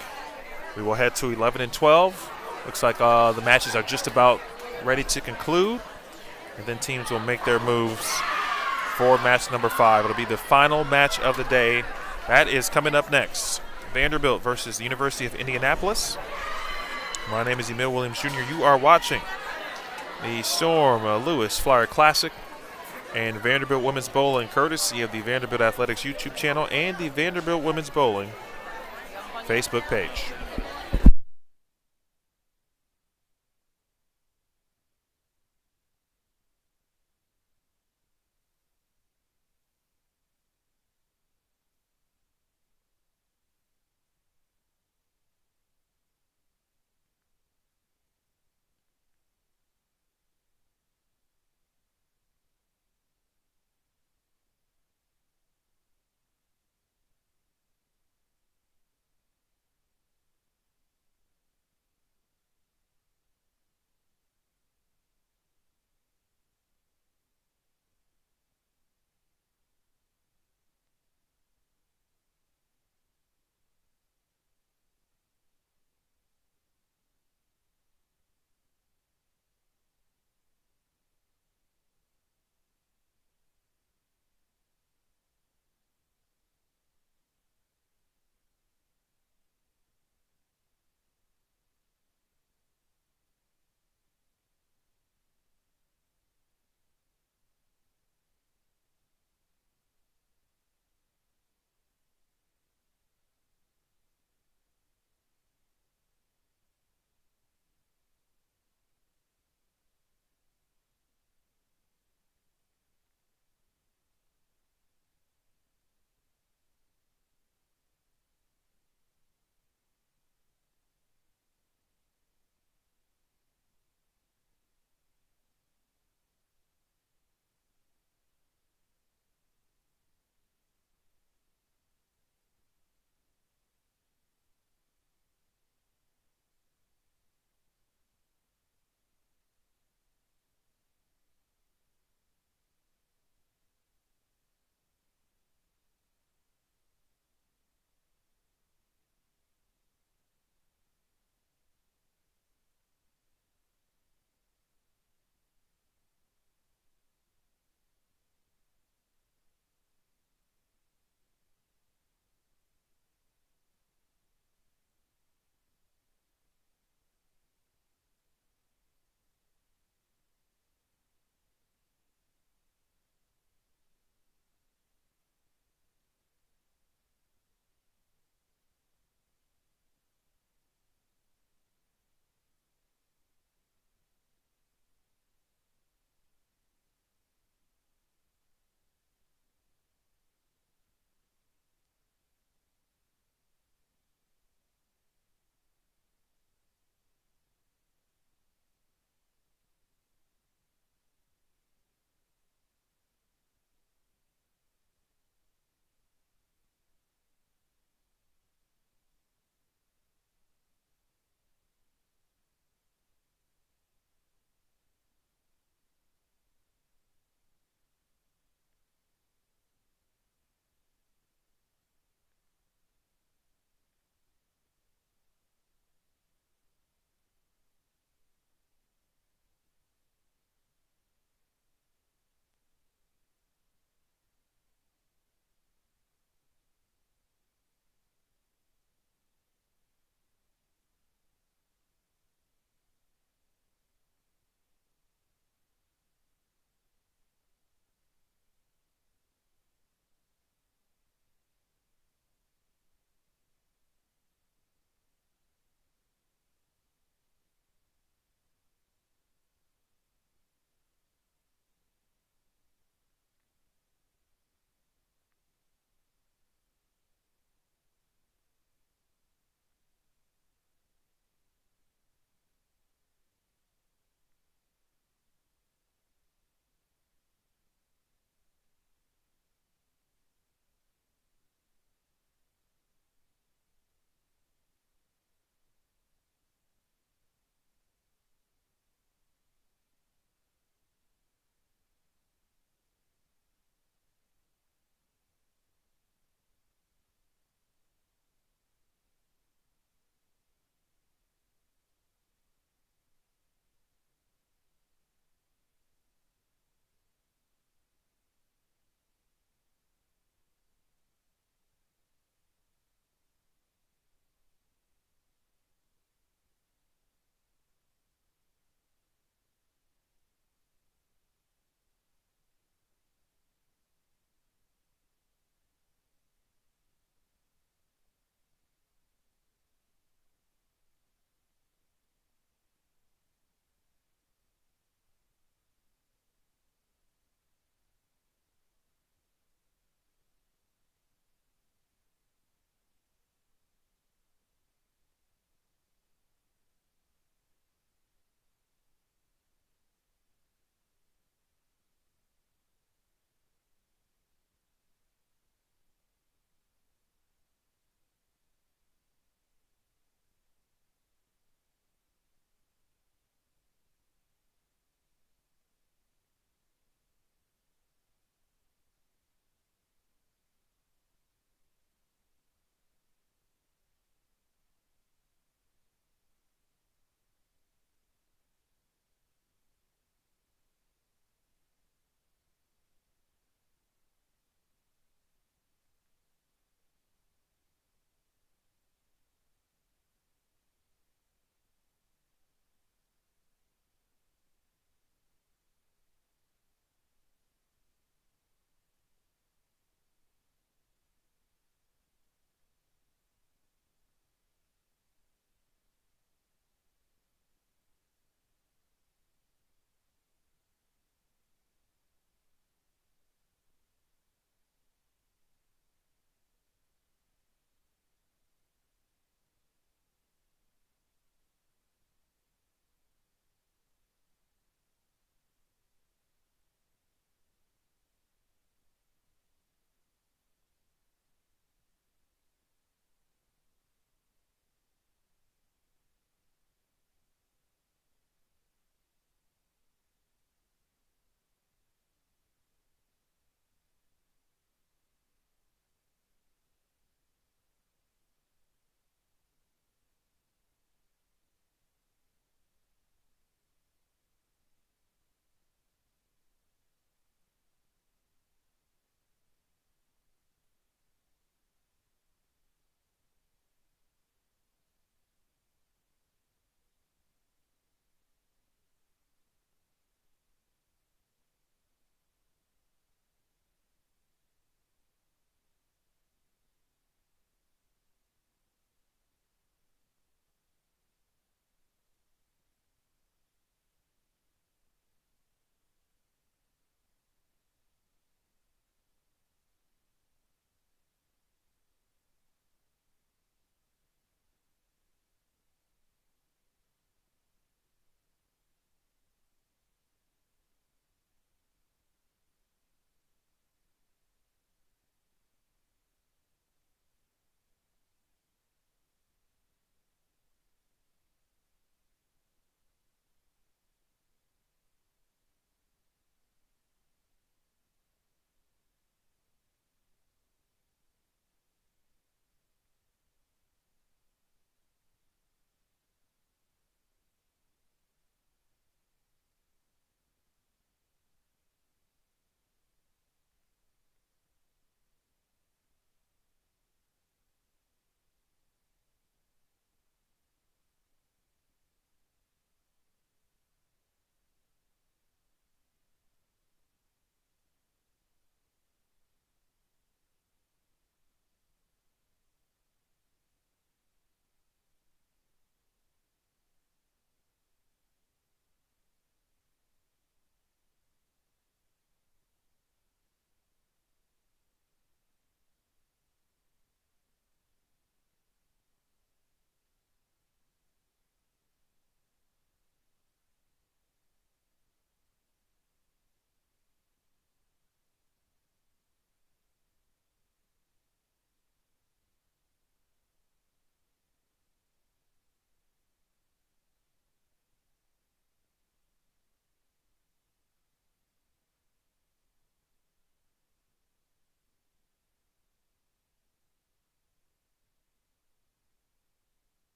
We will head to 11 and 12. Looks like the matches are just about ready to conclude. And then teams will make their moves for match number 5. It'll be the final match of the day. That is coming up next. Vanderbilt versus the University of Indianapolis. My name is Emil Williams Jr. You are watching the Storm Lewis Flyer Classic and Vanderbilt Women's Bowling, courtesy of the Vanderbilt Athletics YouTube channel and the Vanderbilt Women's Bowling Facebook page.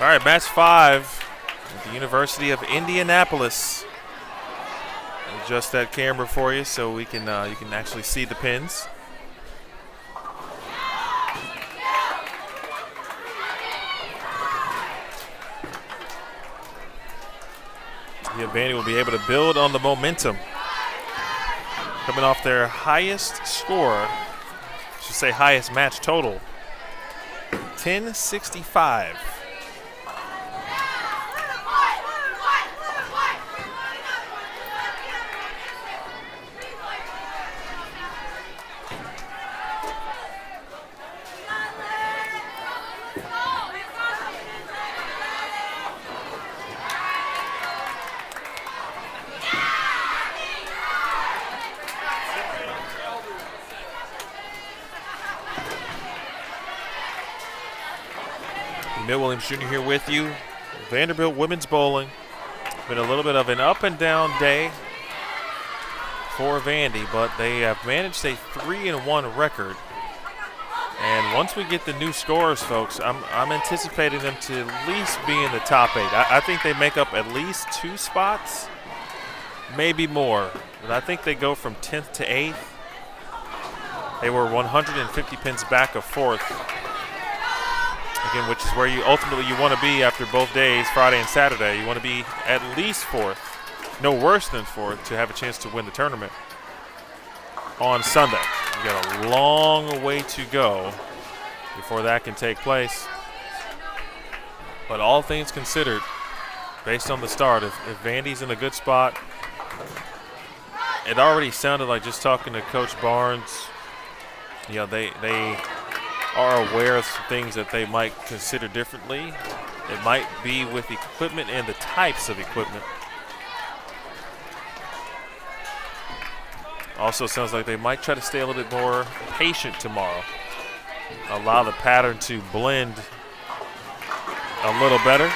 All right, match 5 at the University of Indianapolis. Adjust that camera for you so we can you can actually see the pins. The Vandy will be able to build on the momentum. Coming off their highest score, I should say highest match total, 1065. Mill Williams Jr. here with you. Vanderbilt women's bowling. Been a little bit of an up and down day for Vandy, but they have managed a 3-1 record. And once we get the new scores, folks, I'm anticipating them to at least be in the top 8. I think they make up at least 2 spots, maybe more. But I think they go from 10th to 8th. They were 150 pins back of 4th. Again, which is where you ultimately want to be after both days, Friday and Saturday. You want to be at least 4th, no worse than 4th, to have a chance to win the tournament on Sunday. You got a long way to go before that can take place. But all things considered, based on the start, if Vandy's in a good spot, it already sounded like, just talking to Coach Barnes, you know, they are aware of some things that they might consider differently. It might be with equipment and the types of equipment. Also sounds like they might try to stay a little bit more patient tomorrow. Allow the pattern to blend a little better.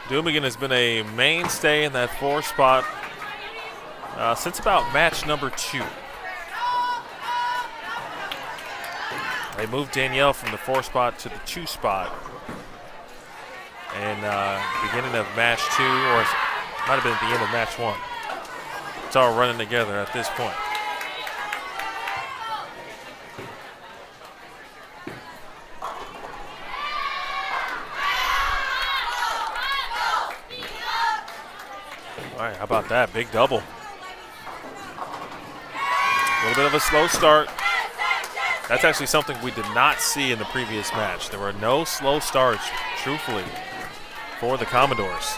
Dumigan has been a mainstay in that 4 spot since about match number 2. They moved Danielle from the 4 spot to the 2 spot. And beginning of match 2, or it might have been at the end of match 1. It's all running together at this point. All right, how about that? Big double. A little bit of a slow start. That's actually something we did not see in the previous match. There were no slow starts, truthfully, for the Commodores.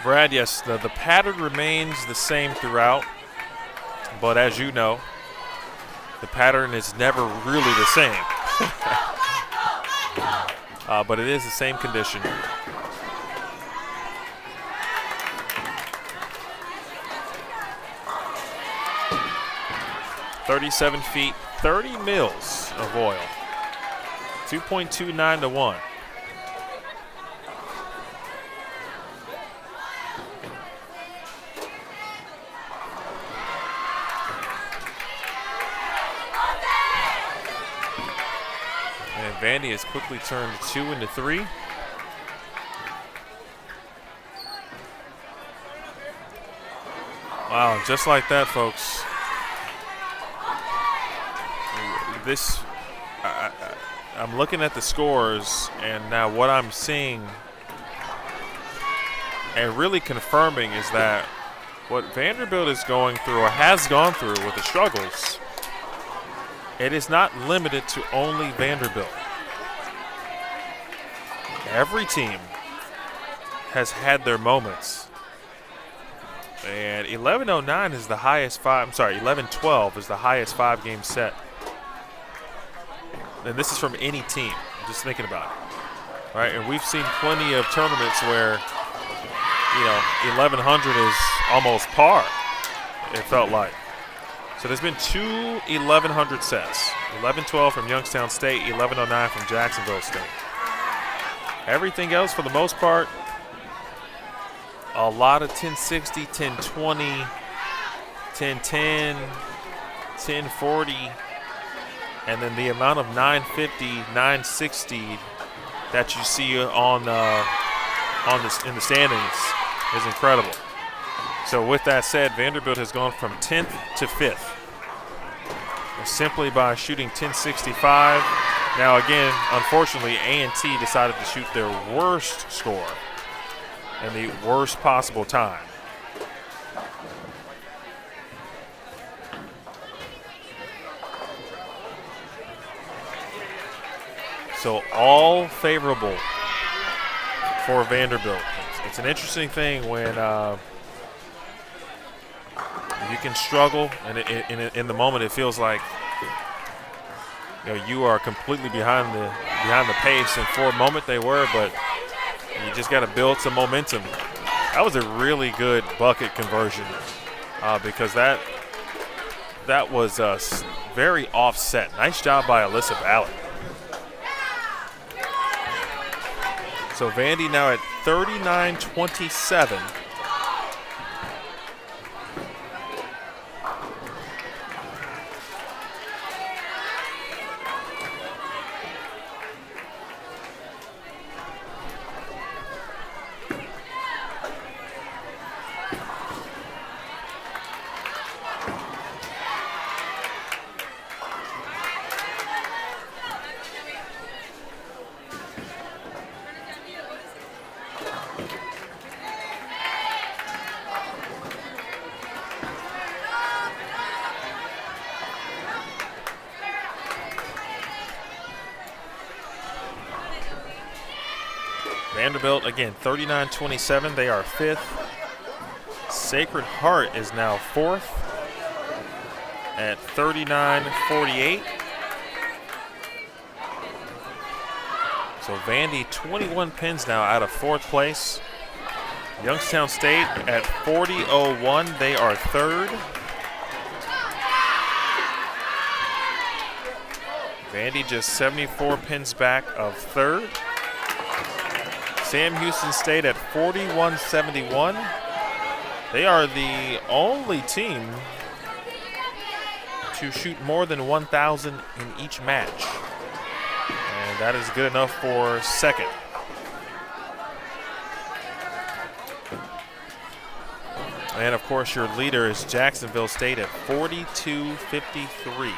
Brad, yes, the pattern remains the same throughout, but as you know, the pattern is never really the same. But it is the same condition. $37 feet, 30 mils of oil, 2.29 to 1. Vandy has quickly turned 2 into 3. Wow, just like that, folks. I'm looking at the scores, and now what I'm seeing and really confirming is that what Vanderbilt is going through, or has gone through with the struggles, it is not limited to only Vanderbilt. Every team has had their moments. And 11-09 is the highest 11-12 is the highest 5-game set. And this is from any team, just thinking about it. All right, and we've seen plenty of tournaments where, 1100 is almost par, it felt like. So there's been two 1100 sets. 11-12 from Youngstown State, 1109 from Jacksonville State. Everything else, for the most part, a lot of 1060, 1020, 1010, 1040, and then the amount of 950, 960 that you see in the standings is incredible. So with that said, Vanderbilt has gone from 10th to 5th simply by shooting 1065. Now again, unfortunately, A&T decided to shoot their worst score and the worst possible time. So all favorable for Vanderbilt. It's an interesting thing when you can struggle, and in the moment it feels like you are completely behind the pace. And for a moment they were, but you just got to build some momentum. That was a really good bucket conversion because that was very offset. Nice job by Alyssa Ballard. So Vandy now at 39-27. Vanderbilt, again, 39-27. They are 5th. Sacred Heart is now 4th at 39-48. So Vandy 21 pins now out of 4th place. Youngstown State at 40-01. They are 3rd. Vandy just 74 pins back of 3rd. Sam Houston State at 41-71. They are the only team to shoot more than 1,000 in each match. And that is good enough for 2nd. And of course your leader is Jacksonville State at 42-53.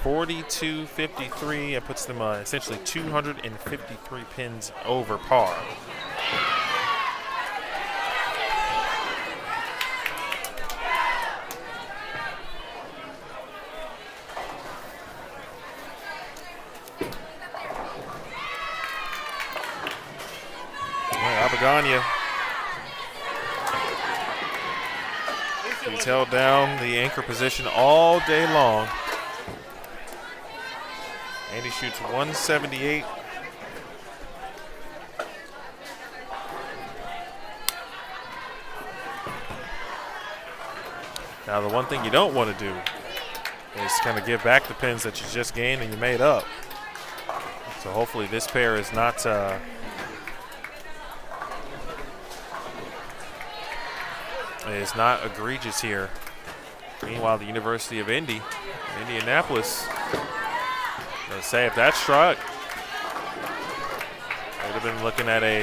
42-53. It puts them essentially 253 pins over par. Abagania. He's held down the anchor position all day long. And he shoots 178. Now the one thing you don't want to do is kind of give back the pins that you just gained and you made up. So hopefully this pair is not egregious here. Meanwhile, the University of Indianapolis, let's say if that struck, they would have been looking at a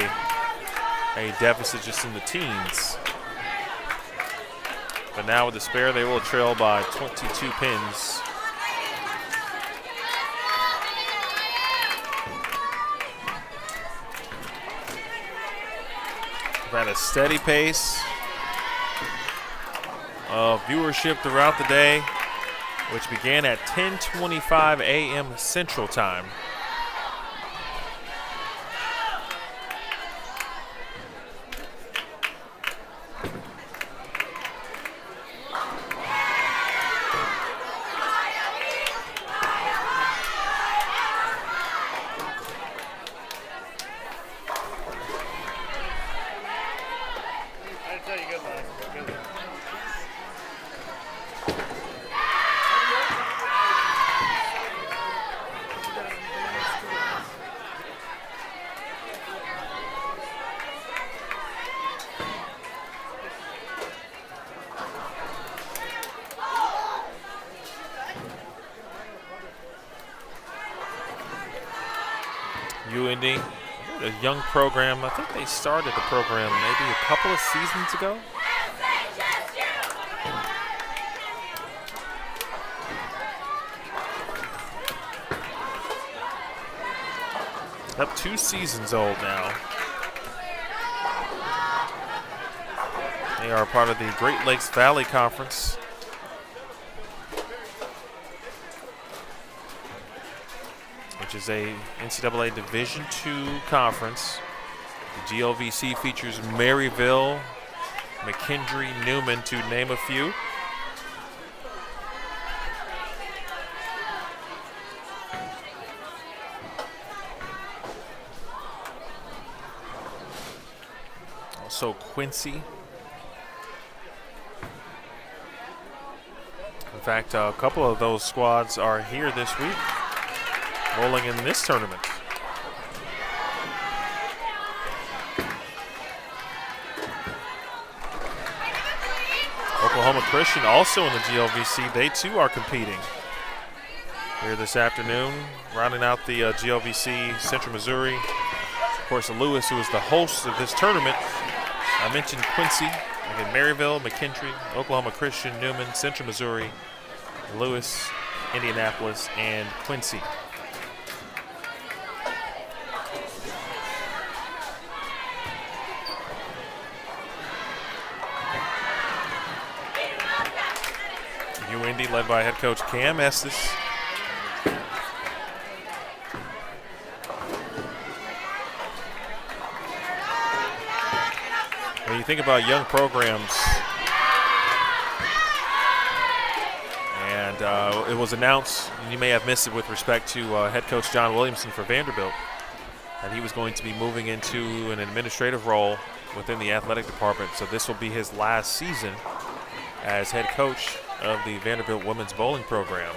deficit just in the teens. But now with the spare, they will trail by 22 pins. We've had a steady pace of viewership throughout the day, which began at 10:25 a.m. Central Time. UND, a young program. I think they started the program maybe a couple of seasons ago. Up 2 seasons old now. They are part of the Great Lakes Valley Conference. Which is a NCAA Division II conference. The GLVC features Maryville, McKendree, Newman, to name a few. Also Quincy. In fact, a couple of those squads are here this week, rolling in this tournament. Oklahoma Christian also in the GLVC. They too are competing here this afternoon, rounding out the GLVC Central Missouri. Of course, Lewis, who is the host of this tournament. I mentioned Quincy, again, Maryville, McKendree, Oklahoma Christian, Newman, Central Missouri, Lewis, Indianapolis, and Quincy. UND led by head coach Cam Estes. When you think about young programs, and it was announced, and you may have missed it with respect to head coach John Williamson for Vanderbilt, that he was going to be moving into an administrative role within the athletic department. So this will be his last season as head coach of the Vanderbilt women's bowling program.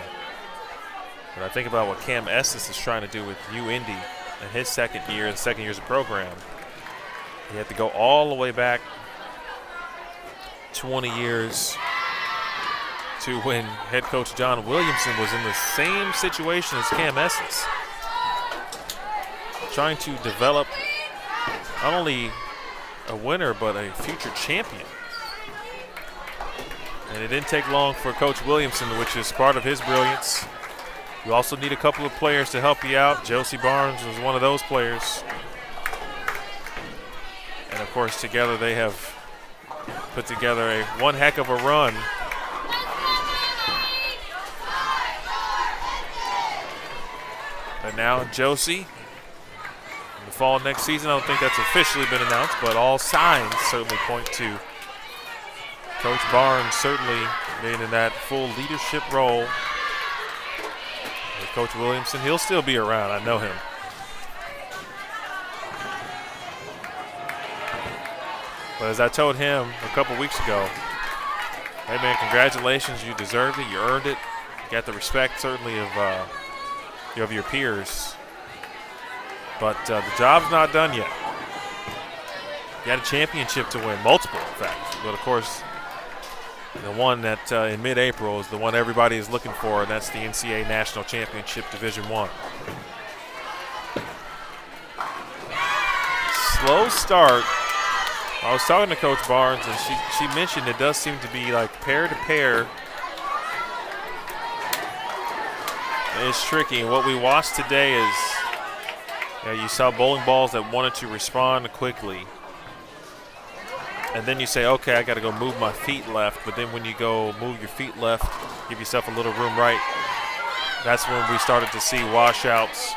When I think about what Cam Estes is trying to do with UND in his second year of the program, he had to go all the way back 20 years to when head coach John Williamson was in the same situation as Cam Estes, trying to develop not only a winner but a future champion. And it didn't take long for Coach Williamson, which is part of his brilliance. You also need a couple of players to help you out. Josie Barnes was one of those players. And of course, together they have put together one heck of a run. And now Josie, in the fall next season, I don't think that's officially been announced, but all signs certainly point to Coach Barnes certainly being in that full leadership role. With Coach Williamson, he'll still be around, I know him. But as I told him a couple weeks ago, hey man, congratulations, you deserved it, you earned it. You got the respect certainly of your peers. But the job's not done yet. You got a championship to win, multiple in fact. But of course, the one that in mid-April is the one everybody is looking for, and that's the NCAA National Championship Division I. Slow start. I was talking to Coach Barnes, and she mentioned it does seem to be like pair to pair. It's tricky. And what we watched today is you saw bowling balls that wanted to respond quickly. And then you say, okay, I got to go move my feet left. But then when you go move your feet left, give yourself a little room right, that's when we started to see washouts,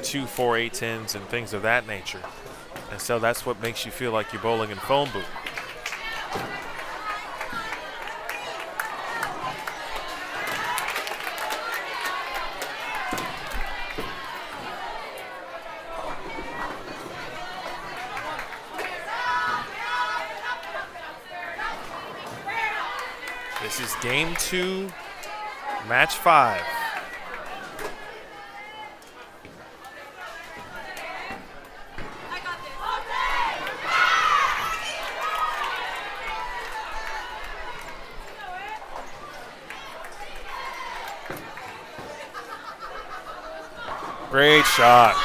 2 4-8-10s, and things of that nature. And so that's what makes you feel like you're bowling in phone booth. This is game 2, match 5. Great shot.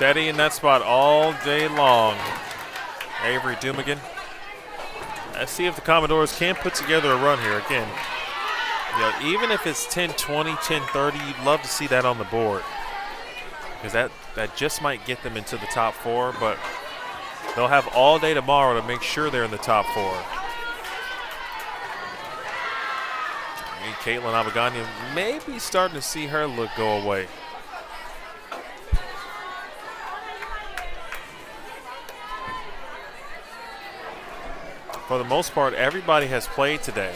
Steady in that spot all day long. Avery Dumigan. Let's see if the Commodores can put together a run here again. Even if it's 10-20, 10-30, you'd love to see that on the board. Because that just might get them into the top 4, but they'll have all day tomorrow to make sure they're in the top 4. And Caitlin Abagania, maybe starting to see her look go away. For the most part, everybody has played today.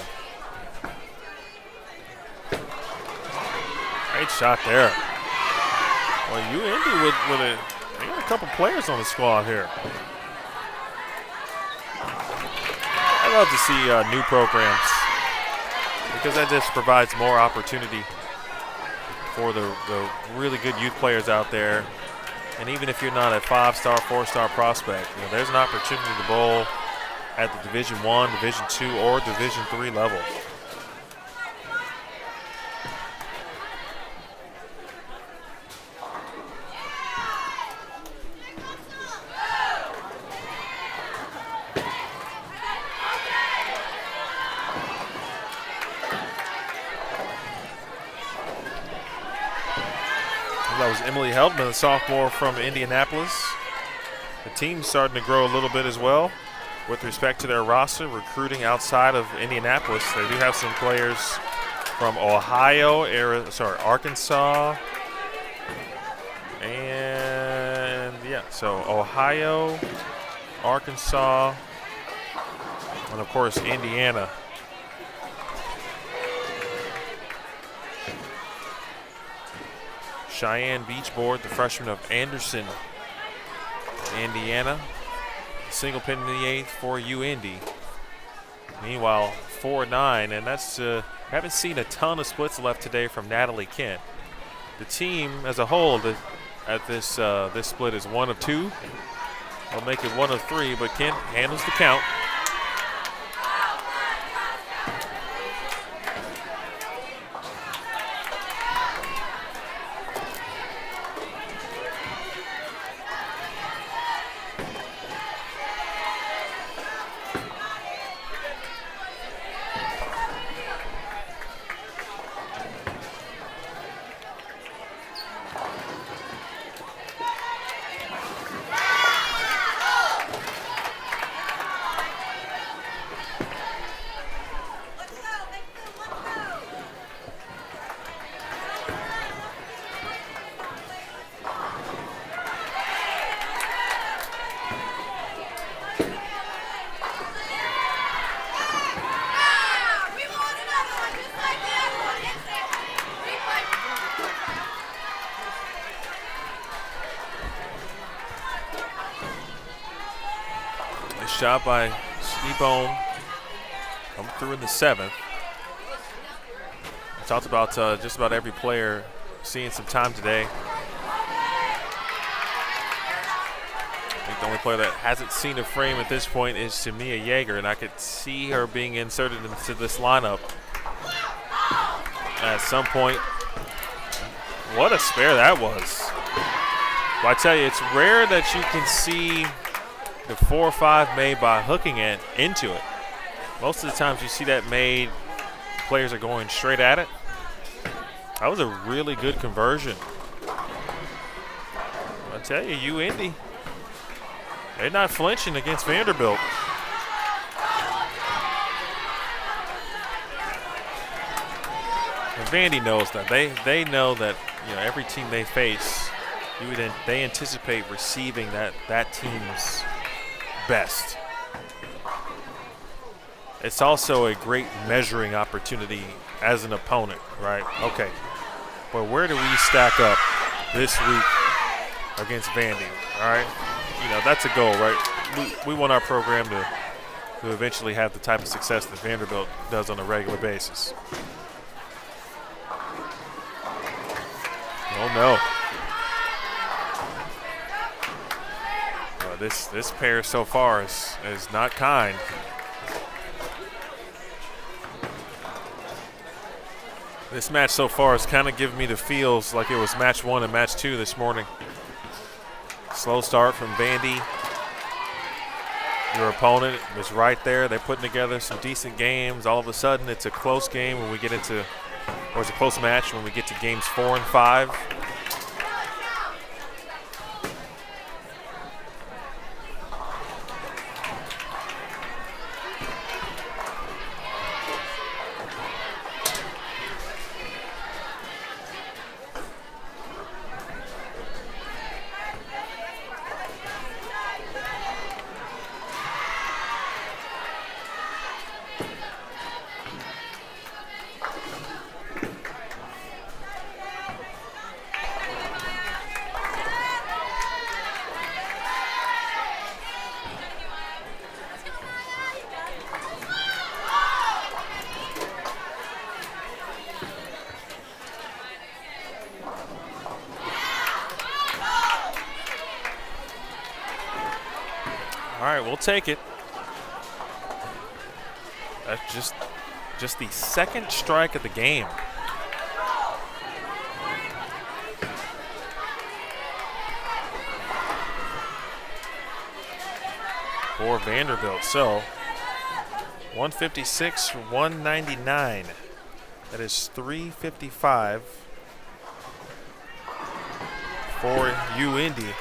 Great shot there. Well, UIndy with they got a couple players on the squad here. I love to see new programs because that just provides more opportunity for the really good youth players out there. And even if you're not a 5-star, 4-star prospect, there's an opportunity to bowl at the Division I, Division II, or Division III level. That was Emily Heldman, a sophomore from Indianapolis. The team's starting to grow a little bit as well with respect to their roster, recruiting outside of Indianapolis. They do have some players from Arkansas, and so Ohio, Arkansas, and of course Indiana. Cheyenne Beachboard, the freshman of Anderson, Indiana. Single pin in the 8th for UIndy. Meanwhile, 4-9, and that's haven't seen a ton of splits left today from Natalie Kent. The team as a whole at this split is 1 of 2. They'll make it 1 of 3, but Kent handles the count. Shot by Sneebone. Come through in the 7th. I talked about just about every player seeing some time today. I think the only player that hasn't seen a frame at this point is Tamia Yeager, and I could see her being inserted into this lineup at some point. What a spare that was. Well, I tell you, it's rare that you can see the 4-5 made by hooking it into it. Most of the times you see that made, players are going straight at it. That was a really good conversion. I tell you, UIndy, they're not flinching against Vanderbilt. And Vandy knows that. They know that every team they face, they anticipate receiving that team's best. It's also a great measuring opportunity as an opponent, right? Okay, well, where do we stack up this week against Vandy? All right, that's a goal, right? We want our program to eventually have the type of success that Vanderbilt does on a regular basis. Oh no. This pair so far is not kind. This match so far has kind of given me the feels like it was match 1 and match 2 this morning. Slow start from Vandy. Your opponent was right there. They're putting together some decent games. All of a sudden, it's a close game when we get into, or it's a close match when we get to games 4 and 5. All right, we'll take it. That's just the second strike of the game. For Vanderbilt. So 156 for 199. That is 355 for UIndy.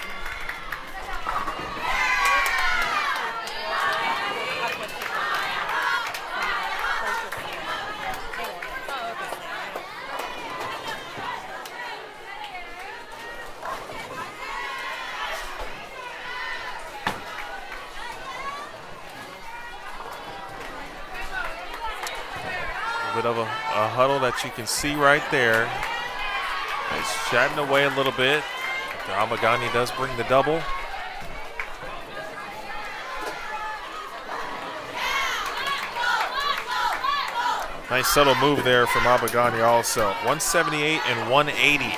Bit of a huddle that you can see right there. It's chatting away a little bit. Abagani does bring the double. Nice subtle move there from Abagani also. 178 and 180.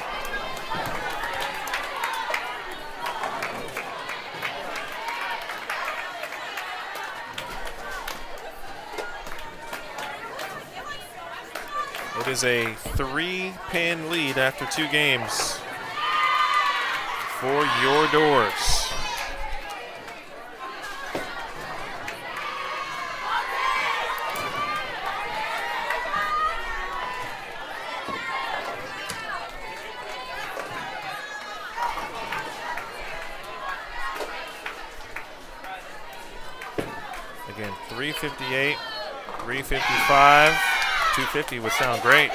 It is a 3-pin lead after 2 games for your Doors. Again, 358, 355. 250 would sound great.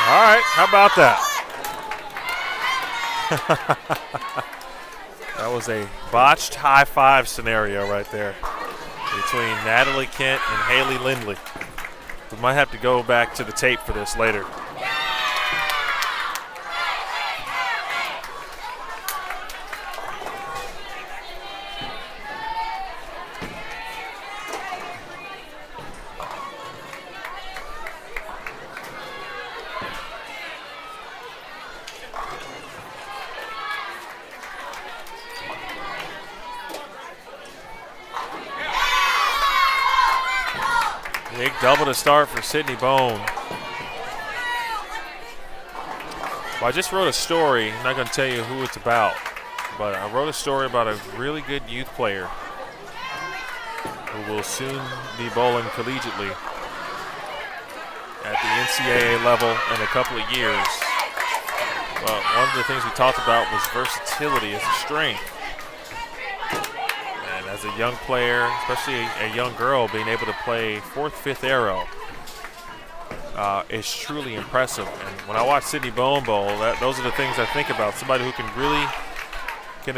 All right, how about that? That was a botched high five scenario right there between Natalie Kent and Haley Lindley. We might have to go back to the tape for this later. Big double to start for Sydney Bone. Well, I just wrote a story. I'm not going to tell you who it's about, but I wrote a story about a really good youth player who will soon be bowling collegiately at the NCAA level in a couple of years. Well, one of the things we talked about was versatility as a strength. And as a young player, especially a young girl, being able to play 4th, 5th arrow is truly impressive. And when I watch Sydney Bone bowl, those are the things I think about. Somebody who can really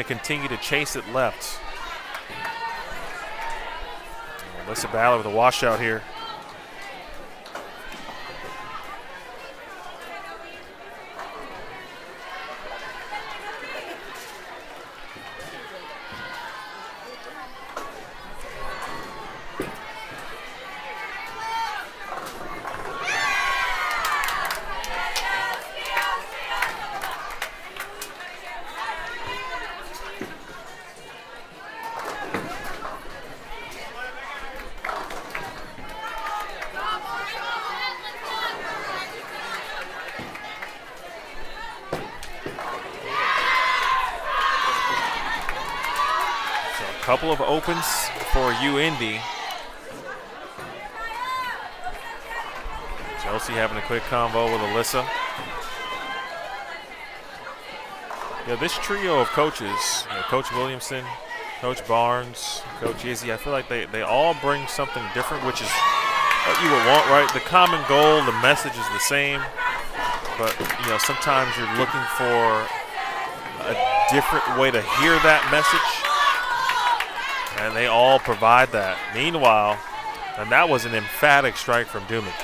continue to chase it left. Alyssa Ballard with a washout here Couple of opens for UIndy. Chelsea having a quick convo with Alyssa. Yeah, this trio of coaches, Coach Williamson, Coach Barnes, Coach Izzy, I feel like they all bring something different, which is what you would want, right? The common goal, the message is the same, but sometimes you're looking for a different way to hear that message, and they all provide that. Meanwhile, and that was an emphatic strike from Dumick.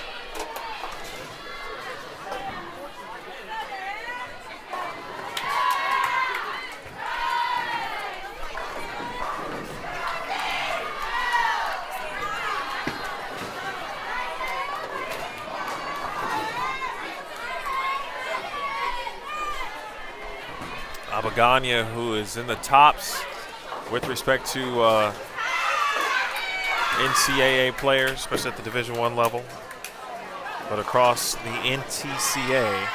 Abagania, who is in the tops with respect to NCAA players, especially at the Division I level, but across the NTCA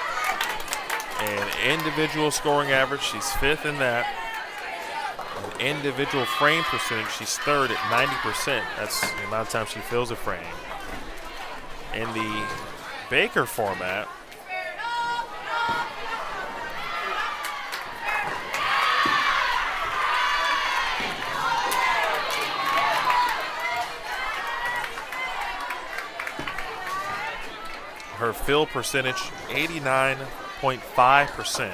and individual scoring average, she's 5th in that. An individual frame percentage, she's 3rd at 90%. That's the amount of time she fills a frame. In the Baker format, her fill percentage, 89.5%.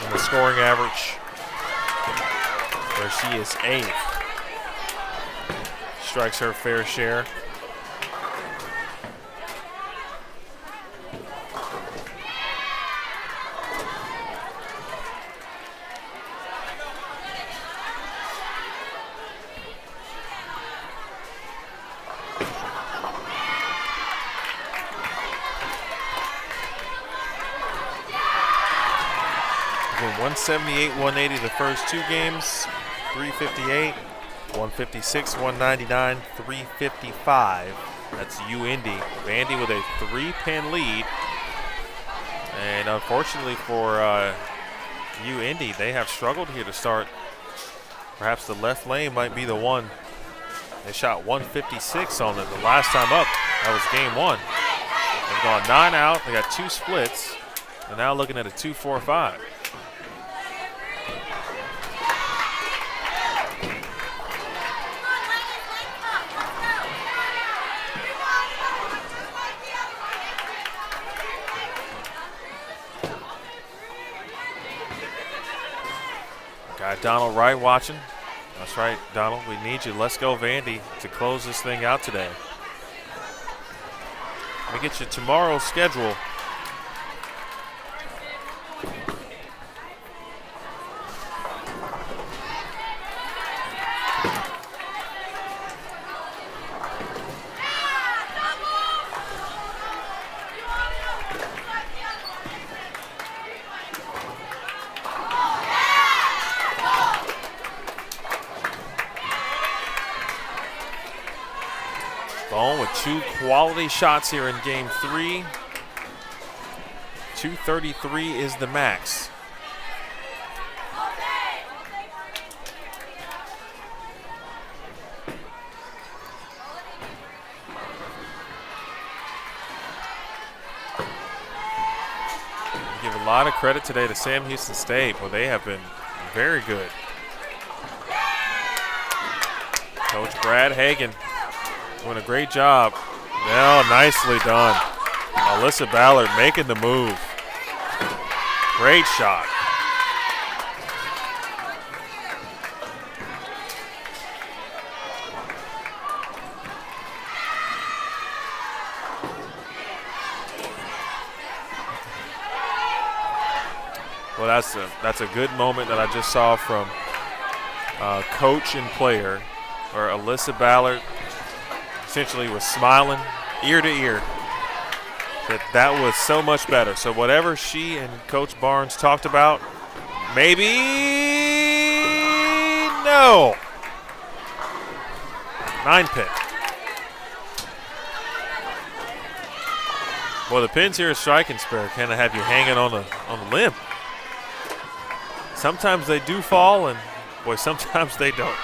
And the scoring average, where she is 8th. Strikes her fair share. Again, 178, 180 the first 2 games, 358. 156, 199, 355. That's UIndy. Vandy with a 3-pin lead. And unfortunately for UIndy, they have struggled here to start. Perhaps the left lane might be the one. They shot 156 on it the last time up. That was game 1. They've gone 9 out. They got 2 splits. They're now looking at a 2-4-5. Got Donald Wright watching. That's right, Donald. We need you. Let's go, Vandy, to close this thing out today. Let me get you tomorrow's schedule. Bone with 2 quality shots here in game 3. 233 is the max. Give a lot of credit today to Sam Houston State, where they have been very good. Coach Brad Hagan doing a great job. Well, nicely done. Alyssa Ballard making the move. Great shot. Well, that's a good moment that I just saw from coach and player, where Alyssa Ballard essentially was smiling ear to ear. That was so much better. So whatever she and Coach Barnes talked about, maybe no. 9-pin. Well, the pins here is striking spare, kind of have you hanging on the limb. sometimes they do fall, and boy, sometimes they don't.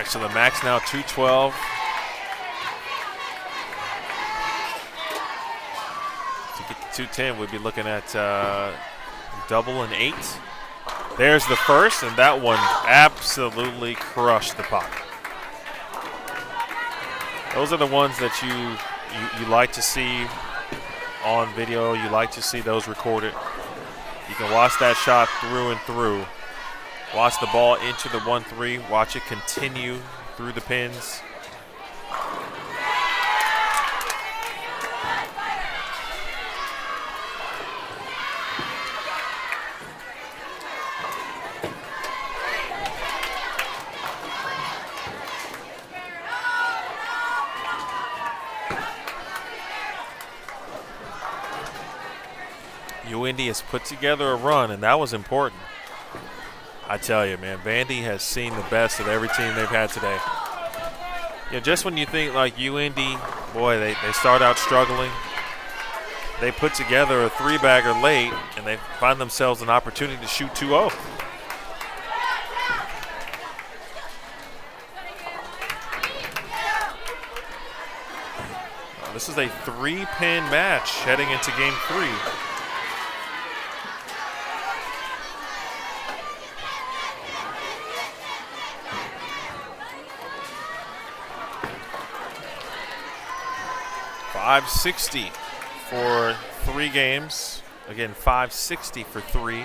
So the max now 212. To get to 210, we'd be looking at double and 8. There's the first, and that one absolutely crushed the pocket. Those are the ones that you like to see on video. You like to see those recorded. You can watch that shot through and through. Watch the ball into the 1-3. Watch it continue through the pins. UND has put together a run, and that was important. I tell you, man, Vandy has seen the best of every team they've had today. You know, just when you think like UND, boy, they start out struggling. They put together a 3-bagger late, and they find themselves an opportunity to shoot 2-0. This is a 3-pin match heading into game 3. $560 for 3 games. Again, $560 for 3.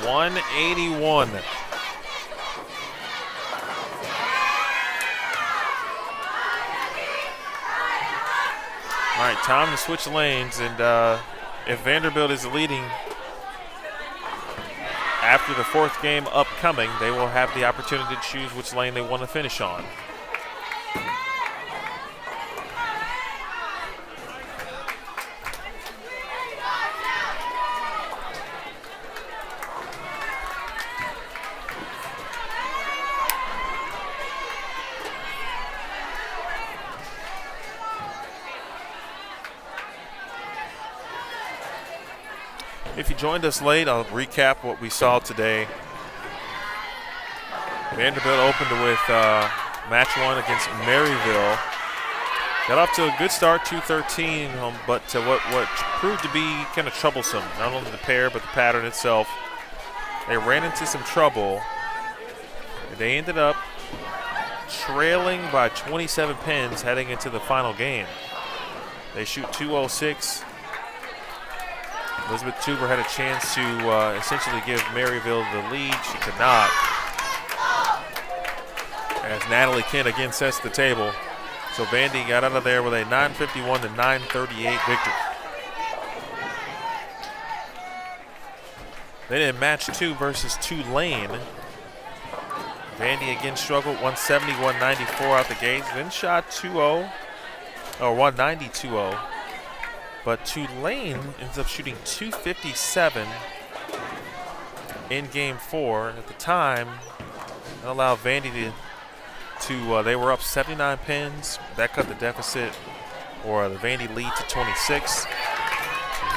$181. All right, time to switch lanes, and if Vanderbilt is leading after the 4th game upcoming, they will have the opportunity to choose which lane they want to finish on. If you joined us late, I'll recap what we saw today. Vanderbilt opened with match 1 against Maryville. Got off to a good start, 2-13, but what proved to be kind of troublesome. Not only the pair, but the pattern itself. They ran into some trouble. They ended up trailing by 27 pins heading into the final game. They shoot 206. Elizabeth Tuber had a chance to essentially give Maryville the lead. She could not. As Natalie Kent again sets the table. So Vandy got out of there with a 951 to 938 victory. Then in match 2 versus Tulane, Vandy again struggled, 170, 194 out the gate. Then shot 2-0, or 190, 2-0. But Tulane ends up shooting 257 in game 4. At the time, that allowed Vandy to they were up 79 pins. That cut the deficit, or the Vandy lead, to 26.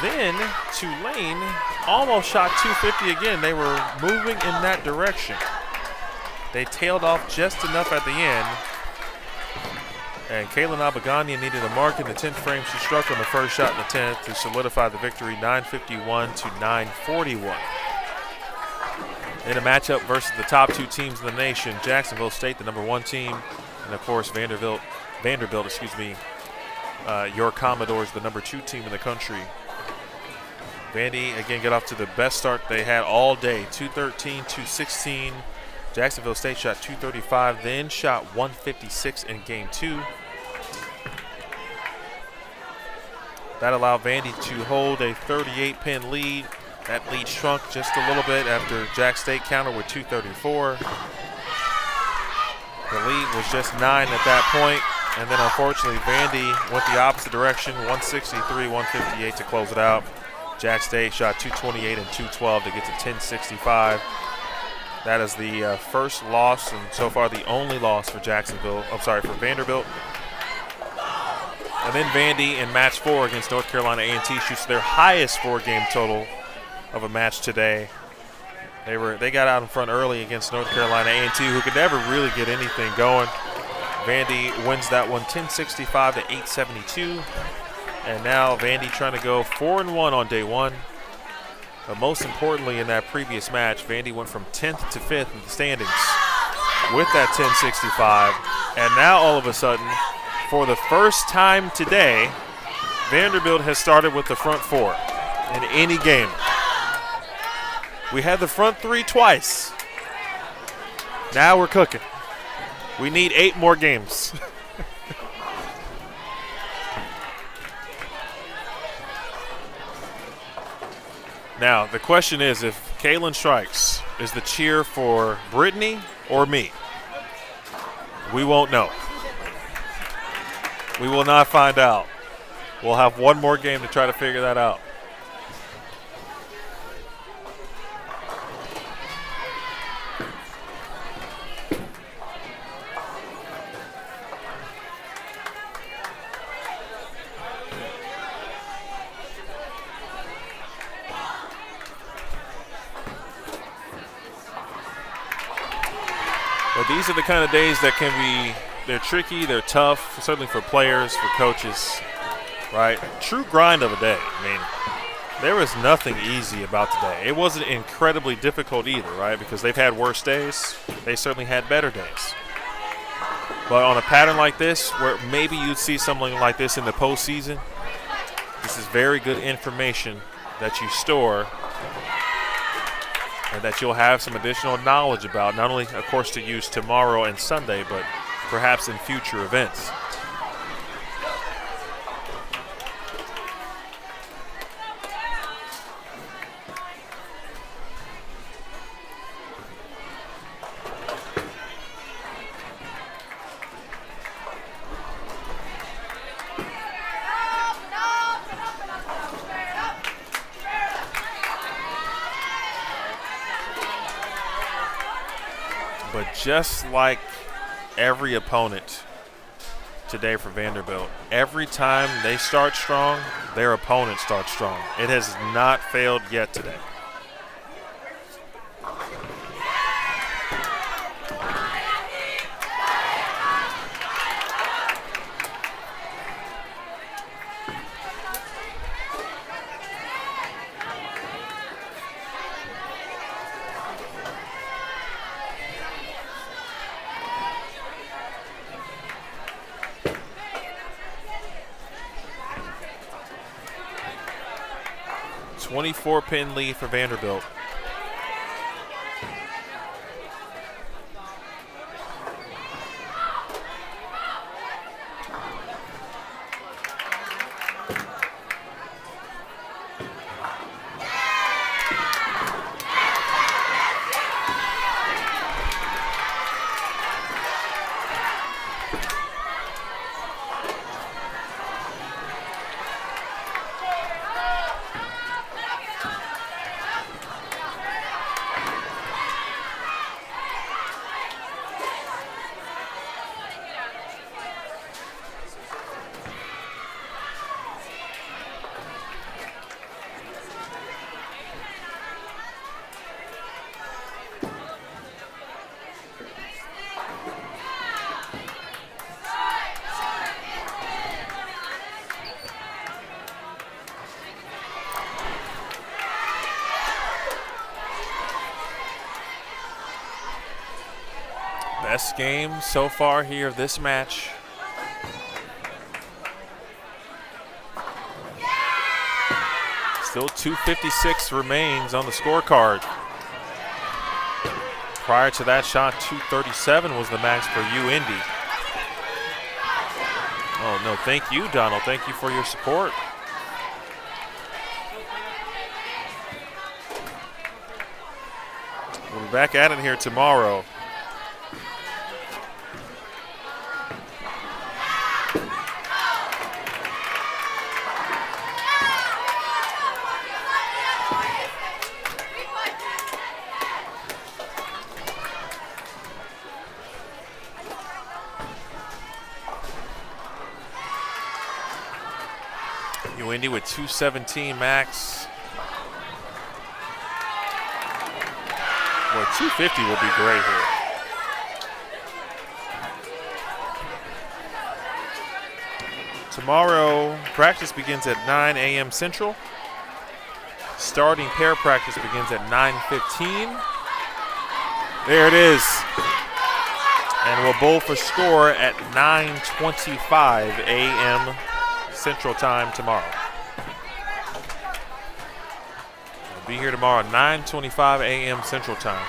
Then Tulane almost shot 250 again. They were moving in that direction. They tailed off just enough at the end. And Kaylin Abagania needed a mark in the 10th frame. She struck on the first shot in the 10th to solidify the victory, 951 to 941. In a matchup versus the top 2 teams in the nation, Jacksonville State, the number 1 team, and of course Vanderbilt, your Commodores, the number 2 team in the country. Vandy again got off to the best start they had all day, 213, 216. Jacksonville State shot 235, then shot 156 in game 2. That allowed Vandy to hold a 38-pin lead. That lead shrunk just a little bit after Jack State countered with 234. The lead was just 9 at that point, and then unfortunately Vandy went the opposite direction, 163-158 to close it out. Jack State shot 228 and 212 to get to 1065. That is the first loss and so far the only loss for for Vanderbilt. And then Vandy in match 4 against North Carolina A&T shoots their highest 4-game total of a match today. They got out in front early against North Carolina A&T, who could never really get anything going. Vandy wins that one 1065 to 872. And now Vandy trying to go 4-1 on day 1. But most importantly in that previous match, Vandy went from 10th to 5th in the standings with that 1065. And now all of a sudden, for the first time today, Vanderbilt has started with the front 4 in any game. We had the front 3 twice. Now we're cooking. We need 8 more games. Now, the question is, if Kaylin strikes, is the cheer for Brittany or me? We won't know. We will not find out. We'll have one more game to try to figure that out. But these are the kind of days that they're tricky, they're tough, certainly for players, for coaches, right? True grind of a day. I mean, there was nothing easy about today. It wasn't incredibly difficult either, right? Because they've had worse days. They certainly had better days. But on a pattern like this, where maybe you'd see something like this in the postseason, this is very good information that you store and that you'll have some additional knowledge about, not only, of course, to use tomorrow and Sunday, but perhaps in future events. But just like every opponent today for Vanderbilt, every time they start strong, their opponent starts strong. It has not failed yet today. Four-pin lead for Vanderbilt. Best game so far here of this match. Still 2:56 remains on the scorecard. Prior to that shot, 2:37 was the max for UIndy. Oh, no, thank you, Donald. Thank you for your support. We'll be back at it here tomorrow. UIndy with 217 max. Boy, 250 will be great here. Tomorrow, practice begins at 9 a.m. Central. Starting pair practice begins at 9:15. There it is. And we'll bowl for score at 9:25 a.m. Central Time tomorrow. We'll be here tomorrow at 9:25 a.m. Central Time.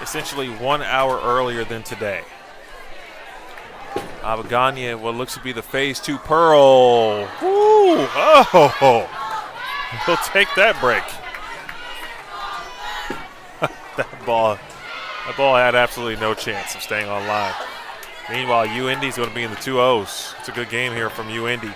Essentially 1 hour earlier than today. Abaganya, what looks to be the phase 2 Pearl. Woo! Oh! He'll take that break. that ball had absolutely no chance of staying on line. Meanwhile, UIndy's going to be in the 2-0s. It's a good game here from UIndy.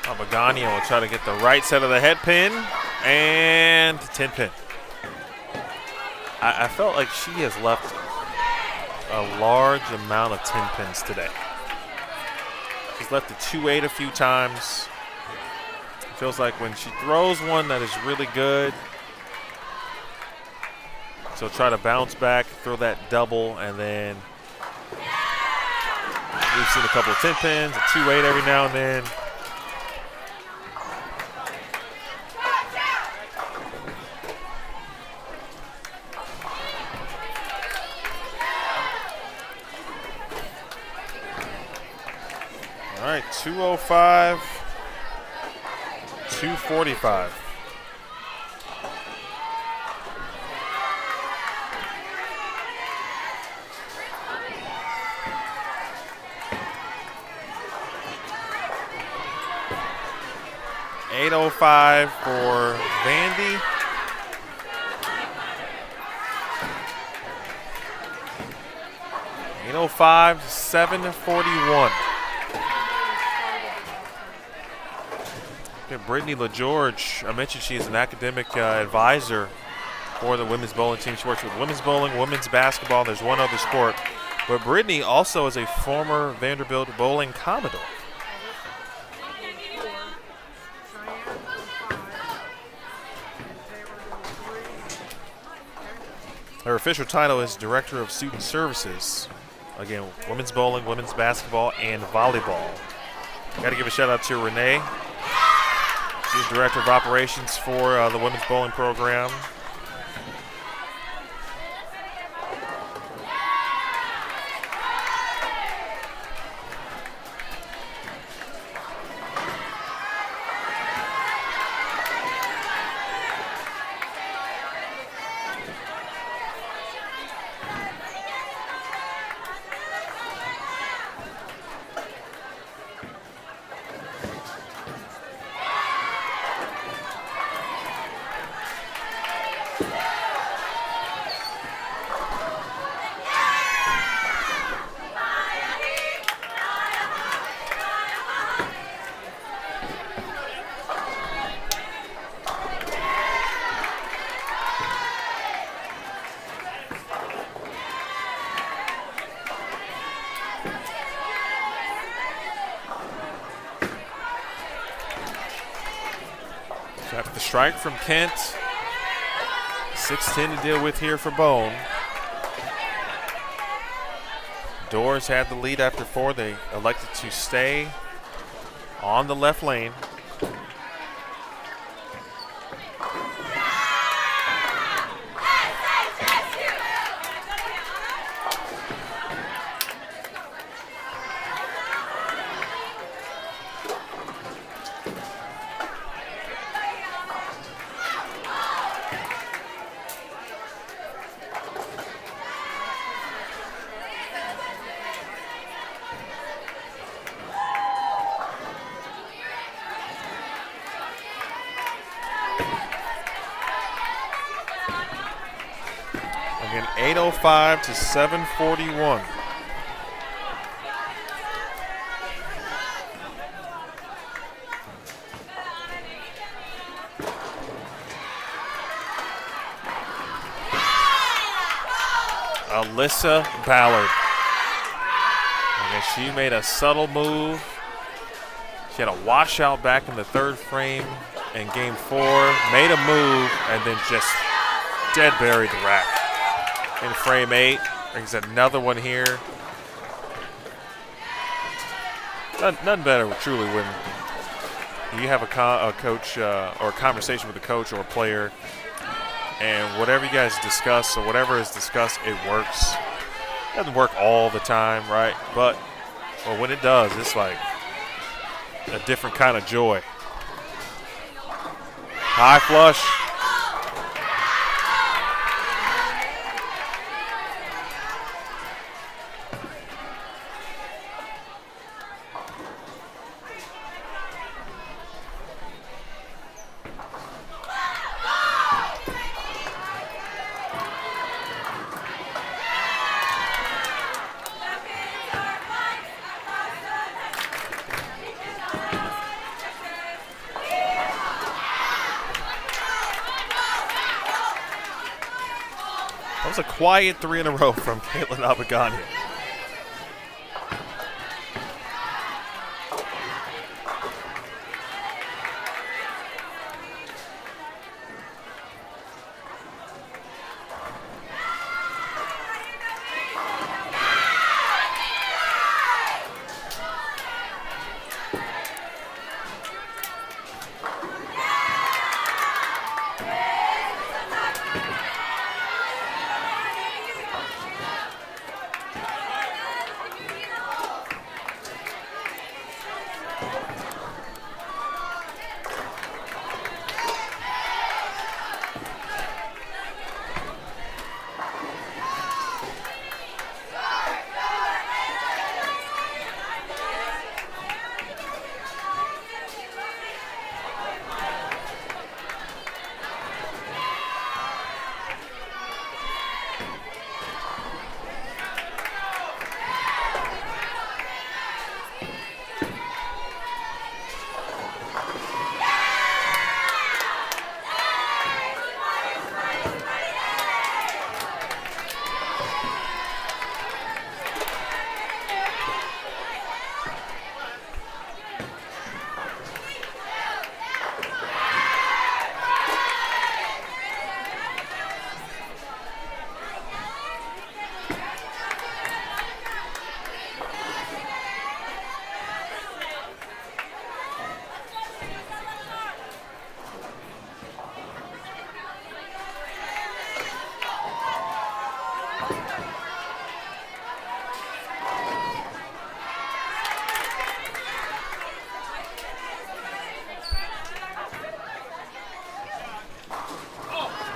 Abaganya will try to get the right side of the head pin and 10 pin. I felt like she has left a large amount of 10 pins today. She's left the 2-8 a few times. It feels like when she throws one that is really good, she'll try to bounce back, throw that double, and then we've seen a couple of 10 pins, a 2-8 every now and then. All right, 205, 245. $805 for Vandy. $805 to $741. Brittany LaGeorge, I mentioned she is an academic advisor for the women's bowling team. She works with women's bowling, women's basketball, and there's one other sport. But Brittany also is a former Vanderbilt bowling Commodore. Her official title is Director of Student Services. Again, women's bowling, women's basketball, and volleyball. Got to give a shout out to Renee. She's Director of Operations for the women's bowling program. Got the strike from Kent. 6-10 to deal with here for Bone. Doors had the lead after 4. They elected to stay on the left lane. Again, 8:05 to 7:41. Alyssa Ballard. And she made a subtle move. She had a washout back in the 3rd frame in game 4. Made a move and then just dead buried the rack. In frame 8, brings another one here. Nothing better, truly, when you have a coach or a conversation with a coach or a player, and whatever you guys discuss or whatever is discussed, it works. It doesn't work all the time, right? But when it does, it's like a different kind of joy. High flush. That was a quiet 3 in a row from Caitlin Abagania.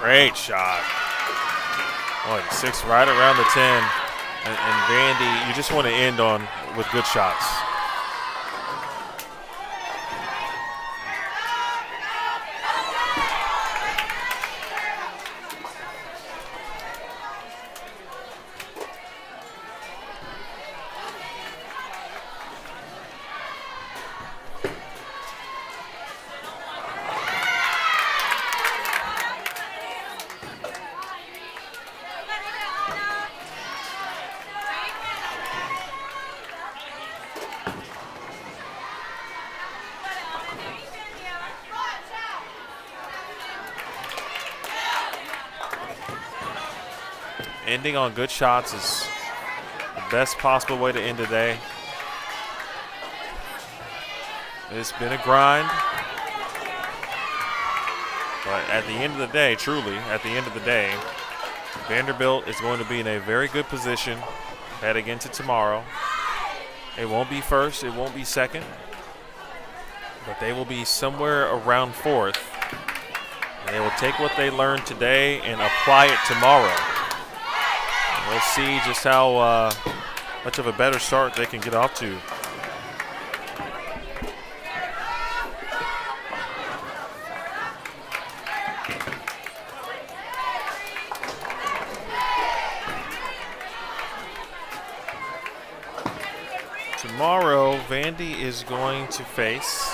Great shot. Oh, 6 right around the 10. And Vandy, you just want to end on with good shots. ending on good shots is the best possible way to end the day. It's been a grind. But at the end of the day, truly, at the end of the day, Vanderbilt is going to be in a very good position heading into tomorrow. It won't be first, it won't be second, but they will be somewhere around fourth. And they will take what they learned today and apply it tomorrow. And we'll see just how much of a better start they can get off to. Tomorrow, Vandy is going to face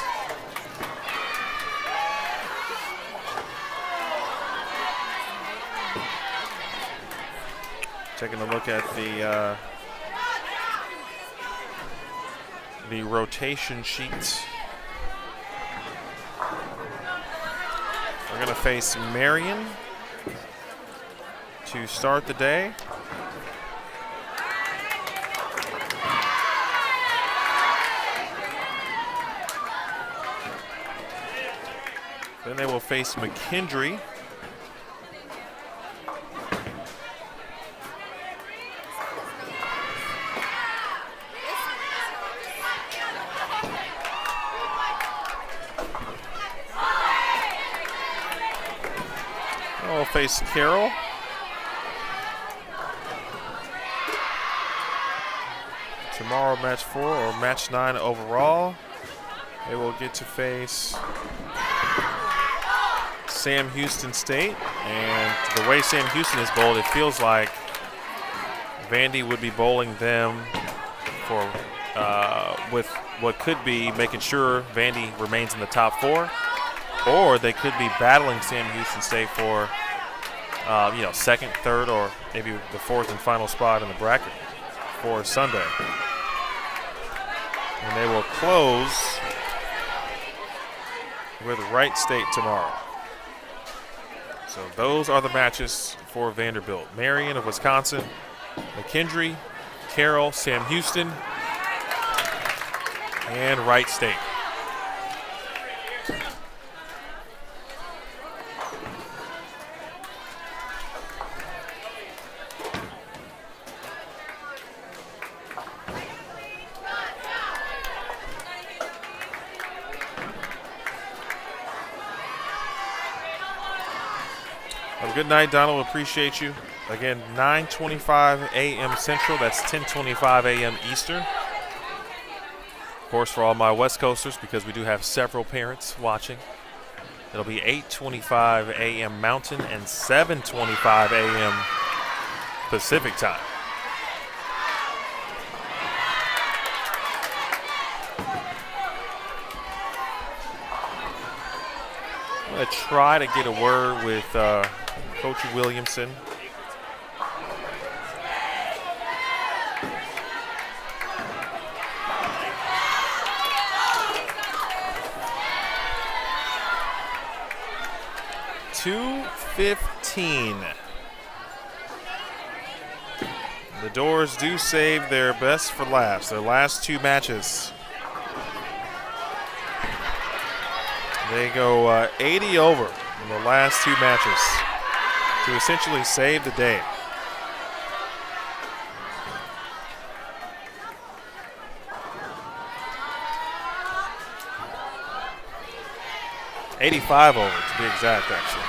taking a look at the rotation sheets. We're going to face Marion to start the day. Then they will face McKendree. They'll face Carroll. Tomorrow, match 4 or match 9 overall. They will get to face Sam Houston State, and the way Sam Houston is bowled, it feels like Vandy would be bowling them for with what could be making sure Vandy remains in the top 4, or they could be battling Sam Houston State for second, third, or maybe the 4th and final spot in the bracket for Sunday. And they will close with Wright State tomorrow. So those are the matches for Vanderbilt. Marion of Wisconsin, McKendree, Carroll, Sam Houston, and Wright State. Have a good night, Donald. Appreciate you. Again, 9:25 a.m. Central. That's 10:25 a.m. Eastern. Of course, for all my West Coasters, because we do have several parents watching, it'll be 8:25 a.m. Mountain and 7:25 a.m. Pacific time. I'm going to try to get a word with Coach Williamson. .215. The Doors do save their best for last, their last 2 matches. They go 80 over in the last 2 matches to essentially save the day. $85 over to be exact, actually.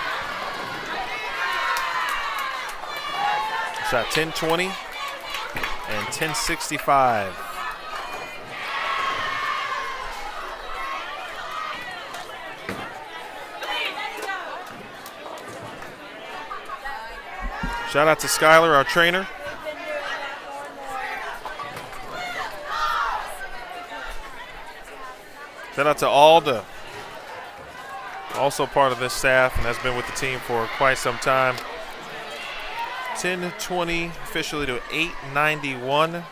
Shot 1020 and 1065. Shout out to Skylar, our trainer. Shout out to Alda, also part of this staff and has been with the team for quite some time. 1020 officially to 891.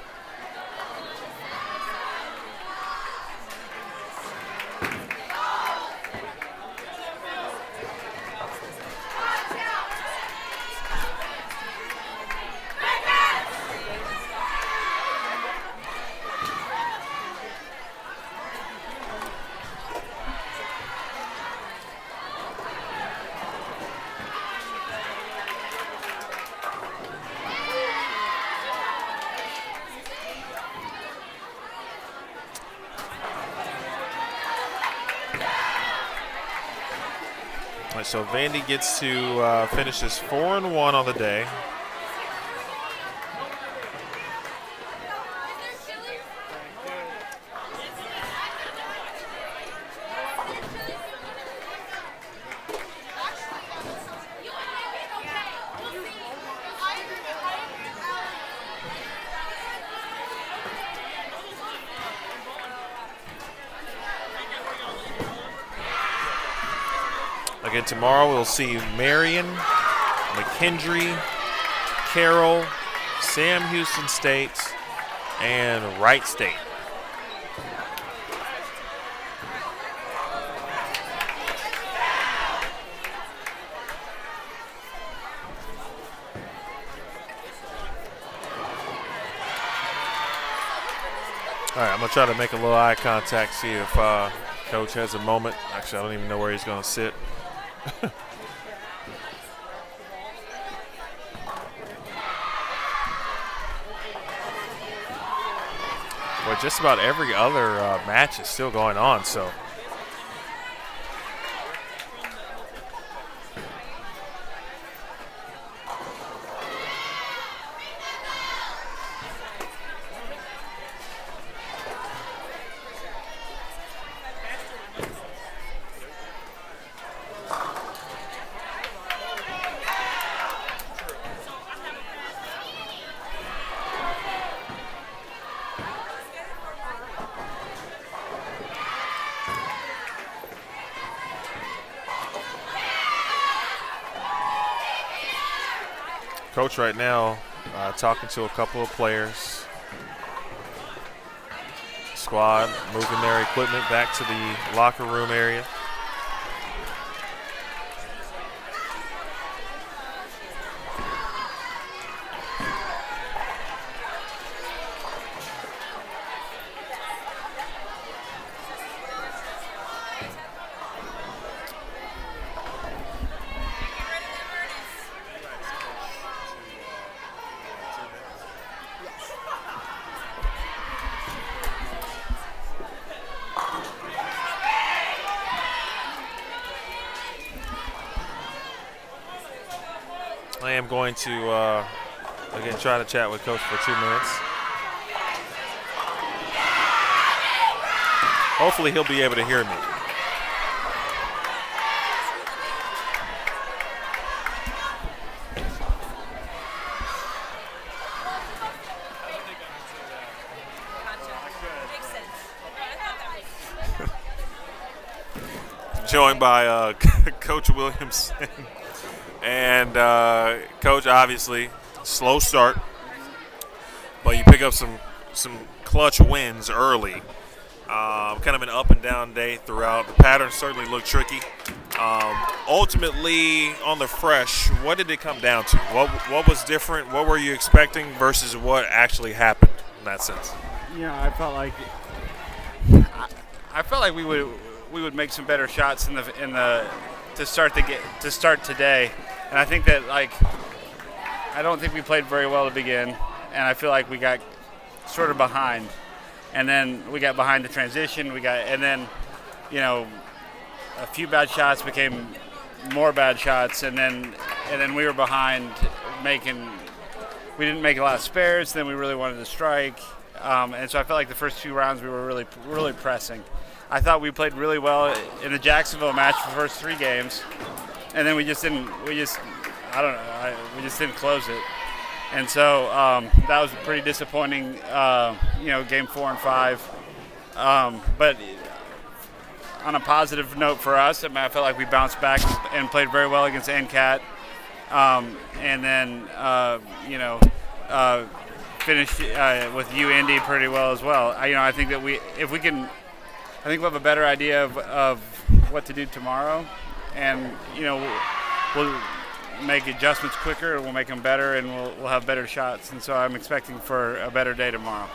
All right, so Vandy gets to finish this 4-1 on the day. Again, tomorrow we'll see Marion, McKendree, Carroll, Sam Houston State, and Wright State. All right, I'm going to try to make a little eye contact, see if Coach has a moment. Actually, I don't even know where he's going to sit. Well, just about every other match is still going on, so. Coach right now talking to a couple of players. Squad moving their equipment back to the locker room area. I am going to, again, try to chat with Coach for 2 minutes. Hopefully he'll be able to hear me. Joined by Coach Williamson. And Coach, obviously, slow start, but you pick up some clutch wins early. Kind of an up and down day throughout. The pattern certainly looked tricky. Ultimately, on the fresh, what did it come down to? What was different? What were you expecting versus what actually happened in that sense? Yeah, I felt like we would make some better shots in the to start today. And I think that, I don't think we played very well to begin, and I feel like we got sort of behind. And then we got behind the transition. And then, a few bad shots became more bad shots, and then we were behind we didn't make a lot of spares, then we really wanted to strike. And so I felt like the first 2 rounds we were really, really pressing. I thought we played really well in the Jacksonville match for the first 3 games. And then we just didn't close it. And so that was pretty disappointing, game 4 and 5. But on a positive note for us, I felt like we bounced back and played very well against NCAT. And then, finished with UIndy pretty well as well. I think that we have a better idea of what to do tomorrow. And, we'll make adjustments quicker, we'll make them better, and we'll have better shots. And so I'm expecting for a better day tomorrow.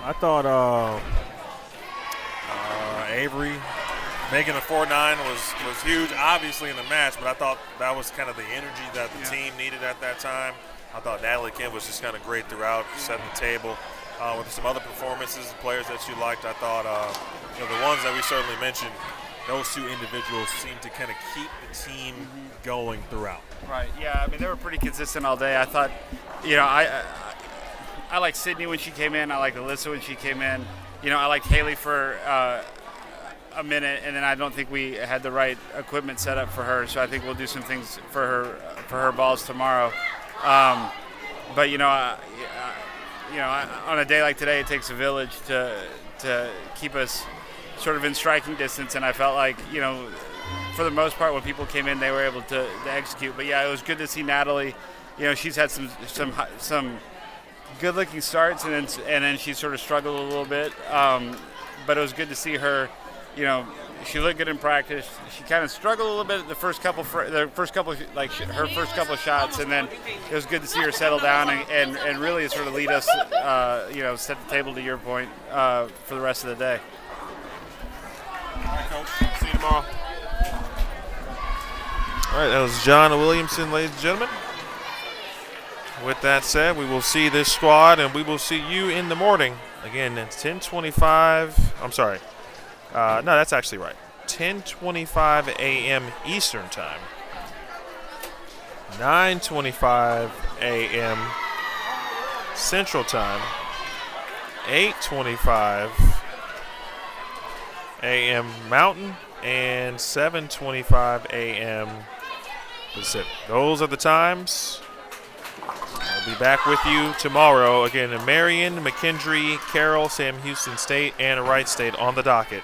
I thought Avery making a 4-9 was huge, obviously, in the match, but I thought that was kind of the energy that the team needed at that time. I thought Natalie Kim was just kind of great throughout, setting the table. With some other performances, players that you liked, I thought, the ones that we certainly mentioned, those two individuals seem to kind of keep the team going throughout. Right. Yeah. I mean, they were pretty consistent all day. I thought, I liked Sydney when she came in. I liked Alyssa when she came in. I liked Haley for a minute, and then I don't think we had the right equipment set up for her. So I think we'll do some things for her balls tomorrow. But on a day like today, it takes a village to keep us sort of in striking distance. And I felt like, for the most part, when people came in, they were able to execute. But yeah, it was good to see Natalie. She's had some good-looking starts, and then she sort of struggled a little bit. But it was good to see her. She looked good in practice. She kind of struggled a little bit at her first couple shots, and then it was good to see her settle down and really sort of lead us, set the table to your point for the rest of the day. All right, Coach. See you tomorrow. All right, that was John Williamson, ladies and gentlemen. With that said, we will see this squad, and we will see you in the morning. Again, it's 10:25. I'm sorry. No, that's actually right. 10:25 a.m. Eastern Time. 9:25 a.m. Central Time. 8:25 a.m. Mountain, and 7:25 a.m. Pacific. Those are the times. I'll be back with you tomorrow. Again, Marion, McKendree, Carroll, Sam Houston State, and Wright State on the docket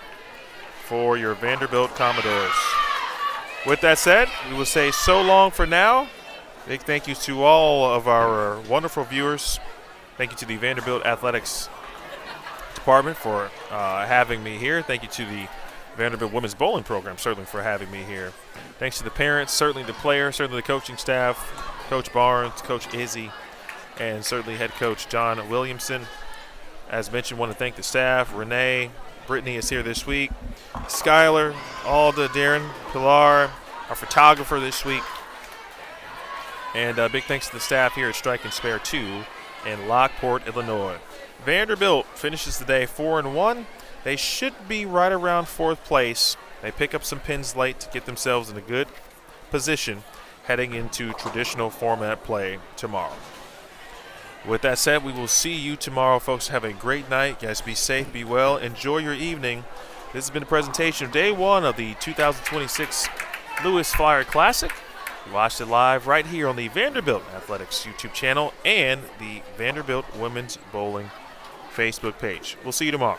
for your Vanderbilt Commodores. With that said, we will say so long for now. Big thank you to all of our wonderful viewers. Thank you to the Vanderbilt Athletics Department for having me here. Thank you to the Vanderbilt Women's Bowling Program, certainly, for having me here. Thanks to the parents, certainly the players, certainly the coaching staff, Coach Barnes, Coach Izzy, and certainly head coach John Williamson. As mentioned, want to thank the staff. Renee, Brittany is here this week. Skylar, Alda, Darren, Pilar, our photographer this week. And big thanks to the staff here at Strike and Spare 2 in Lockport, Illinois. Vanderbilt finishes the day 4-1. They should be right around fourth place. They pick up some pins late to get themselves in a good position heading into traditional format play tomorrow. With that said, we will see you tomorrow, folks. Have a great night. Guys, be safe, be well. Enjoy your evening. This has been a presentation of Day 1 of the 2026 Lewis Flyer Classic. You watched it live right here on the Vanderbilt Athletics YouTube channel and the Vanderbilt Women's Bowling Facebook page. We'll see you tomorrow.